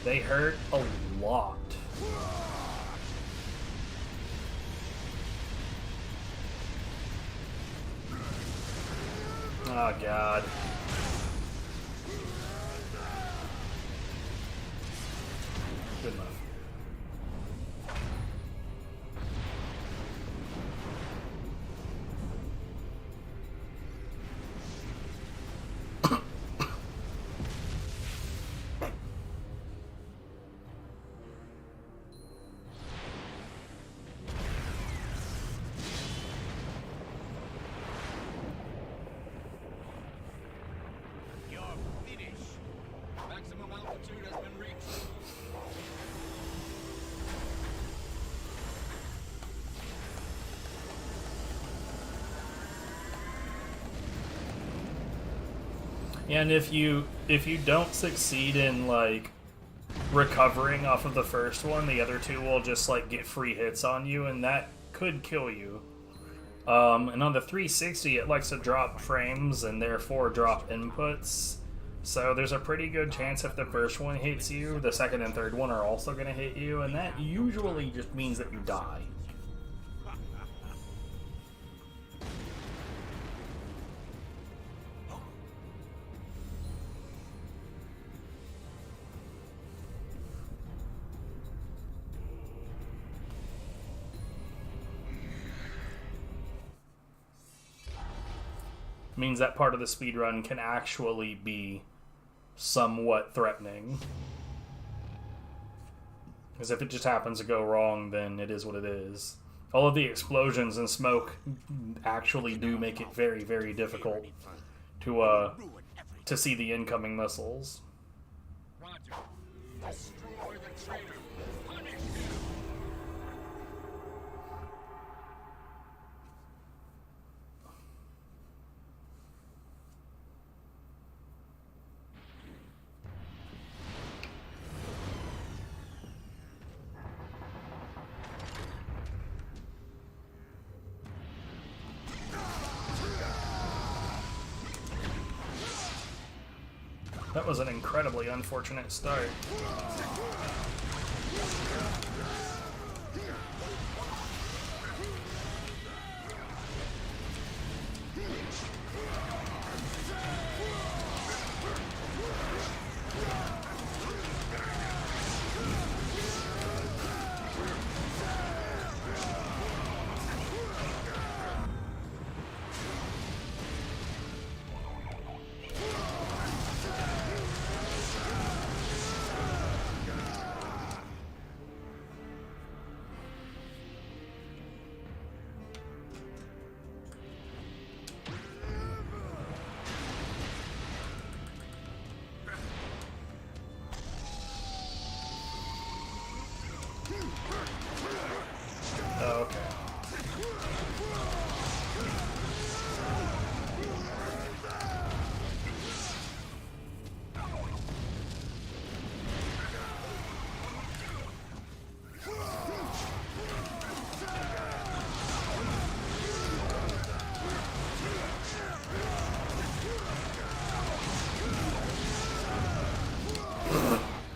Speaker 2: They hurt a lot. Oh god. Good enough.
Speaker 11: You're finished. Maximum altitude has been reached.
Speaker 2: And if you don't succeed in like recovering off of the first one, the other two will just like get free hits on you, and that could kill you. And on the 360, it likes to drop frames and therefore drop inputs. So there's a pretty good chance if the first one hits you, the second and third one are also going to hit you, and that usually just means that you die. Means that part of the speedrun can actually be somewhat threatening. Because if it just happens to go wrong, then it is what it is. All of the explosions and smoke actually do make it very, very difficult to see the incoming missiles.
Speaker 11: Roger. Destroy the traitor. Punish him.
Speaker 2: That was an incredibly unfortunate start.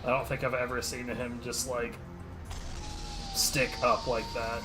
Speaker 2: I don't think I've ever seen him just, like, stick up like that.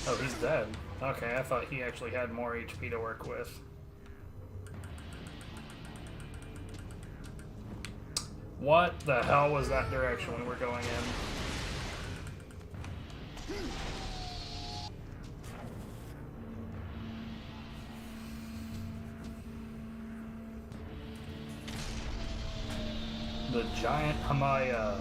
Speaker 2: Oh, he's dead. Okay, I thought he actually had more HP to work with. What the hell was that direction we were going in? The giant Hamaya.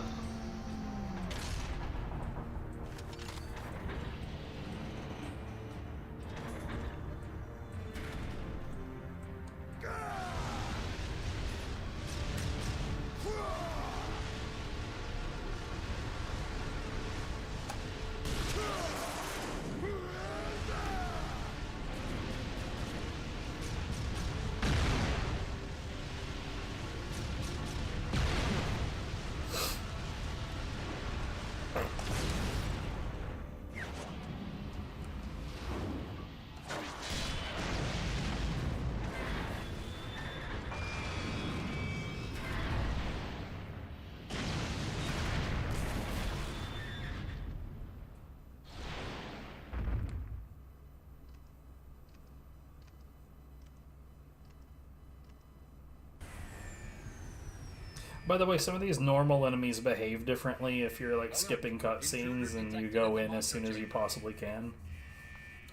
Speaker 2: By the way, some of these normal enemies behave differently if you're like skipping cutscenes and you go in as soon as you possibly can.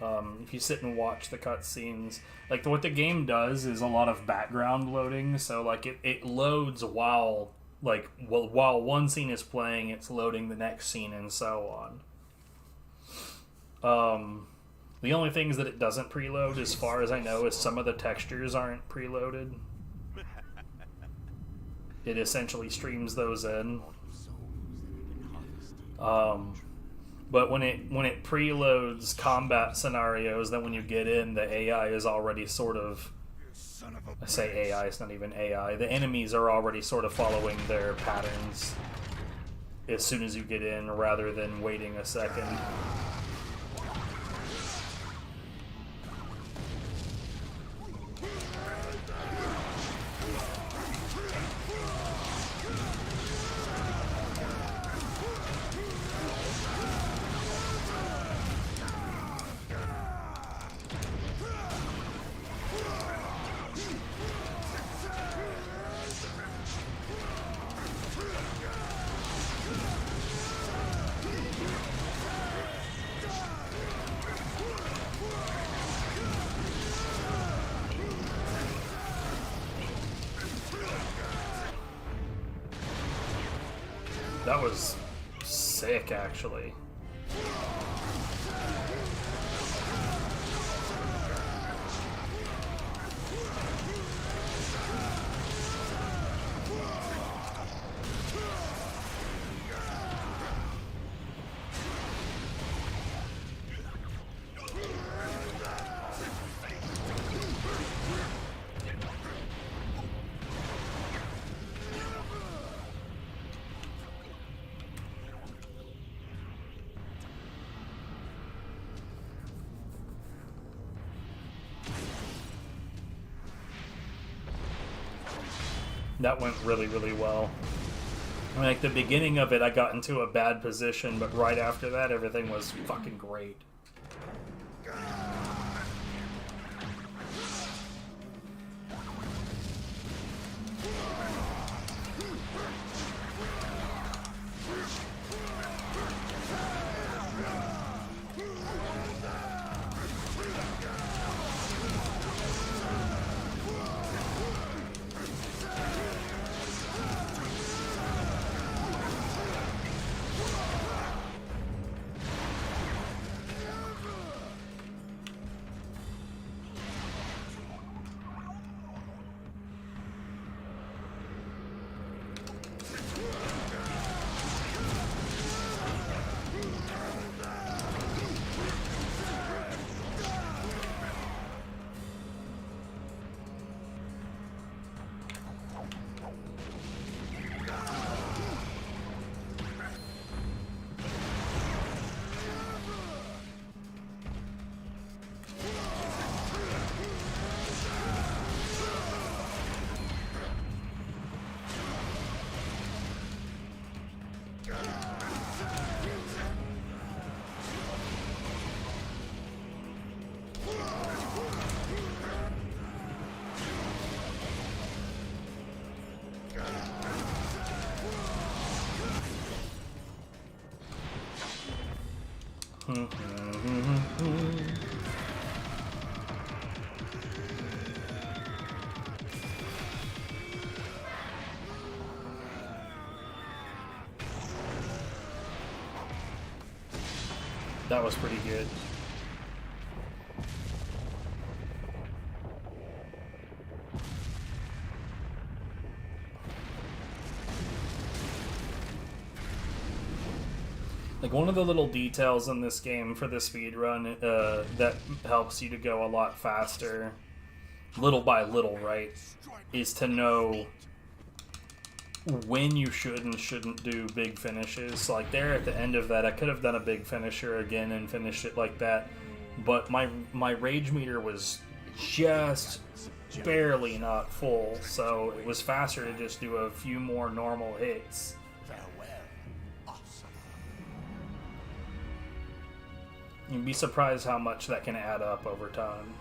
Speaker 2: If you sit and watch the cutscenes, like what the game does is a lot of background loading, so like it loads while one scene is playing, it's loading the next scene and so on. The only things that it doesn't preload, as far as I know, is some of the textures aren't preloaded. It essentially streams those in. But when it preloads combat scenarios, then when you get in, the AI is already sort of... I say AI, it's not even AI. The enemies are already sort of following their patterns as soon as you get in, rather than waiting a second. That was sick, actually. That went really, really well. Like, the beginning of it, I got into a bad position, but right after that, everything was fucking great. That was pretty good. Like, one of the little details in this game for the speedrun that helps you to go a lot faster, little by little, right, is to know when you should and shouldn't do big finishes. So, like, there at the end of that, I could have done a big finisher again and finished it like that, but my rage meter was just barely not full, so it was faster to just do a few more normal hits. You'd be surprised how much that can add up over time.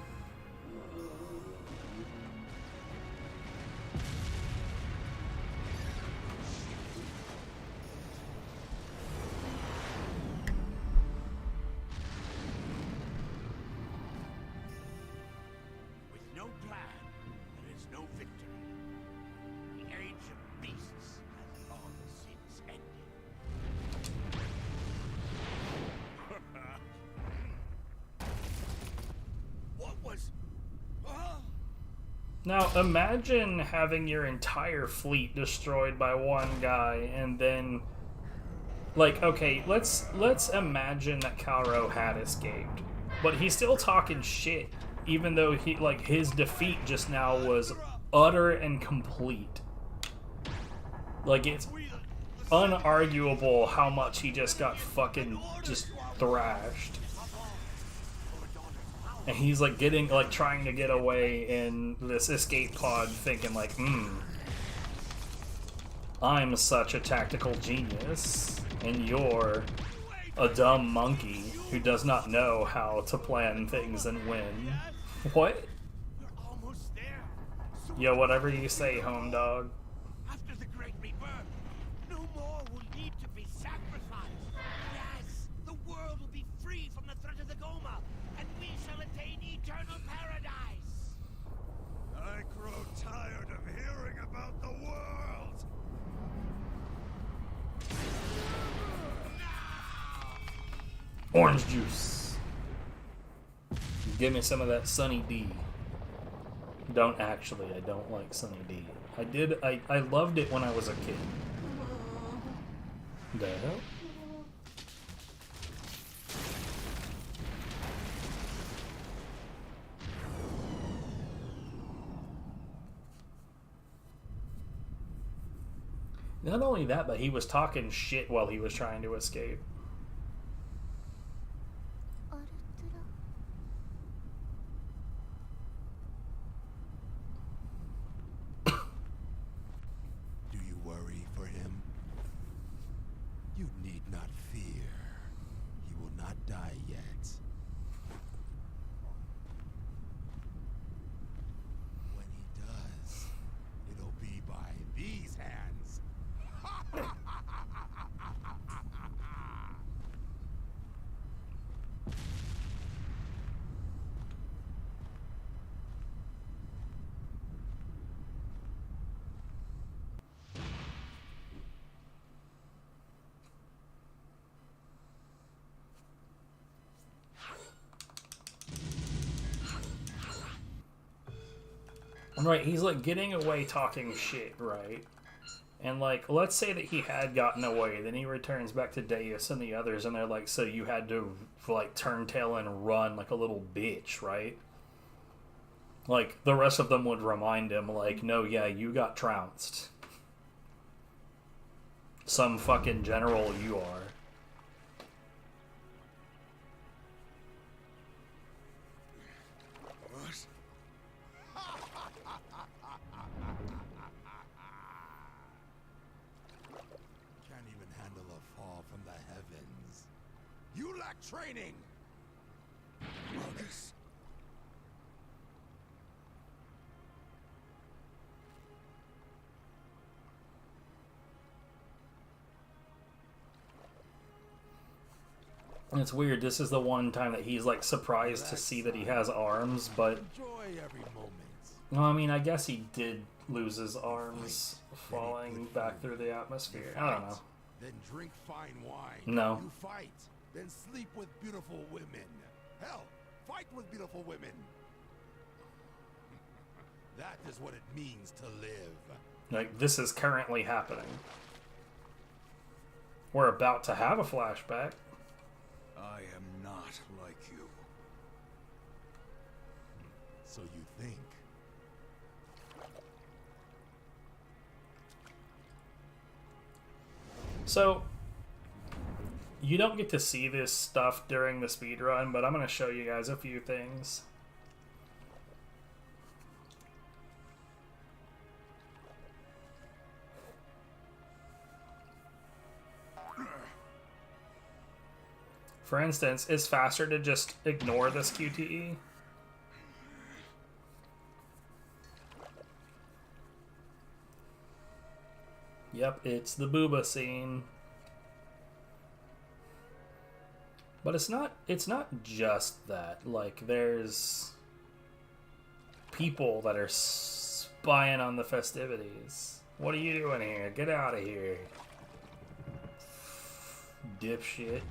Speaker 13: With no plan, there is no victory. The age of beasts has long since ended. What was...
Speaker 2: Now, imagine having your entire fleet destroyed by one guy, and then, like, okay, let's imagine that Calro had escaped, but he's still talking shit, even though he, like, his defeat just now was utter and complete. Like, it's unarguable how much he just got fucking just thrashed. And he's like getting, like, trying to get away in this escape pod, thinking like, I'm such a tactical genius, and you're a dumb monkey who does not know how to plan things and win. What? Yo, whatever you say, home dog.
Speaker 13: After the Great Rebirth, no more will need to be sacrificed. Yes, the world will be free from the threat of the Goma, and we shall attain eternal paradise.
Speaker 11: I grow tired of hearing about the world.
Speaker 2: Orange juice. Give me some of that Sunny D. Don't actually, I don't like Sunny D. I loved it when I was a kid. The hell? Not only that, but he was talking shit while he was trying to escape.
Speaker 11: Do you worry for him? You need not fear. He will not die yet. When he does, it'll be by these hands.
Speaker 2: Right, he's like getting away talking shit, right? And like, let's say that he had gotten away, then he returns back to Deus and the others, and they're like, so you had to like turn tail and run like a little bitch, right? Like, the rest of them would remind him, like, no, yeah, you got trounced. Some fucking general you are.
Speaker 11: Can't even handle a fall from the heavens. You lack training. Marcus.
Speaker 2: And it's weird, this is the one time that he's like surprised to see that he has arms, but...
Speaker 11: Enjoy every moment.
Speaker 2: No, I mean, I guess he did lose his arms falling back through the atmosphere. I don't know.
Speaker 11: Then drink fine wine.
Speaker 2: No.
Speaker 11: You fight. then sleep with beautiful women. Hell, fight with beautiful women. That is what it means to live.
Speaker 2: Like, this is currently happening. We're about to have a flashback.
Speaker 11: I am not like you. So you think?
Speaker 2: So, you don't get to see this stuff during the speedrun, but I'm going to show you guys a few things. For instance, it's faster to just ignore this QTE. Yep, it's the booba scene. But it's not just that. Like, there's people that are spying on the festivities. What are you doing here? Get out of here. Dipshit.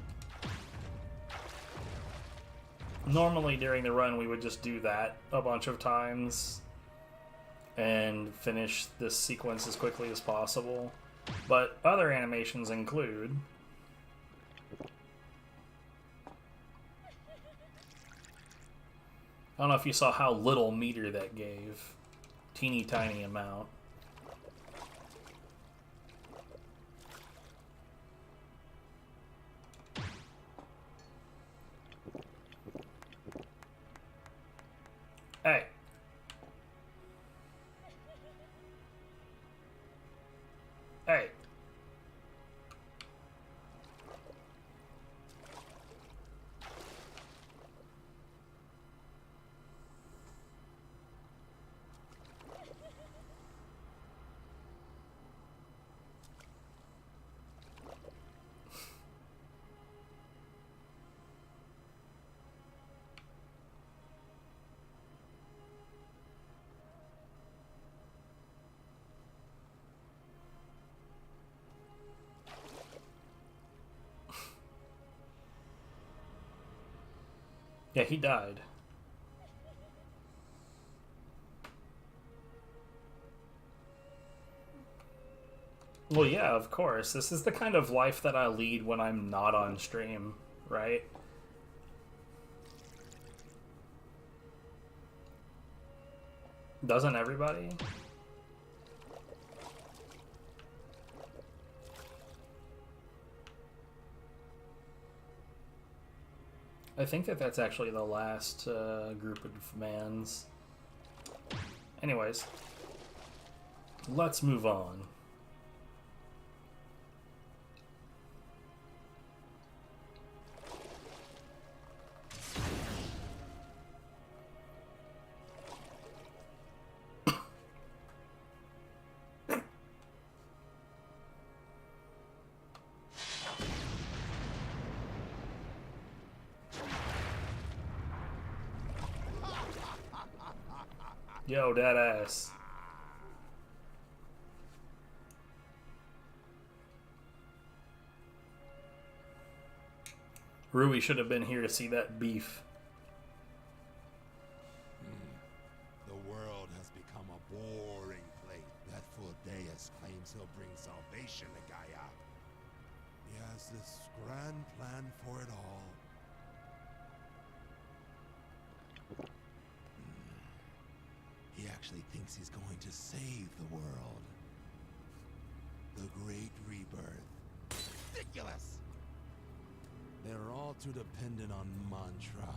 Speaker 2: Normally during the run we would just do that a bunch of times and finish this sequence as quickly as possible. But other animations include I don't know if you saw how little meter that gave. Teeny tiny amount. Hey. Hey. Yeah, he died. Well, yeah, of course. This is the kind of life that I lead when I'm not on stream, right? Doesn't everybody? I think that that's actually the last group of mans. Anyways, let's move on. Yo, that ass. Rui should have been here to see that beef.
Speaker 11: The world has become a boring place. That Deus claims he'll bring salvation to Gaia. He has this grand plan for it all. He actually thinks he's going to save the world. The Great Rebirth. Ridiculous! They're all too dependent on mantra.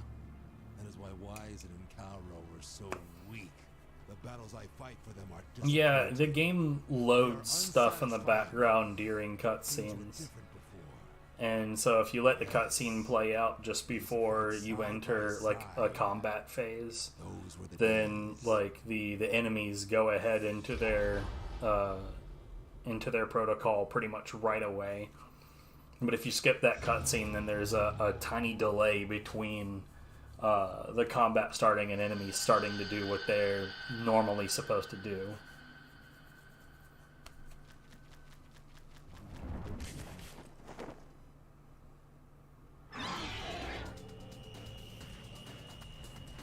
Speaker 11: That is why Wizen and Calro were so weak. The battles I fight for them are
Speaker 2: Yeah, the game loads stuff in the background during cutscenes. And so if you let the cutscene play out just before you enter like a combat phase, then like the enemies go ahead into their protocol pretty much right away. But if you skip that cutscene, then there's a tiny delay between the combat starting and enemies starting to do what they're normally supposed to do.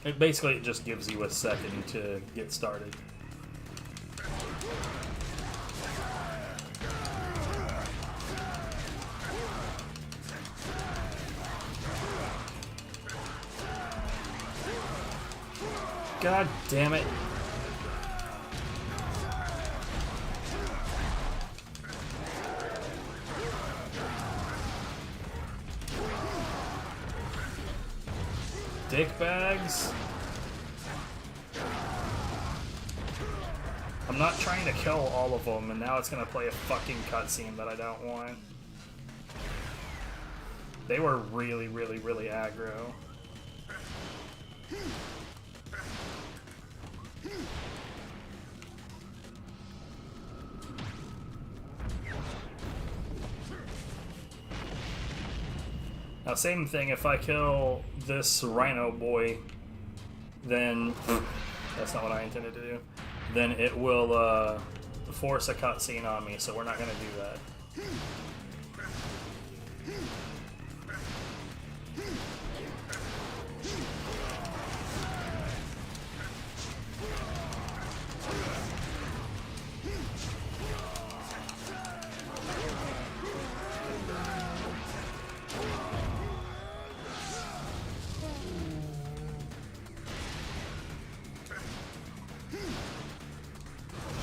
Speaker 2: It basically just gives you a second to get started. God damn it. Dick bags? I'm not trying to kill all of them, and now it's gonna play a fucking cutscene that I don't want. They were really, really, really aggro. Now, same thing, if I kill this rhino boy, then that's not what I intended to do. Then it will force a cutscene on me, so we're not going to do that.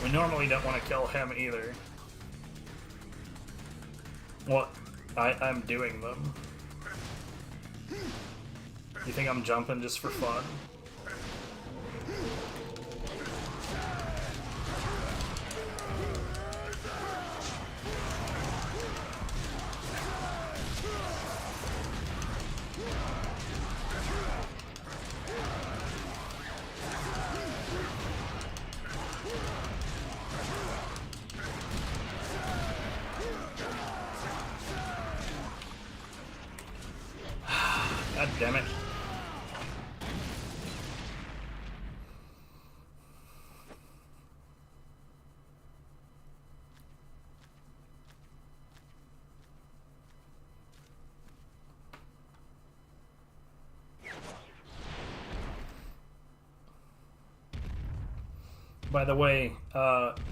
Speaker 2: We normally don't want to kill him either. Well, I'm doing them. You think I'm jumping just for fun? God damn it. By the way,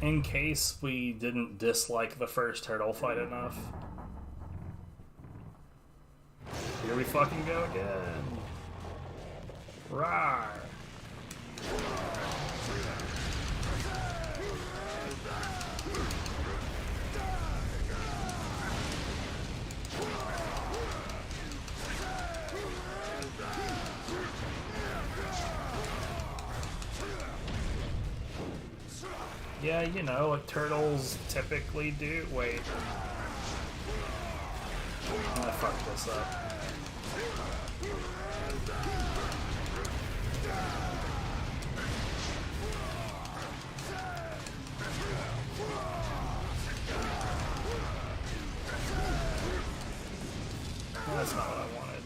Speaker 2: in case we didn't dislike the first turtle fight enough, here we fucking go again. Rawr. Yeah, you know, what turtles typically do. Wait. I fucked this up. That's not what I wanted.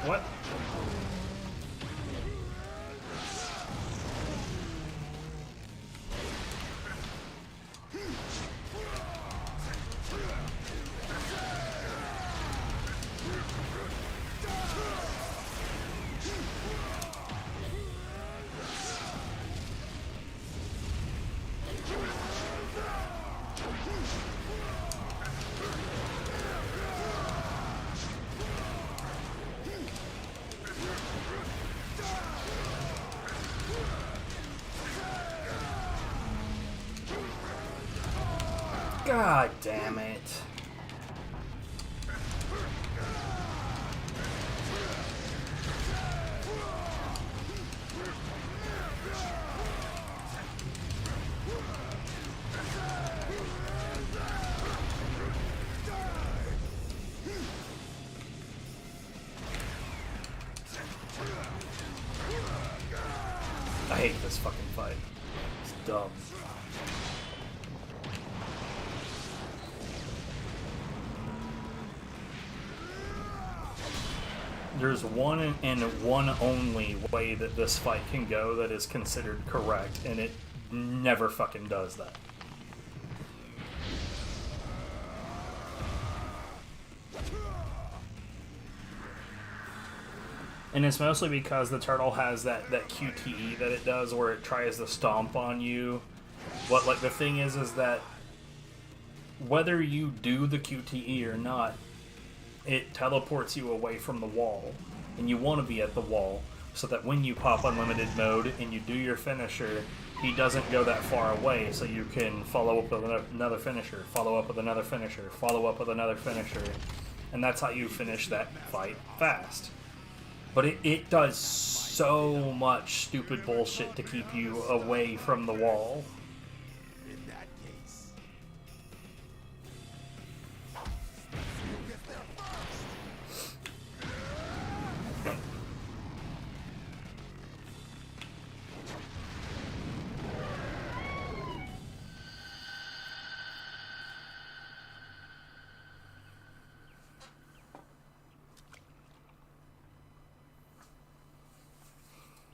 Speaker 2: What? God damn it. I hate this fucking fight. It's dumb. there's one and one only way that this fight can go that is considered correct, and it never fucking does that. And it's mostly because the turtle has that QTE that it does where it tries to stomp on you. But like the thing is that whether you do the QTE or not, it teleports you away from the wall. And you want to be at the wall so that when you pop unlimited mode and you do your finisher, he doesn't go that far away, so you can follow up with another finisher, follow up with another finisher, follow up with another finisher. And that's how you finish that fight fast. But it does so much stupid bullshit to keep you away from the wall.
Speaker 11: In that case, you'll get there first.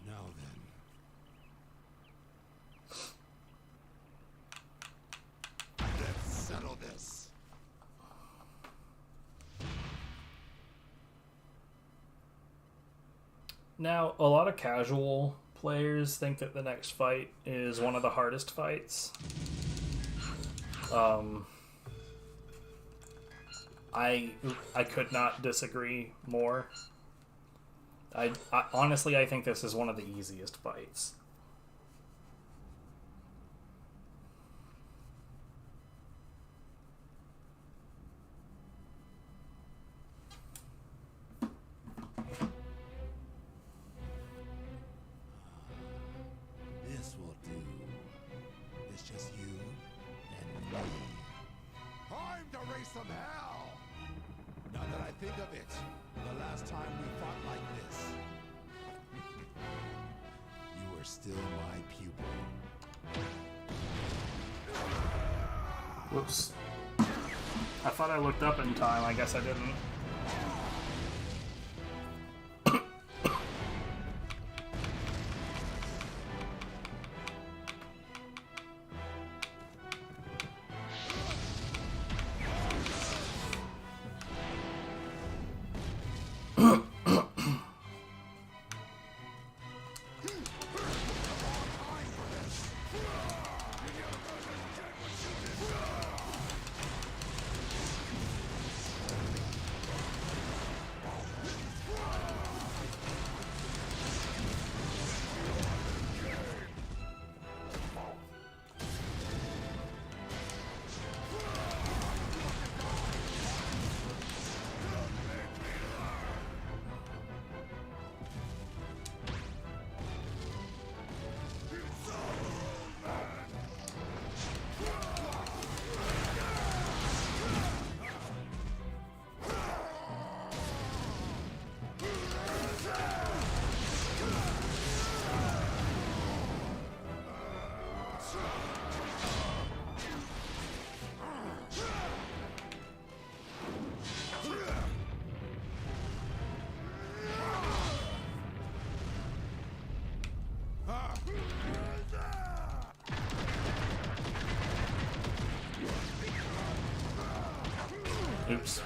Speaker 11: Now then. Let's settle this.
Speaker 2: Now, a lot of casual players think that the next fight is one of the hardest fights. I could not disagree more. I honestly, I think this is one of the easiest fights.
Speaker 11: This will do. It's just you and me. Time to raise some hell! Now that I think of it, the last time we fought like this, you were still my pupil.
Speaker 2: Whoops. I thought I looked up in time. I guess I didn't. Oops.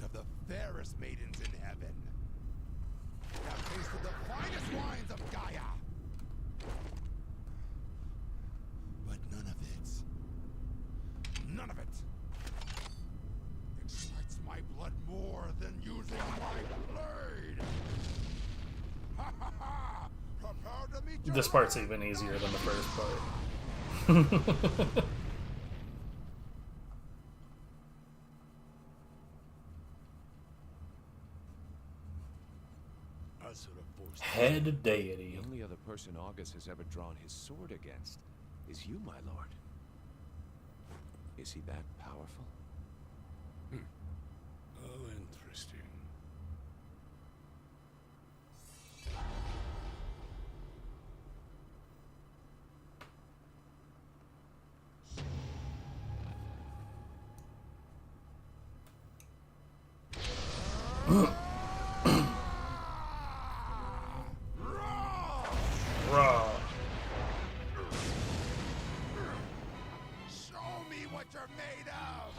Speaker 11: Of the fairest maidens in heaven. I've tasted the finest wines of Gaia. But none of it excites my blood more than using my blade. Ha ha ha! Prepare to meet your
Speaker 2: This part's even easier than the first part. Head deity.
Speaker 18: The only other person August has ever drawn his sword against is you, my lord. Is he that powerful?
Speaker 11: Oh, interesting.
Speaker 2: Raw.
Speaker 11: Show me what you're made of!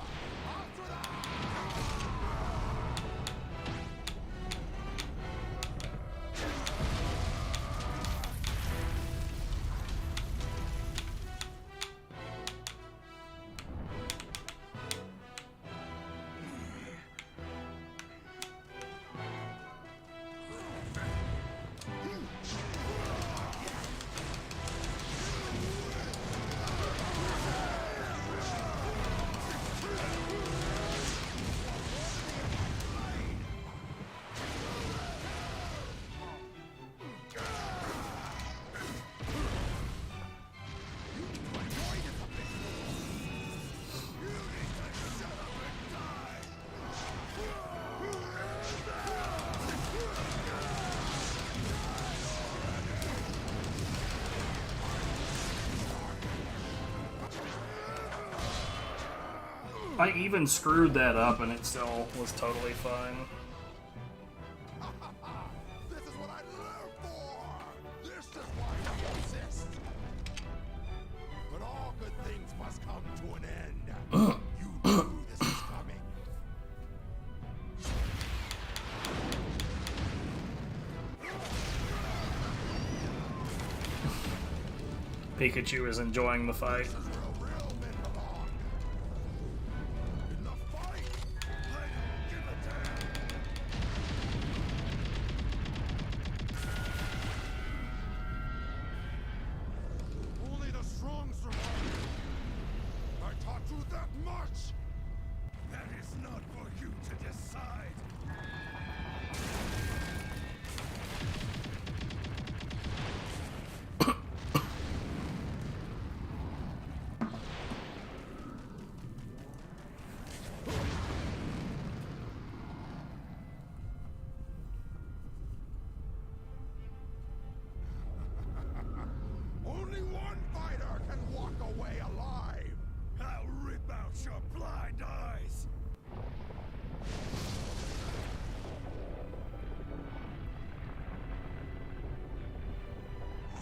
Speaker 2: I even screwed that up and it still was totally fine.
Speaker 11: This is what I live for! This is why I exist! But all good things must come to an end. You knew this was coming.
Speaker 2: Pikachu is enjoying the fight.
Speaker 11: Only the strong survive. I taught you that much. That is not for you to decide. Only one fighter can walk away alive. I'll rip out your blind eyes.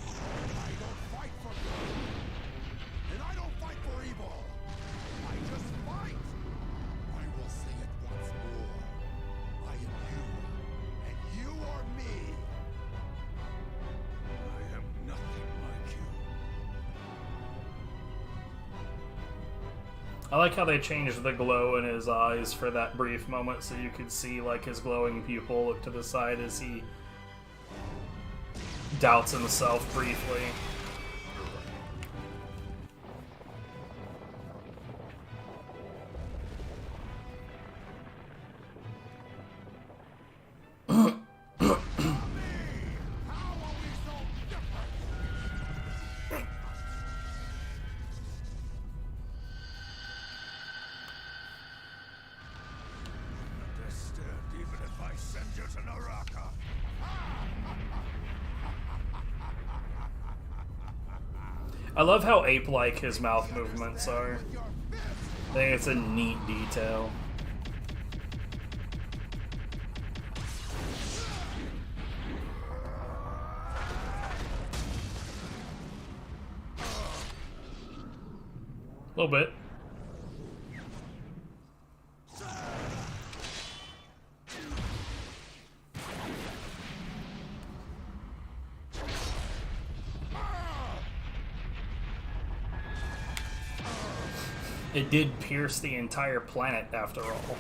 Speaker 11: I don't fight for good, and I don't fight for evil. I just fight. I will say it once more. I am you, and you are me. I am nothing like you.
Speaker 2: I like how they changed the glow in his eyes for that brief moment so you could see like his glowing pupil look to the side as he doubts himself briefly.
Speaker 11: Understand even if I send you to Naraka.
Speaker 2: I love how ape-like his mouth movements are. I think it's a neat detail. A little bit. It did pierce the entire planet after all.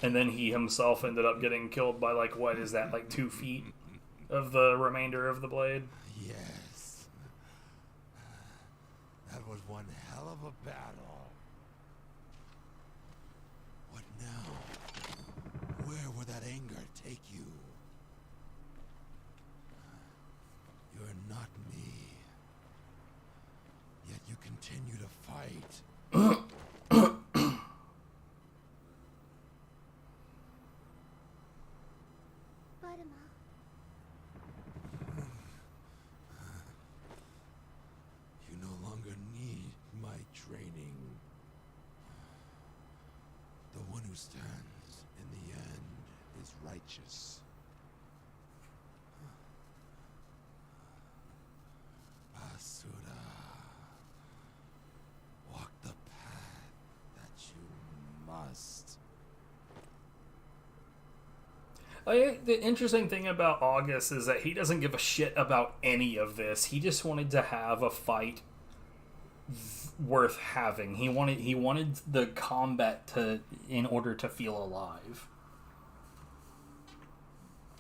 Speaker 2: And then he himself ended up getting killed by, like, what is that, like 2 feet of the remainder of the blade?
Speaker 11: Yes. That was one hell of a battle. What now? Where will that anger take you? You're not me. Yet you continue to fight. You no longer need my training. The one who stands in the end is righteous. Asura, walk the path that you must.
Speaker 2: The interesting thing about August is that he doesn't give a shit about any of this. He just wanted to have a fight worth having. He wanted the combat in order to feel alive.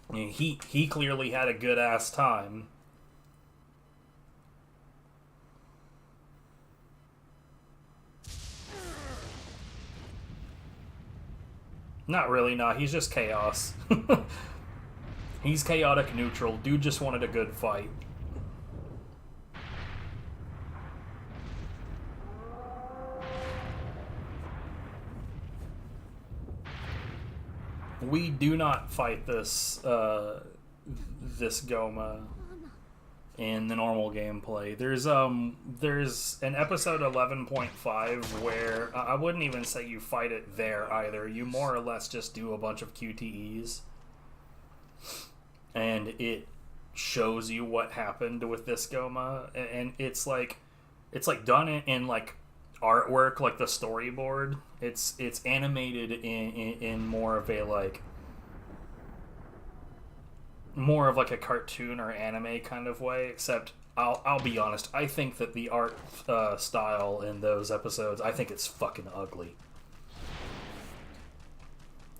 Speaker 2: I mean, he clearly had a good ass time. Not really, nah. He's just chaos. He's chaotic neutral. Dude just wanted a good fight. We do not fight this this Goma in the normal gameplay. There's an episode 11.5 where I wouldn't even say you fight it there either. You more or less just do a bunch of QTEs, and it shows you what happened with this Goma, and it's like done in like artwork, like the storyboard. It's animated in more of a like a cartoon or anime kind of way, except I'll be honest, I think that the art style in those episodes, I think it's fucking ugly.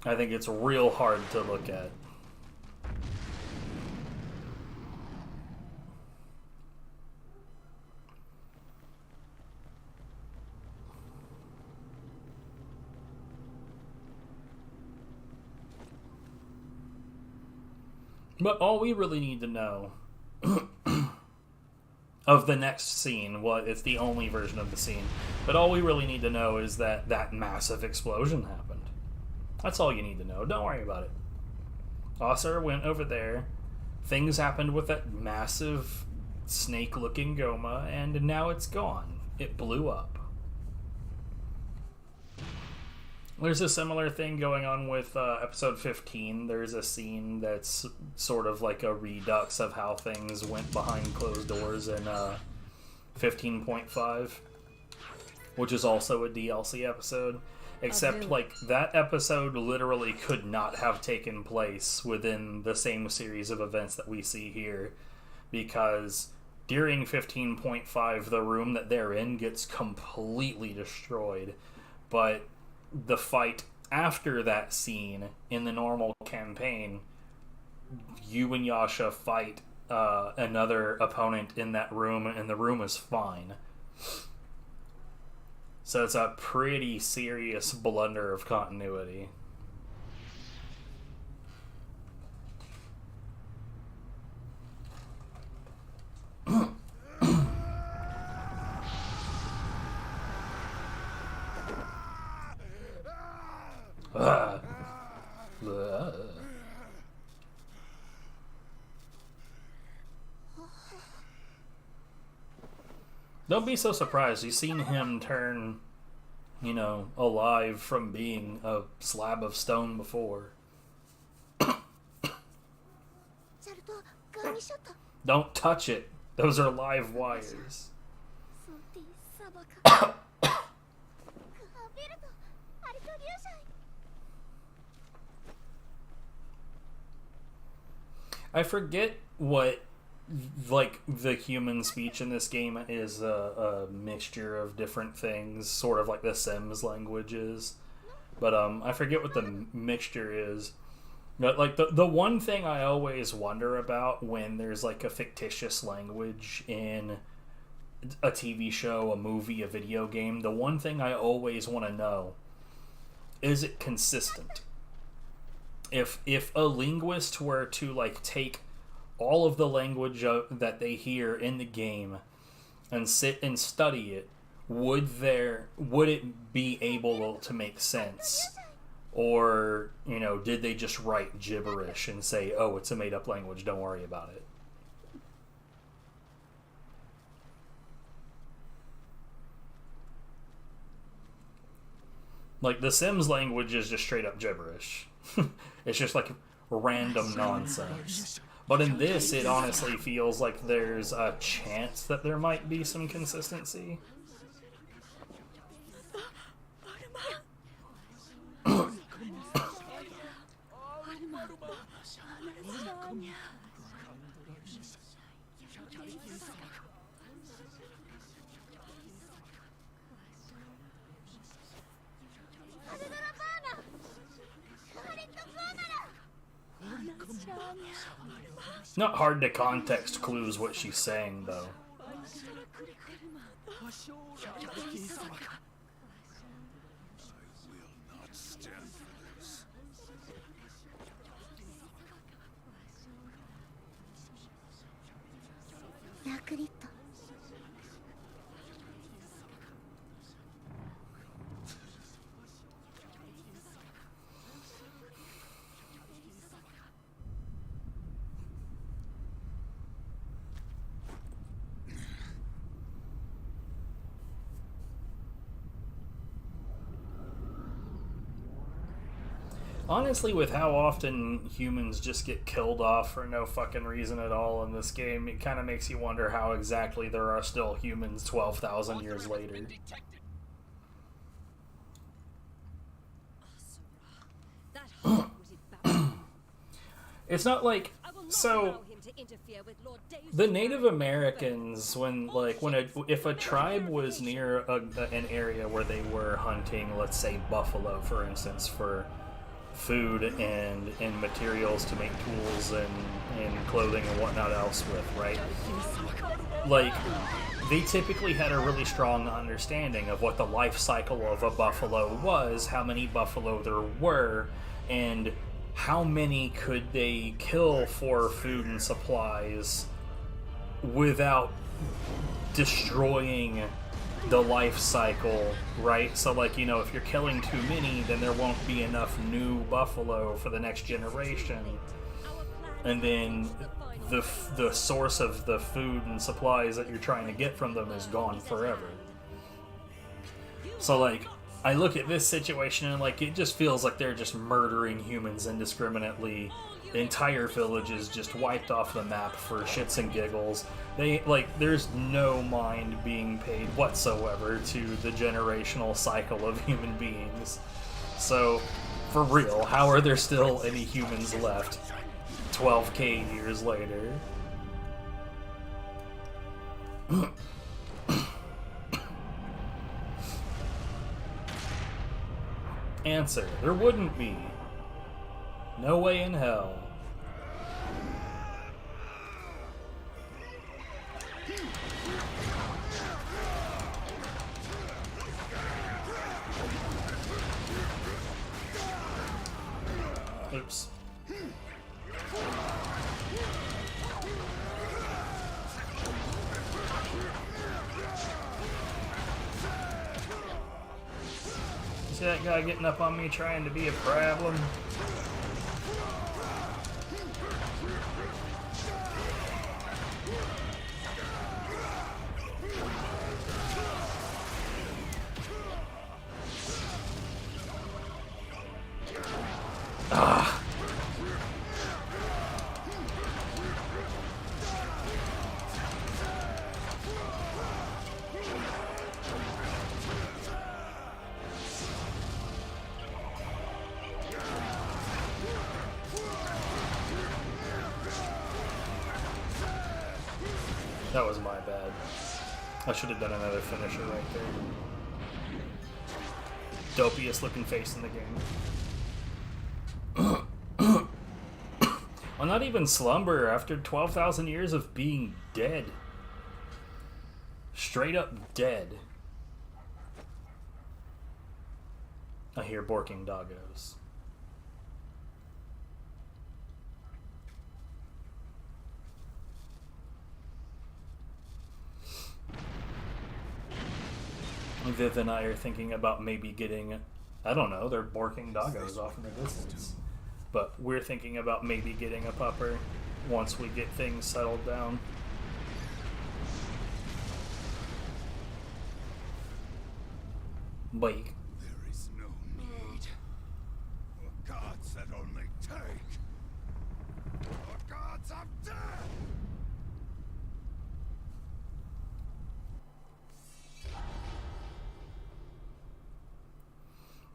Speaker 2: I think it's real hard to look at. But all we really need to know of the next scene, well, it's the only version of the scene, but all we really need to know is that that massive explosion happened. That's all you need to know. Don't worry about it. Asura went over there, things happened with that massive snake-looking Goma, and now it's gone. It blew up. There's a similar thing going on with episode 15. There's a scene that's sort of like a redux of how things went behind closed doors in 15.5, which is also a DLC episode. Except, like, that episode literally could not have taken place within the same series of events that we see here, because during 15.5, the room that they're in gets completely destroyed, but the fight after that scene in the normal campaign, you and Yasha fight another opponent in that room, and the room is fine. So it's a pretty serious blunder of continuity. Don't be so surprised. You've seen him turn, alive from being a slab of stone before. Don't touch it. Those are live wires. I forget what, like, the human speech in this game is a mixture of different things, sort of like the Sims languages. but I forget what the mixture is. But like the one thing I always wonder about when there's like a fictitious language in a TV show, a movie, a video game, the one thing I always want to know, is it consistent? If a linguist were to like take all of the language that they hear in the game and sit and study it, would it be able to make sense? Or, you know, did they just write gibberish and say, oh, it's a made-up language, don't worry about it? Like, the Sims language is just straight-up gibberish. It's just, like, random nonsense. But in this, it honestly feels like there's a chance that there might be some consistency. Not hard to context clues what she's saying, though. Honestly, with how often humans just get killed off for no fucking reason at all in this game, it kind of makes you wonder how exactly there are still humans 12,000 years later. It's not like... So, the Native Americans, if a tribe was near an area where they were hunting, let's say buffalo, for instance, for food and materials to make tools and clothing and whatnot else with, right? Like, they typically had a really strong understanding of what the life cycle of a buffalo was, how many buffalo there were, and how many could they kill for food and supplies without destroying the life cycle, right? So, like, you know, if you're killing too many, then there won't be enough new buffalo for the next generation. And then the source of the food and supplies that you're trying to get from them is gone forever. So, like, I look at this situation and, like, it just feels like they're just murdering humans indiscriminately. Entire villages just wiped off the map for shits and giggles. There's no mind being paid whatsoever to the generational cycle of human beings. So, for real, how are there still any humans left 12k years later? Answer: there wouldn't be. No way in hell. Oops. See that guy getting up on me trying to be a problem? Ah. That was my bad. I should have done another finisher right there. dopiest looking face in the game. Well, not even slumber after 12,000 years of being dead. Straight up dead. I hear borking doggos. Viv and I are thinking about maybe getting, I don't know, they're borking doggos off in the distance. But we're thinking about maybe getting a pupper once we get things settled down. Blake.
Speaker 11: There is no need. The gods that only take. The gods of death.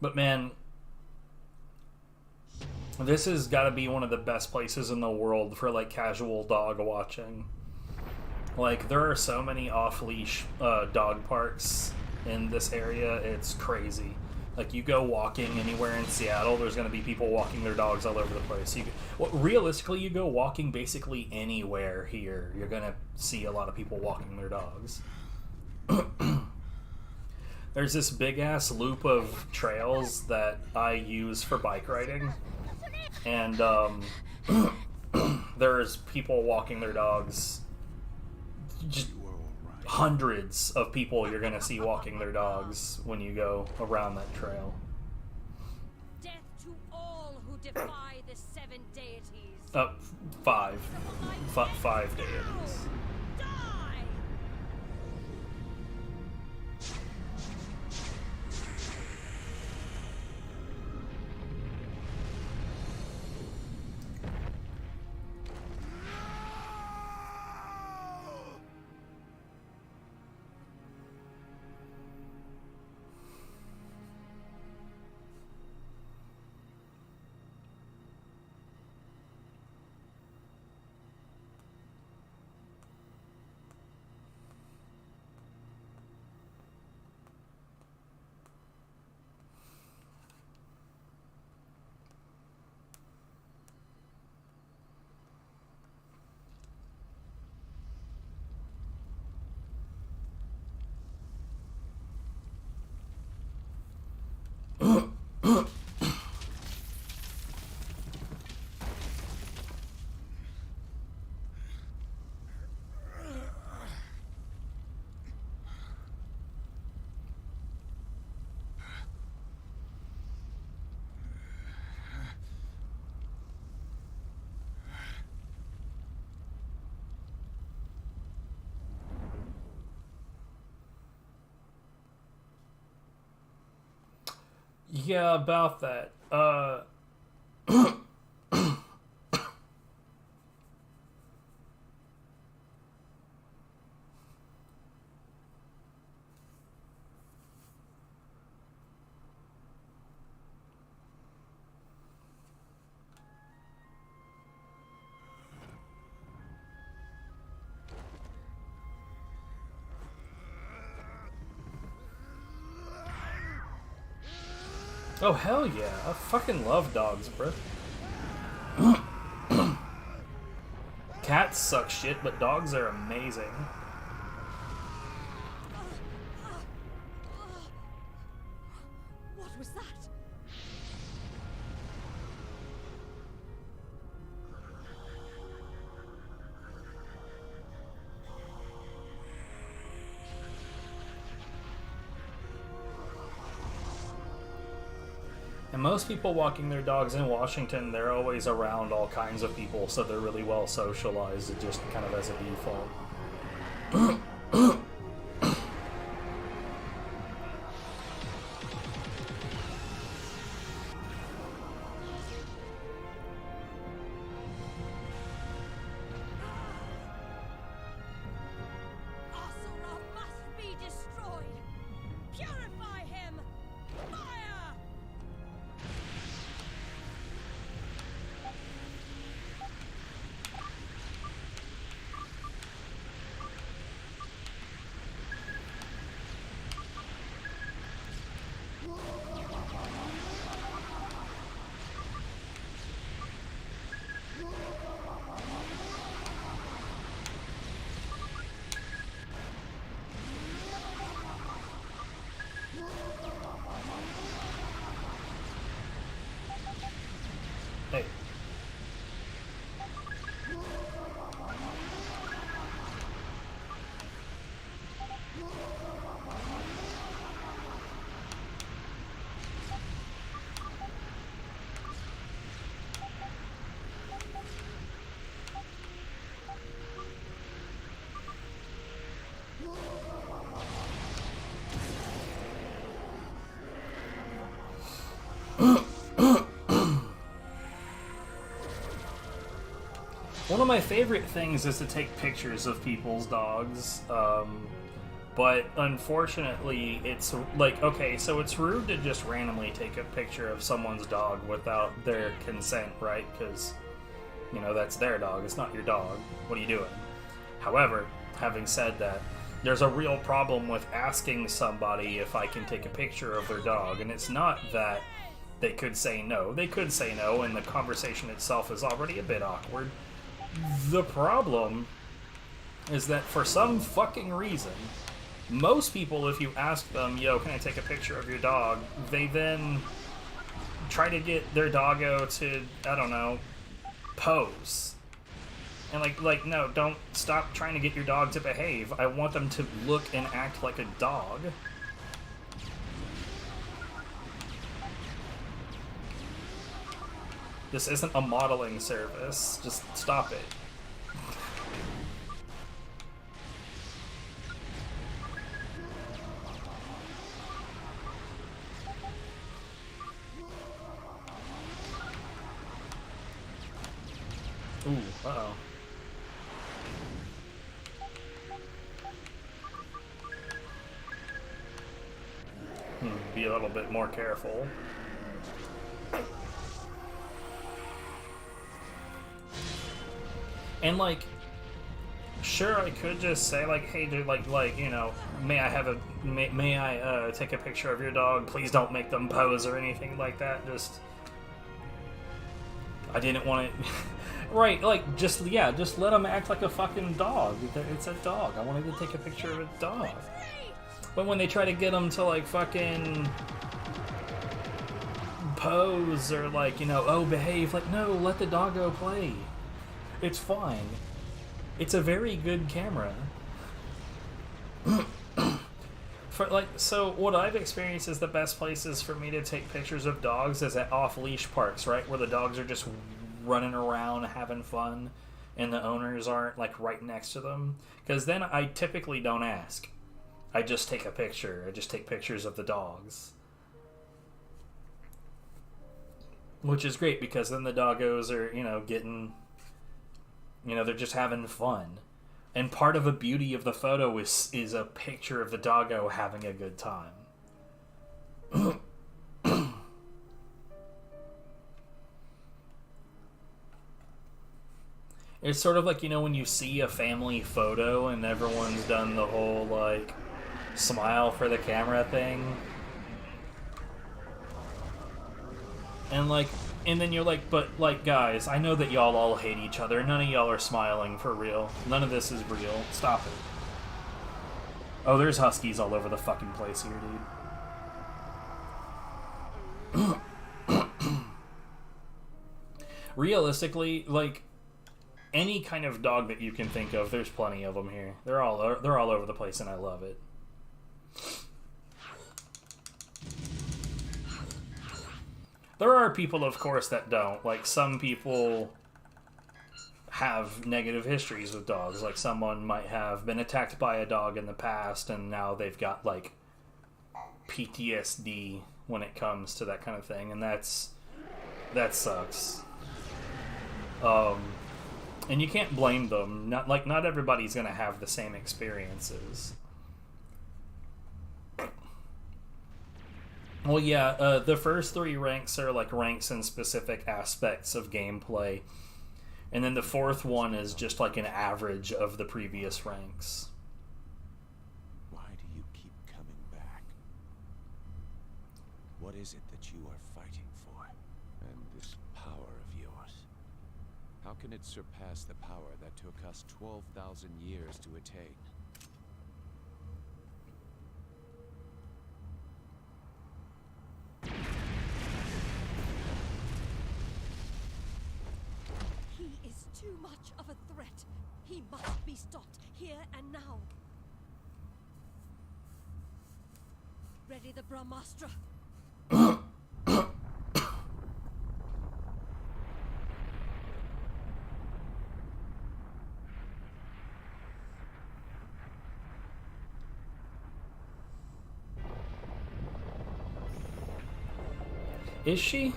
Speaker 2: But man, this has got to be one of the best places in the world for like casual dog watching. Like, there are so many off-leash dog parks in this area, it's crazy. Like, you go walking anywhere in Seattle, there's going to be people walking their dogs all over the place. Realistically, you go walking basically anywhere here, you're going to see a lot of people walking their dogs. There's this big-ass loop of trails that I use for bike riding, and there's people walking their dogs. Just hundreds of people you're gonna see walking their dogs when you go around that trail.
Speaker 21: Death to all who defy the 7 deities.
Speaker 2: Five deities. Yeah, about that. Oh, hell yeah. I fucking love dogs, bro. Cats suck shit, but dogs are amazing.
Speaker 21: What was that?
Speaker 2: And most people walking their dogs in Washington, they're always around all kinds of people, so they're really well socialized, just kind of as a default.
Speaker 21: Asura must be destroyed. Purify him. Fire!
Speaker 2: One of my favorite things is to take pictures of people's dogs, but unfortunately it's like, okay, so it's rude to just randomly take a picture of someone's dog without their consent, right? Because, you know, that's their dog, it's not your dog. What are you doing? However, having said that, there's a real problem with asking somebody if I can take a picture of their dog, and it's not that they could say no. They could say no, and the conversation itself is already a bit awkward. The problem is that for some fucking reason, most people, if you ask them, yo, can I take a picture of your dog, they then try to get their doggo to, I don't know, pose. And like, no, don't stop trying to get your dog to behave. I want them to look and act like a dog. This isn't a modeling service. Just stop it. Ooh, uh-oh. Be a little bit more careful. And like, sure, I could just say like, hey dude, like you know, may I take a picture of your dog? Please don't make them pose or anything like that. Just, I didn't want it. Right, like, just let them act like a fucking dog. It's a dog. I wanted to take a picture of a dog. But when they try to get them to, like, fucking pose or, like, you know, oh, behave, like, no, let the doggo play. It's fine. It's a very good camera. So what I've experienced is the best places for me to take pictures of dogs is at off-leash parks, right? Where the dogs are just running around having fun and the owners aren't, like, right next to them. Because then I typically don't ask. I just take a picture. I just take pictures of the dogs. Which is great because then the doggos are, you know, getting, you know, they're just having fun. And part of the beauty of the photo is a picture of the doggo having a good time. It's sort of like, you know, when you see a family photo and everyone's done the whole, like, smile for the camera thing. And, like, and then you're like, but, like, guys, I know that y'all all hate each other. None of y'all are smiling for real. None of this is real. Stop it. Oh, there's huskies all over the fucking place here, dude. Realistically, like, any kind of dog that you can think of, there's plenty of them here. They're all over the place, and I love it. There are people, of course, that don't. Like, some people have negative histories with dogs. Like, someone might have been attacked by a dog in the past, and now they've got, like, PTSD when it comes to that kind of thing, and that sucks. And you can't blame them. Not everybody's gonna have the same experiences. Well, yeah, the first 3 ranks are like ranks in specific aspects of gameplay. And then the 4th one is just like an average of the previous ranks.
Speaker 18: Why do you keep coming back? What is it that you are fighting for? And this power of yours, how can it surpass the power that took us 12,000 years to attain?
Speaker 14: He is too much of a threat. He must be stopped here and now. Ready the Brahmastra.
Speaker 2: Is she?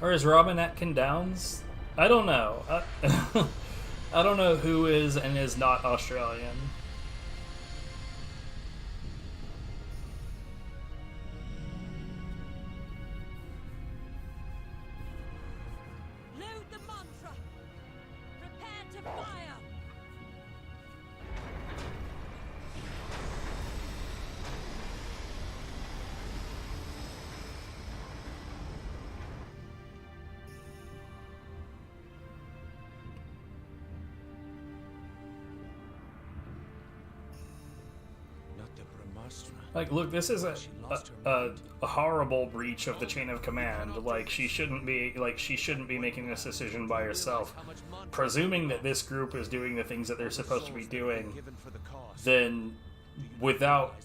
Speaker 2: Or is Robin Atkin Downs I don't know. I don't know who is and is not Australian.
Speaker 14: Load the mantra. Prepare to fire.
Speaker 18: Not the Brahmastra.
Speaker 2: Like, look, this is a horrible breach of the chain of command. Like, she shouldn't be making this decision by herself. Presuming that this group is doing the things that they're supposed to be doing, then without,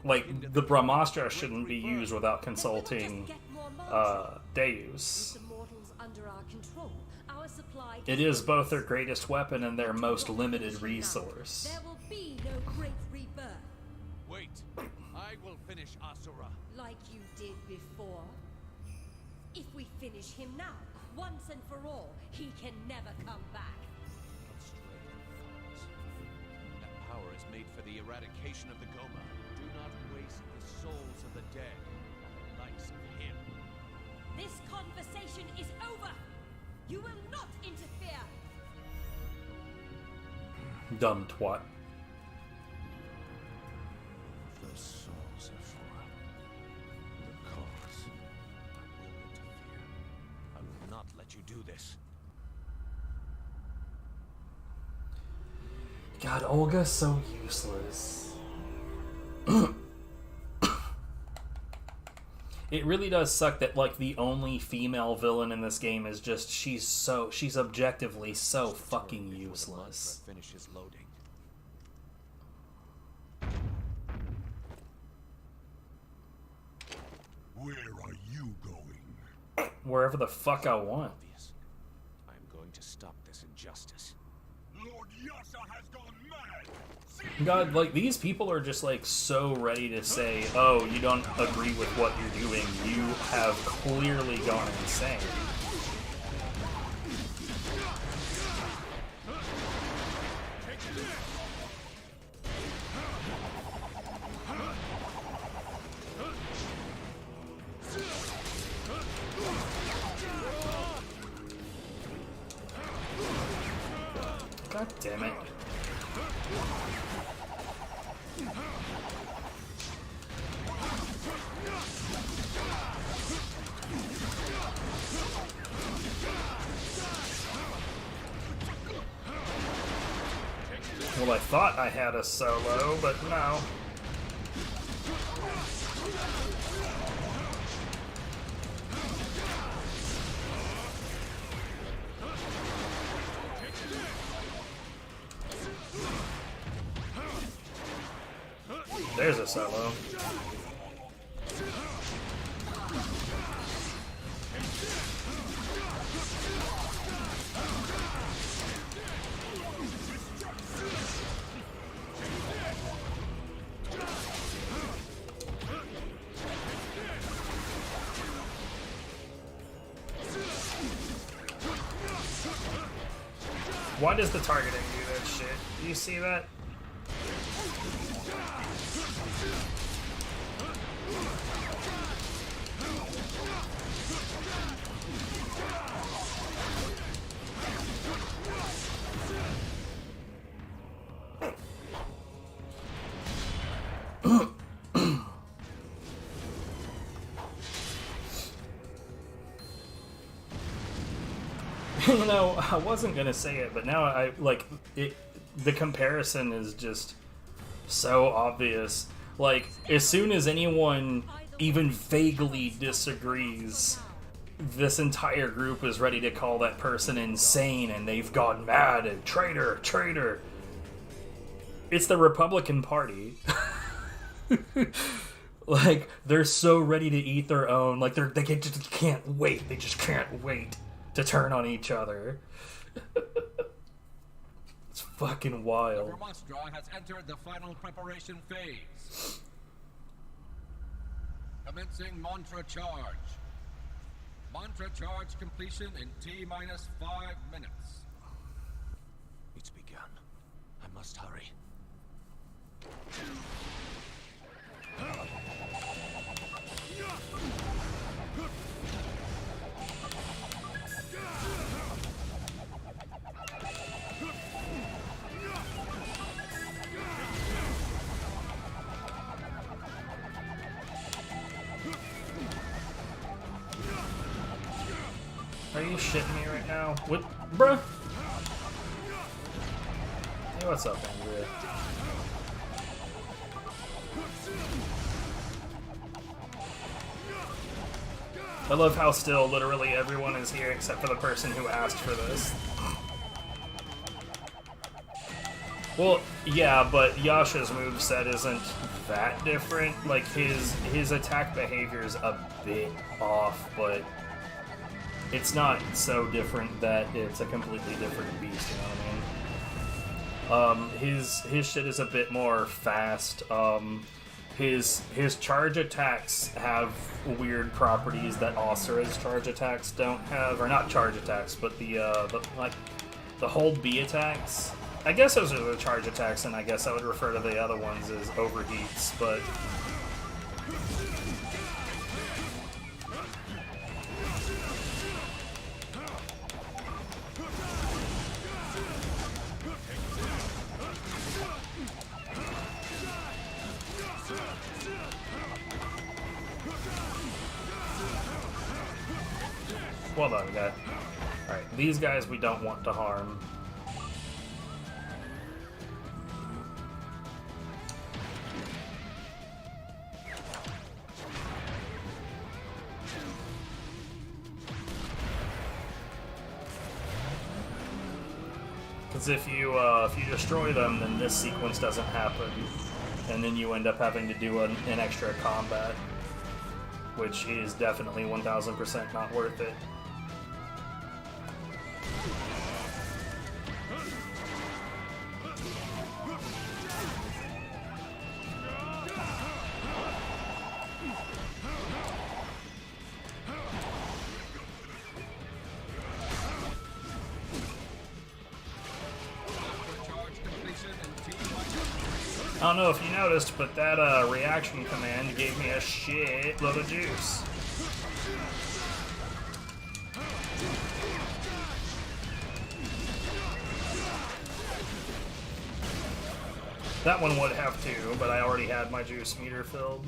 Speaker 2: like, the Brahmastra shouldn't be used without consulting Deus.
Speaker 14: With the mortals under our control, our supply
Speaker 2: It is both their greatest weapon and their most limited resource.
Speaker 14: There will be no great rebirth.
Speaker 18: Wait, I will finish Asura.
Speaker 14: Like you did before. If we finish him now, once and for all, he can never come back.
Speaker 18: That power is made for the eradication of the Goma. Do not waste the souls of the dead on the likes of him.
Speaker 14: This conversation is over. You will not interfere.
Speaker 2: Dumb twat.
Speaker 18: The souls are for the cause. I will interfere. I will not let you do this.
Speaker 2: God, Olga's so useless. It really does suck that, like, the only female villain in this game is just she's objectively so fucking useless.
Speaker 18: Finishes loading.
Speaker 11: Where are you going?
Speaker 2: Wherever the fuck I want.
Speaker 18: I am going to stop this injustice.
Speaker 11: Lord Yasha has gone mad!
Speaker 2: God, like, these people are just, like, so ready to say, oh, you don't agree with what you're doing. You have clearly gone insane. God damn it. Well, I thought I had a solo, but no. There's a solo. Why does the targeting do that shit? Do you see that? You know, I wasn't gonna say it, but now I like it. The comparison is just so obvious. Like, as soon as anyone even vaguely disagrees, this entire group is ready to call that person insane, and they've gone mad and traitor, traitor. It's the Republican Party. Like, they're so ready to eat their own. Like, they just can't wait. They just can't wait to turn on each other. It's fucking wild.
Speaker 17: The Brahmastra has entered the final preparation phase. Commencing mantra charge. Mantra charge completion in T-minus 5 minutes.
Speaker 18: It's begun. I must hurry.
Speaker 2: Are you shitting me right now? What, bruh? Hey, what's up, Andrea? I love how still literally everyone is here except for the person who asked for this. Well, yeah, but Yasha's moveset isn't that different. Like, his attack behavior is a bit off, but it's not so different that it's a completely different beast, you know what I mean? His shit is a bit more fast. His charge attacks have weird properties that Asura's charge attacks don't have, or not charge attacks, but the hold B attacks. I guess those are the charge attacks, and I guess I would refer to the other ones as overheats, but well done, guy. Alright, these guys we don't want to harm. Because if you destroy them, then this sequence doesn't happen, and then you end up having to do an extra combat, which is definitely 1000% not worth it. I don't know if you noticed, but that reaction command gave me a shitload of juice. That one would have too, but I already had my juice meter filled.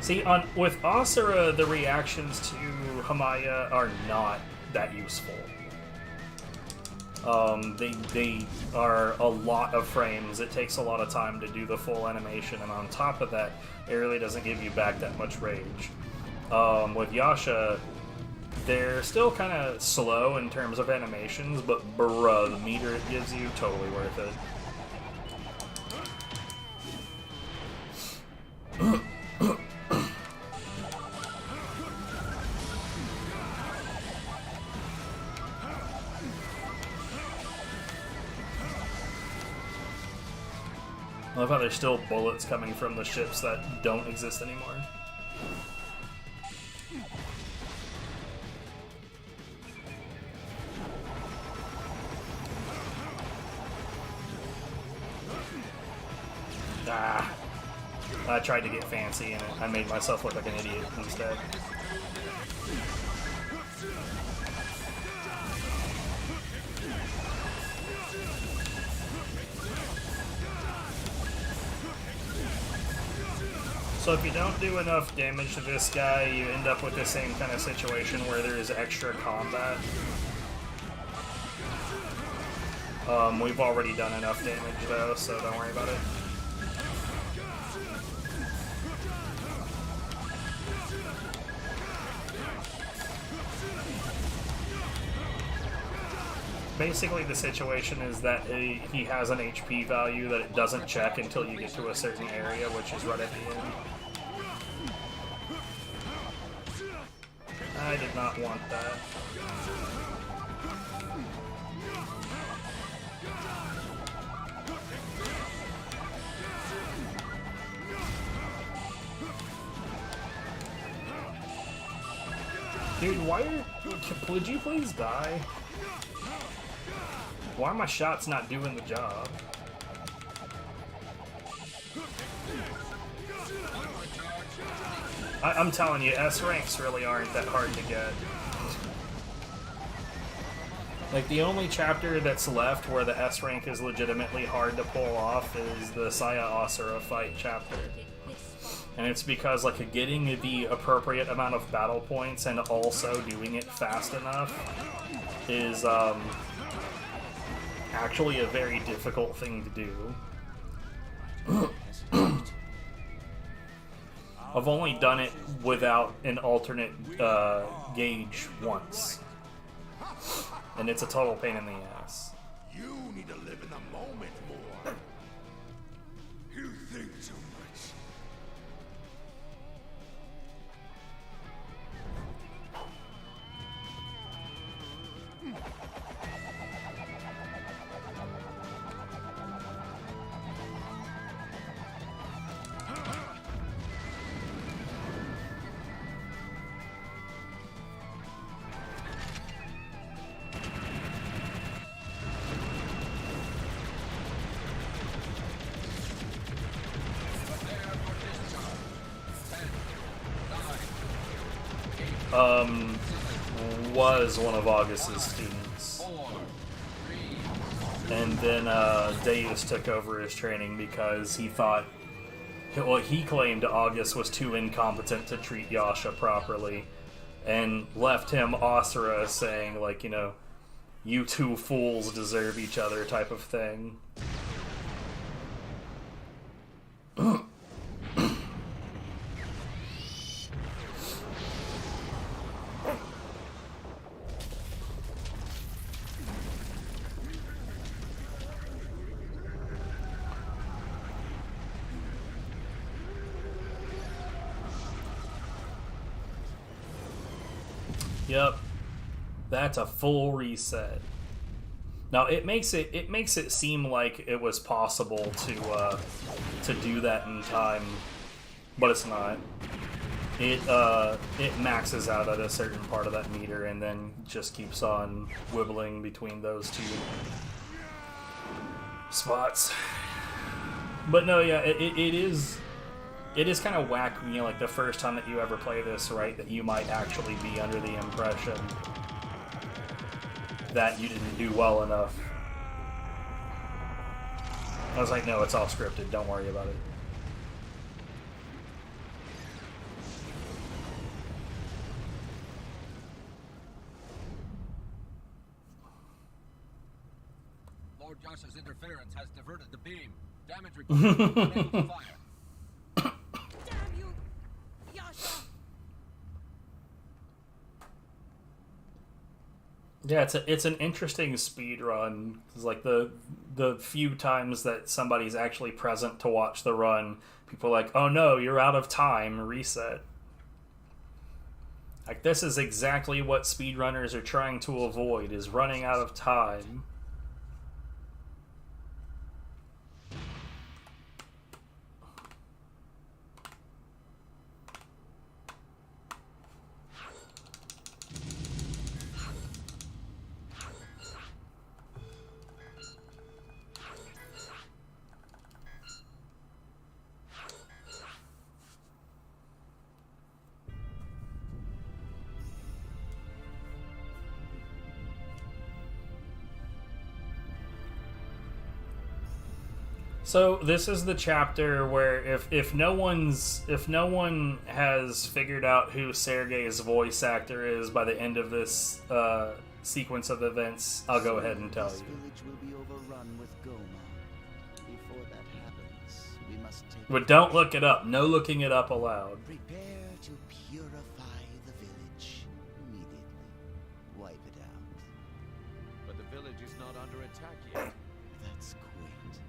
Speaker 2: See, with Asura, the reactions to Hamaya are not that useful. They are a lot of frames. It takes a lot of time to do the full animation, and on top of that, it really doesn't give you back that much rage. With Yasha, they're still kind of slow in terms of animations, but bruh, the meter it gives you, totally worth it. I love how there's still bullets coming from the ships that don't exist anymore. Ah, I tried to get fancy and I made myself look like an idiot instead. So if you don't do enough damage to this guy, you end up with the same kind of situation where there is extra combat. We've already done enough damage though, so don't worry about it. Basically the situation is that he has an HP value that it doesn't check until you get to a certain area, which is right at the end. I did not want that. Dude, would you please die? Why are my shots not doing the job? I'm telling you, S ranks really aren't that hard to get. Like, the only chapter that's left where the S rank is legitimately hard to pull off is the Saya Asura fight chapter. And it's because, like, getting the appropriate amount of battle points and also doing it fast enough is, actually a very difficult thing to do. I've only done it without an alternate gauge once. And it's a total pain in the ass.
Speaker 11: You need to live in the moment more. You think too much.
Speaker 2: Was one of August's students. And then Deus took over his training because he thought, well, he claimed August was too incompetent to treat Yasha properly, and left him Asura saying, like, you know, you two fools deserve each other type of thing. Yep, that's a full reset. Now it makes it seem like it was possible to do that in time, but it's not. It maxes out at a certain part of that meter and then just keeps on wibbling between those two spots. But no, yeah, it is kind of whack, you know, like the first time that you ever play this, right, that you might actually be under the impression that you didn't do well enough. I was like, no, it's all scripted, don't worry about it.
Speaker 17: Lord Yasha's interference has diverted the beam. Damage required. Unable to fire.
Speaker 2: Yeah, it's an interesting speed run. It's like the few times that somebody's actually present to watch the run, people are like, "Oh no, you're out of time. Reset." Like, this is exactly what speedrunners are trying to avoid, is running out of time. So this is the chapter where if no one has figured out who Sergei's voice actor is by the end of this sequence of events, I'll go ahead and tell you.
Speaker 5: This village will be overrun with Goma. Before that happens, we must take.
Speaker 2: But don't look it up. No looking it up aloud.
Speaker 5: Prepare to purify the village immediately. Wipe it out.
Speaker 18: But the village is not under attack yet.
Speaker 5: That's quaint.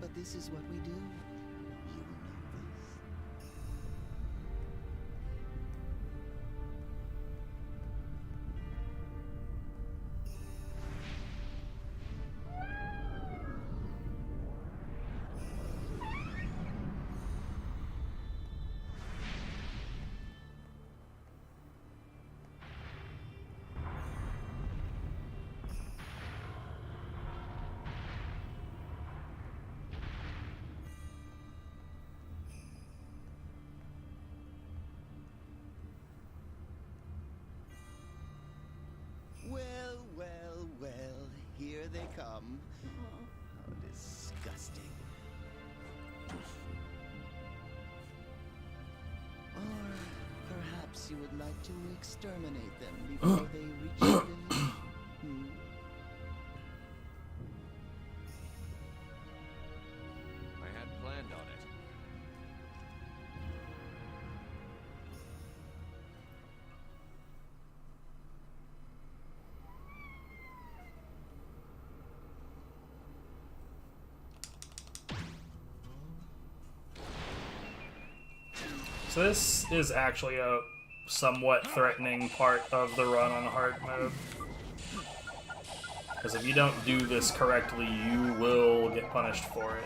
Speaker 5: But this is what we do. You will know this. they come. How disgusting. Or perhaps you would like to exterminate them before they reach the village? Hmm?
Speaker 18: I had planned on it.
Speaker 2: So this is actually a somewhat threatening part of the run on hard mode. Because if you don't do this correctly, you will get punished for it.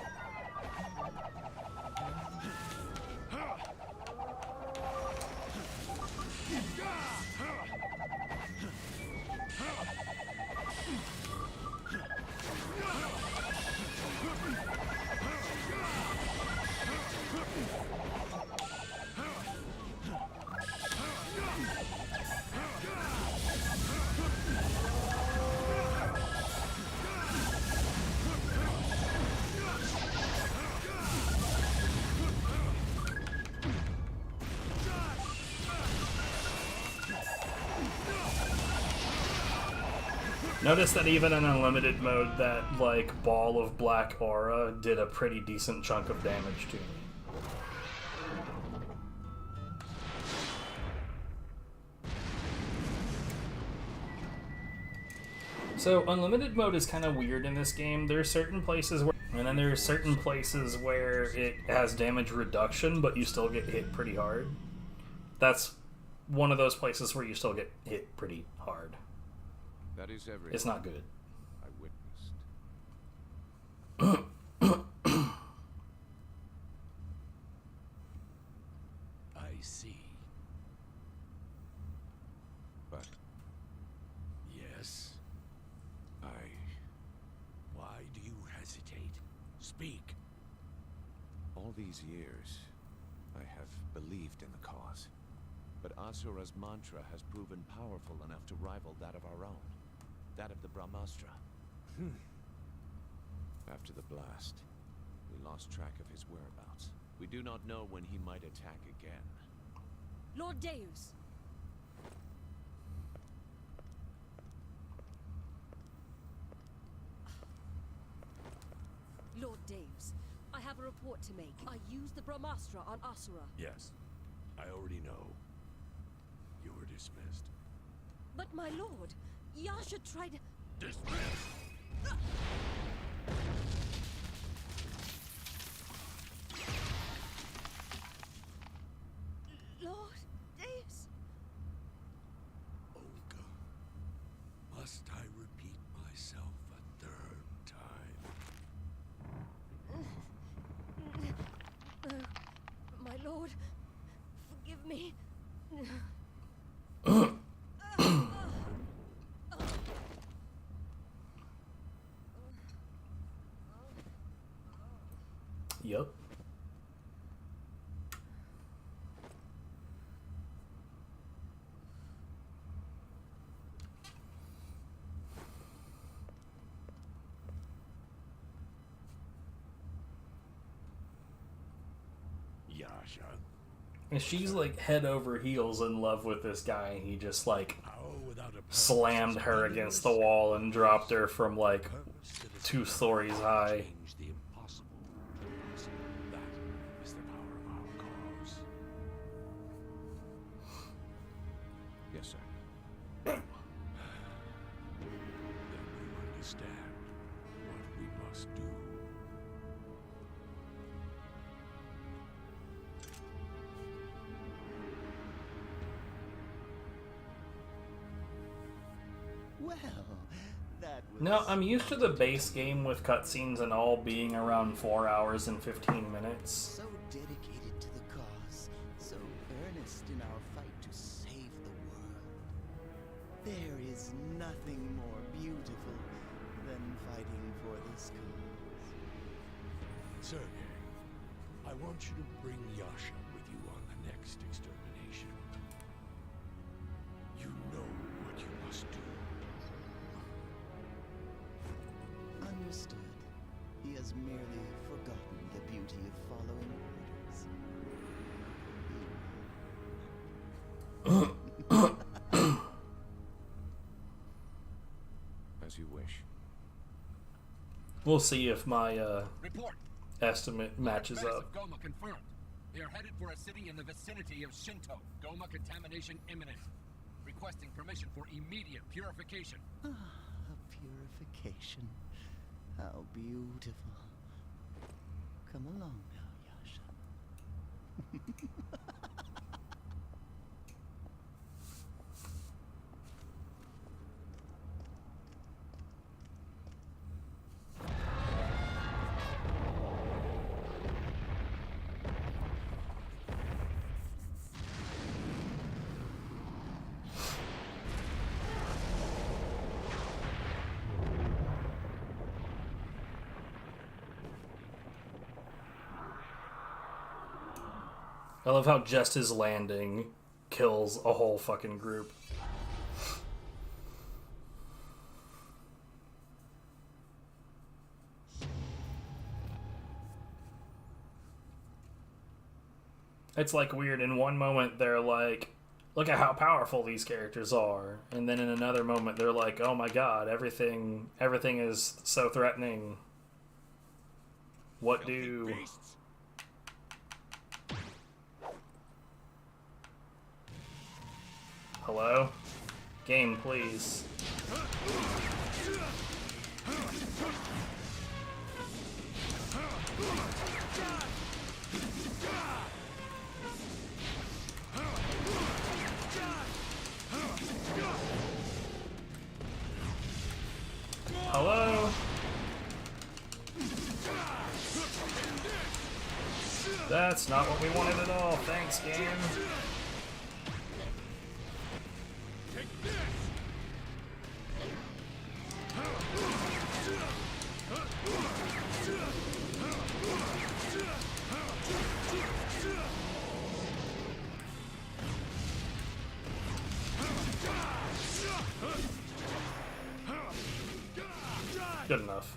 Speaker 2: Notice that even in unlimited mode, that like ball of black aura did a pretty decent chunk of damage to me. So unlimited mode is kind of weird in this game. There are certain places where, and then there are certain places where it has damage reduction, but you still get hit pretty hard. That's one of those places where you still get hit pretty hard.
Speaker 18: That is everything.
Speaker 2: It's not good.
Speaker 18: I witnessed.
Speaker 13: I see.
Speaker 18: But
Speaker 13: Yes. Why do you hesitate? Speak.
Speaker 18: all these years, I have believed in the cause. But Asura's mantra has proven powerful enough to rival that of our own. That of the Brahmastra. After the blast, we lost track of his whereabouts. We do not know when he might attack again.
Speaker 14: Lord Deus! Lord Deus, I have a report to make. I used the Brahmastra on Asura.
Speaker 13: Yes, I already know. You were dismissed.
Speaker 14: But my lord, Yasha tried to...
Speaker 13: Dismissed!
Speaker 14: Lord Deus!
Speaker 13: Olga, must I repeat myself a third time?
Speaker 14: No, my lord, forgive me.
Speaker 2: Yep.
Speaker 13: Yasha,
Speaker 2: And she's like head over heels in love with this guy, and he just like
Speaker 13: without a
Speaker 2: slammed her against the wall and dropped her from like 2 stories high.
Speaker 13: change the impossible. That is the power of our cause.
Speaker 18: Yes, sir.
Speaker 13: Then you understand what we must do.
Speaker 5: Well, that was...
Speaker 2: No, I'm used to the base game with cutscenes and all being around 4 hours and 15 minutes.
Speaker 5: So dedicated to the cause, so earnest in our fight to save the world. There is nothing more beautiful than fighting for this cause.
Speaker 13: Sergei, I want you to bring Yasha with you on the next extermination. You know what you must do.
Speaker 5: has merely forgotten the beauty of following orders.
Speaker 18: As you wish.
Speaker 2: We'll see if my
Speaker 17: Report.
Speaker 2: estimate matches
Speaker 17: Barracks
Speaker 2: up.
Speaker 17: of Goma confirmed. They are headed for a city in the vicinity of Shinto. Goma contamination imminent. Requesting permission for immediate purification.
Speaker 5: A purification. How beautiful. Come along now, Yasha.
Speaker 2: I love how just his landing kills a whole fucking group. It's like weird. In one moment they're like, look at how powerful these characters are, and then in another moment they're like, oh my god, everything is so threatening. What do... Hello? Game, please. Hello? That's not what we wanted at all. Thanks, game. Good enough.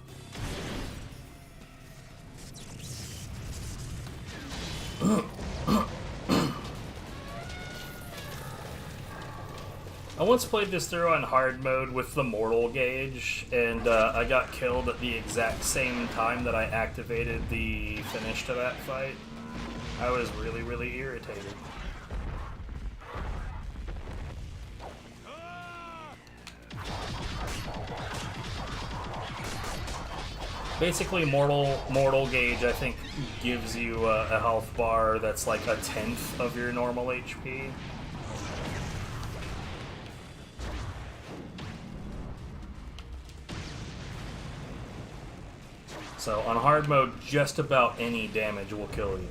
Speaker 2: I once played this through on hard mode with the mortal gauge, and I got killed at the exact same time that I activated the finish to that fight. I was really, really irritated. Basically, mortal gauge, I think, gives you a health bar that's like 1/10 of your normal HP. So on hard mode, just about any damage will kill you.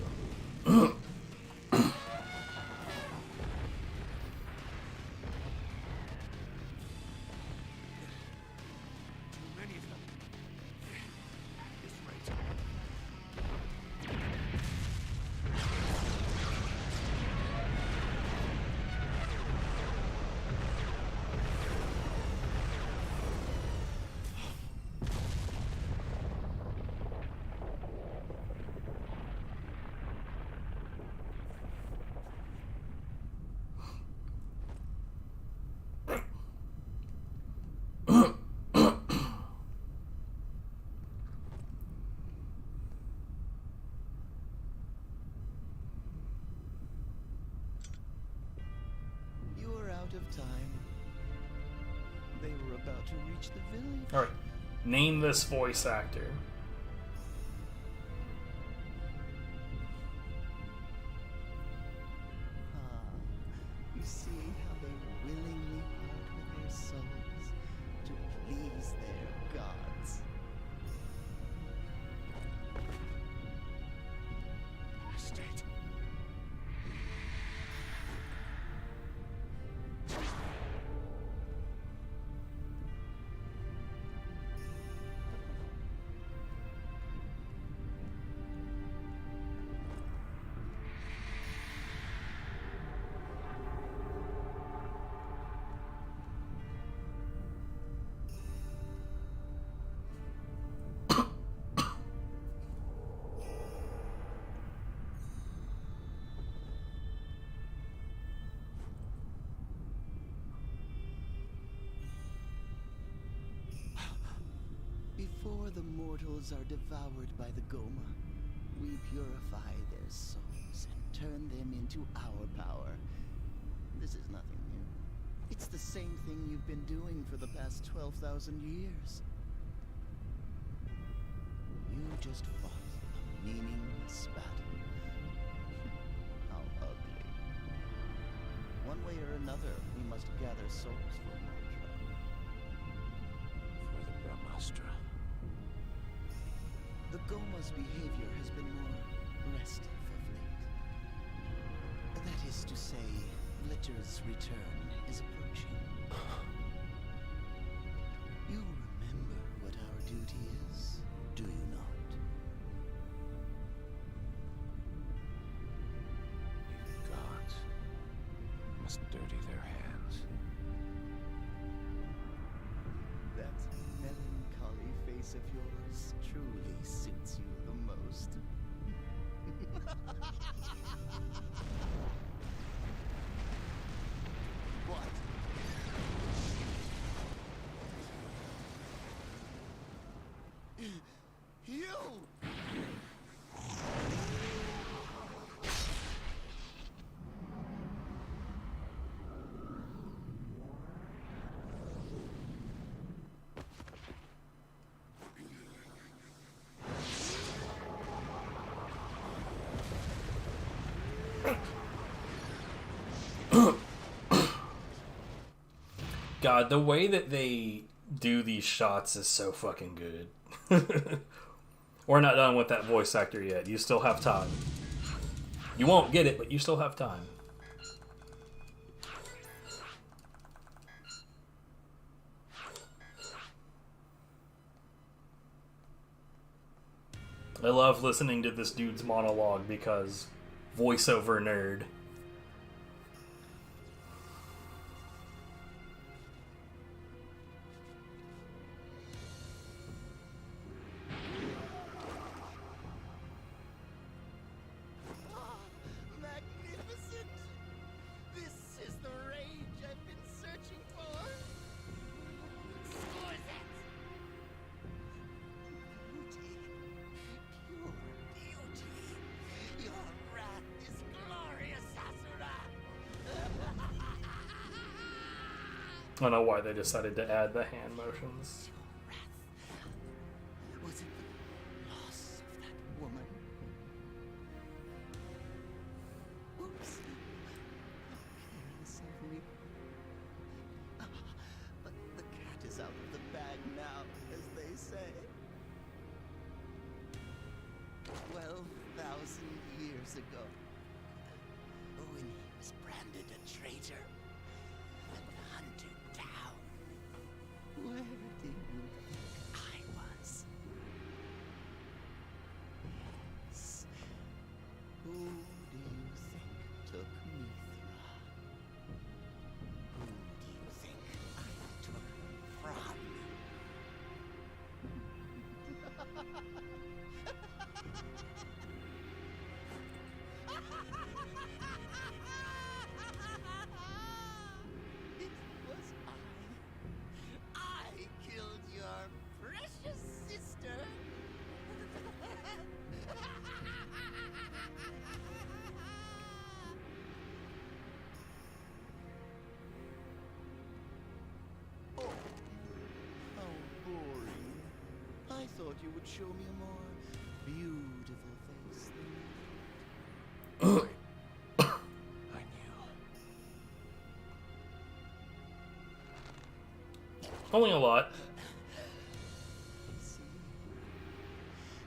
Speaker 5: Of time. They were about to reach the village.
Speaker 2: Alright, name this voice actor.
Speaker 5: You see how they willingly part with their souls to please their gods.
Speaker 11: State.
Speaker 5: the mortals are devoured by the Goma, we purify their souls and turn them into our power. This is nothing new. It's the same thing you've been doing for the past 12,000 years. You just fought a meaningless battle. How ugly. One way or another, we must gather souls for Mantra.
Speaker 18: For the Brahmastra.
Speaker 5: The Goma's behavior has been more restive of late. That is to say, Glitter's return is approaching. You remember what our duty is, do you not?
Speaker 18: Even gods must dirty their hands.
Speaker 5: That melancholy face of yours truly suits you the most. What? You!
Speaker 2: God, the way that they do these shots is so fucking good. We're not done with that voice actor yet. You still have time. You won't get it, but you still have time. I love listening to this dude's monologue because voiceover nerd.
Speaker 5: Magnificent! This is the rage I've been searching for. Exquisite! Beauty. Pure beauty. Your wrath is glorious, Asura!
Speaker 2: I don't know why they decided to add the hand motions.
Speaker 5: Was it the loss of that woman? Oops. Careless of me. But the cat is out of the bag now, as they say. 12,000 years ago, when he was branded a traitor and hunted down, where do you think I was? Yes. Who do you think took Mithra? Who do you think I took from? It was I killed your precious sister. Oh, how boring. I thought you would show me a more beautiful face than that.
Speaker 18: I knew.
Speaker 2: Only a lot.
Speaker 5: See?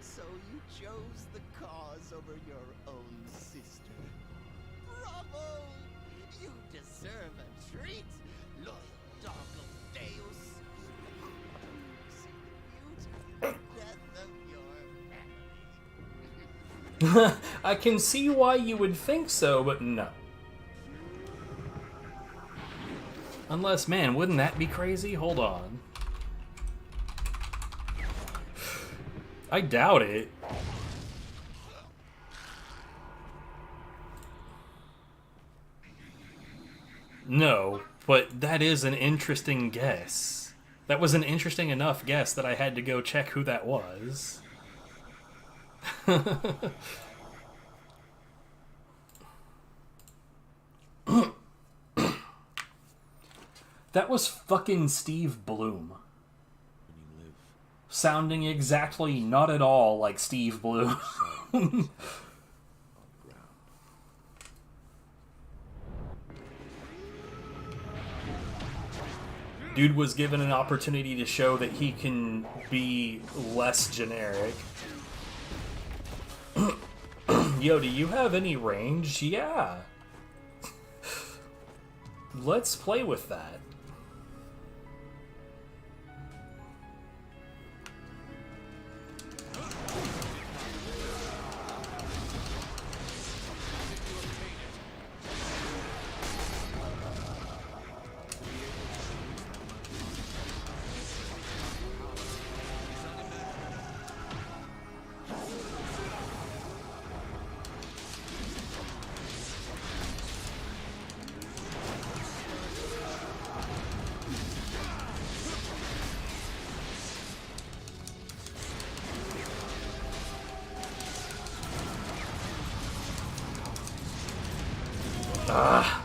Speaker 5: So you chose the cause over your own sister. Bravo! You deserve a treat, loyal dog of Deus. See the beauty and death of your family.
Speaker 2: I can see why you would think so, but no. Unless, man, wouldn't that be crazy? Hold on. I doubt it. No, but that is an interesting guess. That was an interesting enough guess that I had to go check who that was. That was fucking Steve Bloom. Sounding exactly not at all like Steve Bloom. Dude was given an opportunity to show that he can be less generic. Yo, do you have any range? Yeah. Let's play with that. Ah.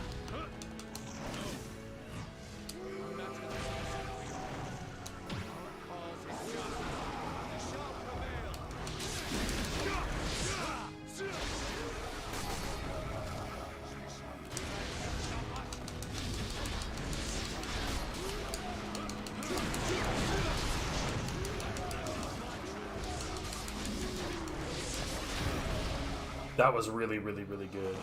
Speaker 2: That was really, really, really good.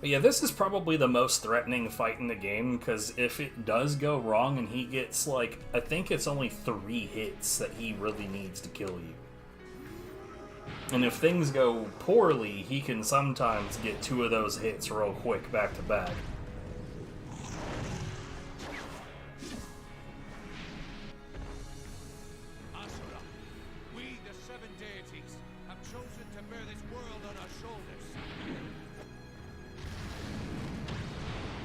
Speaker 2: But yeah, this is probably the most threatening fight in the game, because if it does go wrong and he gets, like, I think it's only 3 hits that he really needs to kill you. And if things go poorly, he can sometimes get 2 of those hits real quick back to back.
Speaker 13: Asura, we, the 7 deities, have chosen to bear this world on our shoulders.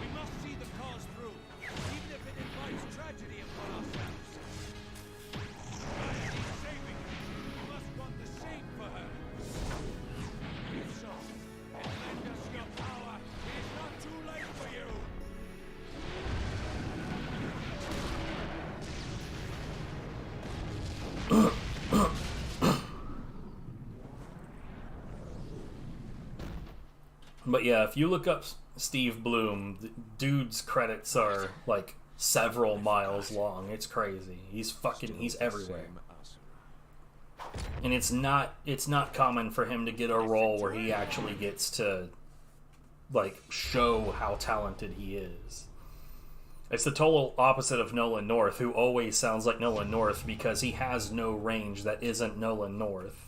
Speaker 13: We must see the cause through, even if it invites tragedy upon ourselves. Humanity is saving her. We must want the same for her. If so, then lend us your power. It is not too late for you.
Speaker 2: But yeah, if you look up Steve Bloom, the dude's credits are like several miles long. It's crazy. He's everywhere. And it's not common for him to get a role where he actually gets to like show how talented he is. It's the total opposite of Nolan North, who always sounds like Nolan North because he has no range that isn't Nolan North.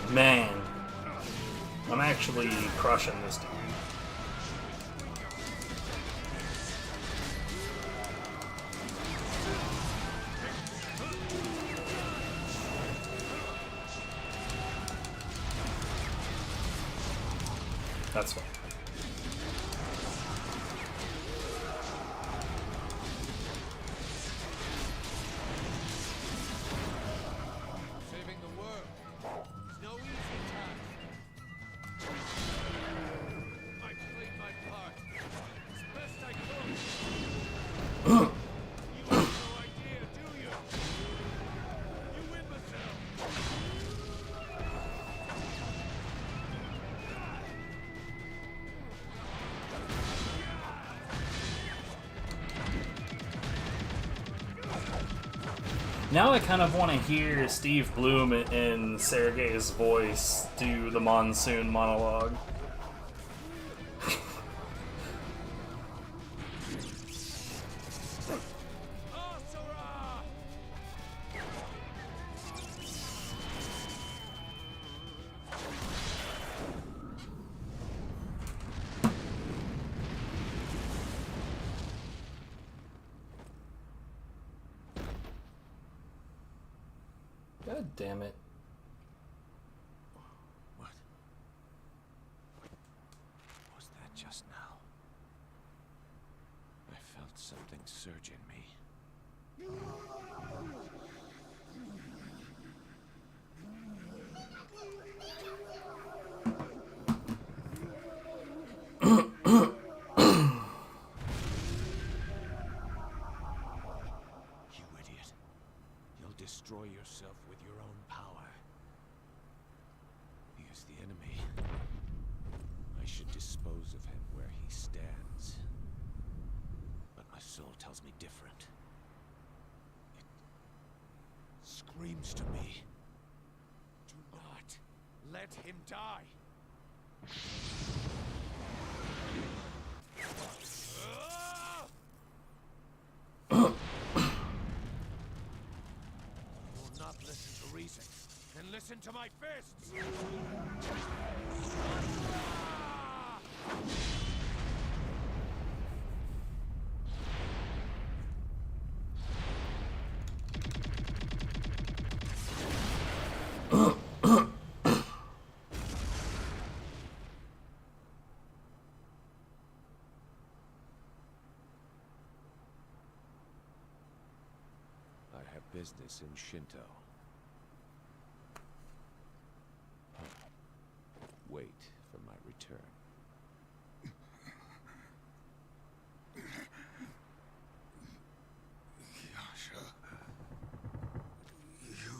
Speaker 2: Man, I'm actually crushing this dude. That's fine. Now I kind of want to hear Steve Bloom in Sergei's voice do the monsoon monologue. God damn it.
Speaker 18: What was that just now? I felt something surge in me. You idiot. You'll destroy yourself with your own power. He is the enemy. I should dispose of him where he stands. But my soul tells me different. It screams to me. Do not let him die. Will not listen to reason, then listen to my fists! I have business in Shinto. Wait for my return.
Speaker 11: Yasha, you...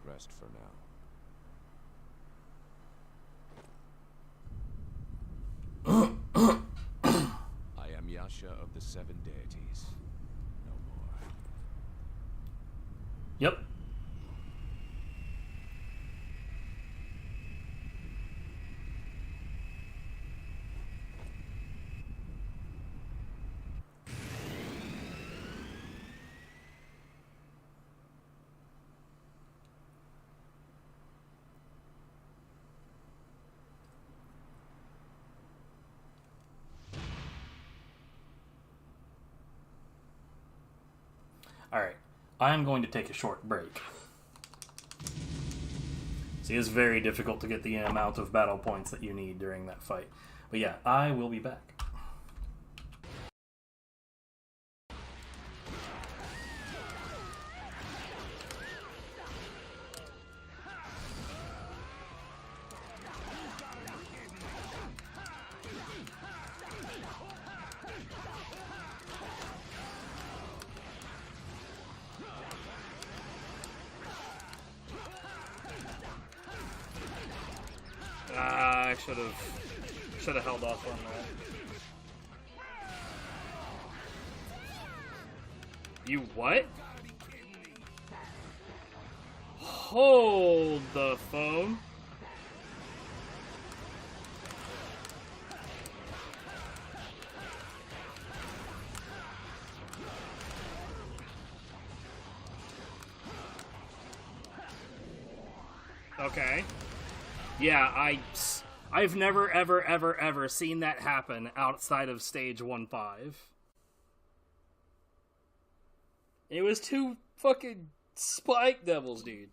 Speaker 18: Rest for now. I am Yasha of the Seven Deities. No more.
Speaker 2: Yep. Alright, I'm going to take a short break. See, it's very difficult to get the amount of battle points that you need during that fight. But yeah, I will be back. I should have held off on that. You what? Hold the phone. Okay. Yeah, I've never, ever seen that happen outside of stage 1-5. It was two fucking spike devils, dude.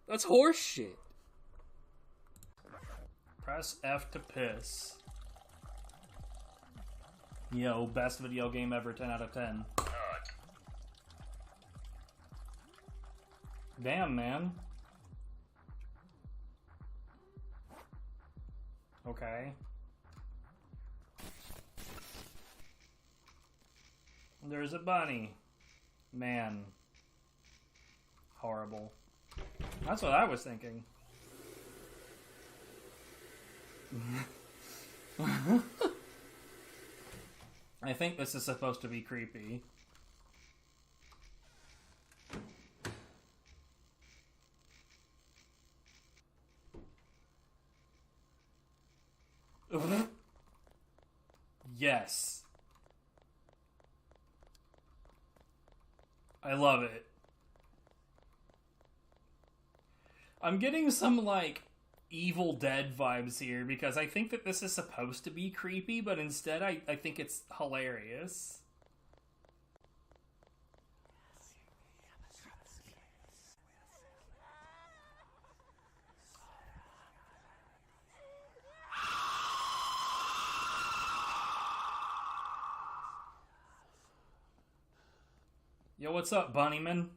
Speaker 2: That's horse shit. Press F to piss. Yo, best video game ever, 10 out of 10. Damn, man. Okay. There's a bunny. Man. Horrible. That's what I was thinking. I think this is supposed to be creepy. Yes. I love it. I'm getting some, like, Evil Dead vibes here, because I think that this is supposed to be creepy, but instead I think it's hilarious. Yo, what's up, Bunnyman?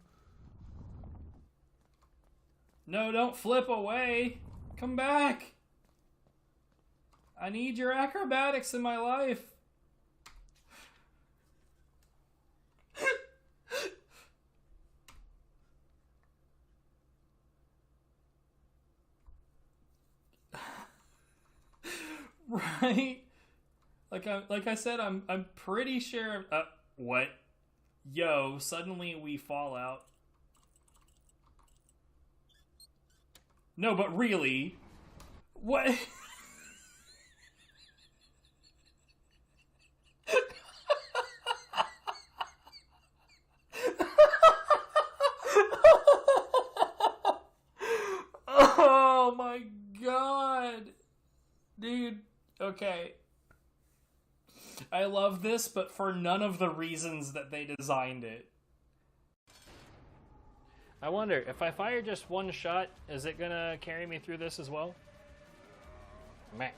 Speaker 2: No, don't flip away. Come back. I need your acrobatics in my life. Right? Like I said, I'm pretty sure. What? Yo, suddenly we fall out. No, but really, what? Oh my god. Dude, okay. I love this, but for none of the reasons that they designed it.
Speaker 12: I wonder, if I fire just one shot, is it gonna carry me through this as well? Meh.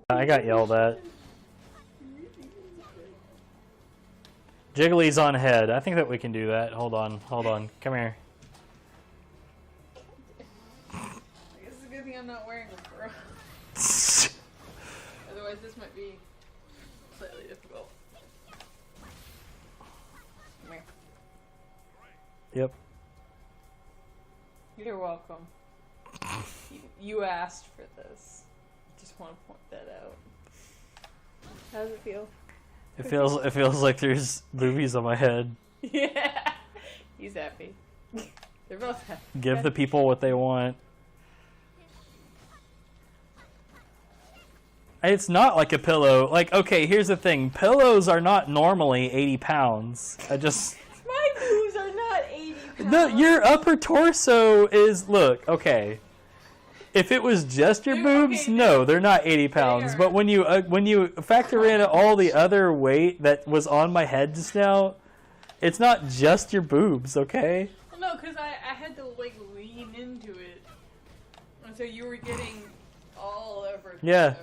Speaker 12: I got yelled at. Jiggly's on head. I think that we can do that. Hold on. Come here.
Speaker 19: I guess it's a good thing I'm not wearing a bra. Otherwise this might be slightly difficult. Come here.
Speaker 12: Yep.
Speaker 19: You're welcome. You asked for this. Just want to point that out. How does it feel?
Speaker 12: It feels like there's boobies on my head.
Speaker 19: Yeah. He's happy. They're both happy.
Speaker 12: Give the people what they want. It's not like a pillow. Like, okay, here's the thing. Pillows are not normally 80 pounds.
Speaker 19: My boobs are not 80 pounds.
Speaker 12: Your upper torso is... Look, okay. If it was just your boobs, no, they're not 80 pounds. But when you factor in all the other weight that was on my head just now, it's not just your boobs, okay?
Speaker 19: Well, no, because I had to, like, lean into it. And so you were getting all over.
Speaker 12: Yeah.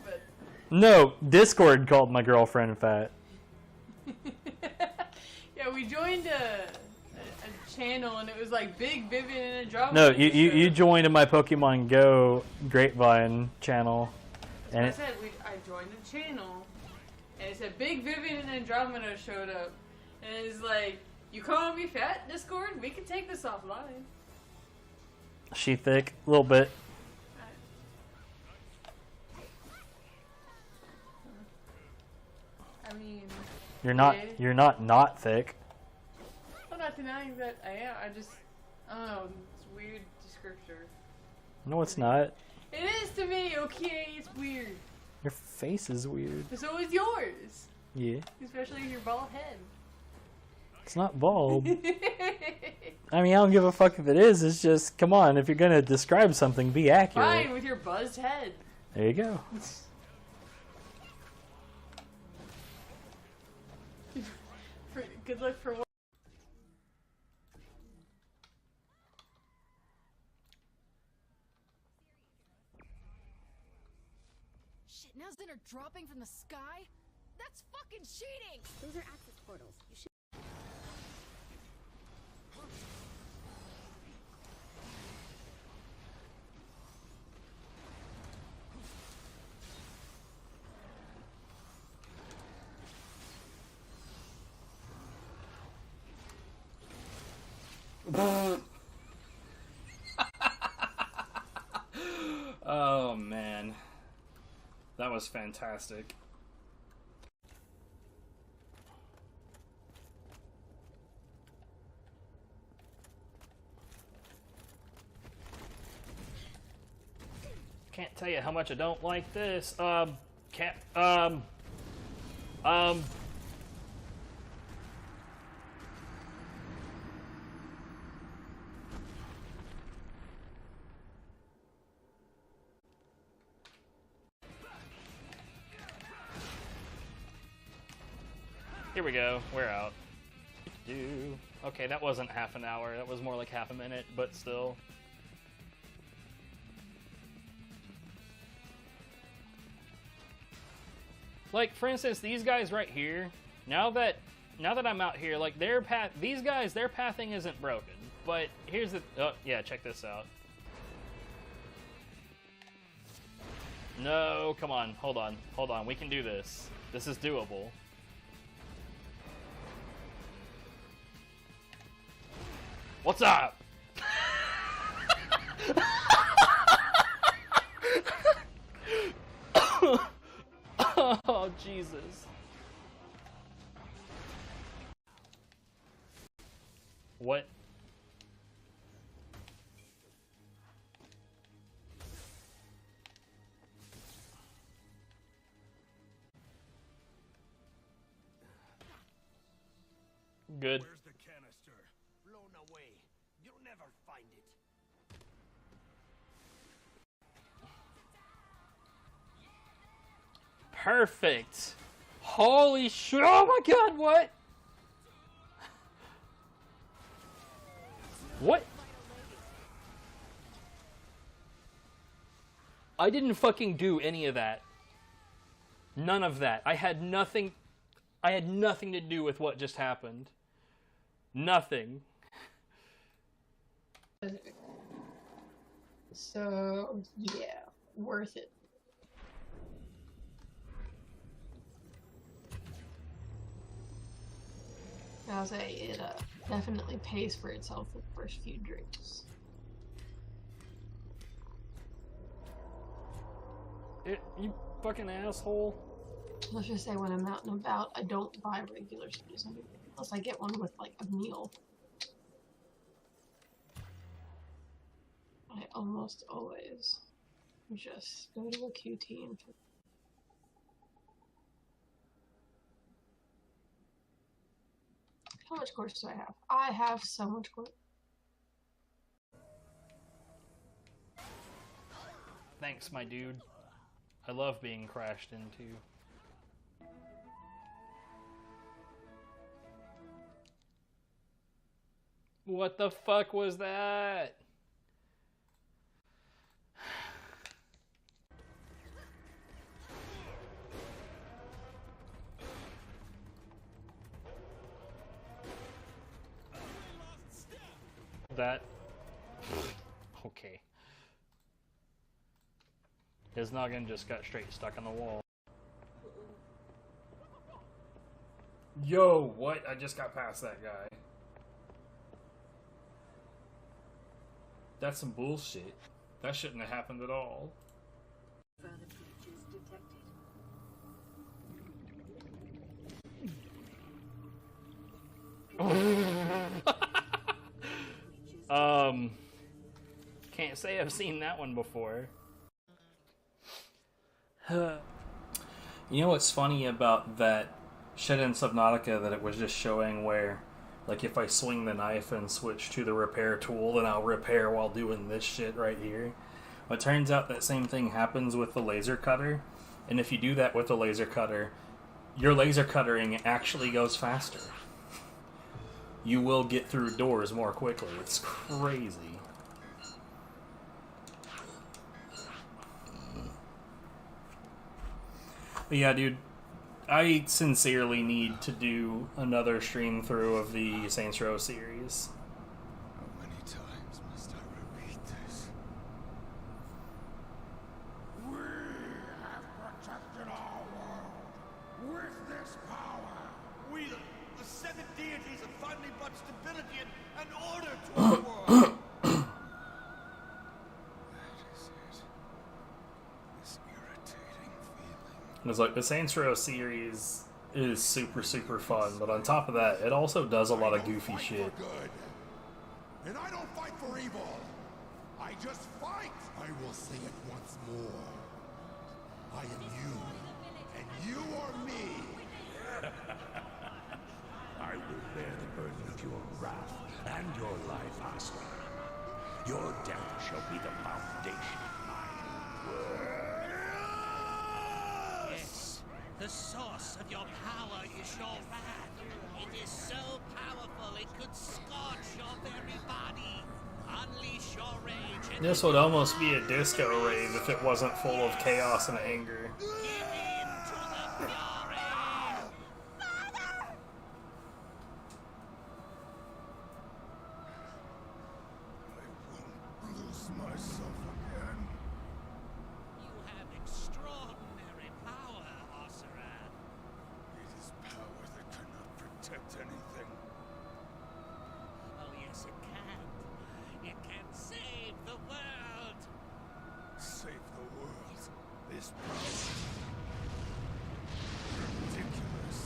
Speaker 19: But
Speaker 12: No, Discord called my girlfriend fat.
Speaker 19: yeah, we joined a channel and it was like Big Vivian and Andromeda.
Speaker 12: No, you joined in my Pokemon Go Grapevine channel. And
Speaker 19: I said I joined a channel and it said Big Vivian and Andromeda showed up. And it's like, you calling me fat, Discord? We can take this offline.
Speaker 12: She thick, a little bit.
Speaker 19: I mean,
Speaker 12: You're not thick.
Speaker 19: I'm not denying that I am. I don't know, it's a weird descriptor.
Speaker 12: No, it's not.
Speaker 19: It is to me, okay? It's weird.
Speaker 12: Your face is weird.
Speaker 19: But so is yours.
Speaker 12: Yeah.
Speaker 19: Especially your bald head.
Speaker 12: It's not bald. I mean, I don't give a fuck if it is. It's just, come on, if you're going to describe something, be accurate.
Speaker 19: Fine, with your buzzed head.
Speaker 12: There you go.
Speaker 19: Good luck for what?
Speaker 10: Shit, now Zen are dropping from the sky? That's fucking cheating!
Speaker 20: Those are access portals. You should.
Speaker 2: Oh man, that was fantastic. Can't tell you how much I don't like this. Here we go. We're out. Okay, that wasn't half an hour. That was more like half a minute, but still. Like, for instance, these guys right here, now that I'm out here, like, their pathing isn't broken. But here's the, oh, yeah, check this out. No, come on, hold on, we can do this. This is doable. What's up? Oh, Jesus. What? Good.
Speaker 13: Where's the canister? Blown away. You'll never find it.
Speaker 2: Perfect. Holy shit. Oh my god, what? What? I didn't fucking do any of that. None of that. I had nothing to do with what just happened. Nothing.
Speaker 16: So, yeah, worth it. I'll say it definitely pays for itself with the first few drinks.
Speaker 2: You fucking asshole.
Speaker 16: Let's just say when I'm out and about, I don't buy regular sodas anymore, unless I get one with like a meal. I almost always just go to a QT and how much course do I have? I have so much course.
Speaker 2: Thanks, my dude. I love being crashed into. What the fuck was that? That. Okay. His noggin just got straight stuck on the wall. Yo, what? I just got past that guy. That's some bullshit. That shouldn't have happened at all. Can't say I've seen that one before. You know what's funny about that shit in Subnautica, that it was just showing where, like, if I swing the knife and switch to the repair tool, then I'll repair while doing this shit right here. Well, it turns out that same thing happens with the laser cutter, and if you do that with the laser cutter, your laser cuttering actually goes faster. You will get through doors more quickly. It's crazy. But yeah, dude, I sincerely need to do another stream through of the Saints Row series.
Speaker 11: How many times must I repeat this? We have protected our world with this power.
Speaker 13: We, the seven deities, have finally brought stability and order to
Speaker 2: And it's like the Saints Row series is super, super fun, but on top of that, it also does a lot of goofy shit.
Speaker 11: Good. And I don't fight for evil. I just fight. I will say it once more. I am you, and you are me.
Speaker 13: I will bear the burden of your wrath and your life, Asura. Your death shall be the foundation of my world. Yes, the source of your power is your wrath. It is so powerful it could scorch your very body. Unleash your rage. And
Speaker 2: This would almost be a disco rave if it wasn't full of chaos and anger.
Speaker 11: Lose myself again.
Speaker 13: You have extraordinary power, Asura.
Speaker 11: It is power that cannot protect anything.
Speaker 13: Oh, yes, it can. It can save the world.
Speaker 11: Save the world. This power. Ridiculous.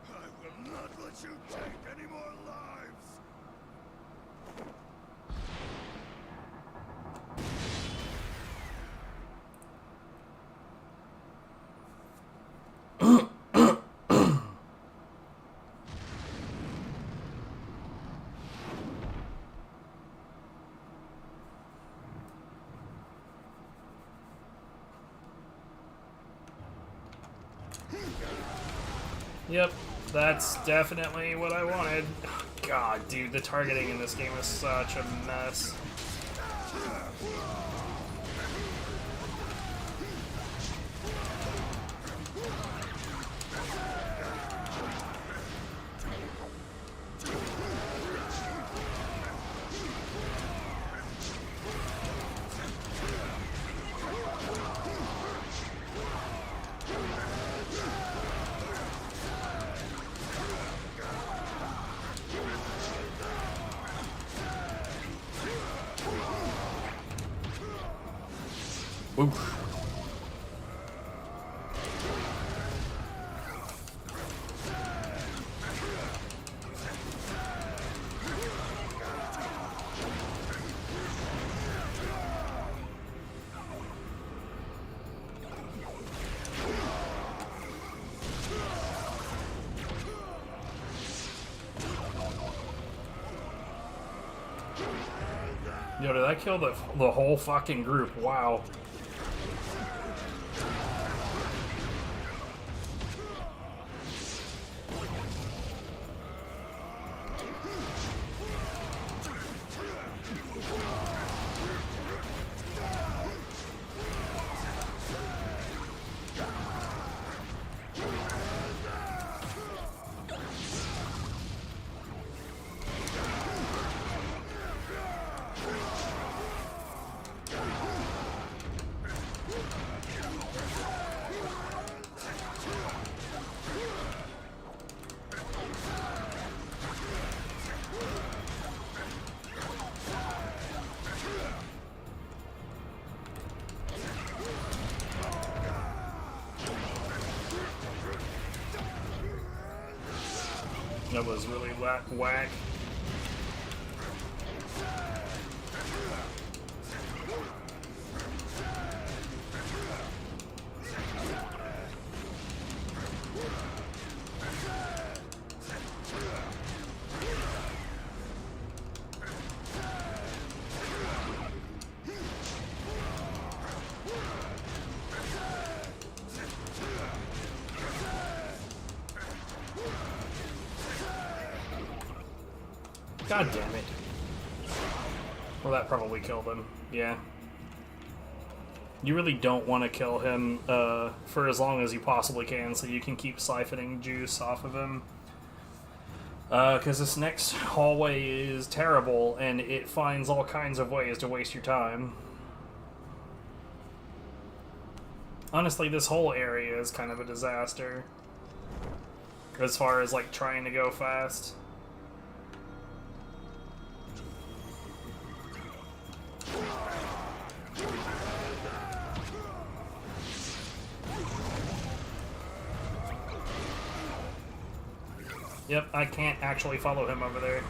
Speaker 11: I will not let you take any more lives!
Speaker 2: Yep, that's definitely what I wanted. God, dude, the targeting in this game is such a mess. Oof. Yo, did that kill the whole fucking group? Wow. That was really whack. God damn it. Well, that probably killed him. Yeah. You really don't want to kill him for as long as you possibly can so you can keep siphoning juice off of him. Because this next hallway is terrible, and it finds all kinds of ways to waste your time. Honestly, this whole area is kind of a disaster. As far as, like, trying to go fast. Yep, I can't actually follow him over there.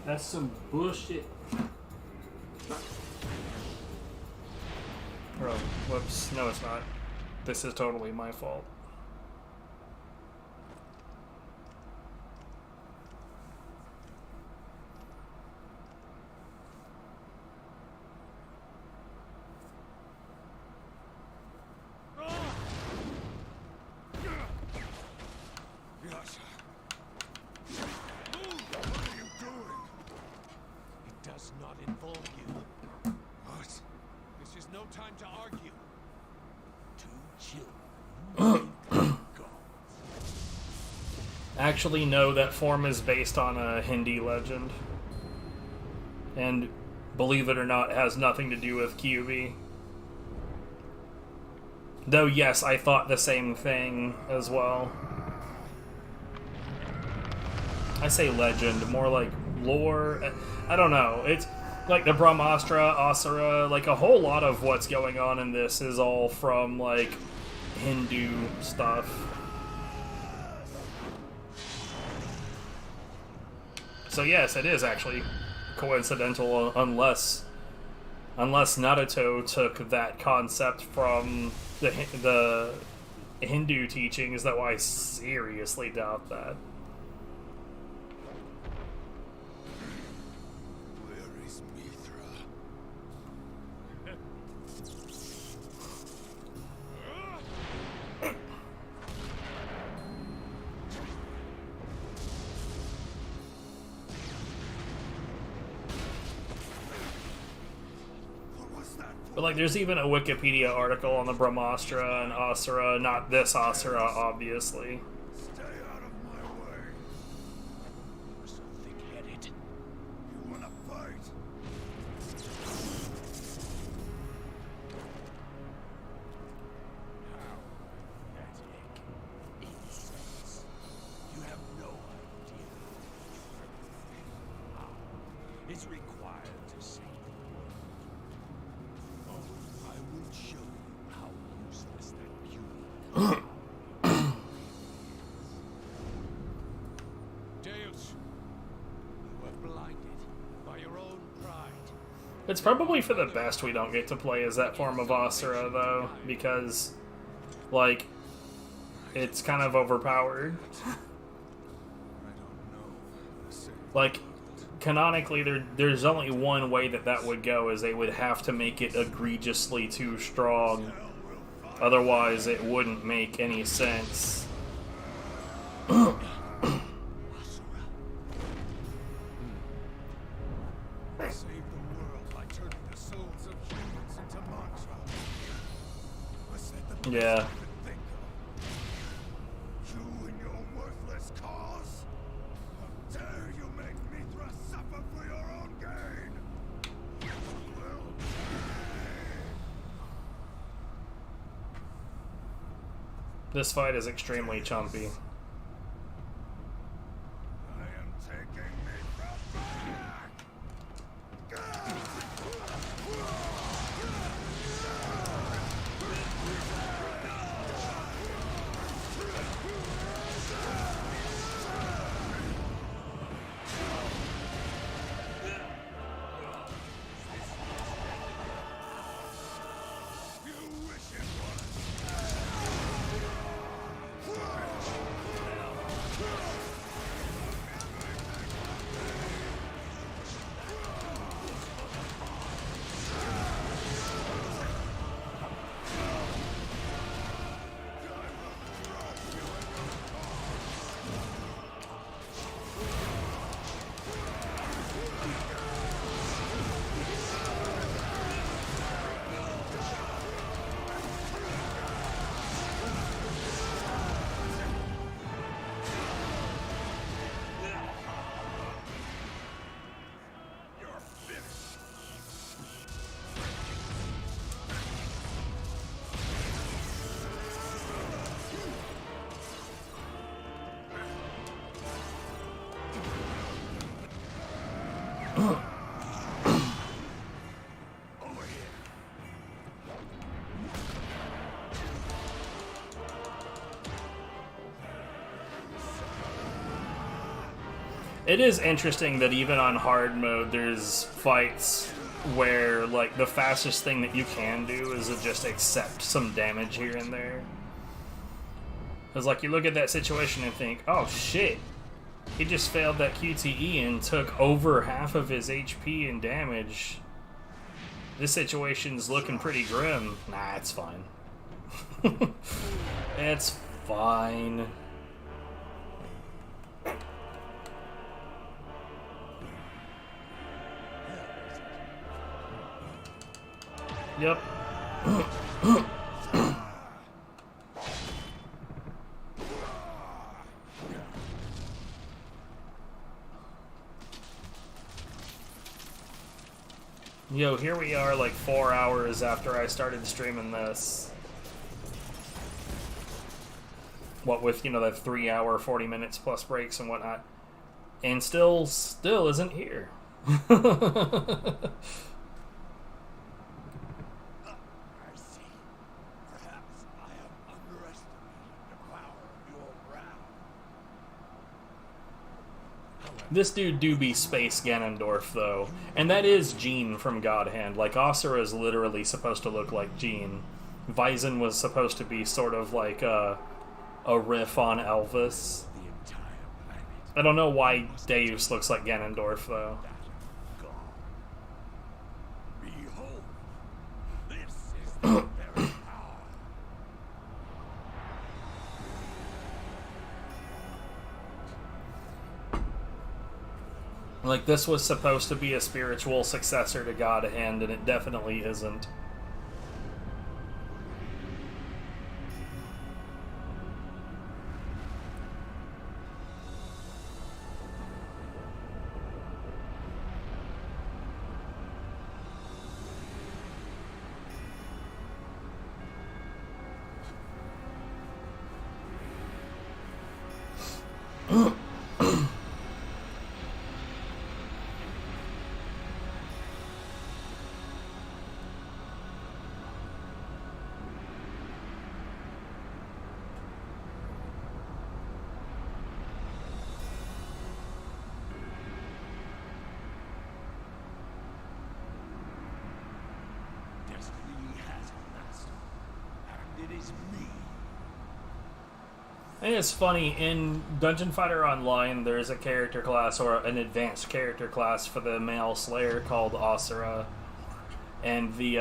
Speaker 2: That's some bullshit. Oh, whoops. No, it's not. This is totally my fault. Actually, no, that form is based on a Hindi legend. And, believe it or not, has nothing to do with QB. Though, yes, I thought the same thing as well. I say legend, more like lore. I don't know. It's like the Brahmastra, Asura, like a whole lot of what's going on in this is all from, like, Hindu stuff. So yes, it is actually coincidental, unless Naruto took that concept from the Hindu teachings, though I seriously doubt that.
Speaker 11: Where is Mithra?
Speaker 2: But like, there's even a Wikipedia article on the Brahmastra and Asura, not this Asura, obviously.
Speaker 11: Stay out of my way. You're so thick-headed. You wanna fight? How pathetic. Insults. You have no idea. It's required to save the world. Oh, I will show you how useless that beauty Deus, you are blinded by your own pride.
Speaker 2: It's probably for the best we don't get to play as that form of Asura, though, because, like, it's kind of overpowered. Like, canonically, there's only one way that would go, is they would have to make it egregiously too strong. Otherwise, it wouldn't make any sense.
Speaker 11: Save the world by turning the souls of humans into mantra. Was that the
Speaker 2: Yeah.
Speaker 11: best you could think of? You and your worthless cause? How dare you make Mithra suffer for your own gain? You will
Speaker 2: This fight is extremely chumpy.
Speaker 11: I am taking Mithra back!
Speaker 2: It is interesting that even on hard mode, there's fights where, like, the fastest thing that you can do is to just accept some damage here and there. Because, like, you look at that situation and think, oh, shit. He just failed that QTE and took over half of his HP and damage. This situation's looking pretty grim. Nah, it's fine. It's fine. Yep. Yo, here we are like 4 hours after I started streaming this. What with, you know, that 3 hour, 40 minutes plus breaks and whatnot. And still isn't here. This dude do be Space Ganondorf, though. And that is Jean from God Hand. Like, Asura is literally supposed to look like Jean. Vyzen was supposed to be sort of like a riff on Elvis. I don't know why Deus looks like Ganondorf, though. Like, this was supposed to be a spiritual successor to God Hand, and it definitely isn't. And it's funny, in Dungeon Fighter Online, there's a character class, or an advanced character class for the male Slayer called Asura. And the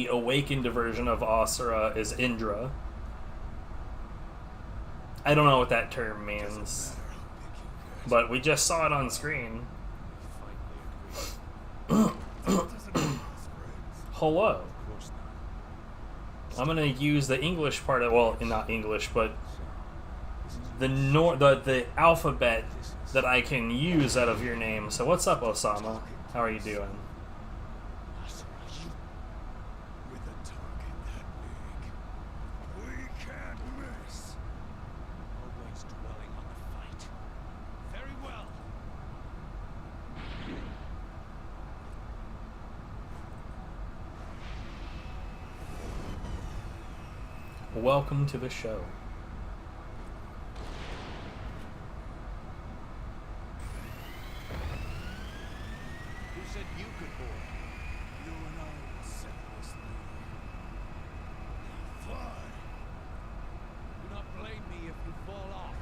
Speaker 2: awakened version of Asura is Indra. I don't know what that term means, but we just saw it on screen. Hello. I'm gonna use the English part of, well, not English, but the alphabet that I can use out of your name. So what's up, Osama? How are you doing? Welcome to the show.
Speaker 13: Who said you could board? You and I will settle this thing. Now fly. Do not blame me if you fall off.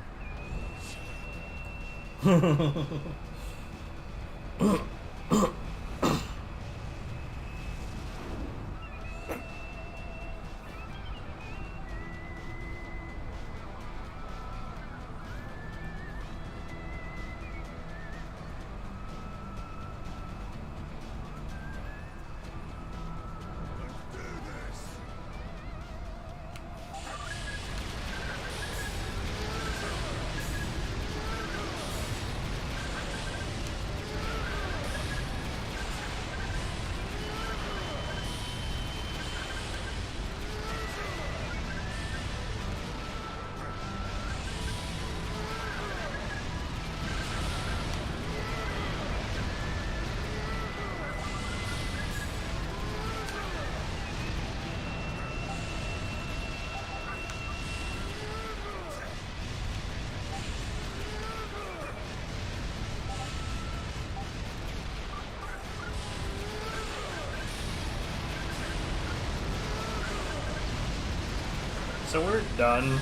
Speaker 2: So we're done.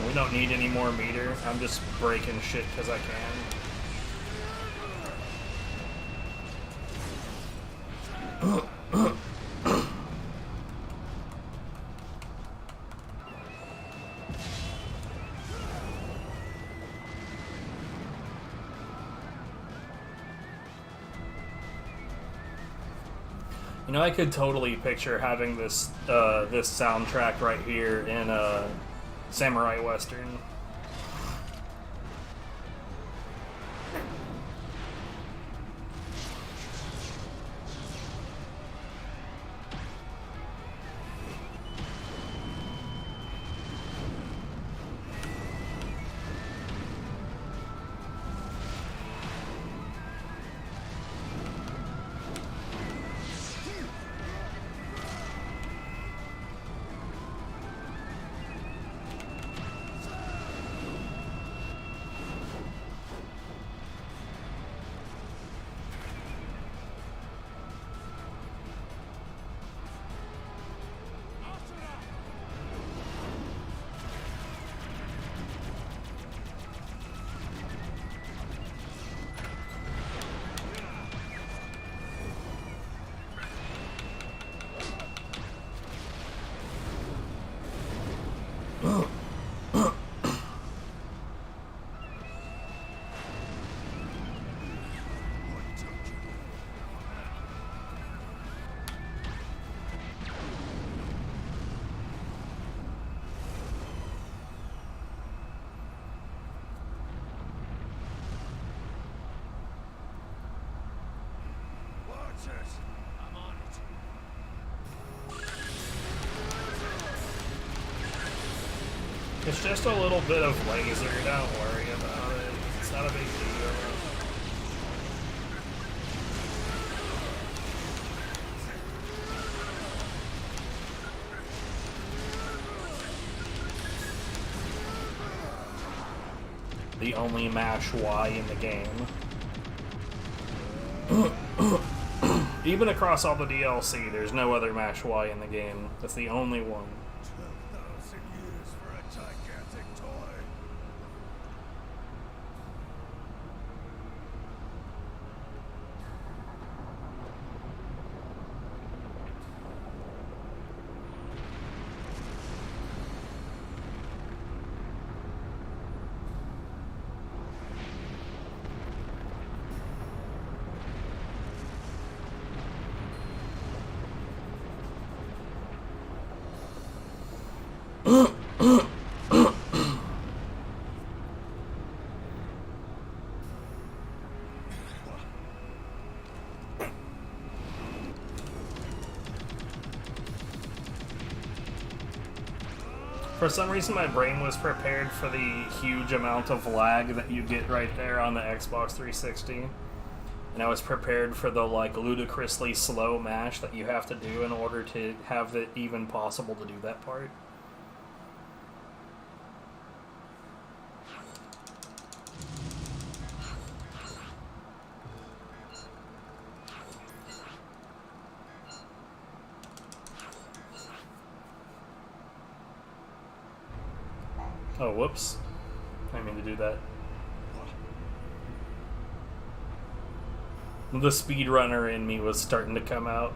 Speaker 2: We don't need any more meter. I'm just breaking shit because I can. You know, I could totally picture having this this soundtrack right here in a samurai western.
Speaker 11: I'm on it.
Speaker 2: It's just a little bit of laser, don't worry about it. It's not a big deal. The only mash Y in the game. Even across all the DLC, there's no other mash Y in the game. That's the only one.
Speaker 11: 12,000 years for a gigantic toy.
Speaker 2: For some reason, my brain was prepared for the huge amount of lag that you get right there on the Xbox 360. And I was prepared for the, like, ludicrously slow mash that you have to do in order to have it even possible to do that part. Oh, whoops. I didn't mean to do that. The speedrunner in me was starting to come out.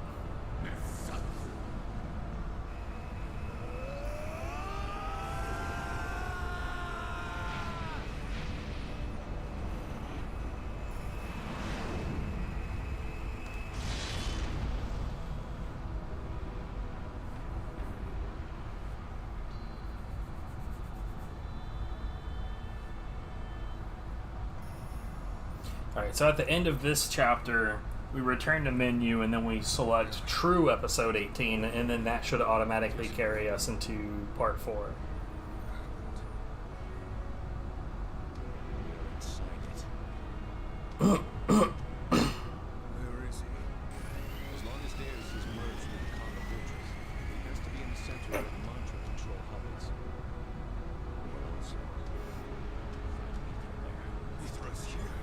Speaker 2: Alright, so at the end of this chapter, we return to menu and then we select True Episode 18, and then that should automatically carry us into Part 4.
Speaker 18: Where is he? As long as Deus is merged with the Khan of Witches, he has to be in the center where the mantra control hovers. What else?
Speaker 11: Mithra's here.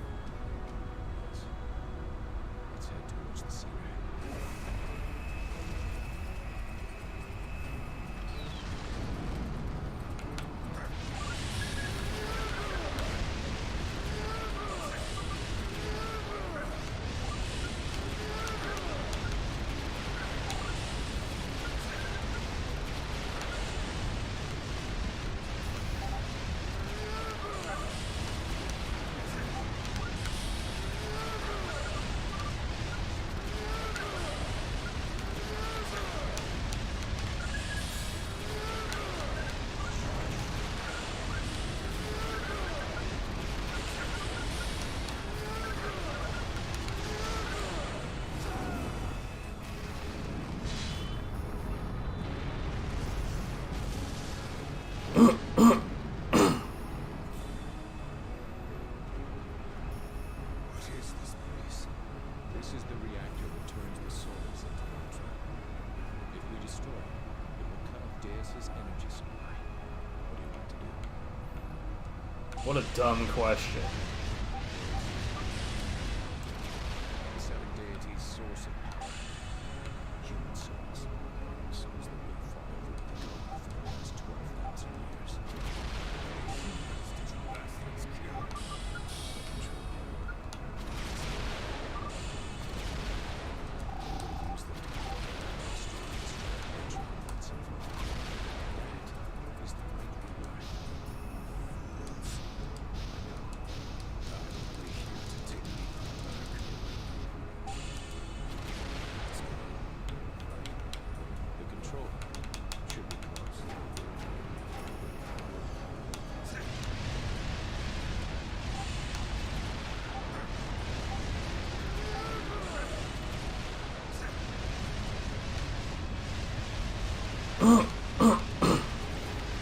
Speaker 18: Let's head towards the center. What is this place? This is the reactor that turns the souls into Ultra. If we destroy it, it will cut off Deus's energy supply. What do you want to do?
Speaker 2: What a dumb question.
Speaker 18: The seven deities' source of power. Human souls. Souls that will fall over with the coma for the last 12,000 years. Did you bastards kill? Use them to destroy Ultra once and for all. That is the great reward. The control should be close.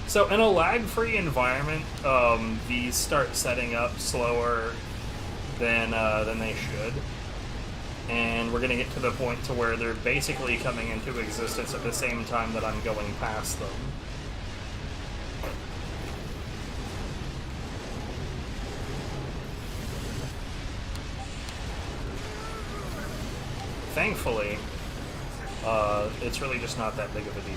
Speaker 2: So in a lag-free environment, these start setting up slower than they should, and we're gonna get to the point to where they're basically coming into existence at the same time that I'm going past them. Thankfully, it's really just not that big of a deal.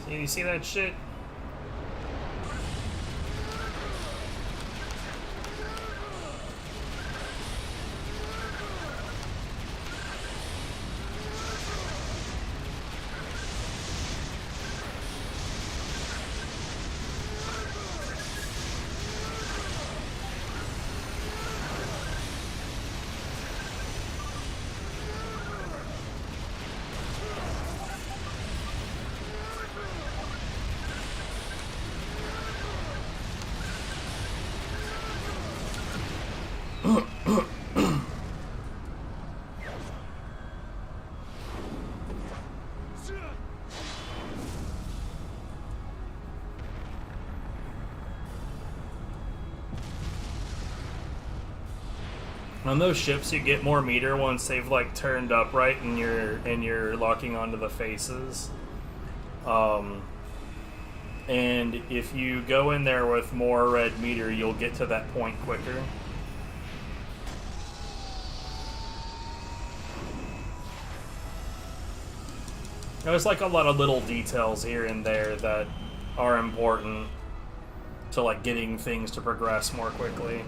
Speaker 2: You see that shit? On those ships, you get more meter once they've like turned upright and you're locking onto the faces. And if you go in there with more red meter, you'll get to that point quicker. There's like a lot of little details here and there that are important to like getting things to progress more quickly.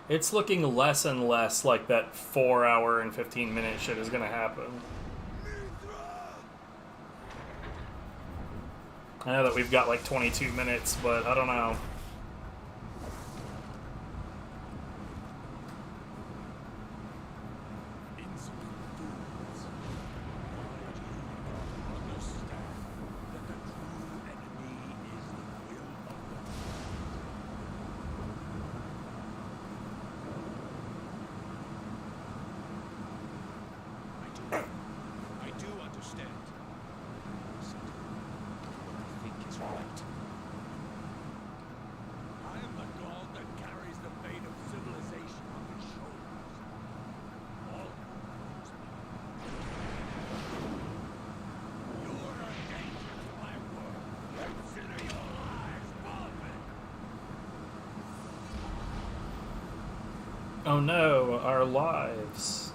Speaker 2: It's looking less and less like that 4 hour and 15-minute shit is gonna happen. I know that we've got like 22 minutes, but I don't know. Oh no, our lives.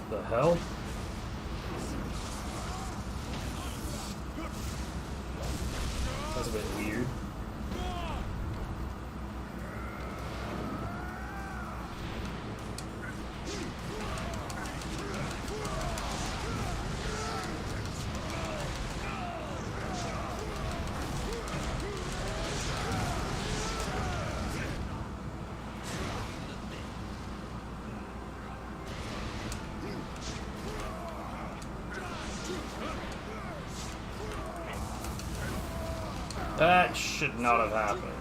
Speaker 2: The hell? That's a bit weird. That should not have happened.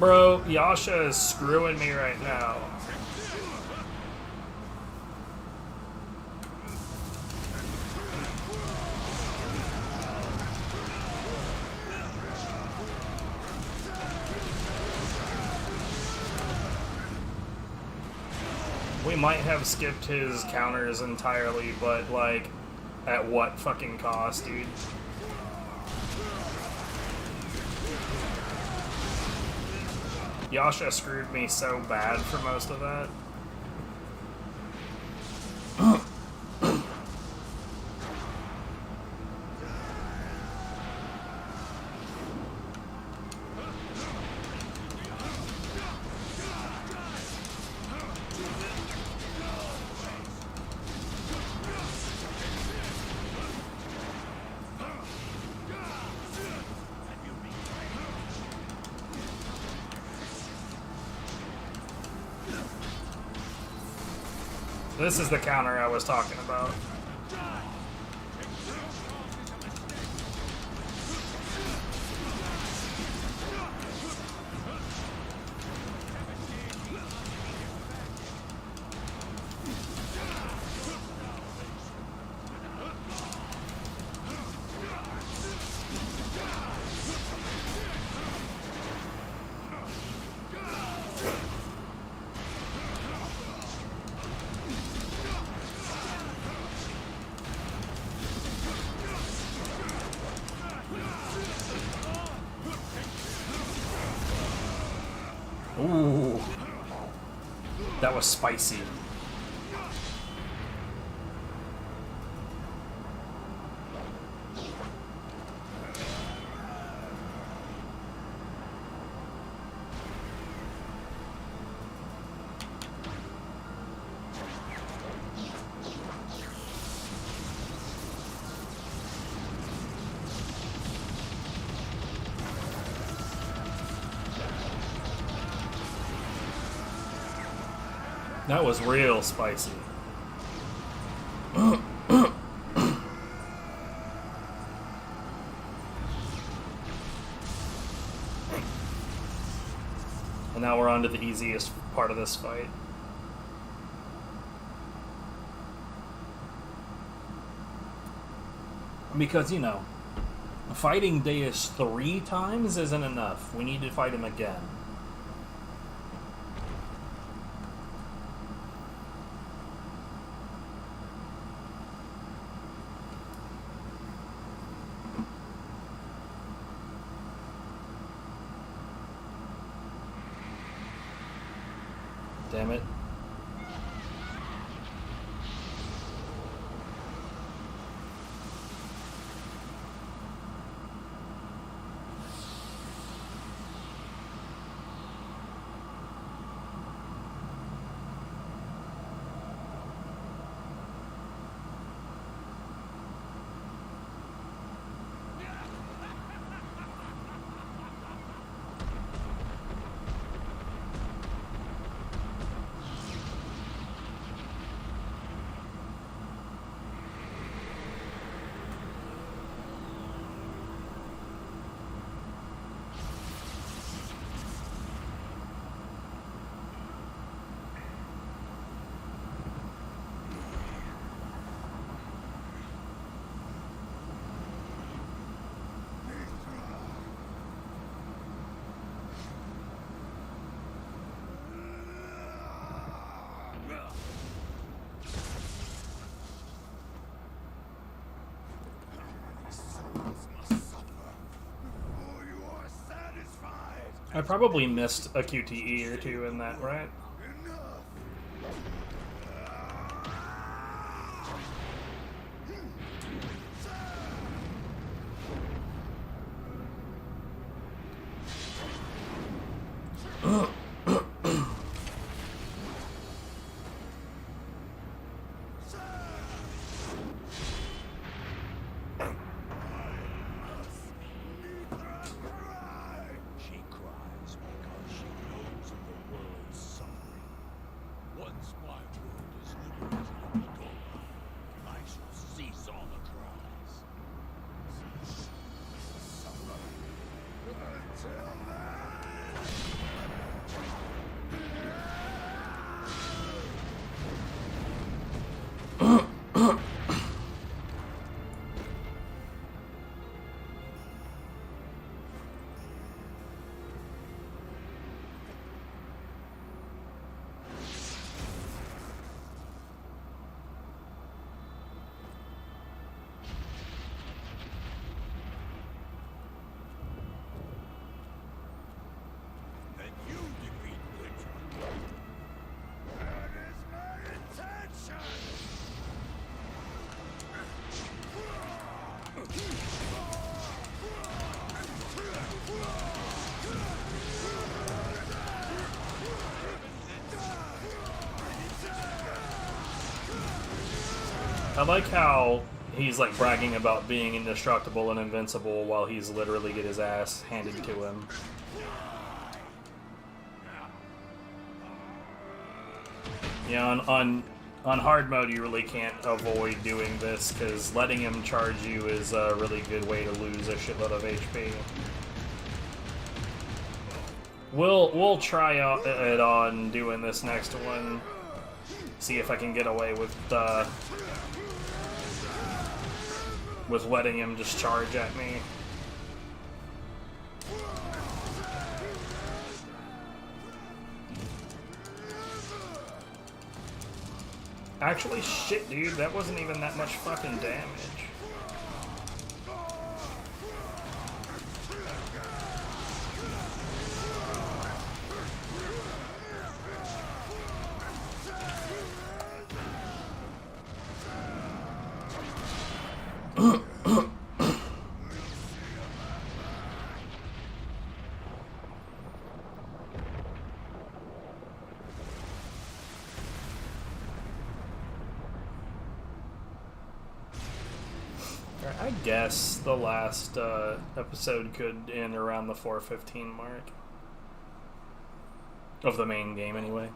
Speaker 2: Bro, Yasha is screwing me right now. We might have skipped his counters entirely, but like, at what fucking cost, dude? Yasha screwed me so bad for most of that. This is the counter I was talking about. Ooh, that was spicy. That was real spicy. And now we're on to the easiest part of this fight. Because, you know, fighting Deus 3 times isn't enough. We need to fight him again. Damn it. I probably missed a QTE or two in that, right? I like how he's like bragging about being indestructible and invincible while he's literally get his ass handed to him. Yeah, on hard mode you really can't avoid doing this because letting him charge you is a really good way to lose a shitload of HP. We'll try it on doing this next one. See if I can get away with letting him just charge at me. Actually, shit, dude, that wasn't even that much fucking damage. I guess the last episode could end around the 4:15 mark. Of the main game, anyway.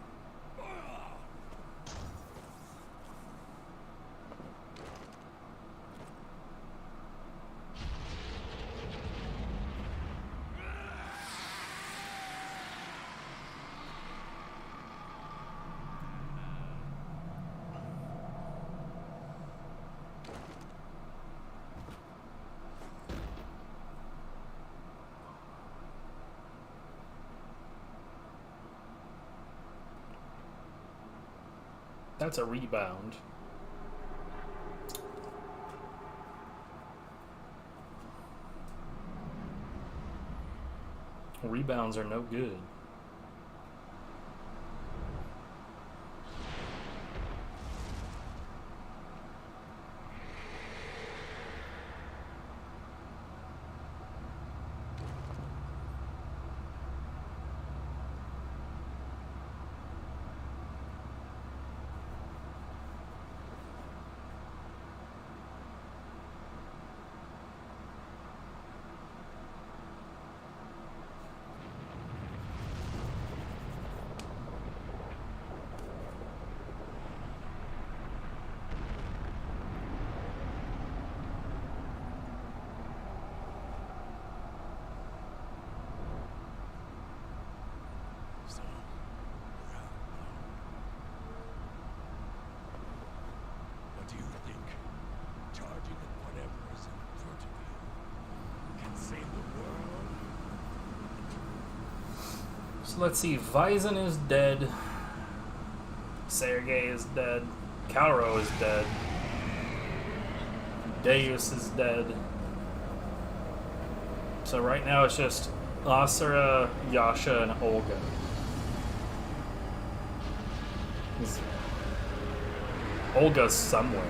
Speaker 2: That's a rebound. Rebounds are no good.
Speaker 11: What do you think? Charging at whatever is in front of you can save the world?
Speaker 2: So let's see, Vyzin is dead. Sergei is dead. Kalro is dead. Deus is dead. So right now it's just Asura, Yasha, and Olga. Olga's somewhere.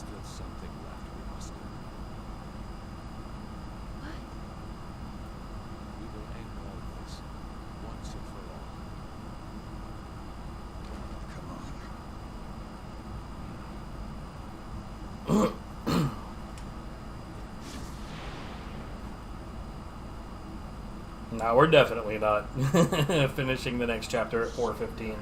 Speaker 18: still something left we must do.
Speaker 10: What?
Speaker 18: We will end all this once and for all.
Speaker 11: Come on.
Speaker 2: No, we're definitely not finishing the next chapter at 4:15.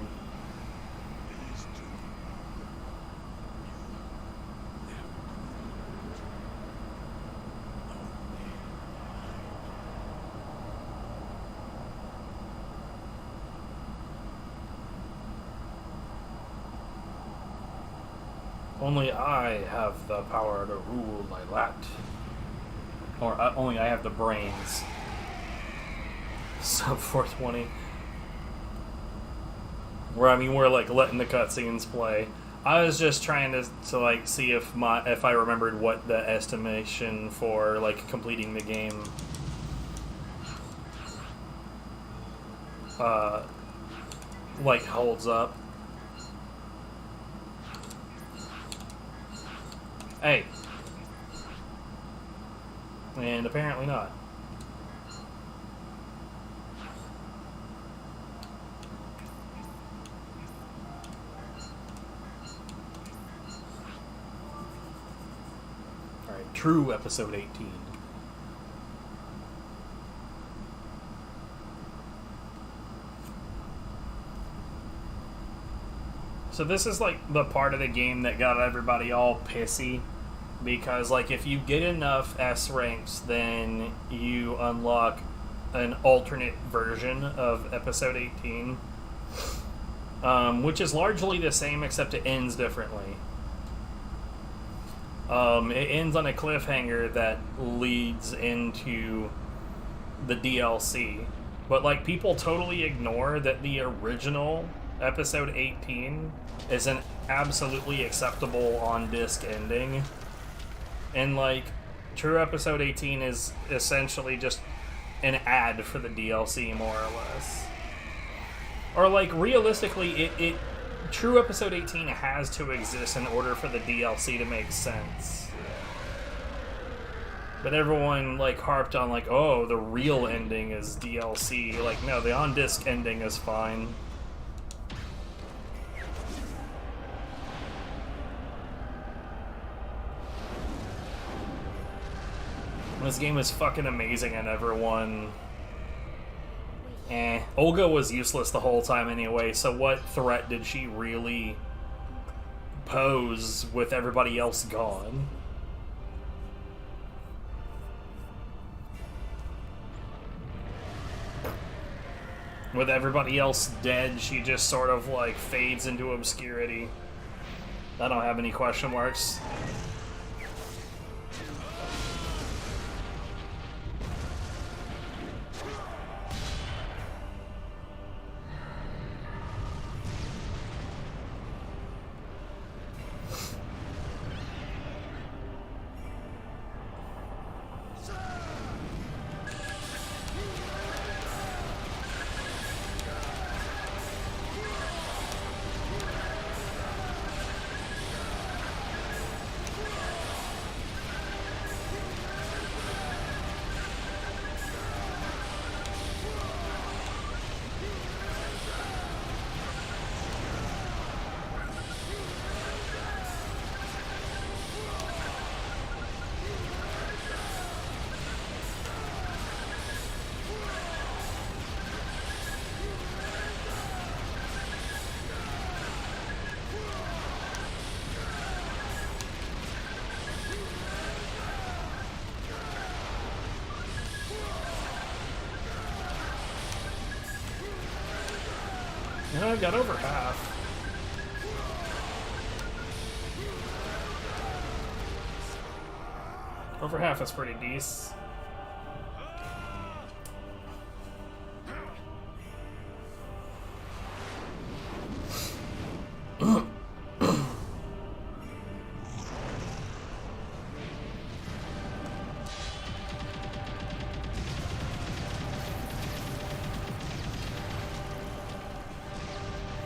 Speaker 2: Only I have the power to rule my lot. Or only I have the brains. Sub 420. Where I mean, we're like letting the cutscenes play. I was just trying to like see if I remembered what the estimation for like completing the game like holds up. Hey. And apparently not. Alright, true episode 18. So this is like the part of the game that got everybody all pissy. Because, like, if you get enough S ranks, then you unlock an alternate version of Episode 18. Which is largely the same, except it ends differently. It ends on a cliffhanger that leads into the DLC. But, like, people totally ignore that the original Episode 18 is an absolutely acceptable on-disc ending. And, like, true episode 18 is essentially just an ad for the DLC, more or less. Or, like, realistically, true episode 18 has to exist in order for the DLC to make sense. But everyone, like, harped on, like, oh, the real ending is DLC. Like, no, the on-disc ending is fine. This game is fucking amazing and everyone... Olga was useless the whole time anyway, so what threat did she really pose with everybody else gone? With everybody else dead, she just sort of like fades into obscurity. I don't have any question marks. I got over half. Over half is pretty decent.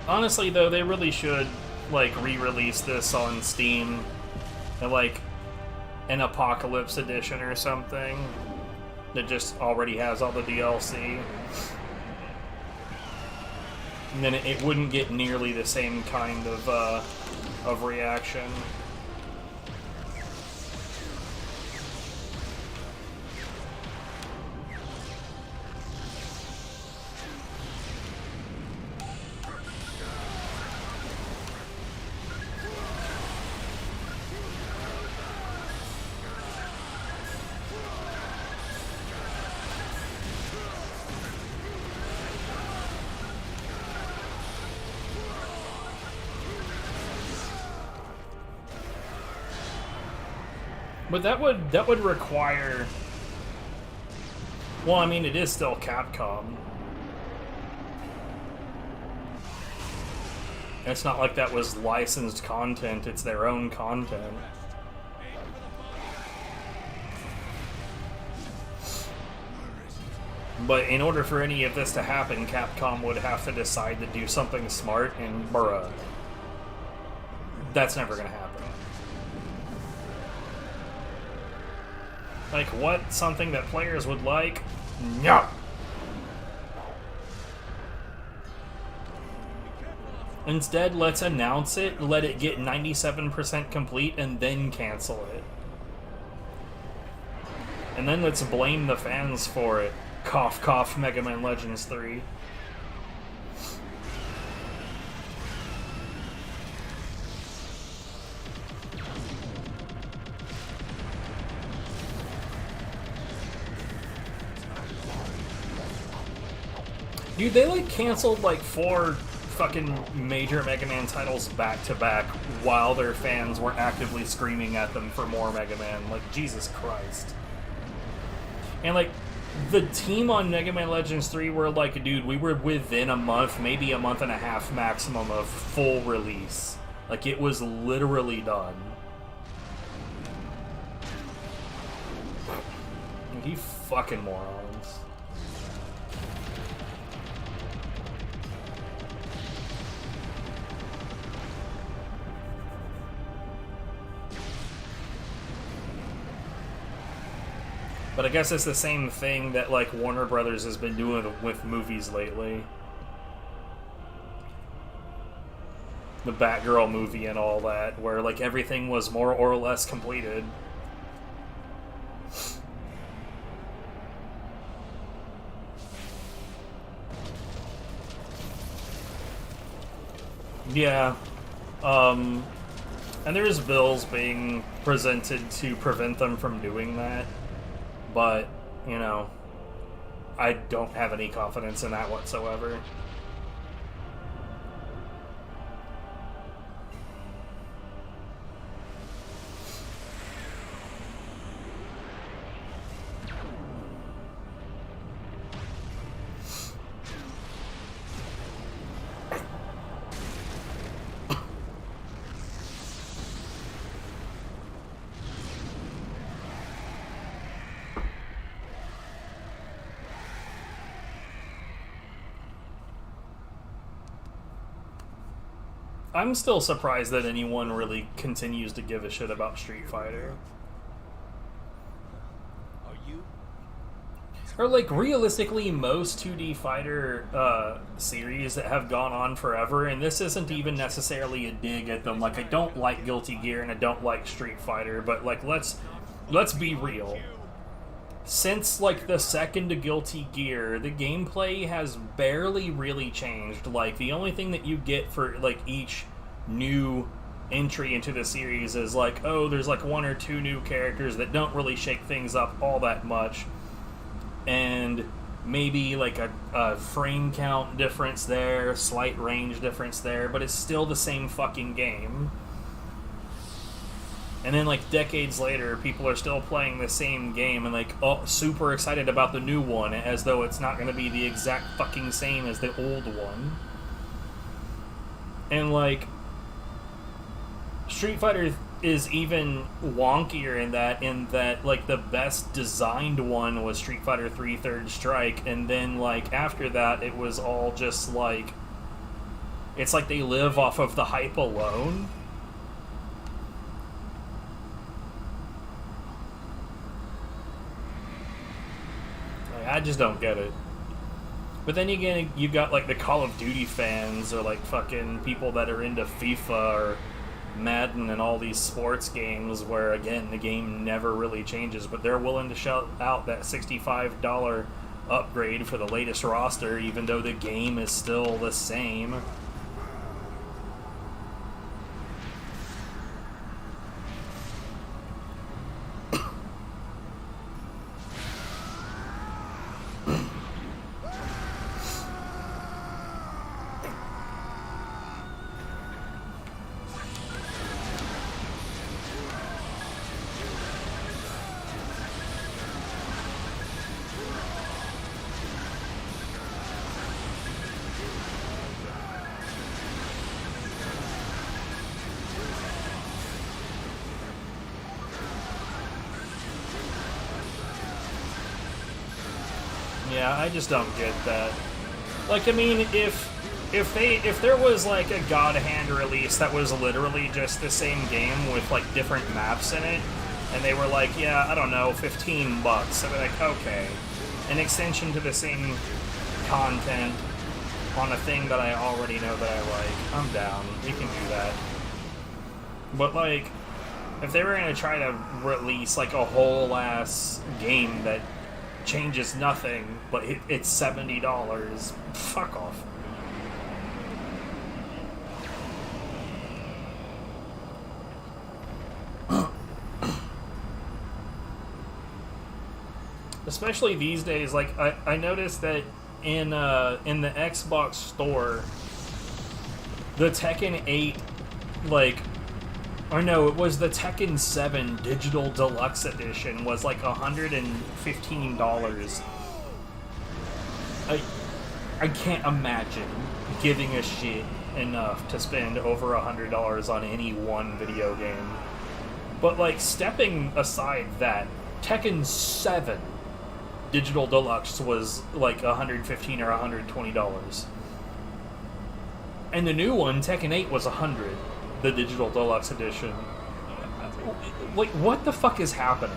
Speaker 2: Honestly, though, they really should, like, re-release this on Steam And like an Apocalypse Edition or something that just already has all the DLC. And then it wouldn't get nearly the same kind of reaction. But that would require... Well, I mean, it is still Capcom. It's not like that was licensed content, it's their own content. But in order for any of this to happen, Capcom would have to decide to do something smart, and bruh, that's never gonna happen. Like, what? Something that players would like? No! Instead, let's announce it, let it get 97% complete, and then cancel it. And then let's blame the fans for it. Cough, cough, Mega Man Legends 3. Dude, they like canceled like 4 fucking major Mega Man titles back to back while their fans were actively screaming at them for more Mega Man. Like, Jesus Christ. And like, the team on Mega Man Legends 3 were like, dude, we were within a month, maybe a month and a half maximum of full release. Like, it was literally done. You fucking morons. But I guess it's the same thing that, like, Warner Brothers has been doing with movies lately. The Batgirl movie and all that, where, like, everything was more or less completed. Yeah. And there's bills being presented to prevent them from doing that. But, you know, I don't have any confidence in that whatsoever. I'm still surprised that anyone really continues to give a shit about Street Fighter. Or, like, realistically, most 2D fighter series that have gone on forever, and this isn't even necessarily a dig at them. Like, I don't like Guilty Gear and I don't like Street Fighter, but, like, let's be real. Since, like, the second Guilty Gear, the gameplay has barely really changed. Like, the only thing that you get for, like, each new entry into the series is, like, oh, there's, like, 1 or 2 new characters that don't really shake things up all that much. And maybe, like, a frame count difference there, slight range difference there, but it's still the same fucking game. And then, like, decades later, people are still playing the same game and, like, oh, super excited about the new one, as though it's not going to be the exact fucking same as the old one. And, like, Street Fighter is even wonkier in that, like, the best designed one was Street Fighter 3 Third Strike, and then, like, after that, it was all just, like, it's like they live off of the hype alone. I just don't get it. But then again, you got like the Call of Duty fans, or like fucking people that are into FIFA or Madden and all these sports games where, again, the game never really changes, but they're willing to shell out that $65 upgrade for the latest roster, even though the game is still the same. Yeah, I just don't get that. Like, I mean, if there was like a God Hand release that was literally just the same game with like different maps in it, and they were like, yeah, I don't know, $15, I'd be like, okay, an extension to the same content on a thing that I already know that I like, I'm down. We can do that. But like, if they were gonna try to release like a whole ass game that changes nothing, but it's $70, fuck off. Especially these days, like I noticed that in the Xbox store, the Tekken 8, like, or no, it was the Tekken 7 Digital Deluxe Edition was like $115. I can't imagine giving a shit enough to spend over $100 on any one video game. But like, stepping aside that, Tekken 7 Digital Deluxe was like $115 or $120. And the new one, Tekken 8, was $100. The Digital Deluxe Edition. Like, what the fuck is happening?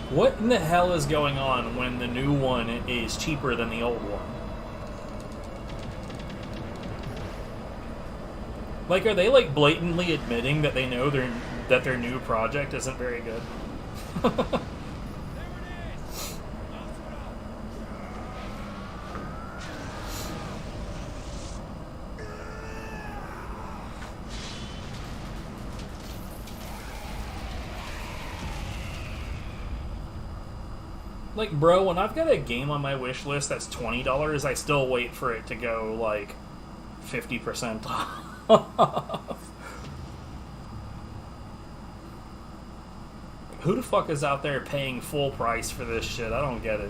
Speaker 2: What in the hell is going on when the new one is cheaper than the old one? Like, are they like blatantly admitting that they know that their new project isn't very good? Like, bro, when I've got a game on my wish list that's $20, I still wait for it to go, like, 50% off. Who the fuck is out there paying full price for this shit? I don't get it.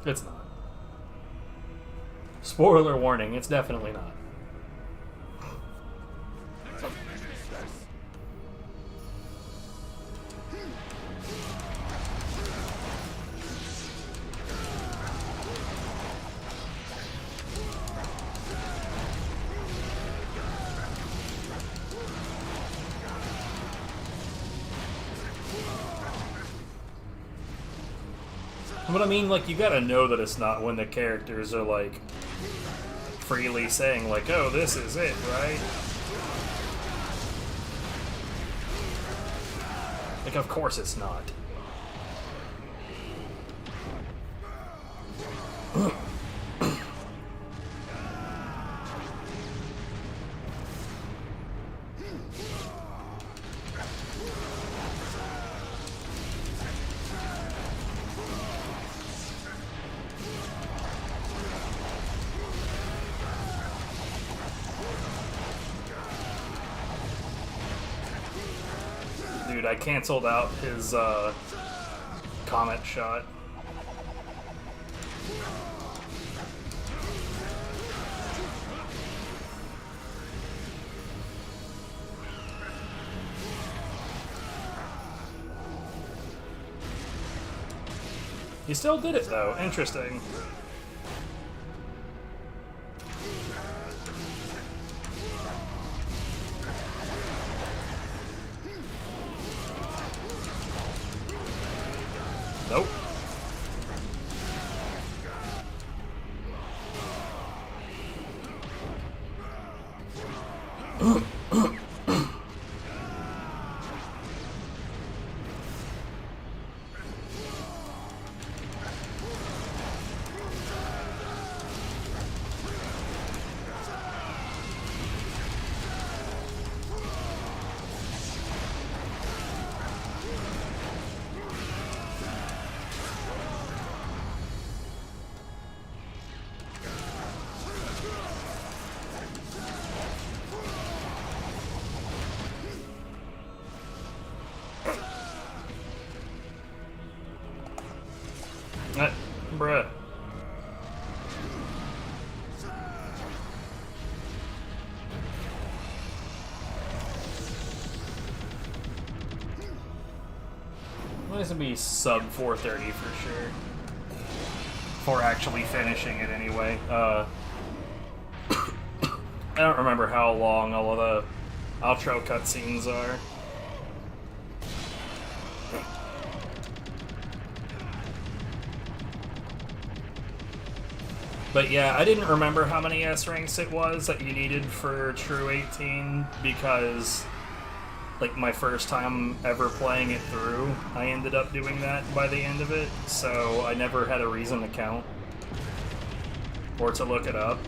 Speaker 2: It's not. Spoiler warning, it's definitely not. But I mean, like, you gotta know that it's not when the characters are, like, freely saying, like, oh, this is it, right? Like, of course it's not. Dude, I canceled out his comet shot. You still did it though. Interesting. Nope. Bruh. Well, this would be sub 430 for sure. For actually finishing it anyway. I don't remember how long all of the outro cutscenes are. But yeah, I didn't remember how many S ranks it was that you needed for True 18 because, like, my first time ever playing it through, I ended up doing that by the end of it, so I never had a reason to count or to look it up.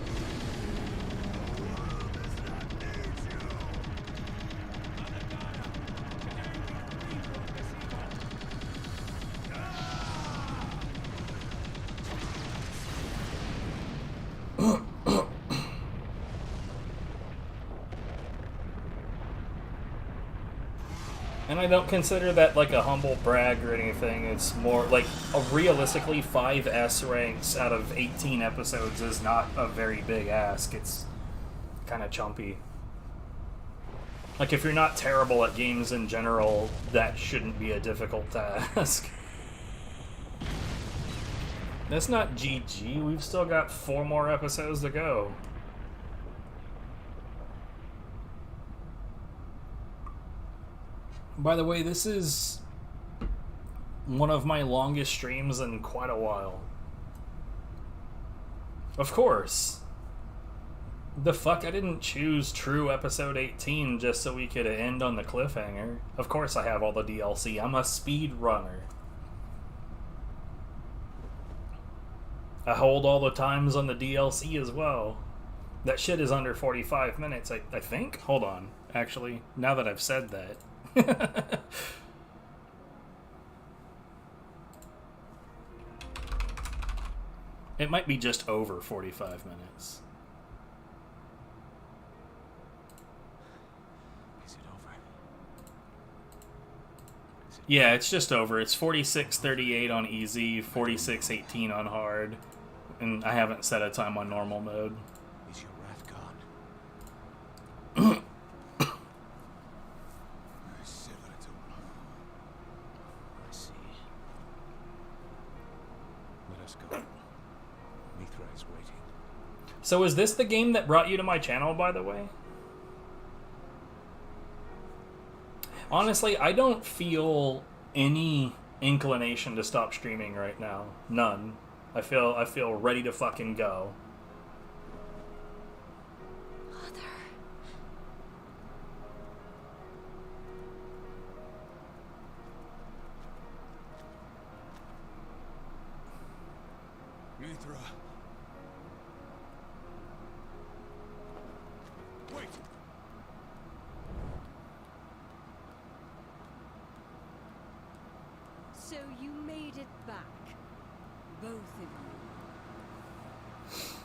Speaker 2: And I don't consider that like a humble brag or anything. It's more like realistically 5 S ranks out of 18 episodes is not a very big ask. It's kind of chumpy. Like if you're not terrible at games in general, that shouldn't be a difficult task. That's not GG. We've still got 4 more episodes to go. By the way, this is one of my longest streams in quite a while. Of course. The fuck, I didn't choose True Episode 18 just so we could end on the cliffhanger. Of course I have all the DLC. I'm a speedrunner. I hold all the times on the DLC as well. That shit is under 45 minutes, I think? Hold on. Actually, now that I've said that. It might be just over 45 minutes.
Speaker 18: Is it over? Is it
Speaker 2: Yeah, it's just over. It's 46:38 on easy, 46:18 on hard, and I haven't set a time on normal mode.
Speaker 18: Is your wrath gone? I said I don't know. I see. Let us go. Mithra is waiting.
Speaker 2: So is this the game that brought you to my channel, by the way? Honestly, I don't feel any inclination to stop streaming right now. None. I feel ready to fucking go.
Speaker 11: Mithra. Wait.
Speaker 14: So you made it back, both of you.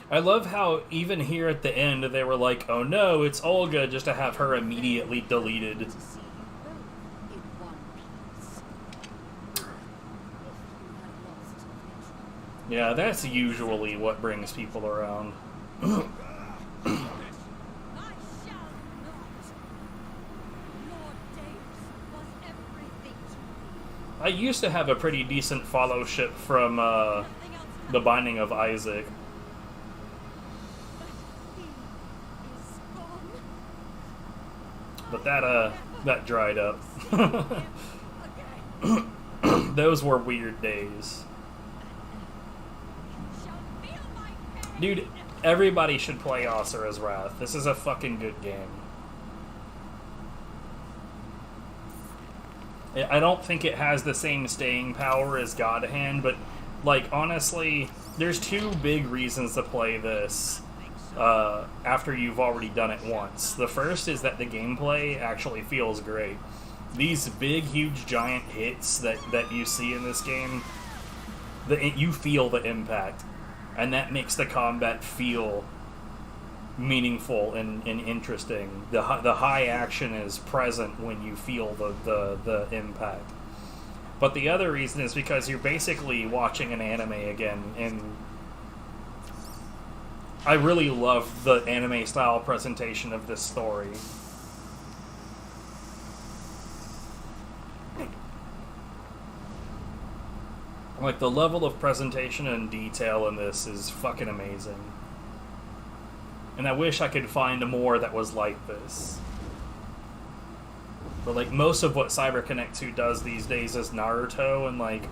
Speaker 2: I love how even here at the end they were like, oh no, it's Olga, just to have her immediately deleted. Yeah, that's usually what brings people around. I used to have a pretty decent fellowship from The Binding of Isaac. But that dried up. Those were weird days. Dude, everybody should play Asura's Wrath. This is a fucking good game. I don't think it has the same staying power as God Hand, but, like, honestly, there's two big reasons to play this after you've already done it once. The first is that the gameplay actually feels great. These big, huge, giant hits that you see in this game, you feel the impact, and that makes the combat feel meaningful and interesting. The high action is present when you feel the impact. But the other reason is because you're basically watching an anime again, and I really love the anime style presentation of this story. Like, the level of presentation and detail in this is fucking amazing. And I wish I could find more that was like this. But, like, most of what CyberConnect 2 does these days is Naruto, and, like...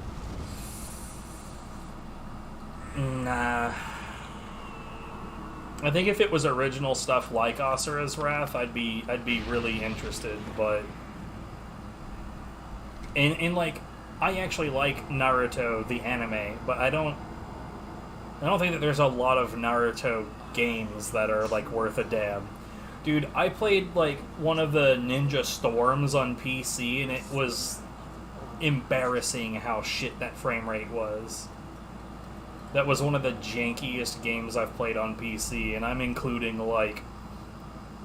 Speaker 2: Nah. I think if it was original stuff like Asura's Wrath, I'd be really interested, but... And like, I actually like Naruto, the anime, but I don't think that there's a lot of Naruto games that are, like, worth a damn. Dude, I played, like, one of the Ninja Storms on PC, and it was embarrassing how shit that frame rate was. That was one of the jankiest games I've played on PC, and I'm including, like,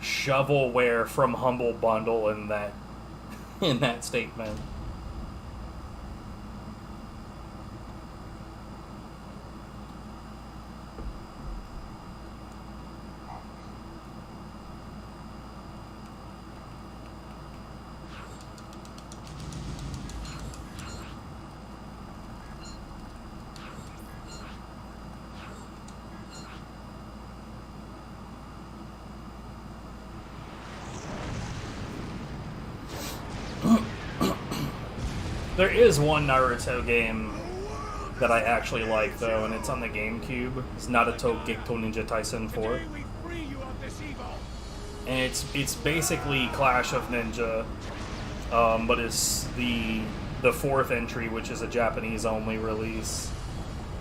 Speaker 2: shovelware from Humble Bundle in that statement. There is one Naruto game that I actually like, though, and it's on the GameCube. It's Naruto Gekto Ninja Taisen 4. And it's basically Clash of Ninja, but it's the fourth entry, which is a Japanese-only release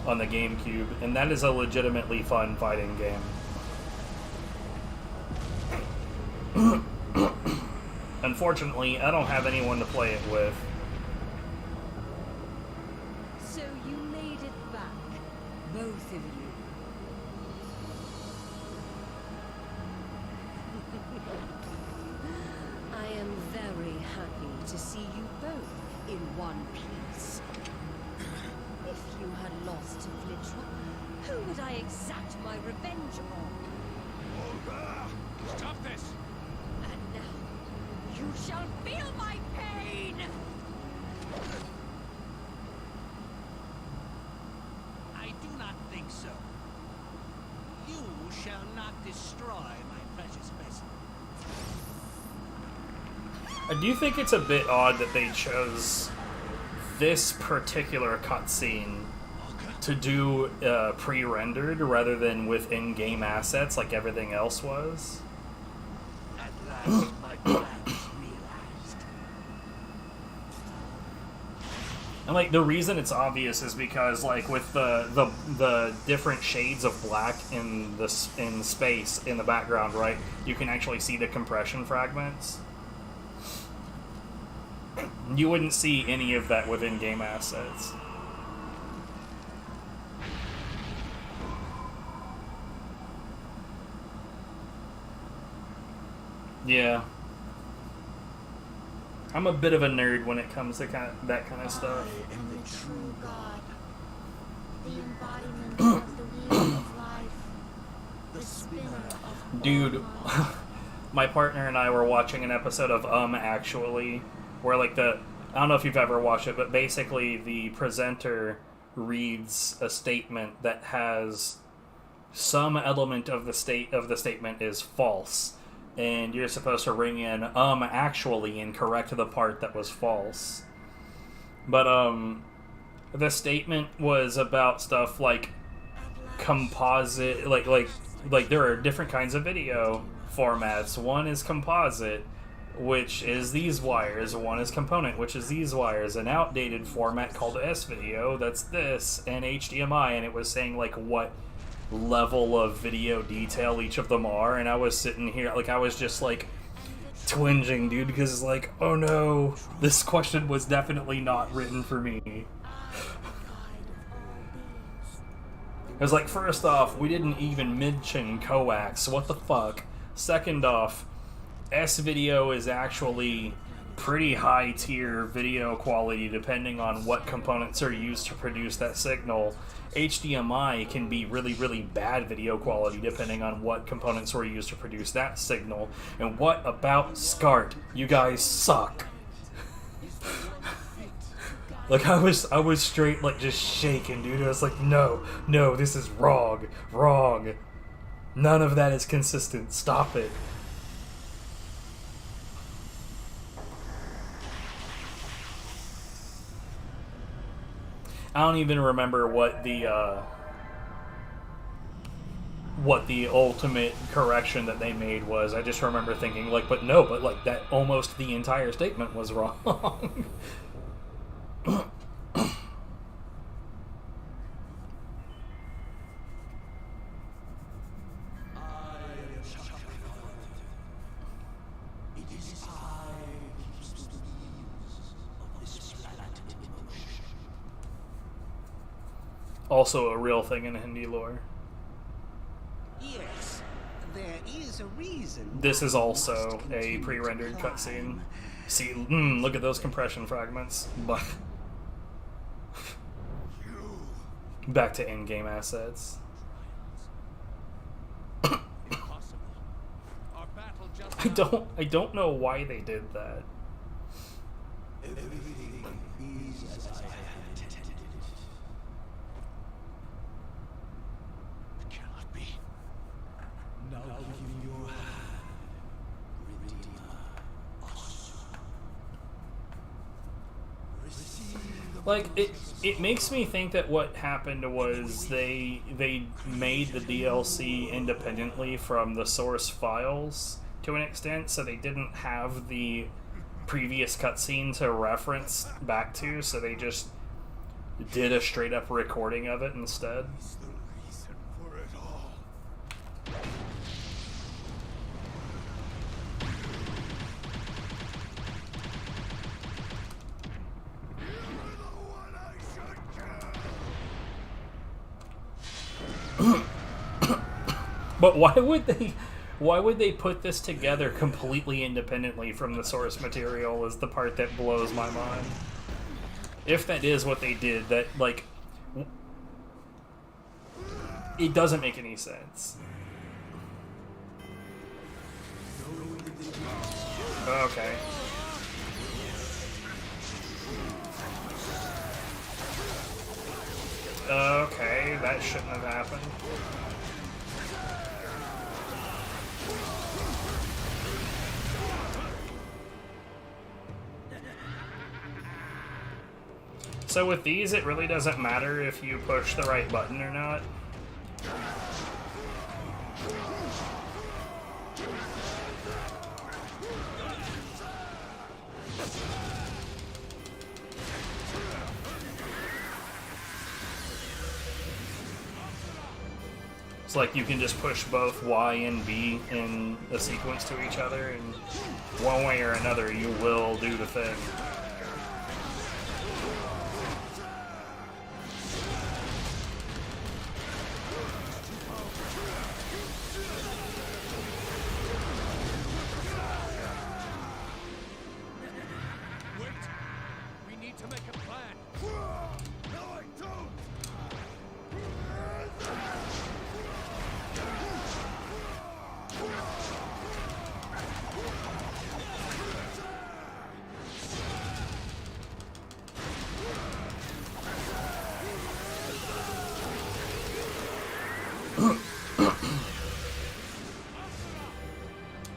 Speaker 2: on the GameCube, and that is a legitimately fun fighting game. Unfortunately, I don't have anyone to play it with.
Speaker 14: So you made it back, both of you. I am very happy to see you both in one piece. If you had lost to Flitra, who would I exact my revenge on?
Speaker 13: Stop this!
Speaker 14: And now, you shall feel my pain!
Speaker 6: I do not think so. You shall not destroy my precious vessel.
Speaker 2: I do think it's a bit odd that they chose this particular cutscene to do pre-rendered rather than with in-game assets like everything else was.
Speaker 6: At last, my plan is realized.
Speaker 2: And like the reason it's obvious is because like with the different shades of black in space in the background, right? You can actually see the compression fragments. You wouldn't see any of that with in-game assets. Yeah. I'm a bit of a nerd when it comes to that kind of stuff.
Speaker 21: I am the true God, the embodiment of the wheel of life, the spinner of
Speaker 2: Dude, my partner and I were watching an episode of Actually, where like I don't know if you've ever watched it, but basically the presenter reads a statement that has some element of the statement is false. And you're supposed to ring in actually and correct the part that was false. But the statement was about stuff like composite, like there are different kinds of video formats. One is composite, which is these wires. One is component, which is these wires. An outdated format called S-video, that's this, and HDMI. And it was saying like what level of video detail each of them are, and I was sitting here like I was just like twinging, dude, because like, oh no, this question was definitely not written for me. It was like, first off, we didn't even mention coax. What the fuck? Second off, S-video is actually pretty high tier video quality depending on what components are used to produce that signal. HDMI can be really, really bad video quality depending on what components were used to produce that signal. And what about SCART? You guys suck. Like I was straight like just shaking, dude. I was like, no, this is wrong. None of that is consistent. Stop it. I don't even remember what the ultimate correction that they made was. I just remember thinking like, but like that almost the entire statement was wrong. Also a real thing in Hindi lore.
Speaker 6: Yes, there is a reason.
Speaker 2: This is also a pre-rendered cutscene. See, look at those compression fragments. Back to in-game assets. I don't know why they did that.
Speaker 13: Everything is as I have intended it. It cannot be. Now give me your hand, Redeemer Asura.
Speaker 2: Like it makes me think that what happened was they made the DLC independently from the source files to an extent, so they didn't have the previous cutscene to reference back to, so they just did a straight up recording of it instead.
Speaker 11: For it all.
Speaker 2: But why would they put this together completely independently from the source material is the part that blows my mind. if that is what they did, that, like, it doesn't make any sense. Okay. Okay, that shouldn't have happened. So with these, it really doesn't matter if you push the right button or not. It's like you can just push both Y and B in a sequence to each other, and one way or another you will do the thing.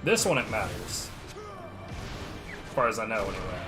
Speaker 2: This one, it matters. As far as I know, anyway.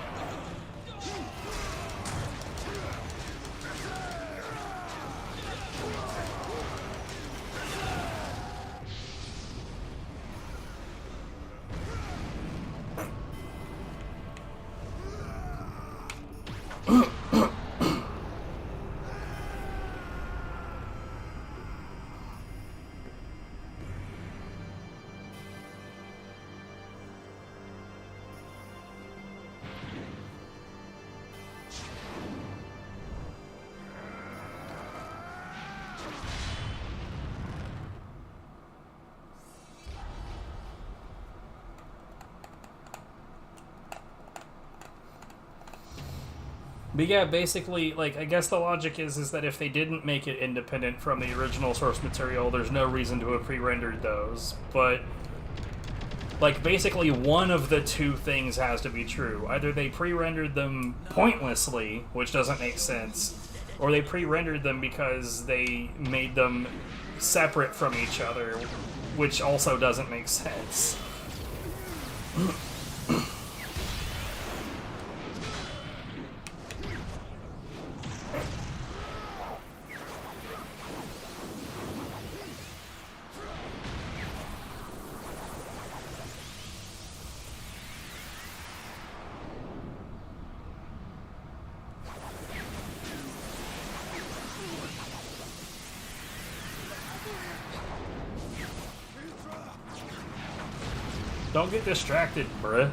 Speaker 2: But yeah, basically, like, I guess the logic is that if they didn't make it independent from the original source material, there's no reason to have pre-rendered those. But, like, basically one of the two things has to be true. Either they pre-rendered them pointlessly, which doesn't make sense, or they pre-rendered them because they made them separate from each other, which also doesn't make sense. Don't get distracted, bruh.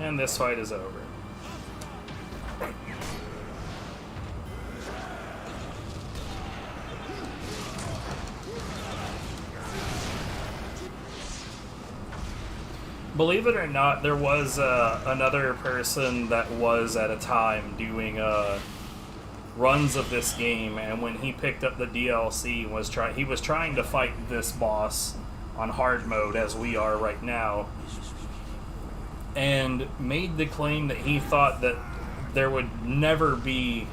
Speaker 2: And this fight is over. Believe it or not, there was another person that was at a time doing runs of this game, and when he picked up the DLC, he was trying to fight this boss on hard mode as we are right now, and made the claim that he thought that there would never be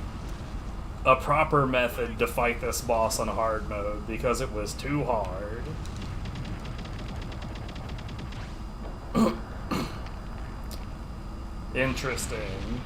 Speaker 2: a proper method to fight this boss on hard mode because it was too hard. Interesting.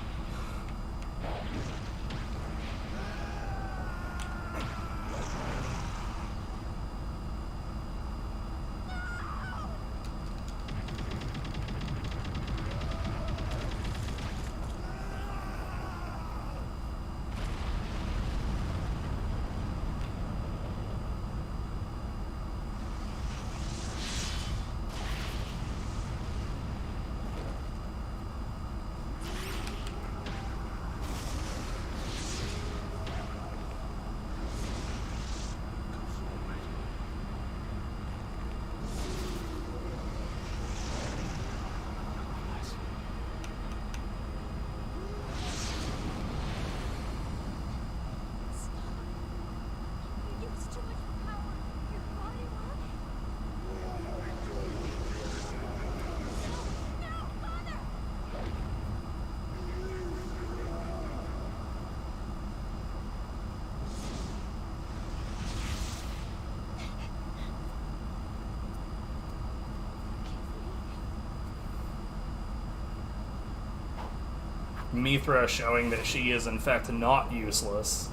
Speaker 2: Mithra showing that she is in fact not useless.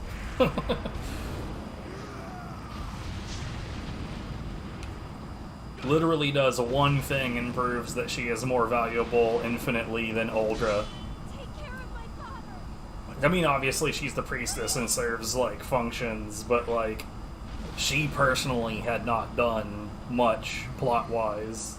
Speaker 2: Literally does one thing and proves that she is more valuable infinitely than Olga. I mean, obviously she's the priestess and serves, like, functions, but, like, she personally had not done much plot-wise.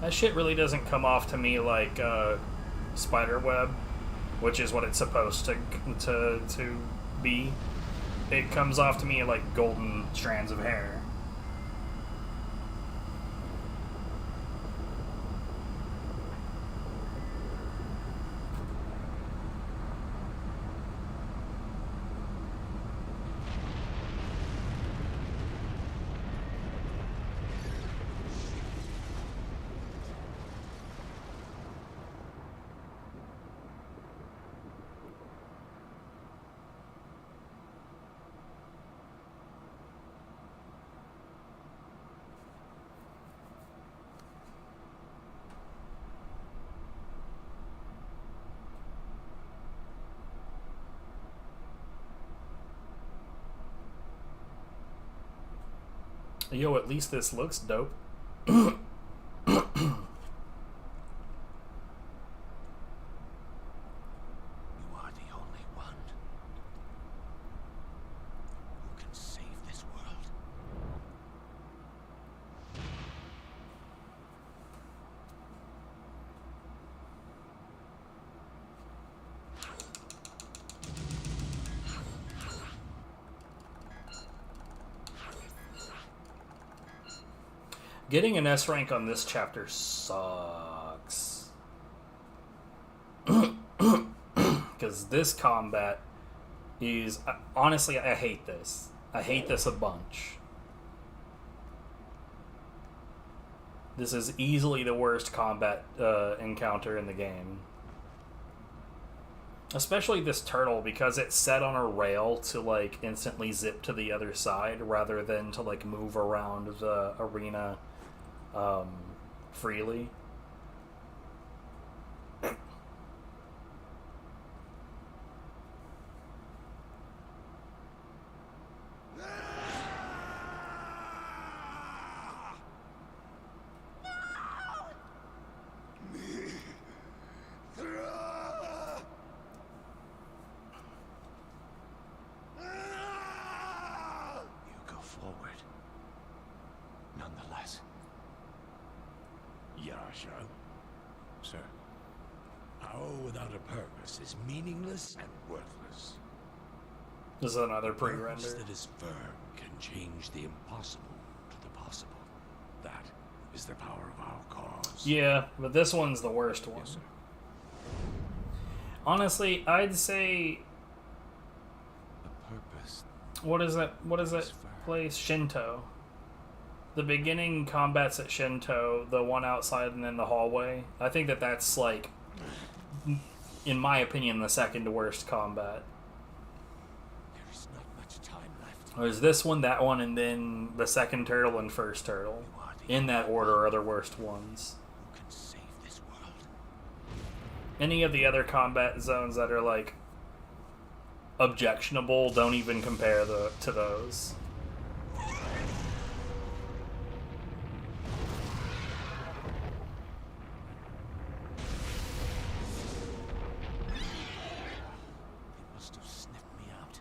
Speaker 2: That shit really doesn't come off to me like spiderweb, which is what it's supposed to be. It comes off to me like golden strands of hair. Yo, at least this looks dope. You
Speaker 13: are the only one who can save this world.
Speaker 2: Getting an S rank on this chapter sucks. Because this combat is... honestly, I hate this. I hate this a bunch. This is easily the worst combat encounter in the game. Especially this turtle, because it's set on a rail to, like, instantly zip to the other side rather than to, like, move around the arena freely.
Speaker 18: Nonetheless.
Speaker 13: Yasha? Sir. Power without a purpose is meaningless and worthless.
Speaker 2: This is another
Speaker 13: A purpose
Speaker 2: pre-render.
Speaker 13: that is firm can change the impossible to the possible. That is the power of our cause.
Speaker 2: Yeah, but this one's the worst one.
Speaker 13: Yes, sir.
Speaker 2: Honestly, I'd say...
Speaker 18: A purpose.
Speaker 2: What is that place? Shinto. The beginning combats at Shinto, the one outside and in the hallway. I think that's, like, in my opinion, the second worst combat.
Speaker 18: There is not much time left.
Speaker 2: There's this one, that one, and then the second turtle and first turtle. In that order are the worst ones.
Speaker 18: Who can save this world?
Speaker 2: Any of the other combat zones that are, like, objectionable don't even compare to those.
Speaker 18: They must have sniffed me out.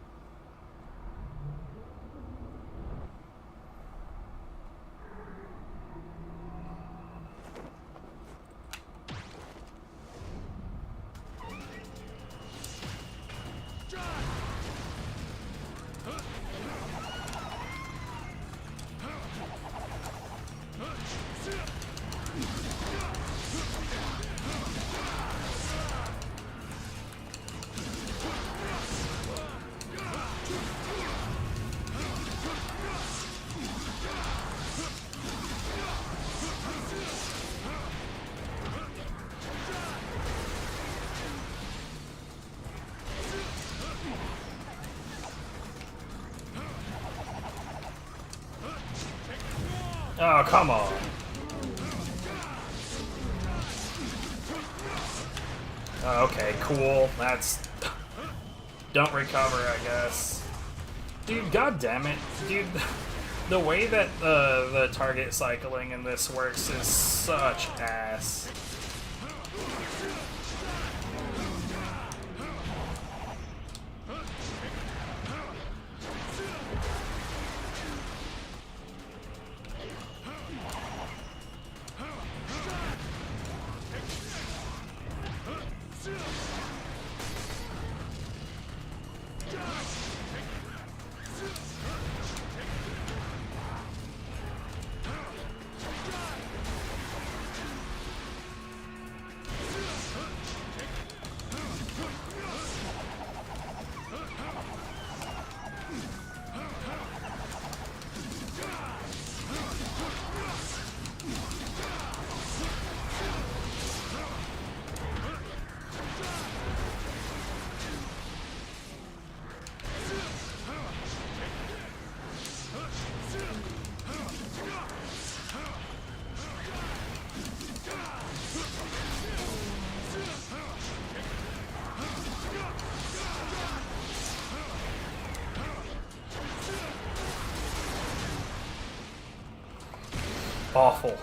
Speaker 2: Oh, come on. Oh, okay, cool. That's... Don't recover, I guess. Dude, god damn it. Dude, the way that the target cycling in this works is such ass. Awful.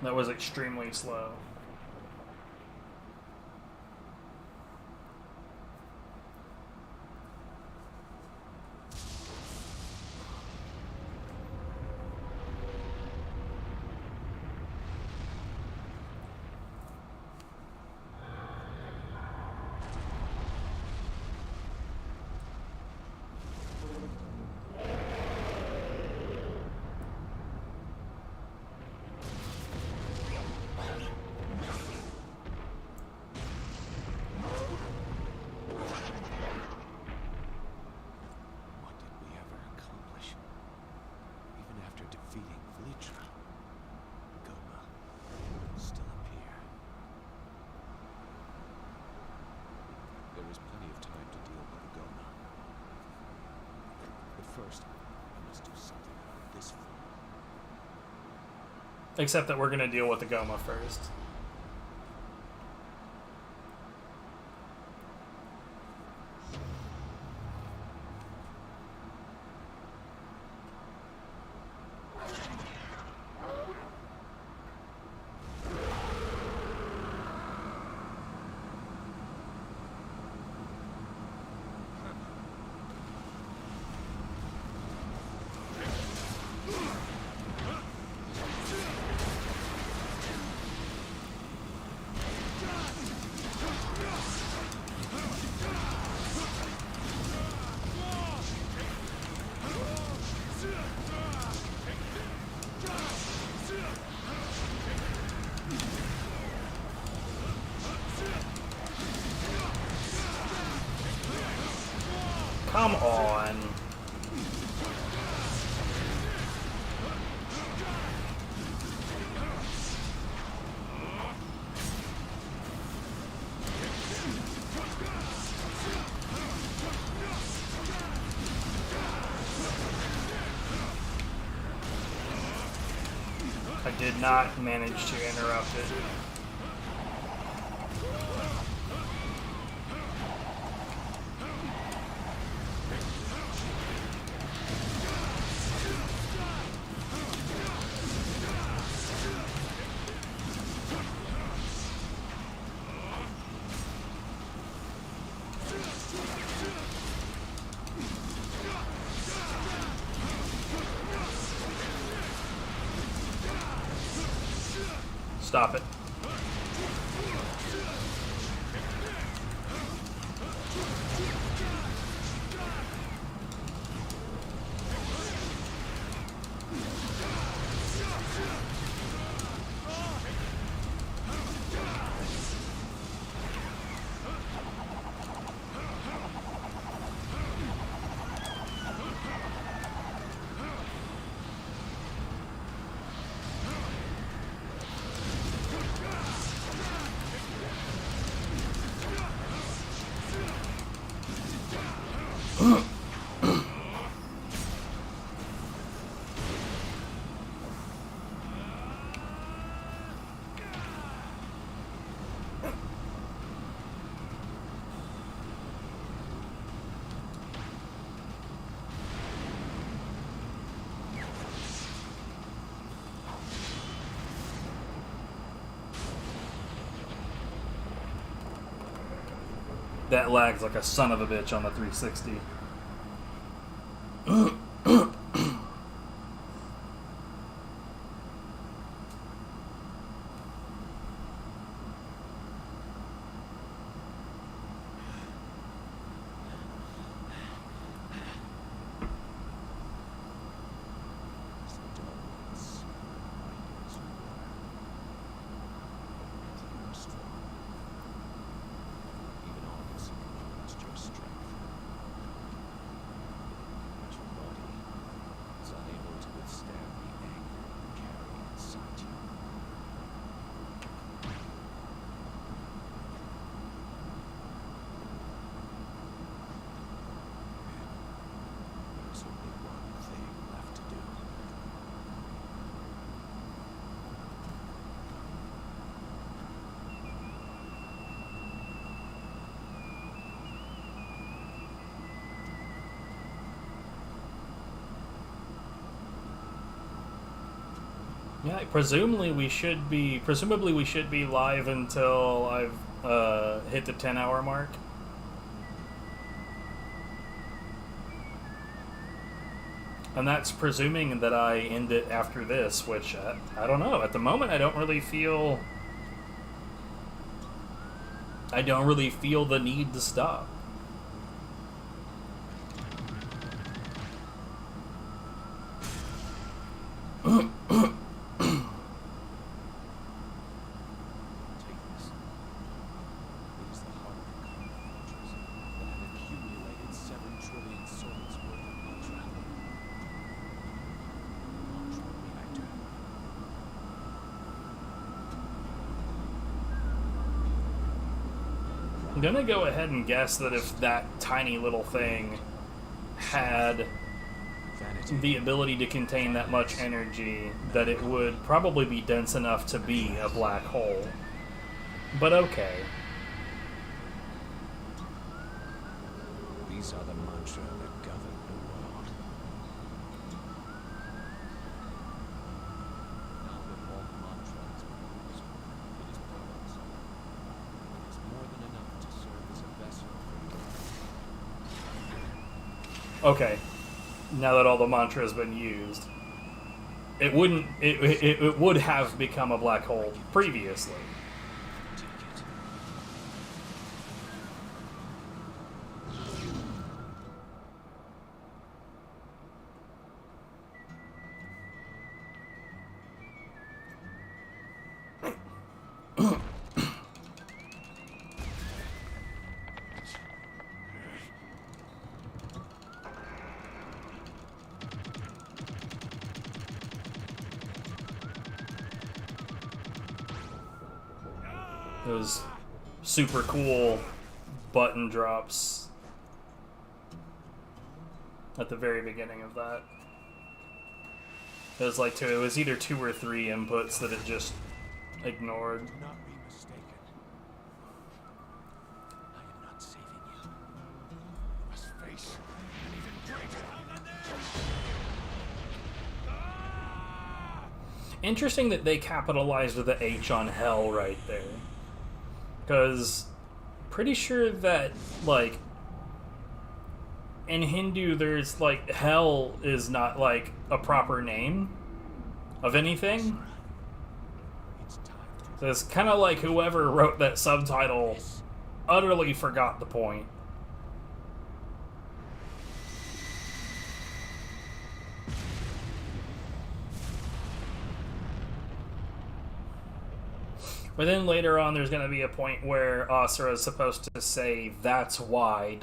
Speaker 2: That was extremely slow.
Speaker 18: something about this fool.
Speaker 2: Except that we're gonna deal with the Goma first. Come on. I did not manage to interrupt it. Stop it. That lags like a son of a bitch on the 360. Yeah, presumably we should be live until I've hit the 10-hour mark. And that's presuming that I end it after this, which I don't know. At the moment, I don't really feel the need to stop. I'm gonna go ahead and guess that if that tiny little thing had the ability to contain that much energy that it would probably be dense enough to be a black hole. But okay.
Speaker 18: These are the mantra that govern the world. Now that all mantra has been used, it is powerless. It is more than enough to serve as a vessel for your...
Speaker 2: Okay. Now that all the mantra has been used, it wouldn't. It would have become a black hole previously. Those super cool button drops at the very beginning of that. It was like it was either 2 or 3 inputs that it just ignored.
Speaker 11: Do not be mistaken. I am not saving you. You must face an even greater hell than this.
Speaker 2: Interesting that they capitalized the H on hell right there. Because pretty sure that, like, in Hindu there's, like, hell is not, like, a proper name of anything. So it's kind of like whoever wrote that subtitle utterly forgot the point. But then later on, there's going to be a point where Asura is supposed to say, "That's why, ...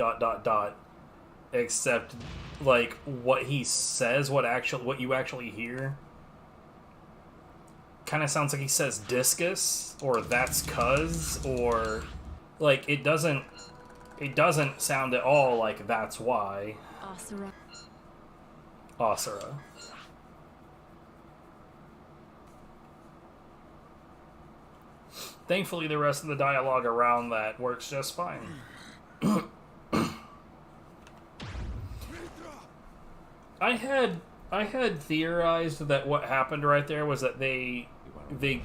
Speaker 2: Except, like, what he says, what you actually hear, kind of sounds like he says discus, or that's cuz, or, like, it doesn't sound at all like that's why.
Speaker 10: Asura.
Speaker 2: Asura. Thankfully, the rest of the dialogue around that works just fine. I had theorized that what happened right there was that they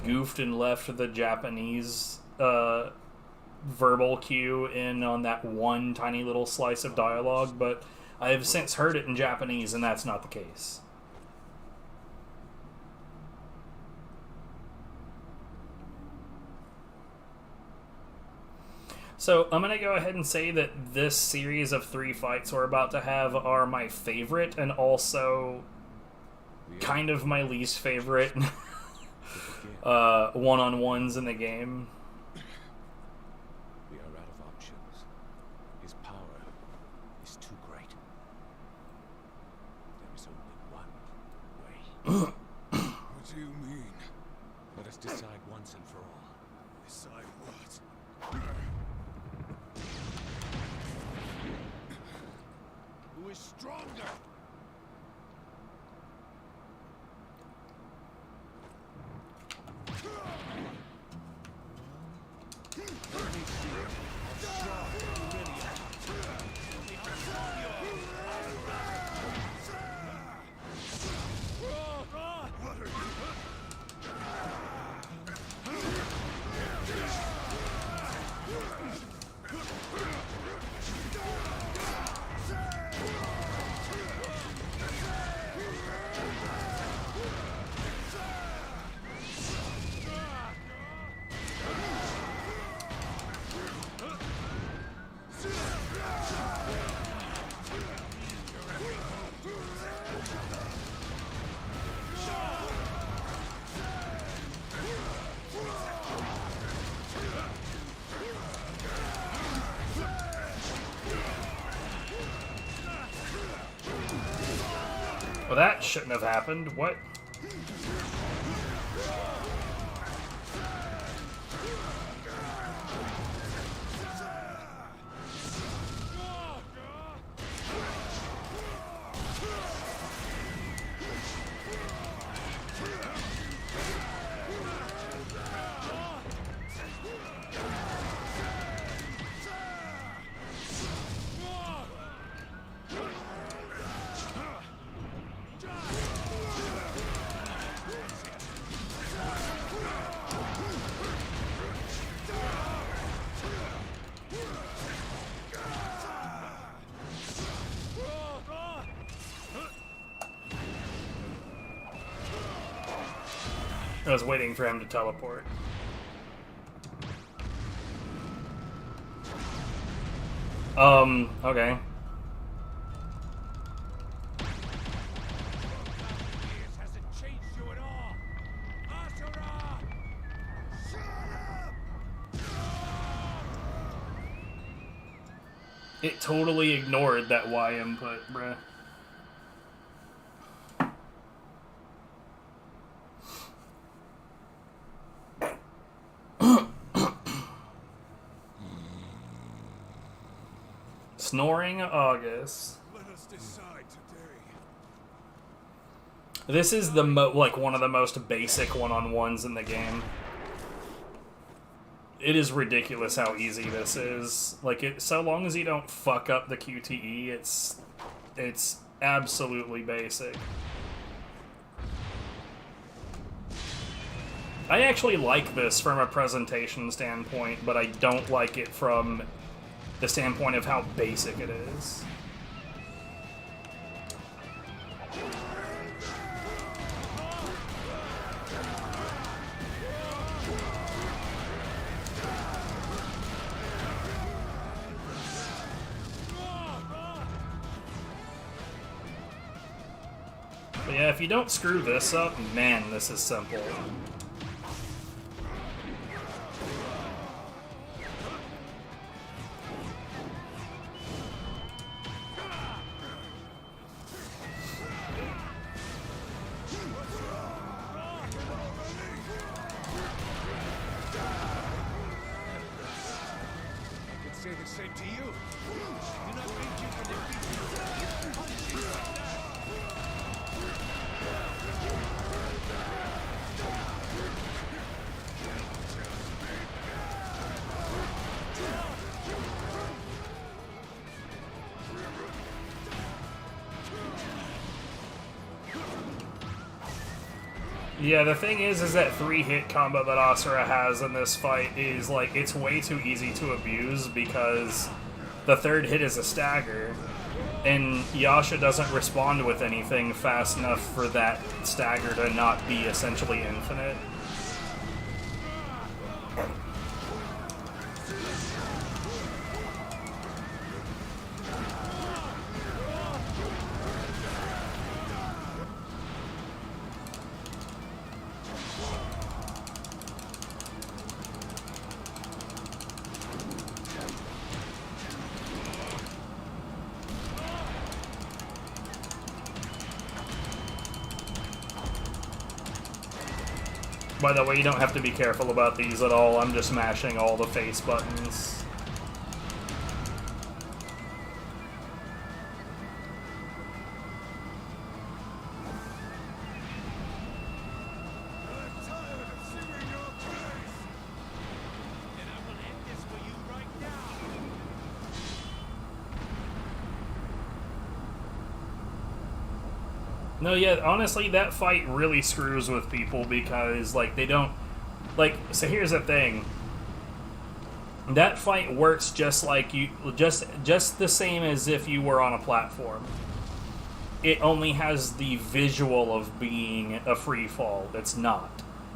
Speaker 2: goofed and left the Japanese verbal cue in on that one tiny little slice of dialogue, but I have since heard it in Japanese, and that's not the case. So, I'm going to go ahead and say that this series of 3 fights we're about to have are my favorite, and also kind of my least favorite one-on-ones in the game.
Speaker 18: We are out of options. His power is too great. There is only one way.
Speaker 11: What do you mean?
Speaker 18: Let us decide once and for all.
Speaker 11: Decide what? Who is stronger?
Speaker 2: Well, that shouldn't have happened. What? I was waiting for him to teleport. Okay.
Speaker 13: This hasn't changed you at all. Asura! Shut up!
Speaker 2: It totally ignored that Y input, bruh. Snoring August.
Speaker 11: Let us decide today.
Speaker 2: This is the like one of the most basic one-on-ones in the game. It is ridiculous how easy this is. Like, so long as you don't fuck up the QTE, it's absolutely basic. I actually like this from a presentation standpoint, but I don't like it from the standpoint of how basic it is. But yeah, if you don't screw this up, man, this is simple.
Speaker 13: Say the same to you. Do not think you can defeat me.
Speaker 2: Yeah, the thing is that 3-hit combo that Asura has in this fight is, like, it's way too easy to abuse because the 3rd hit is a stagger, and Yasha doesn't respond with anything fast enough for that stagger to not be essentially infinite. By the way, you don't have to be careful about these at all. I'm just mashing all the face buttons.
Speaker 13: I'm tired of singing your praise. And I will end this for you right now.
Speaker 2: No, yeah, honestly, that fight really screws with people because, like, they don't... Like, so here's the thing. That fight works just like you... Just the same as if you were on a platform. It only has the visual of being a free fall. It's not.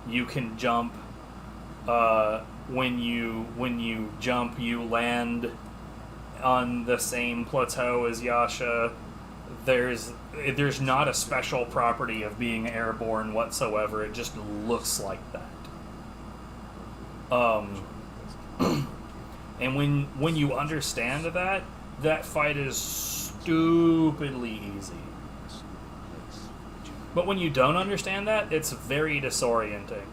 Speaker 2: You can jump. When you jump, you land on the same plateau as Yasha. There's not a special property of being airborne whatsoever. It just looks like that. And when you understand that fight is stupidly easy. But when you don't understand that, it's very disorienting.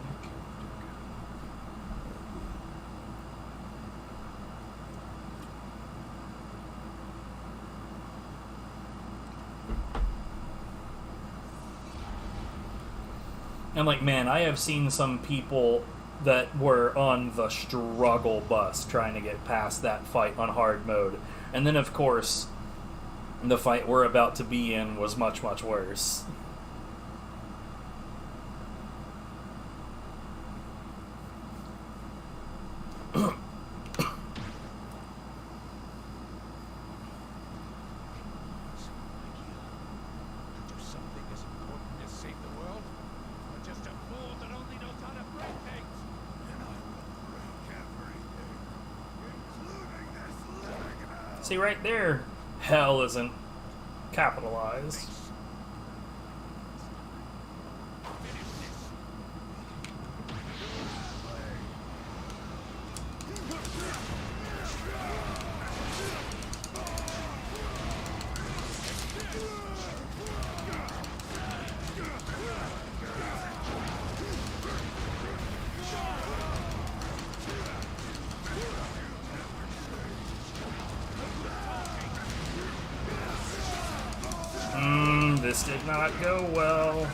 Speaker 2: And, like, man, I have seen some people that were on the struggle bus trying to get past that fight on hard mode. And then, of course, the fight we're about to be in was much, much worse.
Speaker 13: Do something as important as save the world? Or just a fool that only knows
Speaker 2: See right there, hell isn't capitalized. This did not go well.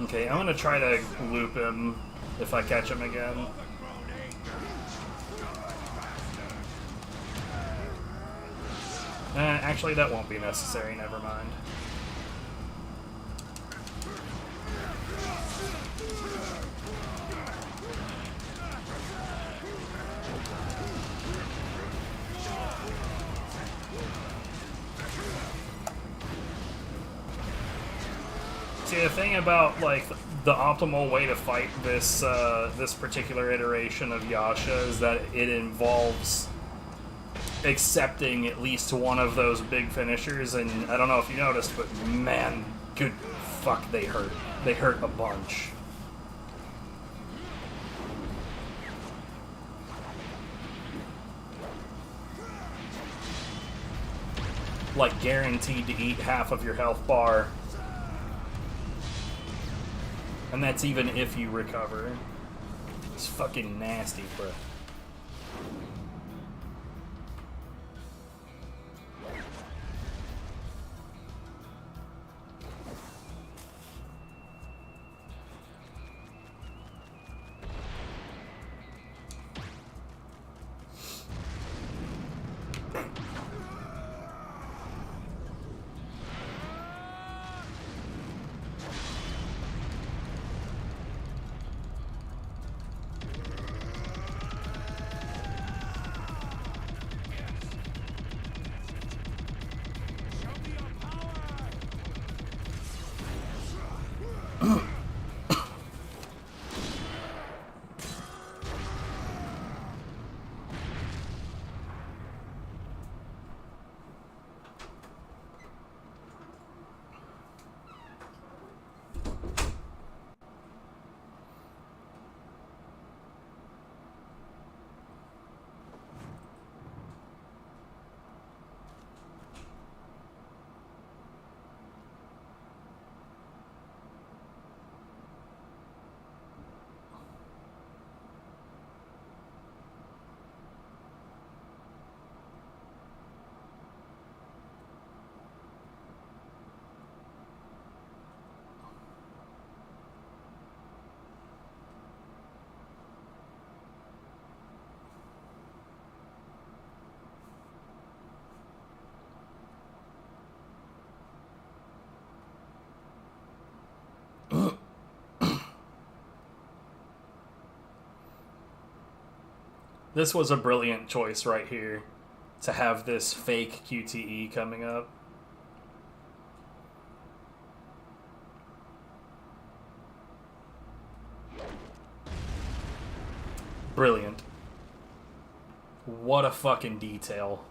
Speaker 2: Okay, I'm gonna try to loop him if I catch him again. Actually, that won't be necessary, never mind. See, the thing about, like, the optimal way to fight this, this particular iteration of Yasha is that it involves accepting at least one of those big finishers, and I don't know if you noticed, but man, good fuck, they hurt. They hurt a bunch. Like, guaranteed to eat half of your health bar. And that's even if you recover. It's fucking nasty, bro. This was a brilliant choice right here, to have this fake QTE coming up. Brilliant. What a fucking detail.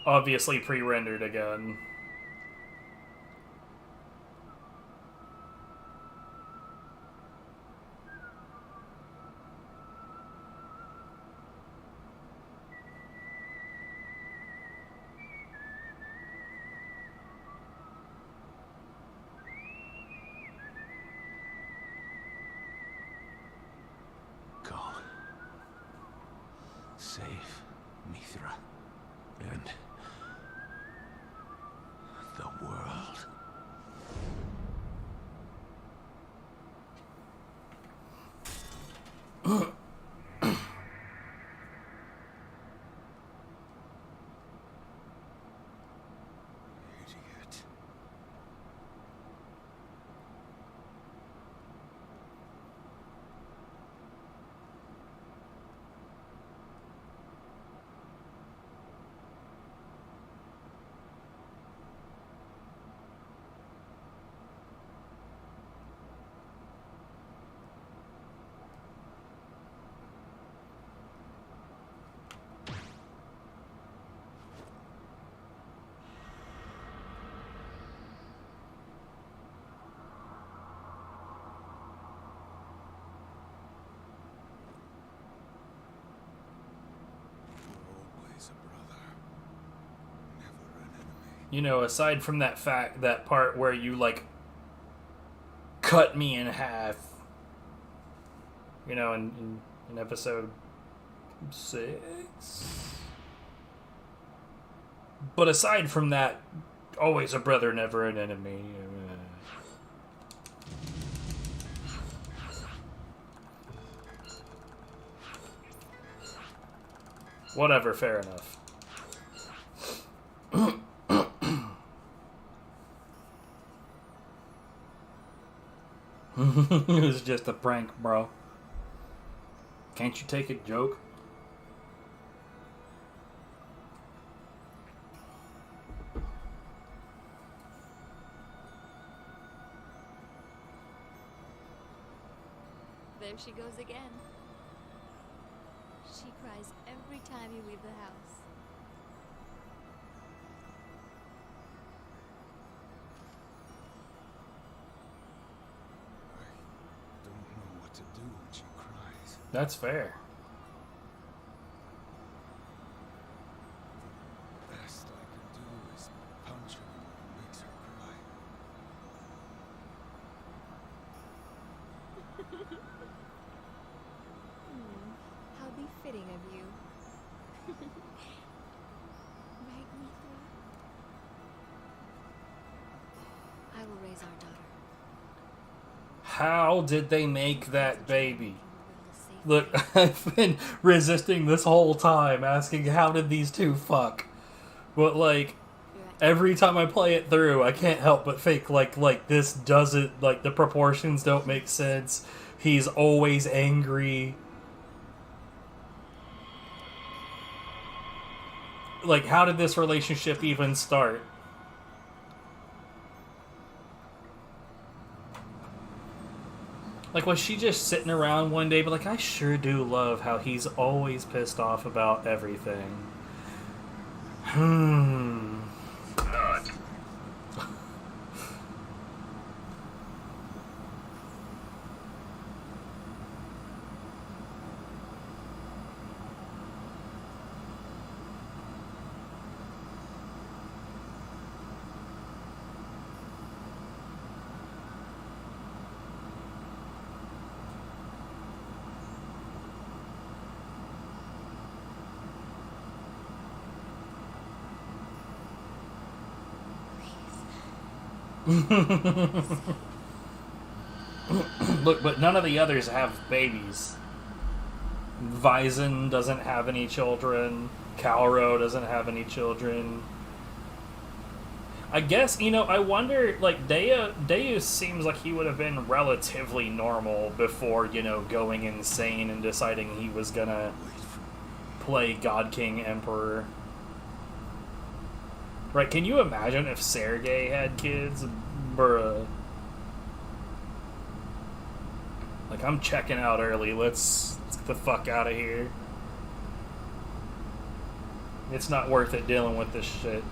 Speaker 2: Obviously pre-rendered again.
Speaker 18: Go. Save Mithra. And the world. Idiot. Always a brother, never an enemy.
Speaker 2: You know, aside from that part where you, like, cut me in half, you know, in episode 6? But aside from that, always a brother, never an enemy. Whatever, fair enough. It was just a prank, bro. Can't you take a joke?
Speaker 21: There she goes again. She cries every time you leave the house.
Speaker 18: Don't know what to do when she cries.
Speaker 2: That's fair.
Speaker 18: The best I can do is punch her when it makes her cry.
Speaker 21: How befitting of you. Right, Mithra? I will raise our daughter.
Speaker 2: How did they make that baby? Look, I've been resisting this whole time, asking how did these two fuck? But, like, every time I play it through, I can't help but think, like this doesn't, like, the proportions don't make sense. He's always angry. Like, how did this relationship even start? Like, was she just sitting around one day, but like, I sure do love how he's always pissed off about everything.
Speaker 11: Not.
Speaker 2: Look, but none of the others have babies. Vizon doesn't have any children. Calro doesn't have any children. I guess, you know, I wonder, like, Deus seems like he would have been relatively normal before, you know, going insane and deciding he was gonna play God King Emperor. Right, can you imagine if Sergei had kids? Bruh. Like, I'm checking out early. Let's get the fuck out of here. It's not worth it dealing with this shit.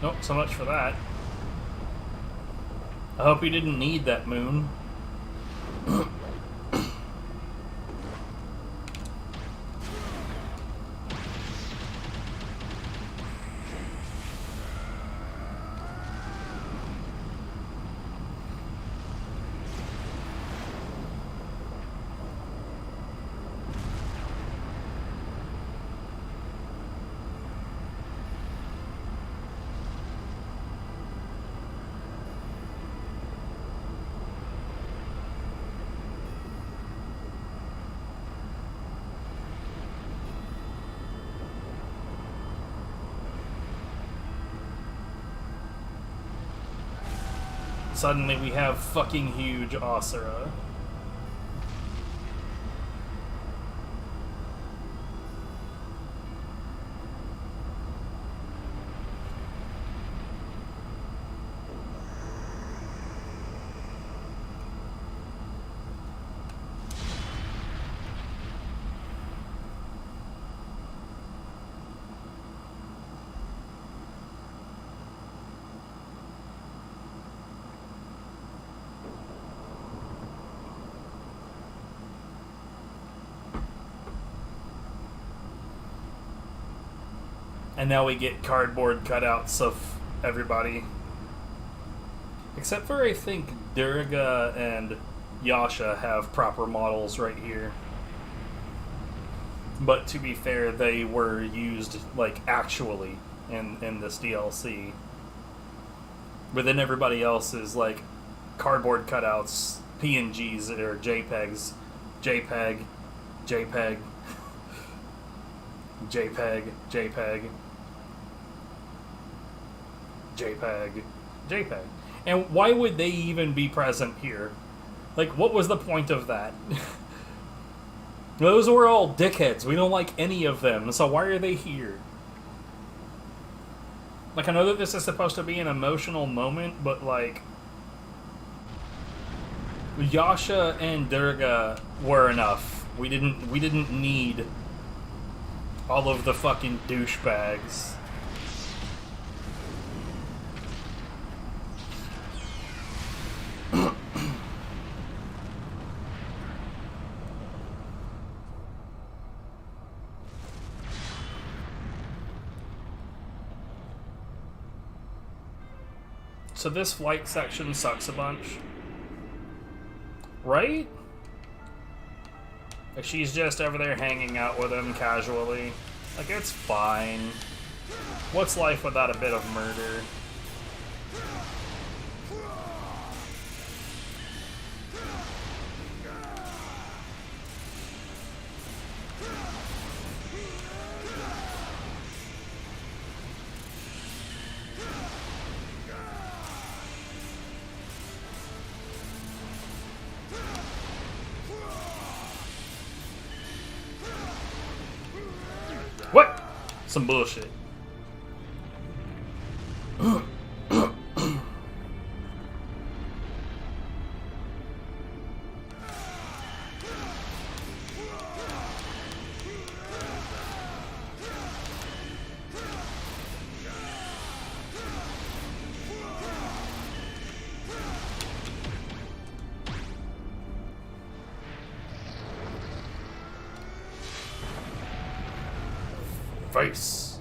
Speaker 2: Nope, so much for that. I hope you didn't need that moon. Suddenly we have fucking huge Asura. And now we get cardboard cutouts of everybody. Except for, I think, Durga and Yasha have proper models right here. But to be fair, they were used, like, actually in this DLC. But then everybody else is, like, cardboard cutouts, PNGs, or JPEGs. JPEG, JPEG, JPEG, JPEG, JPEG, JPEG. And why would they even be present here? Like, what was the point of that? Those were all dickheads. We don't like any of them, so why are they here? Like, I know that this is supposed to be an emotional moment, but, like, Yasha and Durga were enough. We didn't need all of the fucking douchebags. So this flight section sucks a bunch. Right? Like, she's just over there hanging out with him casually. Like, it's fine. What's life without a bit of murder? What? Some bullshit. face.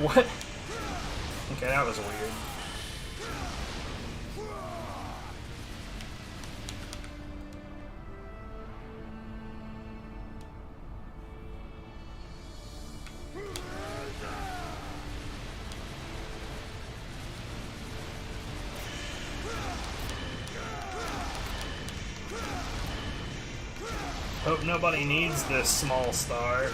Speaker 2: What? Okay, that was weird. Hope nobody needs this small star.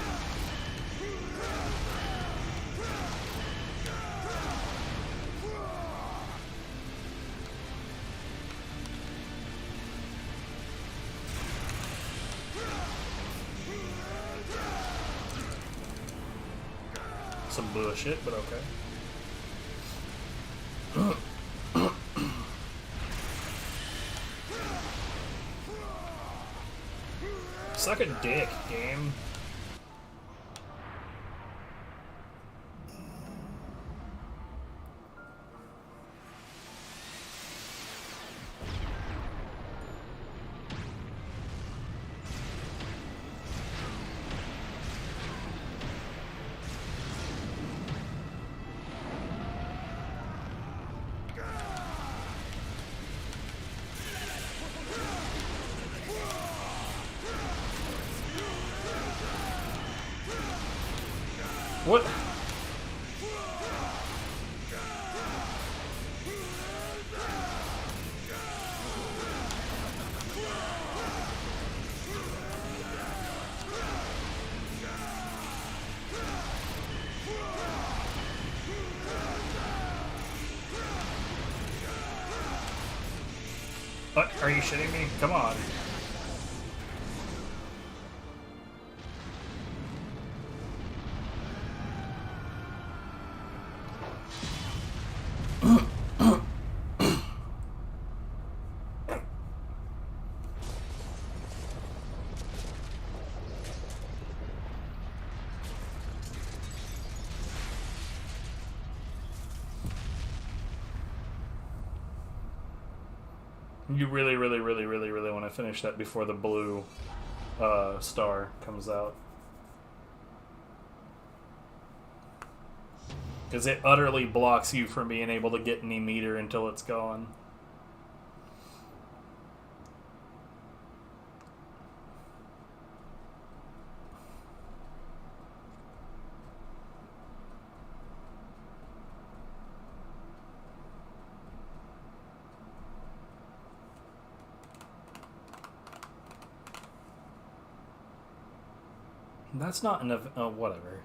Speaker 2: Some bullshit, but okay. Suck a dick, game. What? What? Are you shitting me? Come on. You really want to finish that before the blue star comes out. Because it utterly blocks you from being able to get any meter until it's gone. That's not enough. Whatever.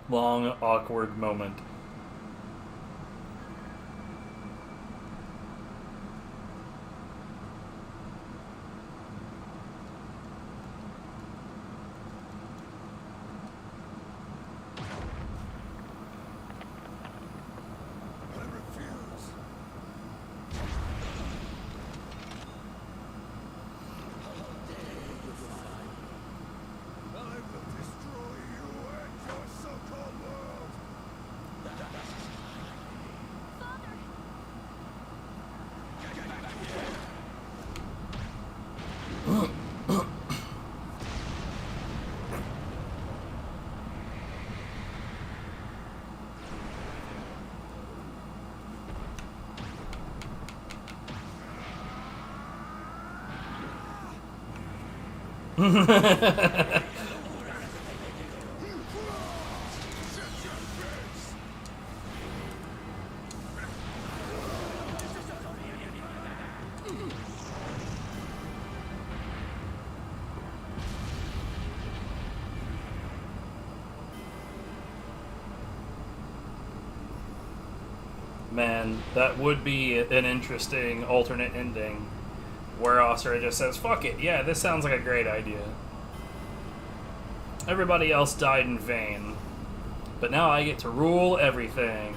Speaker 2: long, awkward moment. Man, that would be an interesting alternate ending where Asura just says, fuck it, yeah, this sounds like a great idea. Everybody else died in vain, but now I get to rule everything.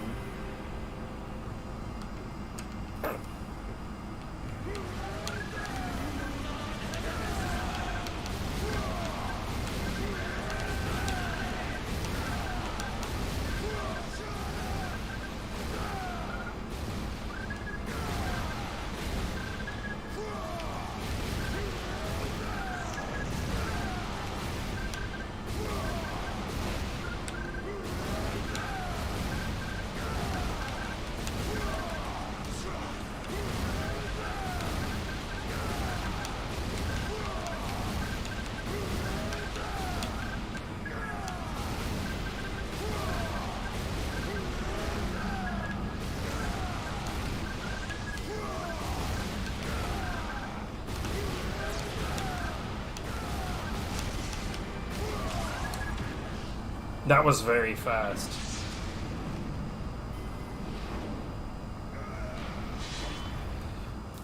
Speaker 2: That was very fast.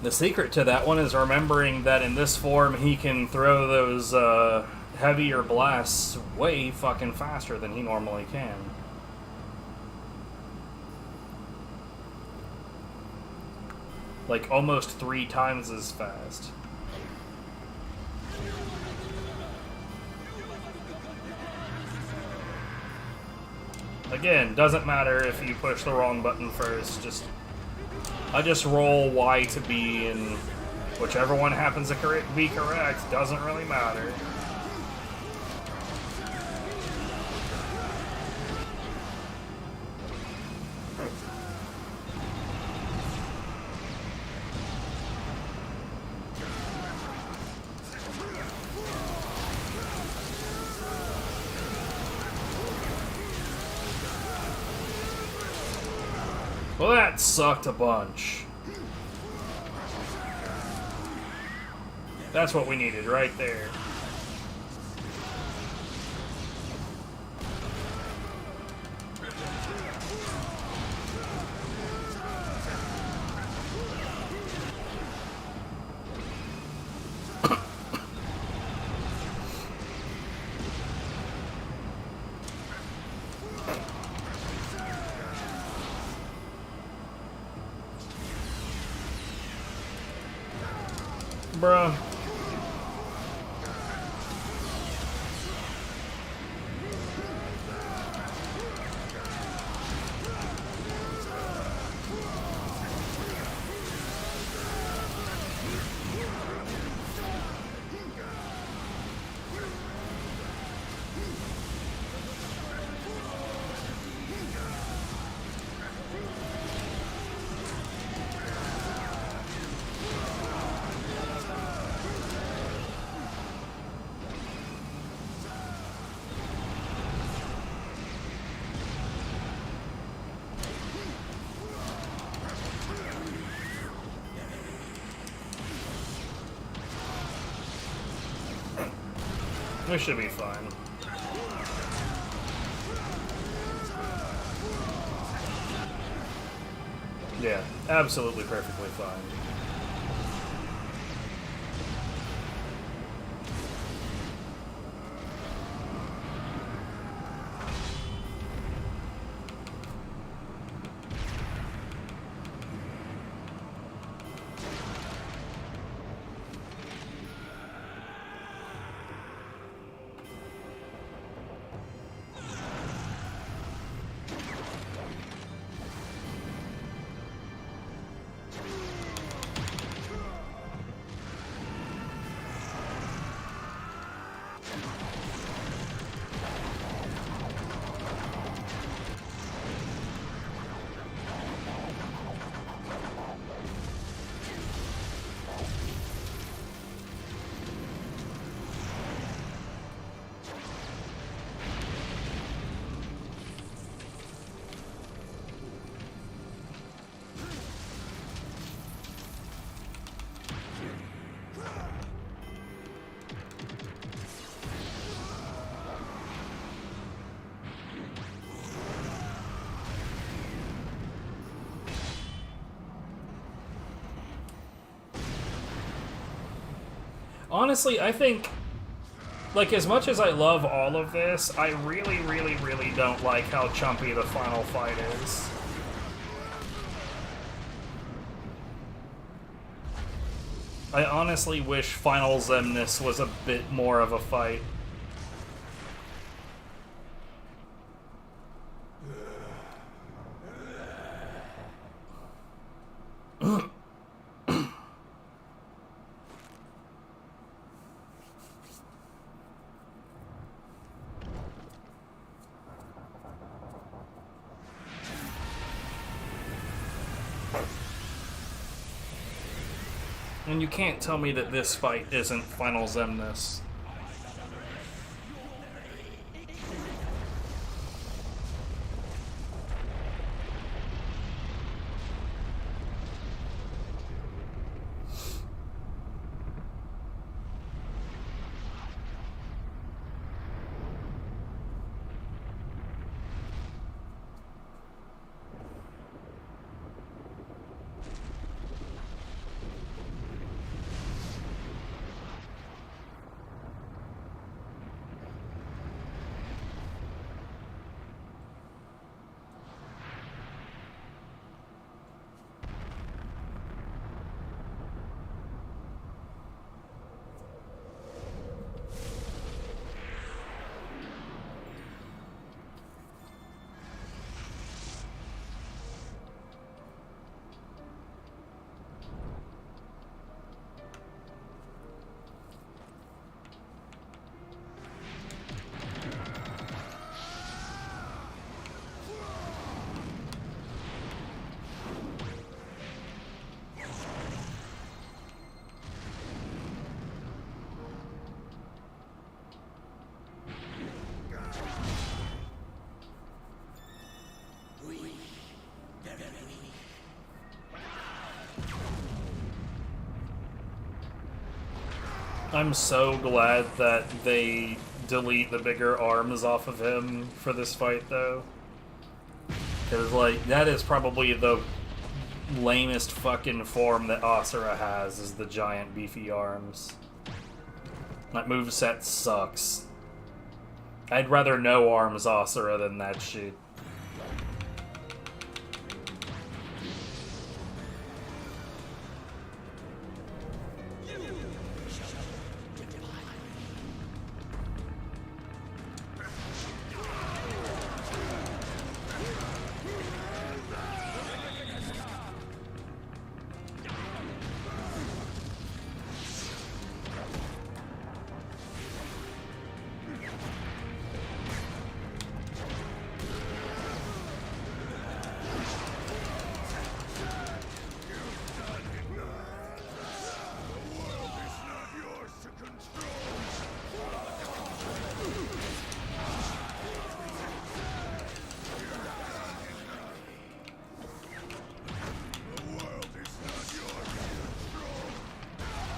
Speaker 2: The secret to that one is remembering that in this form he can throw those heavier blasts way fucking faster than he normally can. Like almost 3 times as fast. Again, doesn't matter if you push the wrong button first, I just roll Y to B, and whichever one happens to be correct doesn't really matter. Well, that sucked a bunch. That's what we needed right there. Bruh. We should be fine. Yeah, absolutely perfectly fine. Honestly, I think, like, as much as I love all of this, I really, really, really don't like how chumpy the final fight is. I honestly wish Final Zemnis was a bit more of a fight. And you can't tell me that this fight isn't Final Zemnis. I'm so glad that they delete the bigger arms off of him for this fight, though. Because, like, that is probably the lamest fucking form that Asura has, is the giant beefy arms. That moveset sucks. I'd rather no arms Asura than that shit.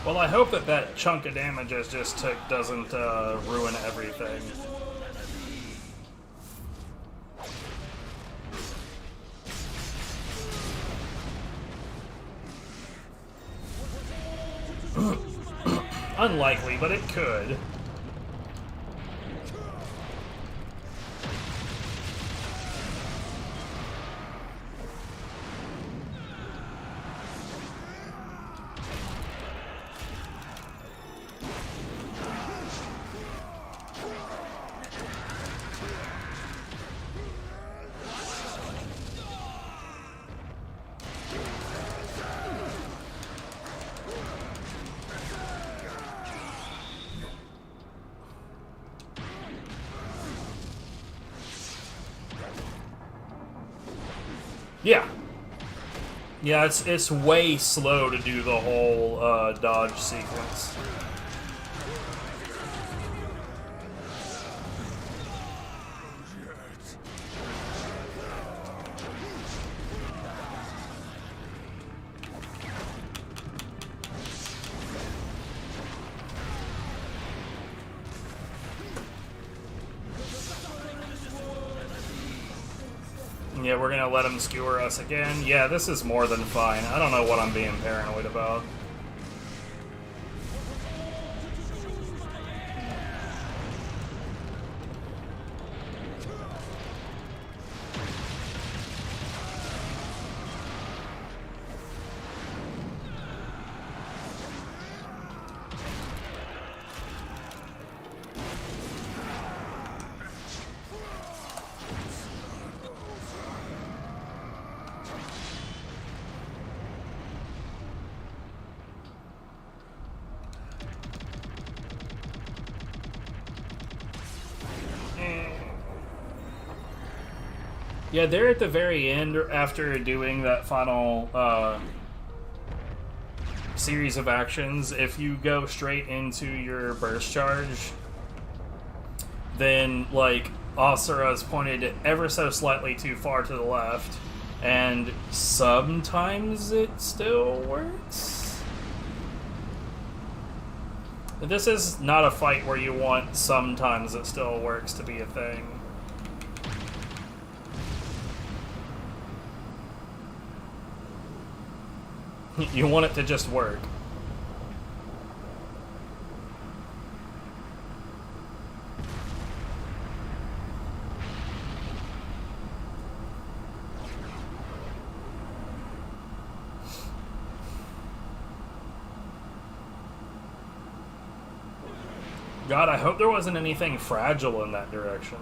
Speaker 2: Well, I hope that that chunk of damage I just took doesn't ruin everything. Unlikely, but it could. Yeah. Yeah, it's way slow to do the whole dodge sequence. Yeah, we're gonna let him skewer us again. Yeah, this is more than fine. I don't know what I'm being paranoid about. Yeah, they're at the very end after doing that final series of actions. If you go straight into your burst charge, then, like, Asura's pointed ever so slightly too far to the left, and sometimes it still works. This is not a fight where you want sometimes it still works to be a thing. You want it to just work. God, I hope there wasn't anything fragile in that direction.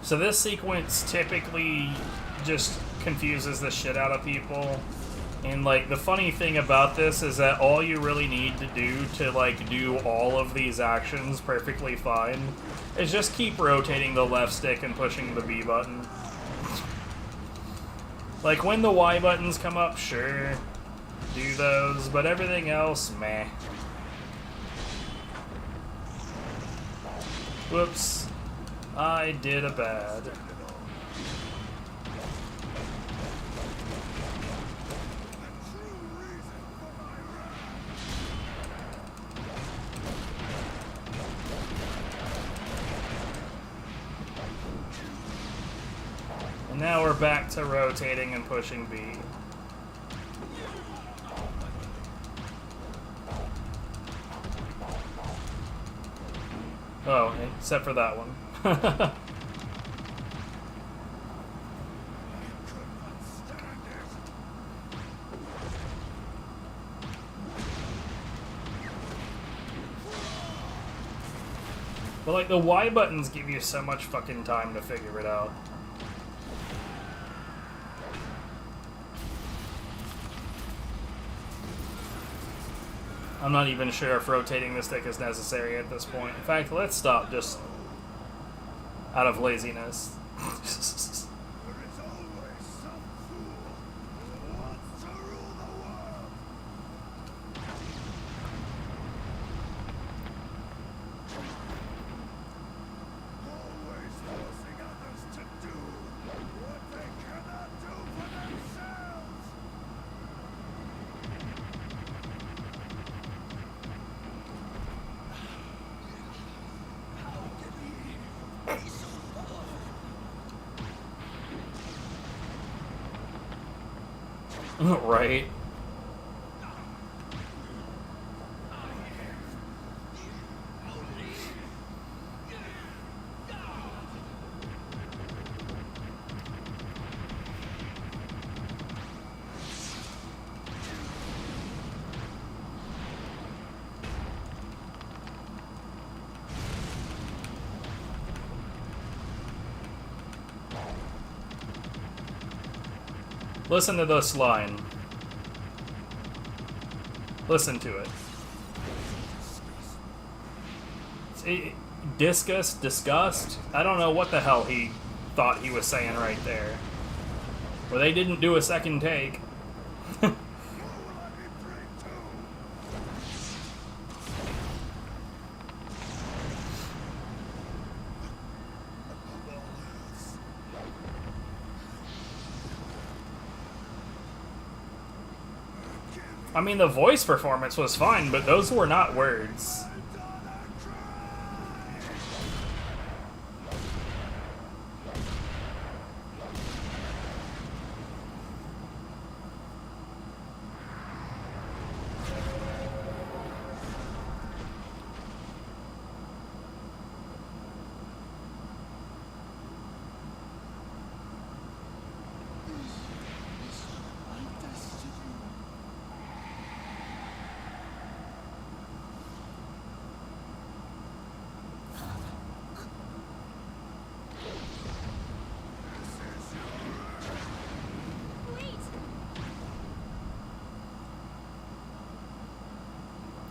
Speaker 2: So this sequence typically just confuses the shit out of people. And, like, the funny thing about this is that all you really need to do to, like, do all of these actions perfectly fine is just keep rotating the left stick and pushing the B button. Like, when the Y buttons come up, sure, do those, but everything else, meh. Whoops. I did a bad. And now we're back to rotating and pushing B. Oh, except for that one. But, like, the Y buttons give you so much fucking time to figure it out. I'm not even sure if rotating the stick is necessary at this point. In fact, let's stop just out of laziness. Right. Listen to this line. Listen to it. Disgust? I don't know what the hell he thought he was saying right there. Well, they didn't do a second take. I mean, the voice performance was fine, but those were not words.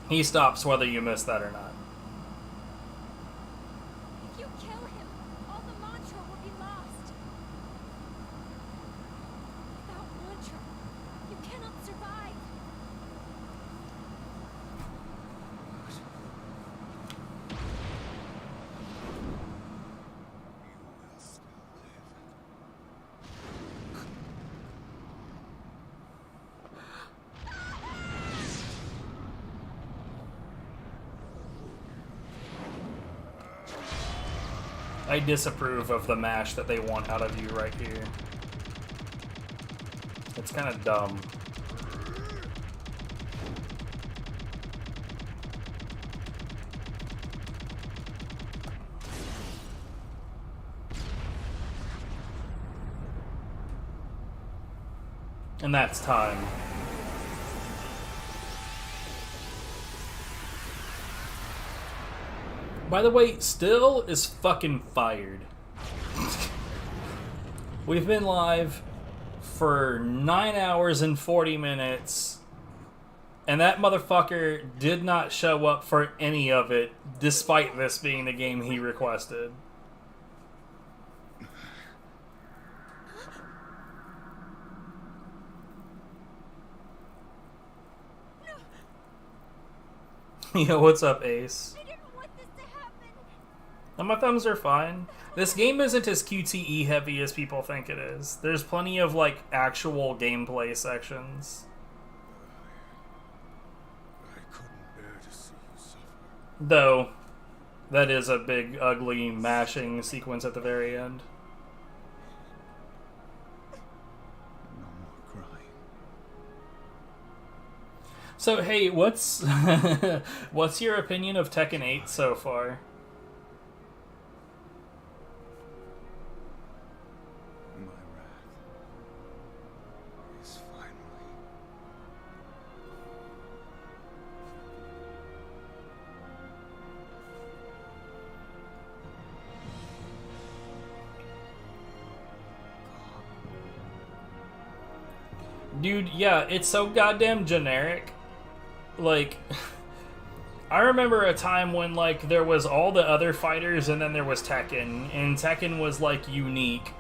Speaker 2: He stops whether you miss that or not.
Speaker 21: If you kill him, all the mantra will be lost. Without mantra, you cannot survive.
Speaker 2: I disapprove of the mash that they want out of you right here. It's kind of dumb. And that's time. By the way, Still is fucking fired. We've been live for 9 hours and 40 minutes, and that motherfucker did not show up for any of it, despite this being the game he requested. Yo, what's up, Ace? And my thumbs are fine. This game isn't as QTE heavy as people think it is. There's plenty of, like, actual gameplay sections.
Speaker 11: I couldn't bear to see you suffer.
Speaker 2: Though, that is a big, ugly, mashing sequence at the very end.
Speaker 11: No more crying.
Speaker 2: So, hey, what's what's your opinion of Tekken 8 so far? Dude, yeah, it's so goddamn generic. Like, I remember a time when, like, there was all the other fighters and then there was Tekken, and Tekken was, like, unique.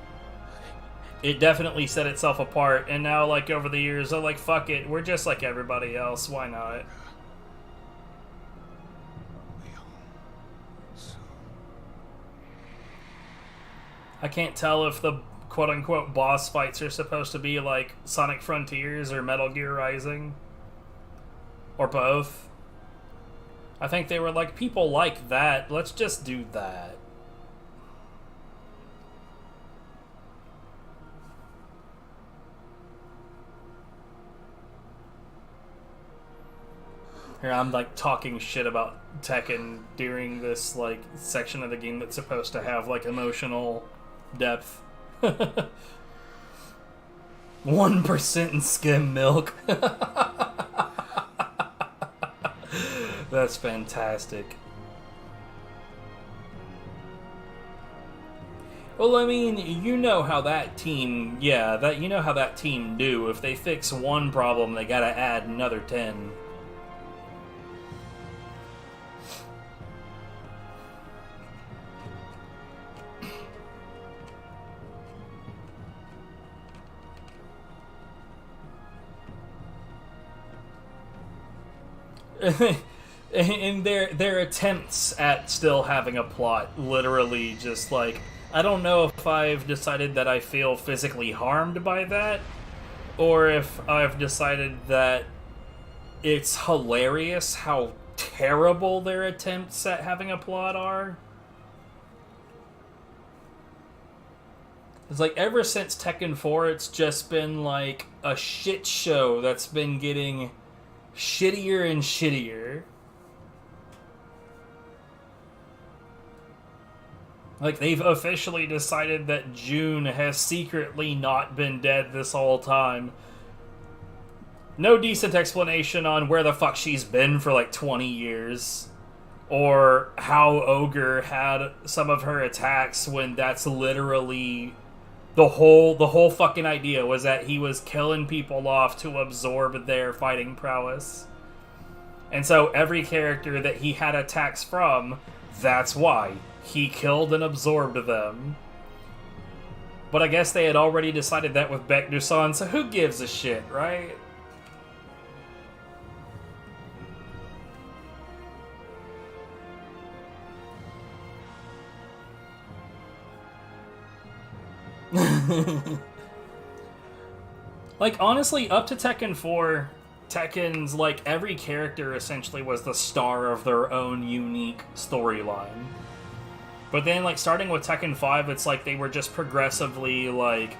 Speaker 2: It definitely set itself apart, and now, like, over the years, they're like, fuck it, we're just like everybody else, why not? I can't tell if the quote-unquote boss fights are supposed to be like Sonic Frontiers or Metal Gear Rising. Or both. I think they were like, people like that, let's just do that. Here, I'm like talking shit about Tekken during this like section of the game that's supposed to have like emotional depth. 1% in skim milk. That's fantastic. Well, I mean, you know how that team, you know how that team do. If they fix one problem, they gotta add another 10. And their attempts at still having a plot, literally just like, I don't know if I've decided that I feel physically harmed by that, or if I've decided that it's hilarious how terrible their attempts at having a plot are. It's like, ever since Tekken 4, it's just been like a shit show that's been getting shittier and shittier. Like, they've officially decided that June has secretly not been dead this whole time. No decent explanation on where the fuck she's been for like 20 years. Or how Ogre had some of her attacks when that's literally the whole fucking idea was that he was killing people off to absorb their fighting prowess. And so every character that he had attacks from, that's why. He killed and absorbed them. But I guess they had already decided that with Baek Dusan, so who gives a shit, right? Like, honestly, up to Tekken 4, Tekken's, like, every character essentially was the star of their own unique storyline. But then, like, starting with Tekken 5, it's like they were just progressively, like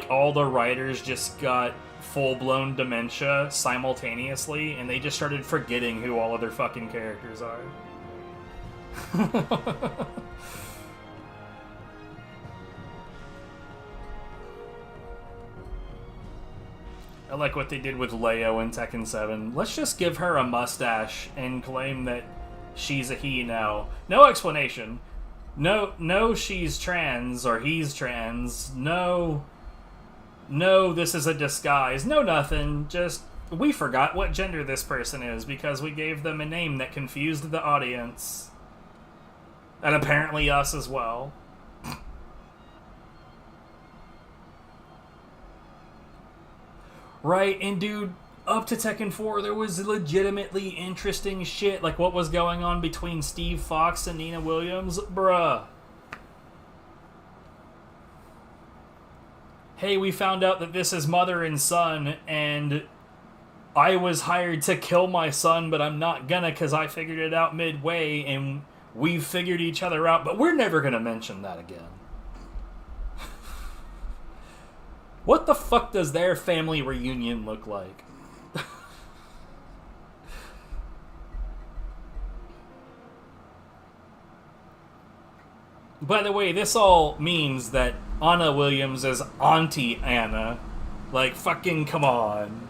Speaker 2: all the writers just got full-blown dementia simultaneously, and they just started forgetting who all of their fucking characters are. I like what they did with Leo in Tekken 7. Let's just give her a mustache and claim that she's a he now. No explanation. No, she's trans, or he's trans. No, this is a disguise. No, nothing. Just, we forgot what gender this person is because we gave them a name that confused the audience. And apparently us as well. Right, and dude, up to Tekken 4, there was legitimately interesting shit, like what was going on between Steve Fox and Nina Williams. Bruh. Hey, we found out that this is mother and son, and I was hired to kill my son, but I'm not gonna because I figured it out midway, and we've figured each other out, but we're never gonna mention that again. What the fuck does their family reunion look like? By the way, this all means that Anna Williams is Auntie Anna. Like, fucking come on.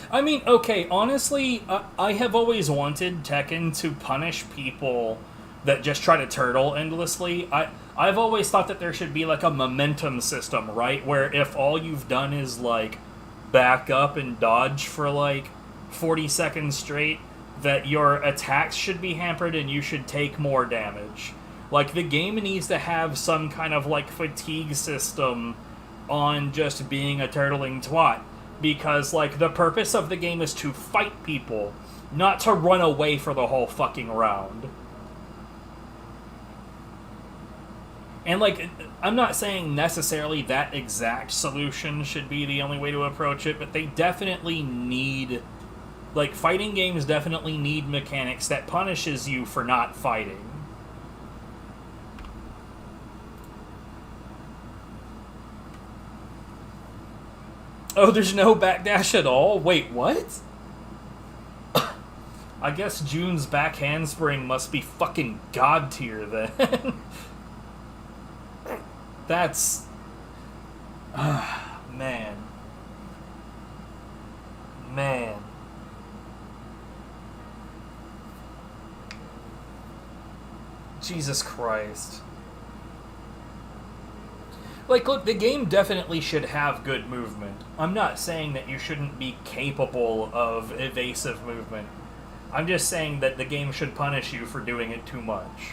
Speaker 2: I mean, okay, honestly, I have always wanted Tekken to punish people that just try to turtle endlessly. I've always thought that there should be, like, a momentum system, right? Where if all you've done is, like, back up and dodge for, like, 40 seconds straight, that your attacks should be hampered and you should take more damage. Like, the game needs to have some kind of, like, fatigue system on just being a turtling twat. Because, like, the purpose of the game is to fight people, not to run away for the whole fucking round. And, like, I'm not saying necessarily that exact solution should be the only way to approach it, but they definitely need... Like, fighting games definitely need mechanics that punishes you for not fighting. Oh, there's no backdash at all? Wait, what? I guess June's back handspring must be fucking god tier then. That's... man. Man. Jesus Christ. Like, look, the game definitely should have good movement. I'm not saying that you shouldn't be capable of evasive movement. I'm just saying that the game should punish you for doing it too much.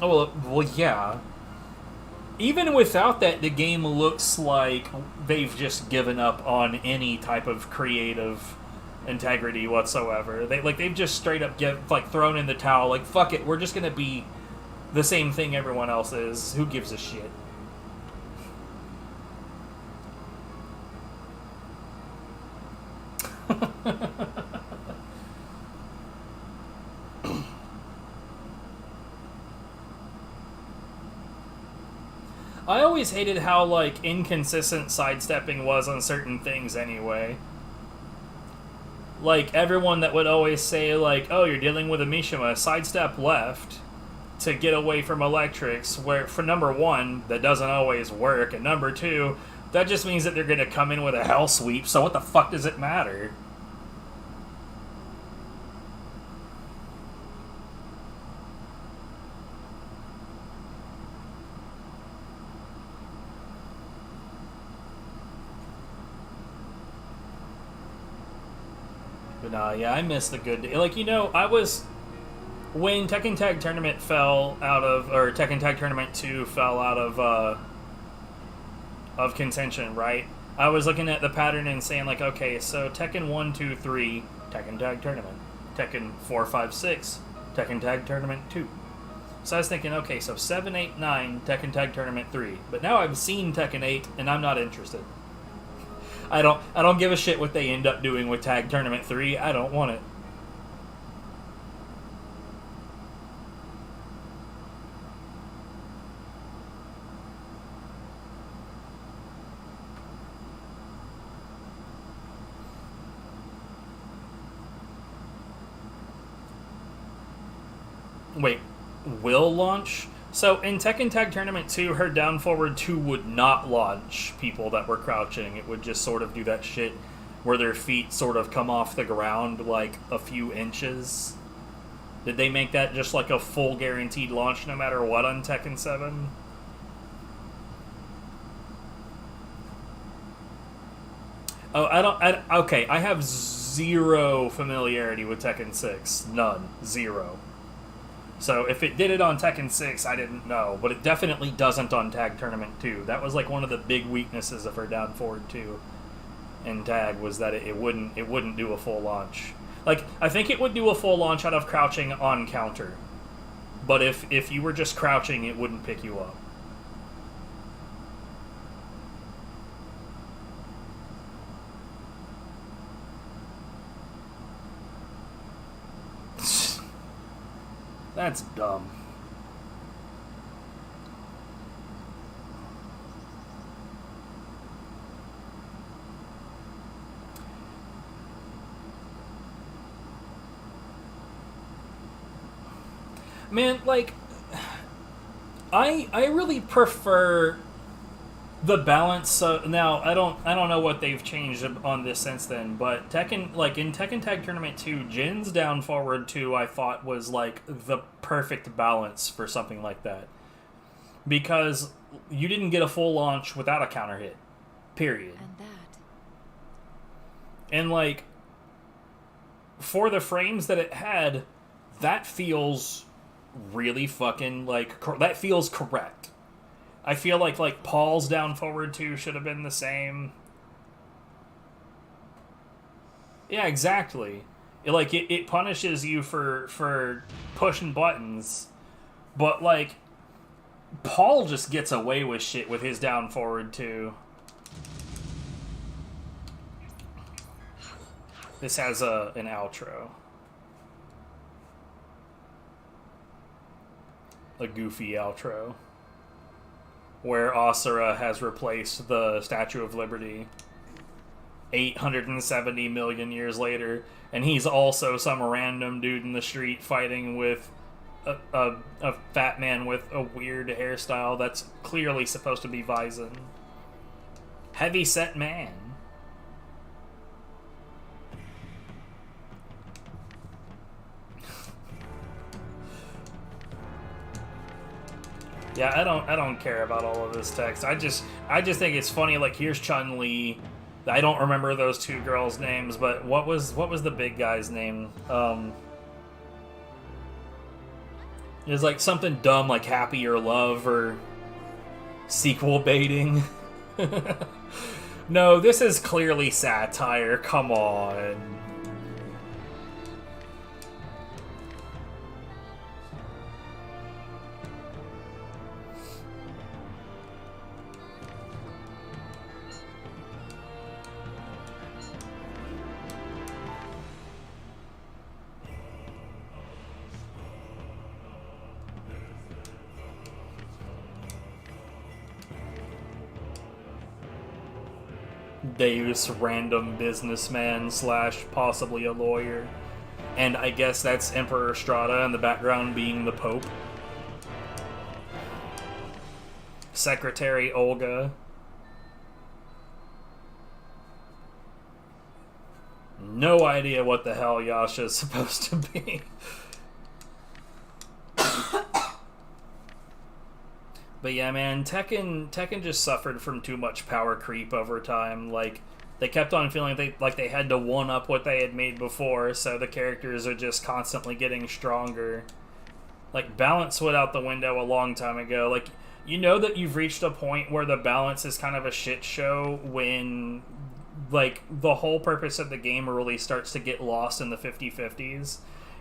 Speaker 2: Oh, well, yeah. Even without that, the game looks like they've just given up on any type of creative integrity whatsoever. They've just straight up thrown in the towel. Like, fuck it, we're just gonna be the same thing everyone else is. Who gives a shit? I always hated how, like, inconsistent sidestepping was on certain things anyway. Like, everyone that would always say, like, oh, you're dealing with a Mishima, sidestep left to get away from electrics, where, for number one, that doesn't always work, and number two, that just means that they're gonna come in with a hell sweep, so what the fuck does it matter? But nah, yeah, I miss the good day. Like, you know, when Tekken Tag Tournament fell out of, or Tekken Tag Tournament 2 fell out of contention, right? I was looking at the pattern and saying, like, okay, so Tekken 1, 2, 3, Tekken Tag Tournament. Tekken 4, 5, 6, Tekken Tag Tournament 2. So I was thinking, okay, so 7, 8, 9, Tekken Tag Tournament 3. But now I've seen Tekken 8, and I'm not interested. I don't give a shit what they end up doing with Tag Tournament 3. I don't want it. Wait, will launch? So in Tekken Tag Tournament 2, her down forward 2 would not launch people that were crouching. It would just sort of do that shit where their feet sort of come off the ground like a few inches. Did they make that just like a full guaranteed launch no matter what on Tekken 7? Oh, okay, I have zero familiarity with Tekken 6. None. Zero. So if it did it on Tekken 6, I didn't know, but it definitely doesn't on Tag Tournament 2. That was like one of the big weaknesses of her down forward 2 in Tag, was that it wouldn't do a full launch. Like, I think it would do a full launch out of crouching on counter. But if you were just crouching, it wouldn't pick you up. That's dumb. Man, like, I really prefer the balance. Now I don't know what they've changed on this since then, but Tekken, like in Tekken Tag Tournament 2, Jin's down forward 2 I thought was like the perfect balance for something like that, because you didn't get a full launch without a counter hit, period. And like, for the frames that it had, that feels really fucking like that feels correct. I feel like Paul's down forward 2 should have been the same. Yeah, exactly. It punishes you for pushing buttons, but like Paul just gets away with shit with his down forward 2. This has an outro. A goofy outro. where Asura has replaced the Statue of Liberty 870 million years later, and he's also some random dude in the street fighting with a fat man with a weird hairstyle that's clearly supposed to be Visor. Heavy set man. Yeah, I don't care about all of this text. I just think it's funny. Like, here's Chun-Li. I don't remember those two girls' names, but what was the big guy's name? It was like something dumb like Happy or Love or sequel baiting. No, this is clearly satire. Come on. Deus random businessman slash possibly a lawyer. And I guess that's Emperor Strata in the background being the Pope. Secretary Olga. No idea what the hell Yasha's supposed to be. But yeah, man, Tekken just suffered from too much power creep over time. Like, they kept on feeling like they had to one-up what they had made before, so the characters are just constantly getting stronger. Like, balance went out the window a long time ago. Like, you know that you've reached a point where the balance is kind of a shit show when, like, the whole purpose of the game really starts to get lost in the 50-50s.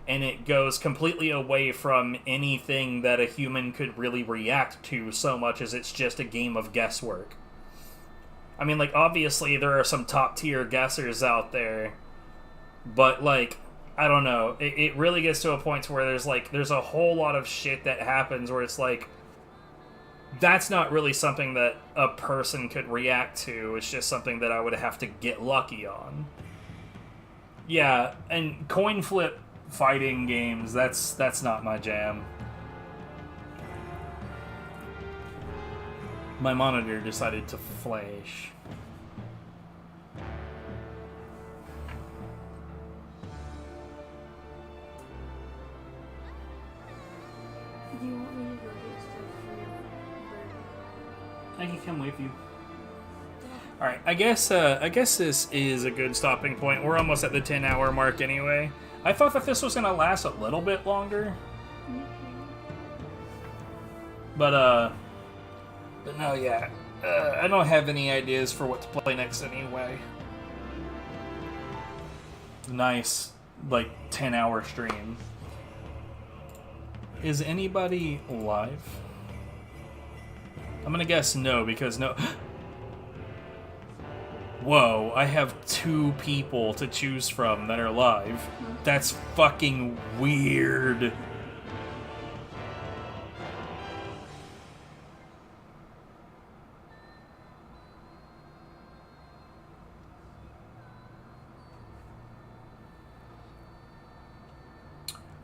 Speaker 2: And it goes completely away from anything that a human could really react to so much as it's just a game of guesswork. I mean, like, obviously there are some top-tier guessers out there, but, like, I don't know. It really gets to a point where there's a whole lot of shit that happens where it's like, that's not really something that a person could react to. It's just something that I would have to get lucky on. Yeah, and coin flip fighting games, that's not my jam. My monitor decided to flash.
Speaker 10: Do you want me to go get stuff for
Speaker 2: I can come with you. Alright, I guess this is a good stopping point. We're almost at the 10-hour mark anyway. I thought that this was going to last a little bit longer. But no, yeah. I don't have any ideas for what to play next anyway. Nice, like, 10-hour stream. Is anybody live? I'm gonna guess no, because no... Whoa, I have 2 people to choose from that are live. That's fucking weird.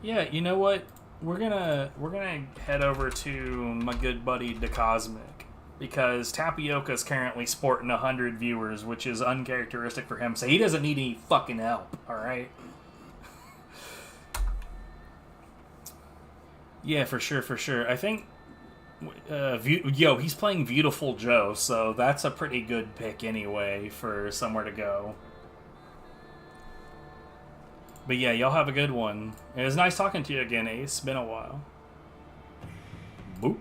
Speaker 2: Yeah, you know what? We're gonna head over to my good buddy DeCosmic. Because Tapioca's currently sporting 100 viewers, which is uncharacteristic for him, so he doesn't need any fucking help, alright? Yeah, for sure. I think... he's playing Beautiful Joe, so that's a pretty good pick anyway for somewhere to go. But yeah, y'all have a good one. It was nice talking to you again, Ace. Been a while. Boop.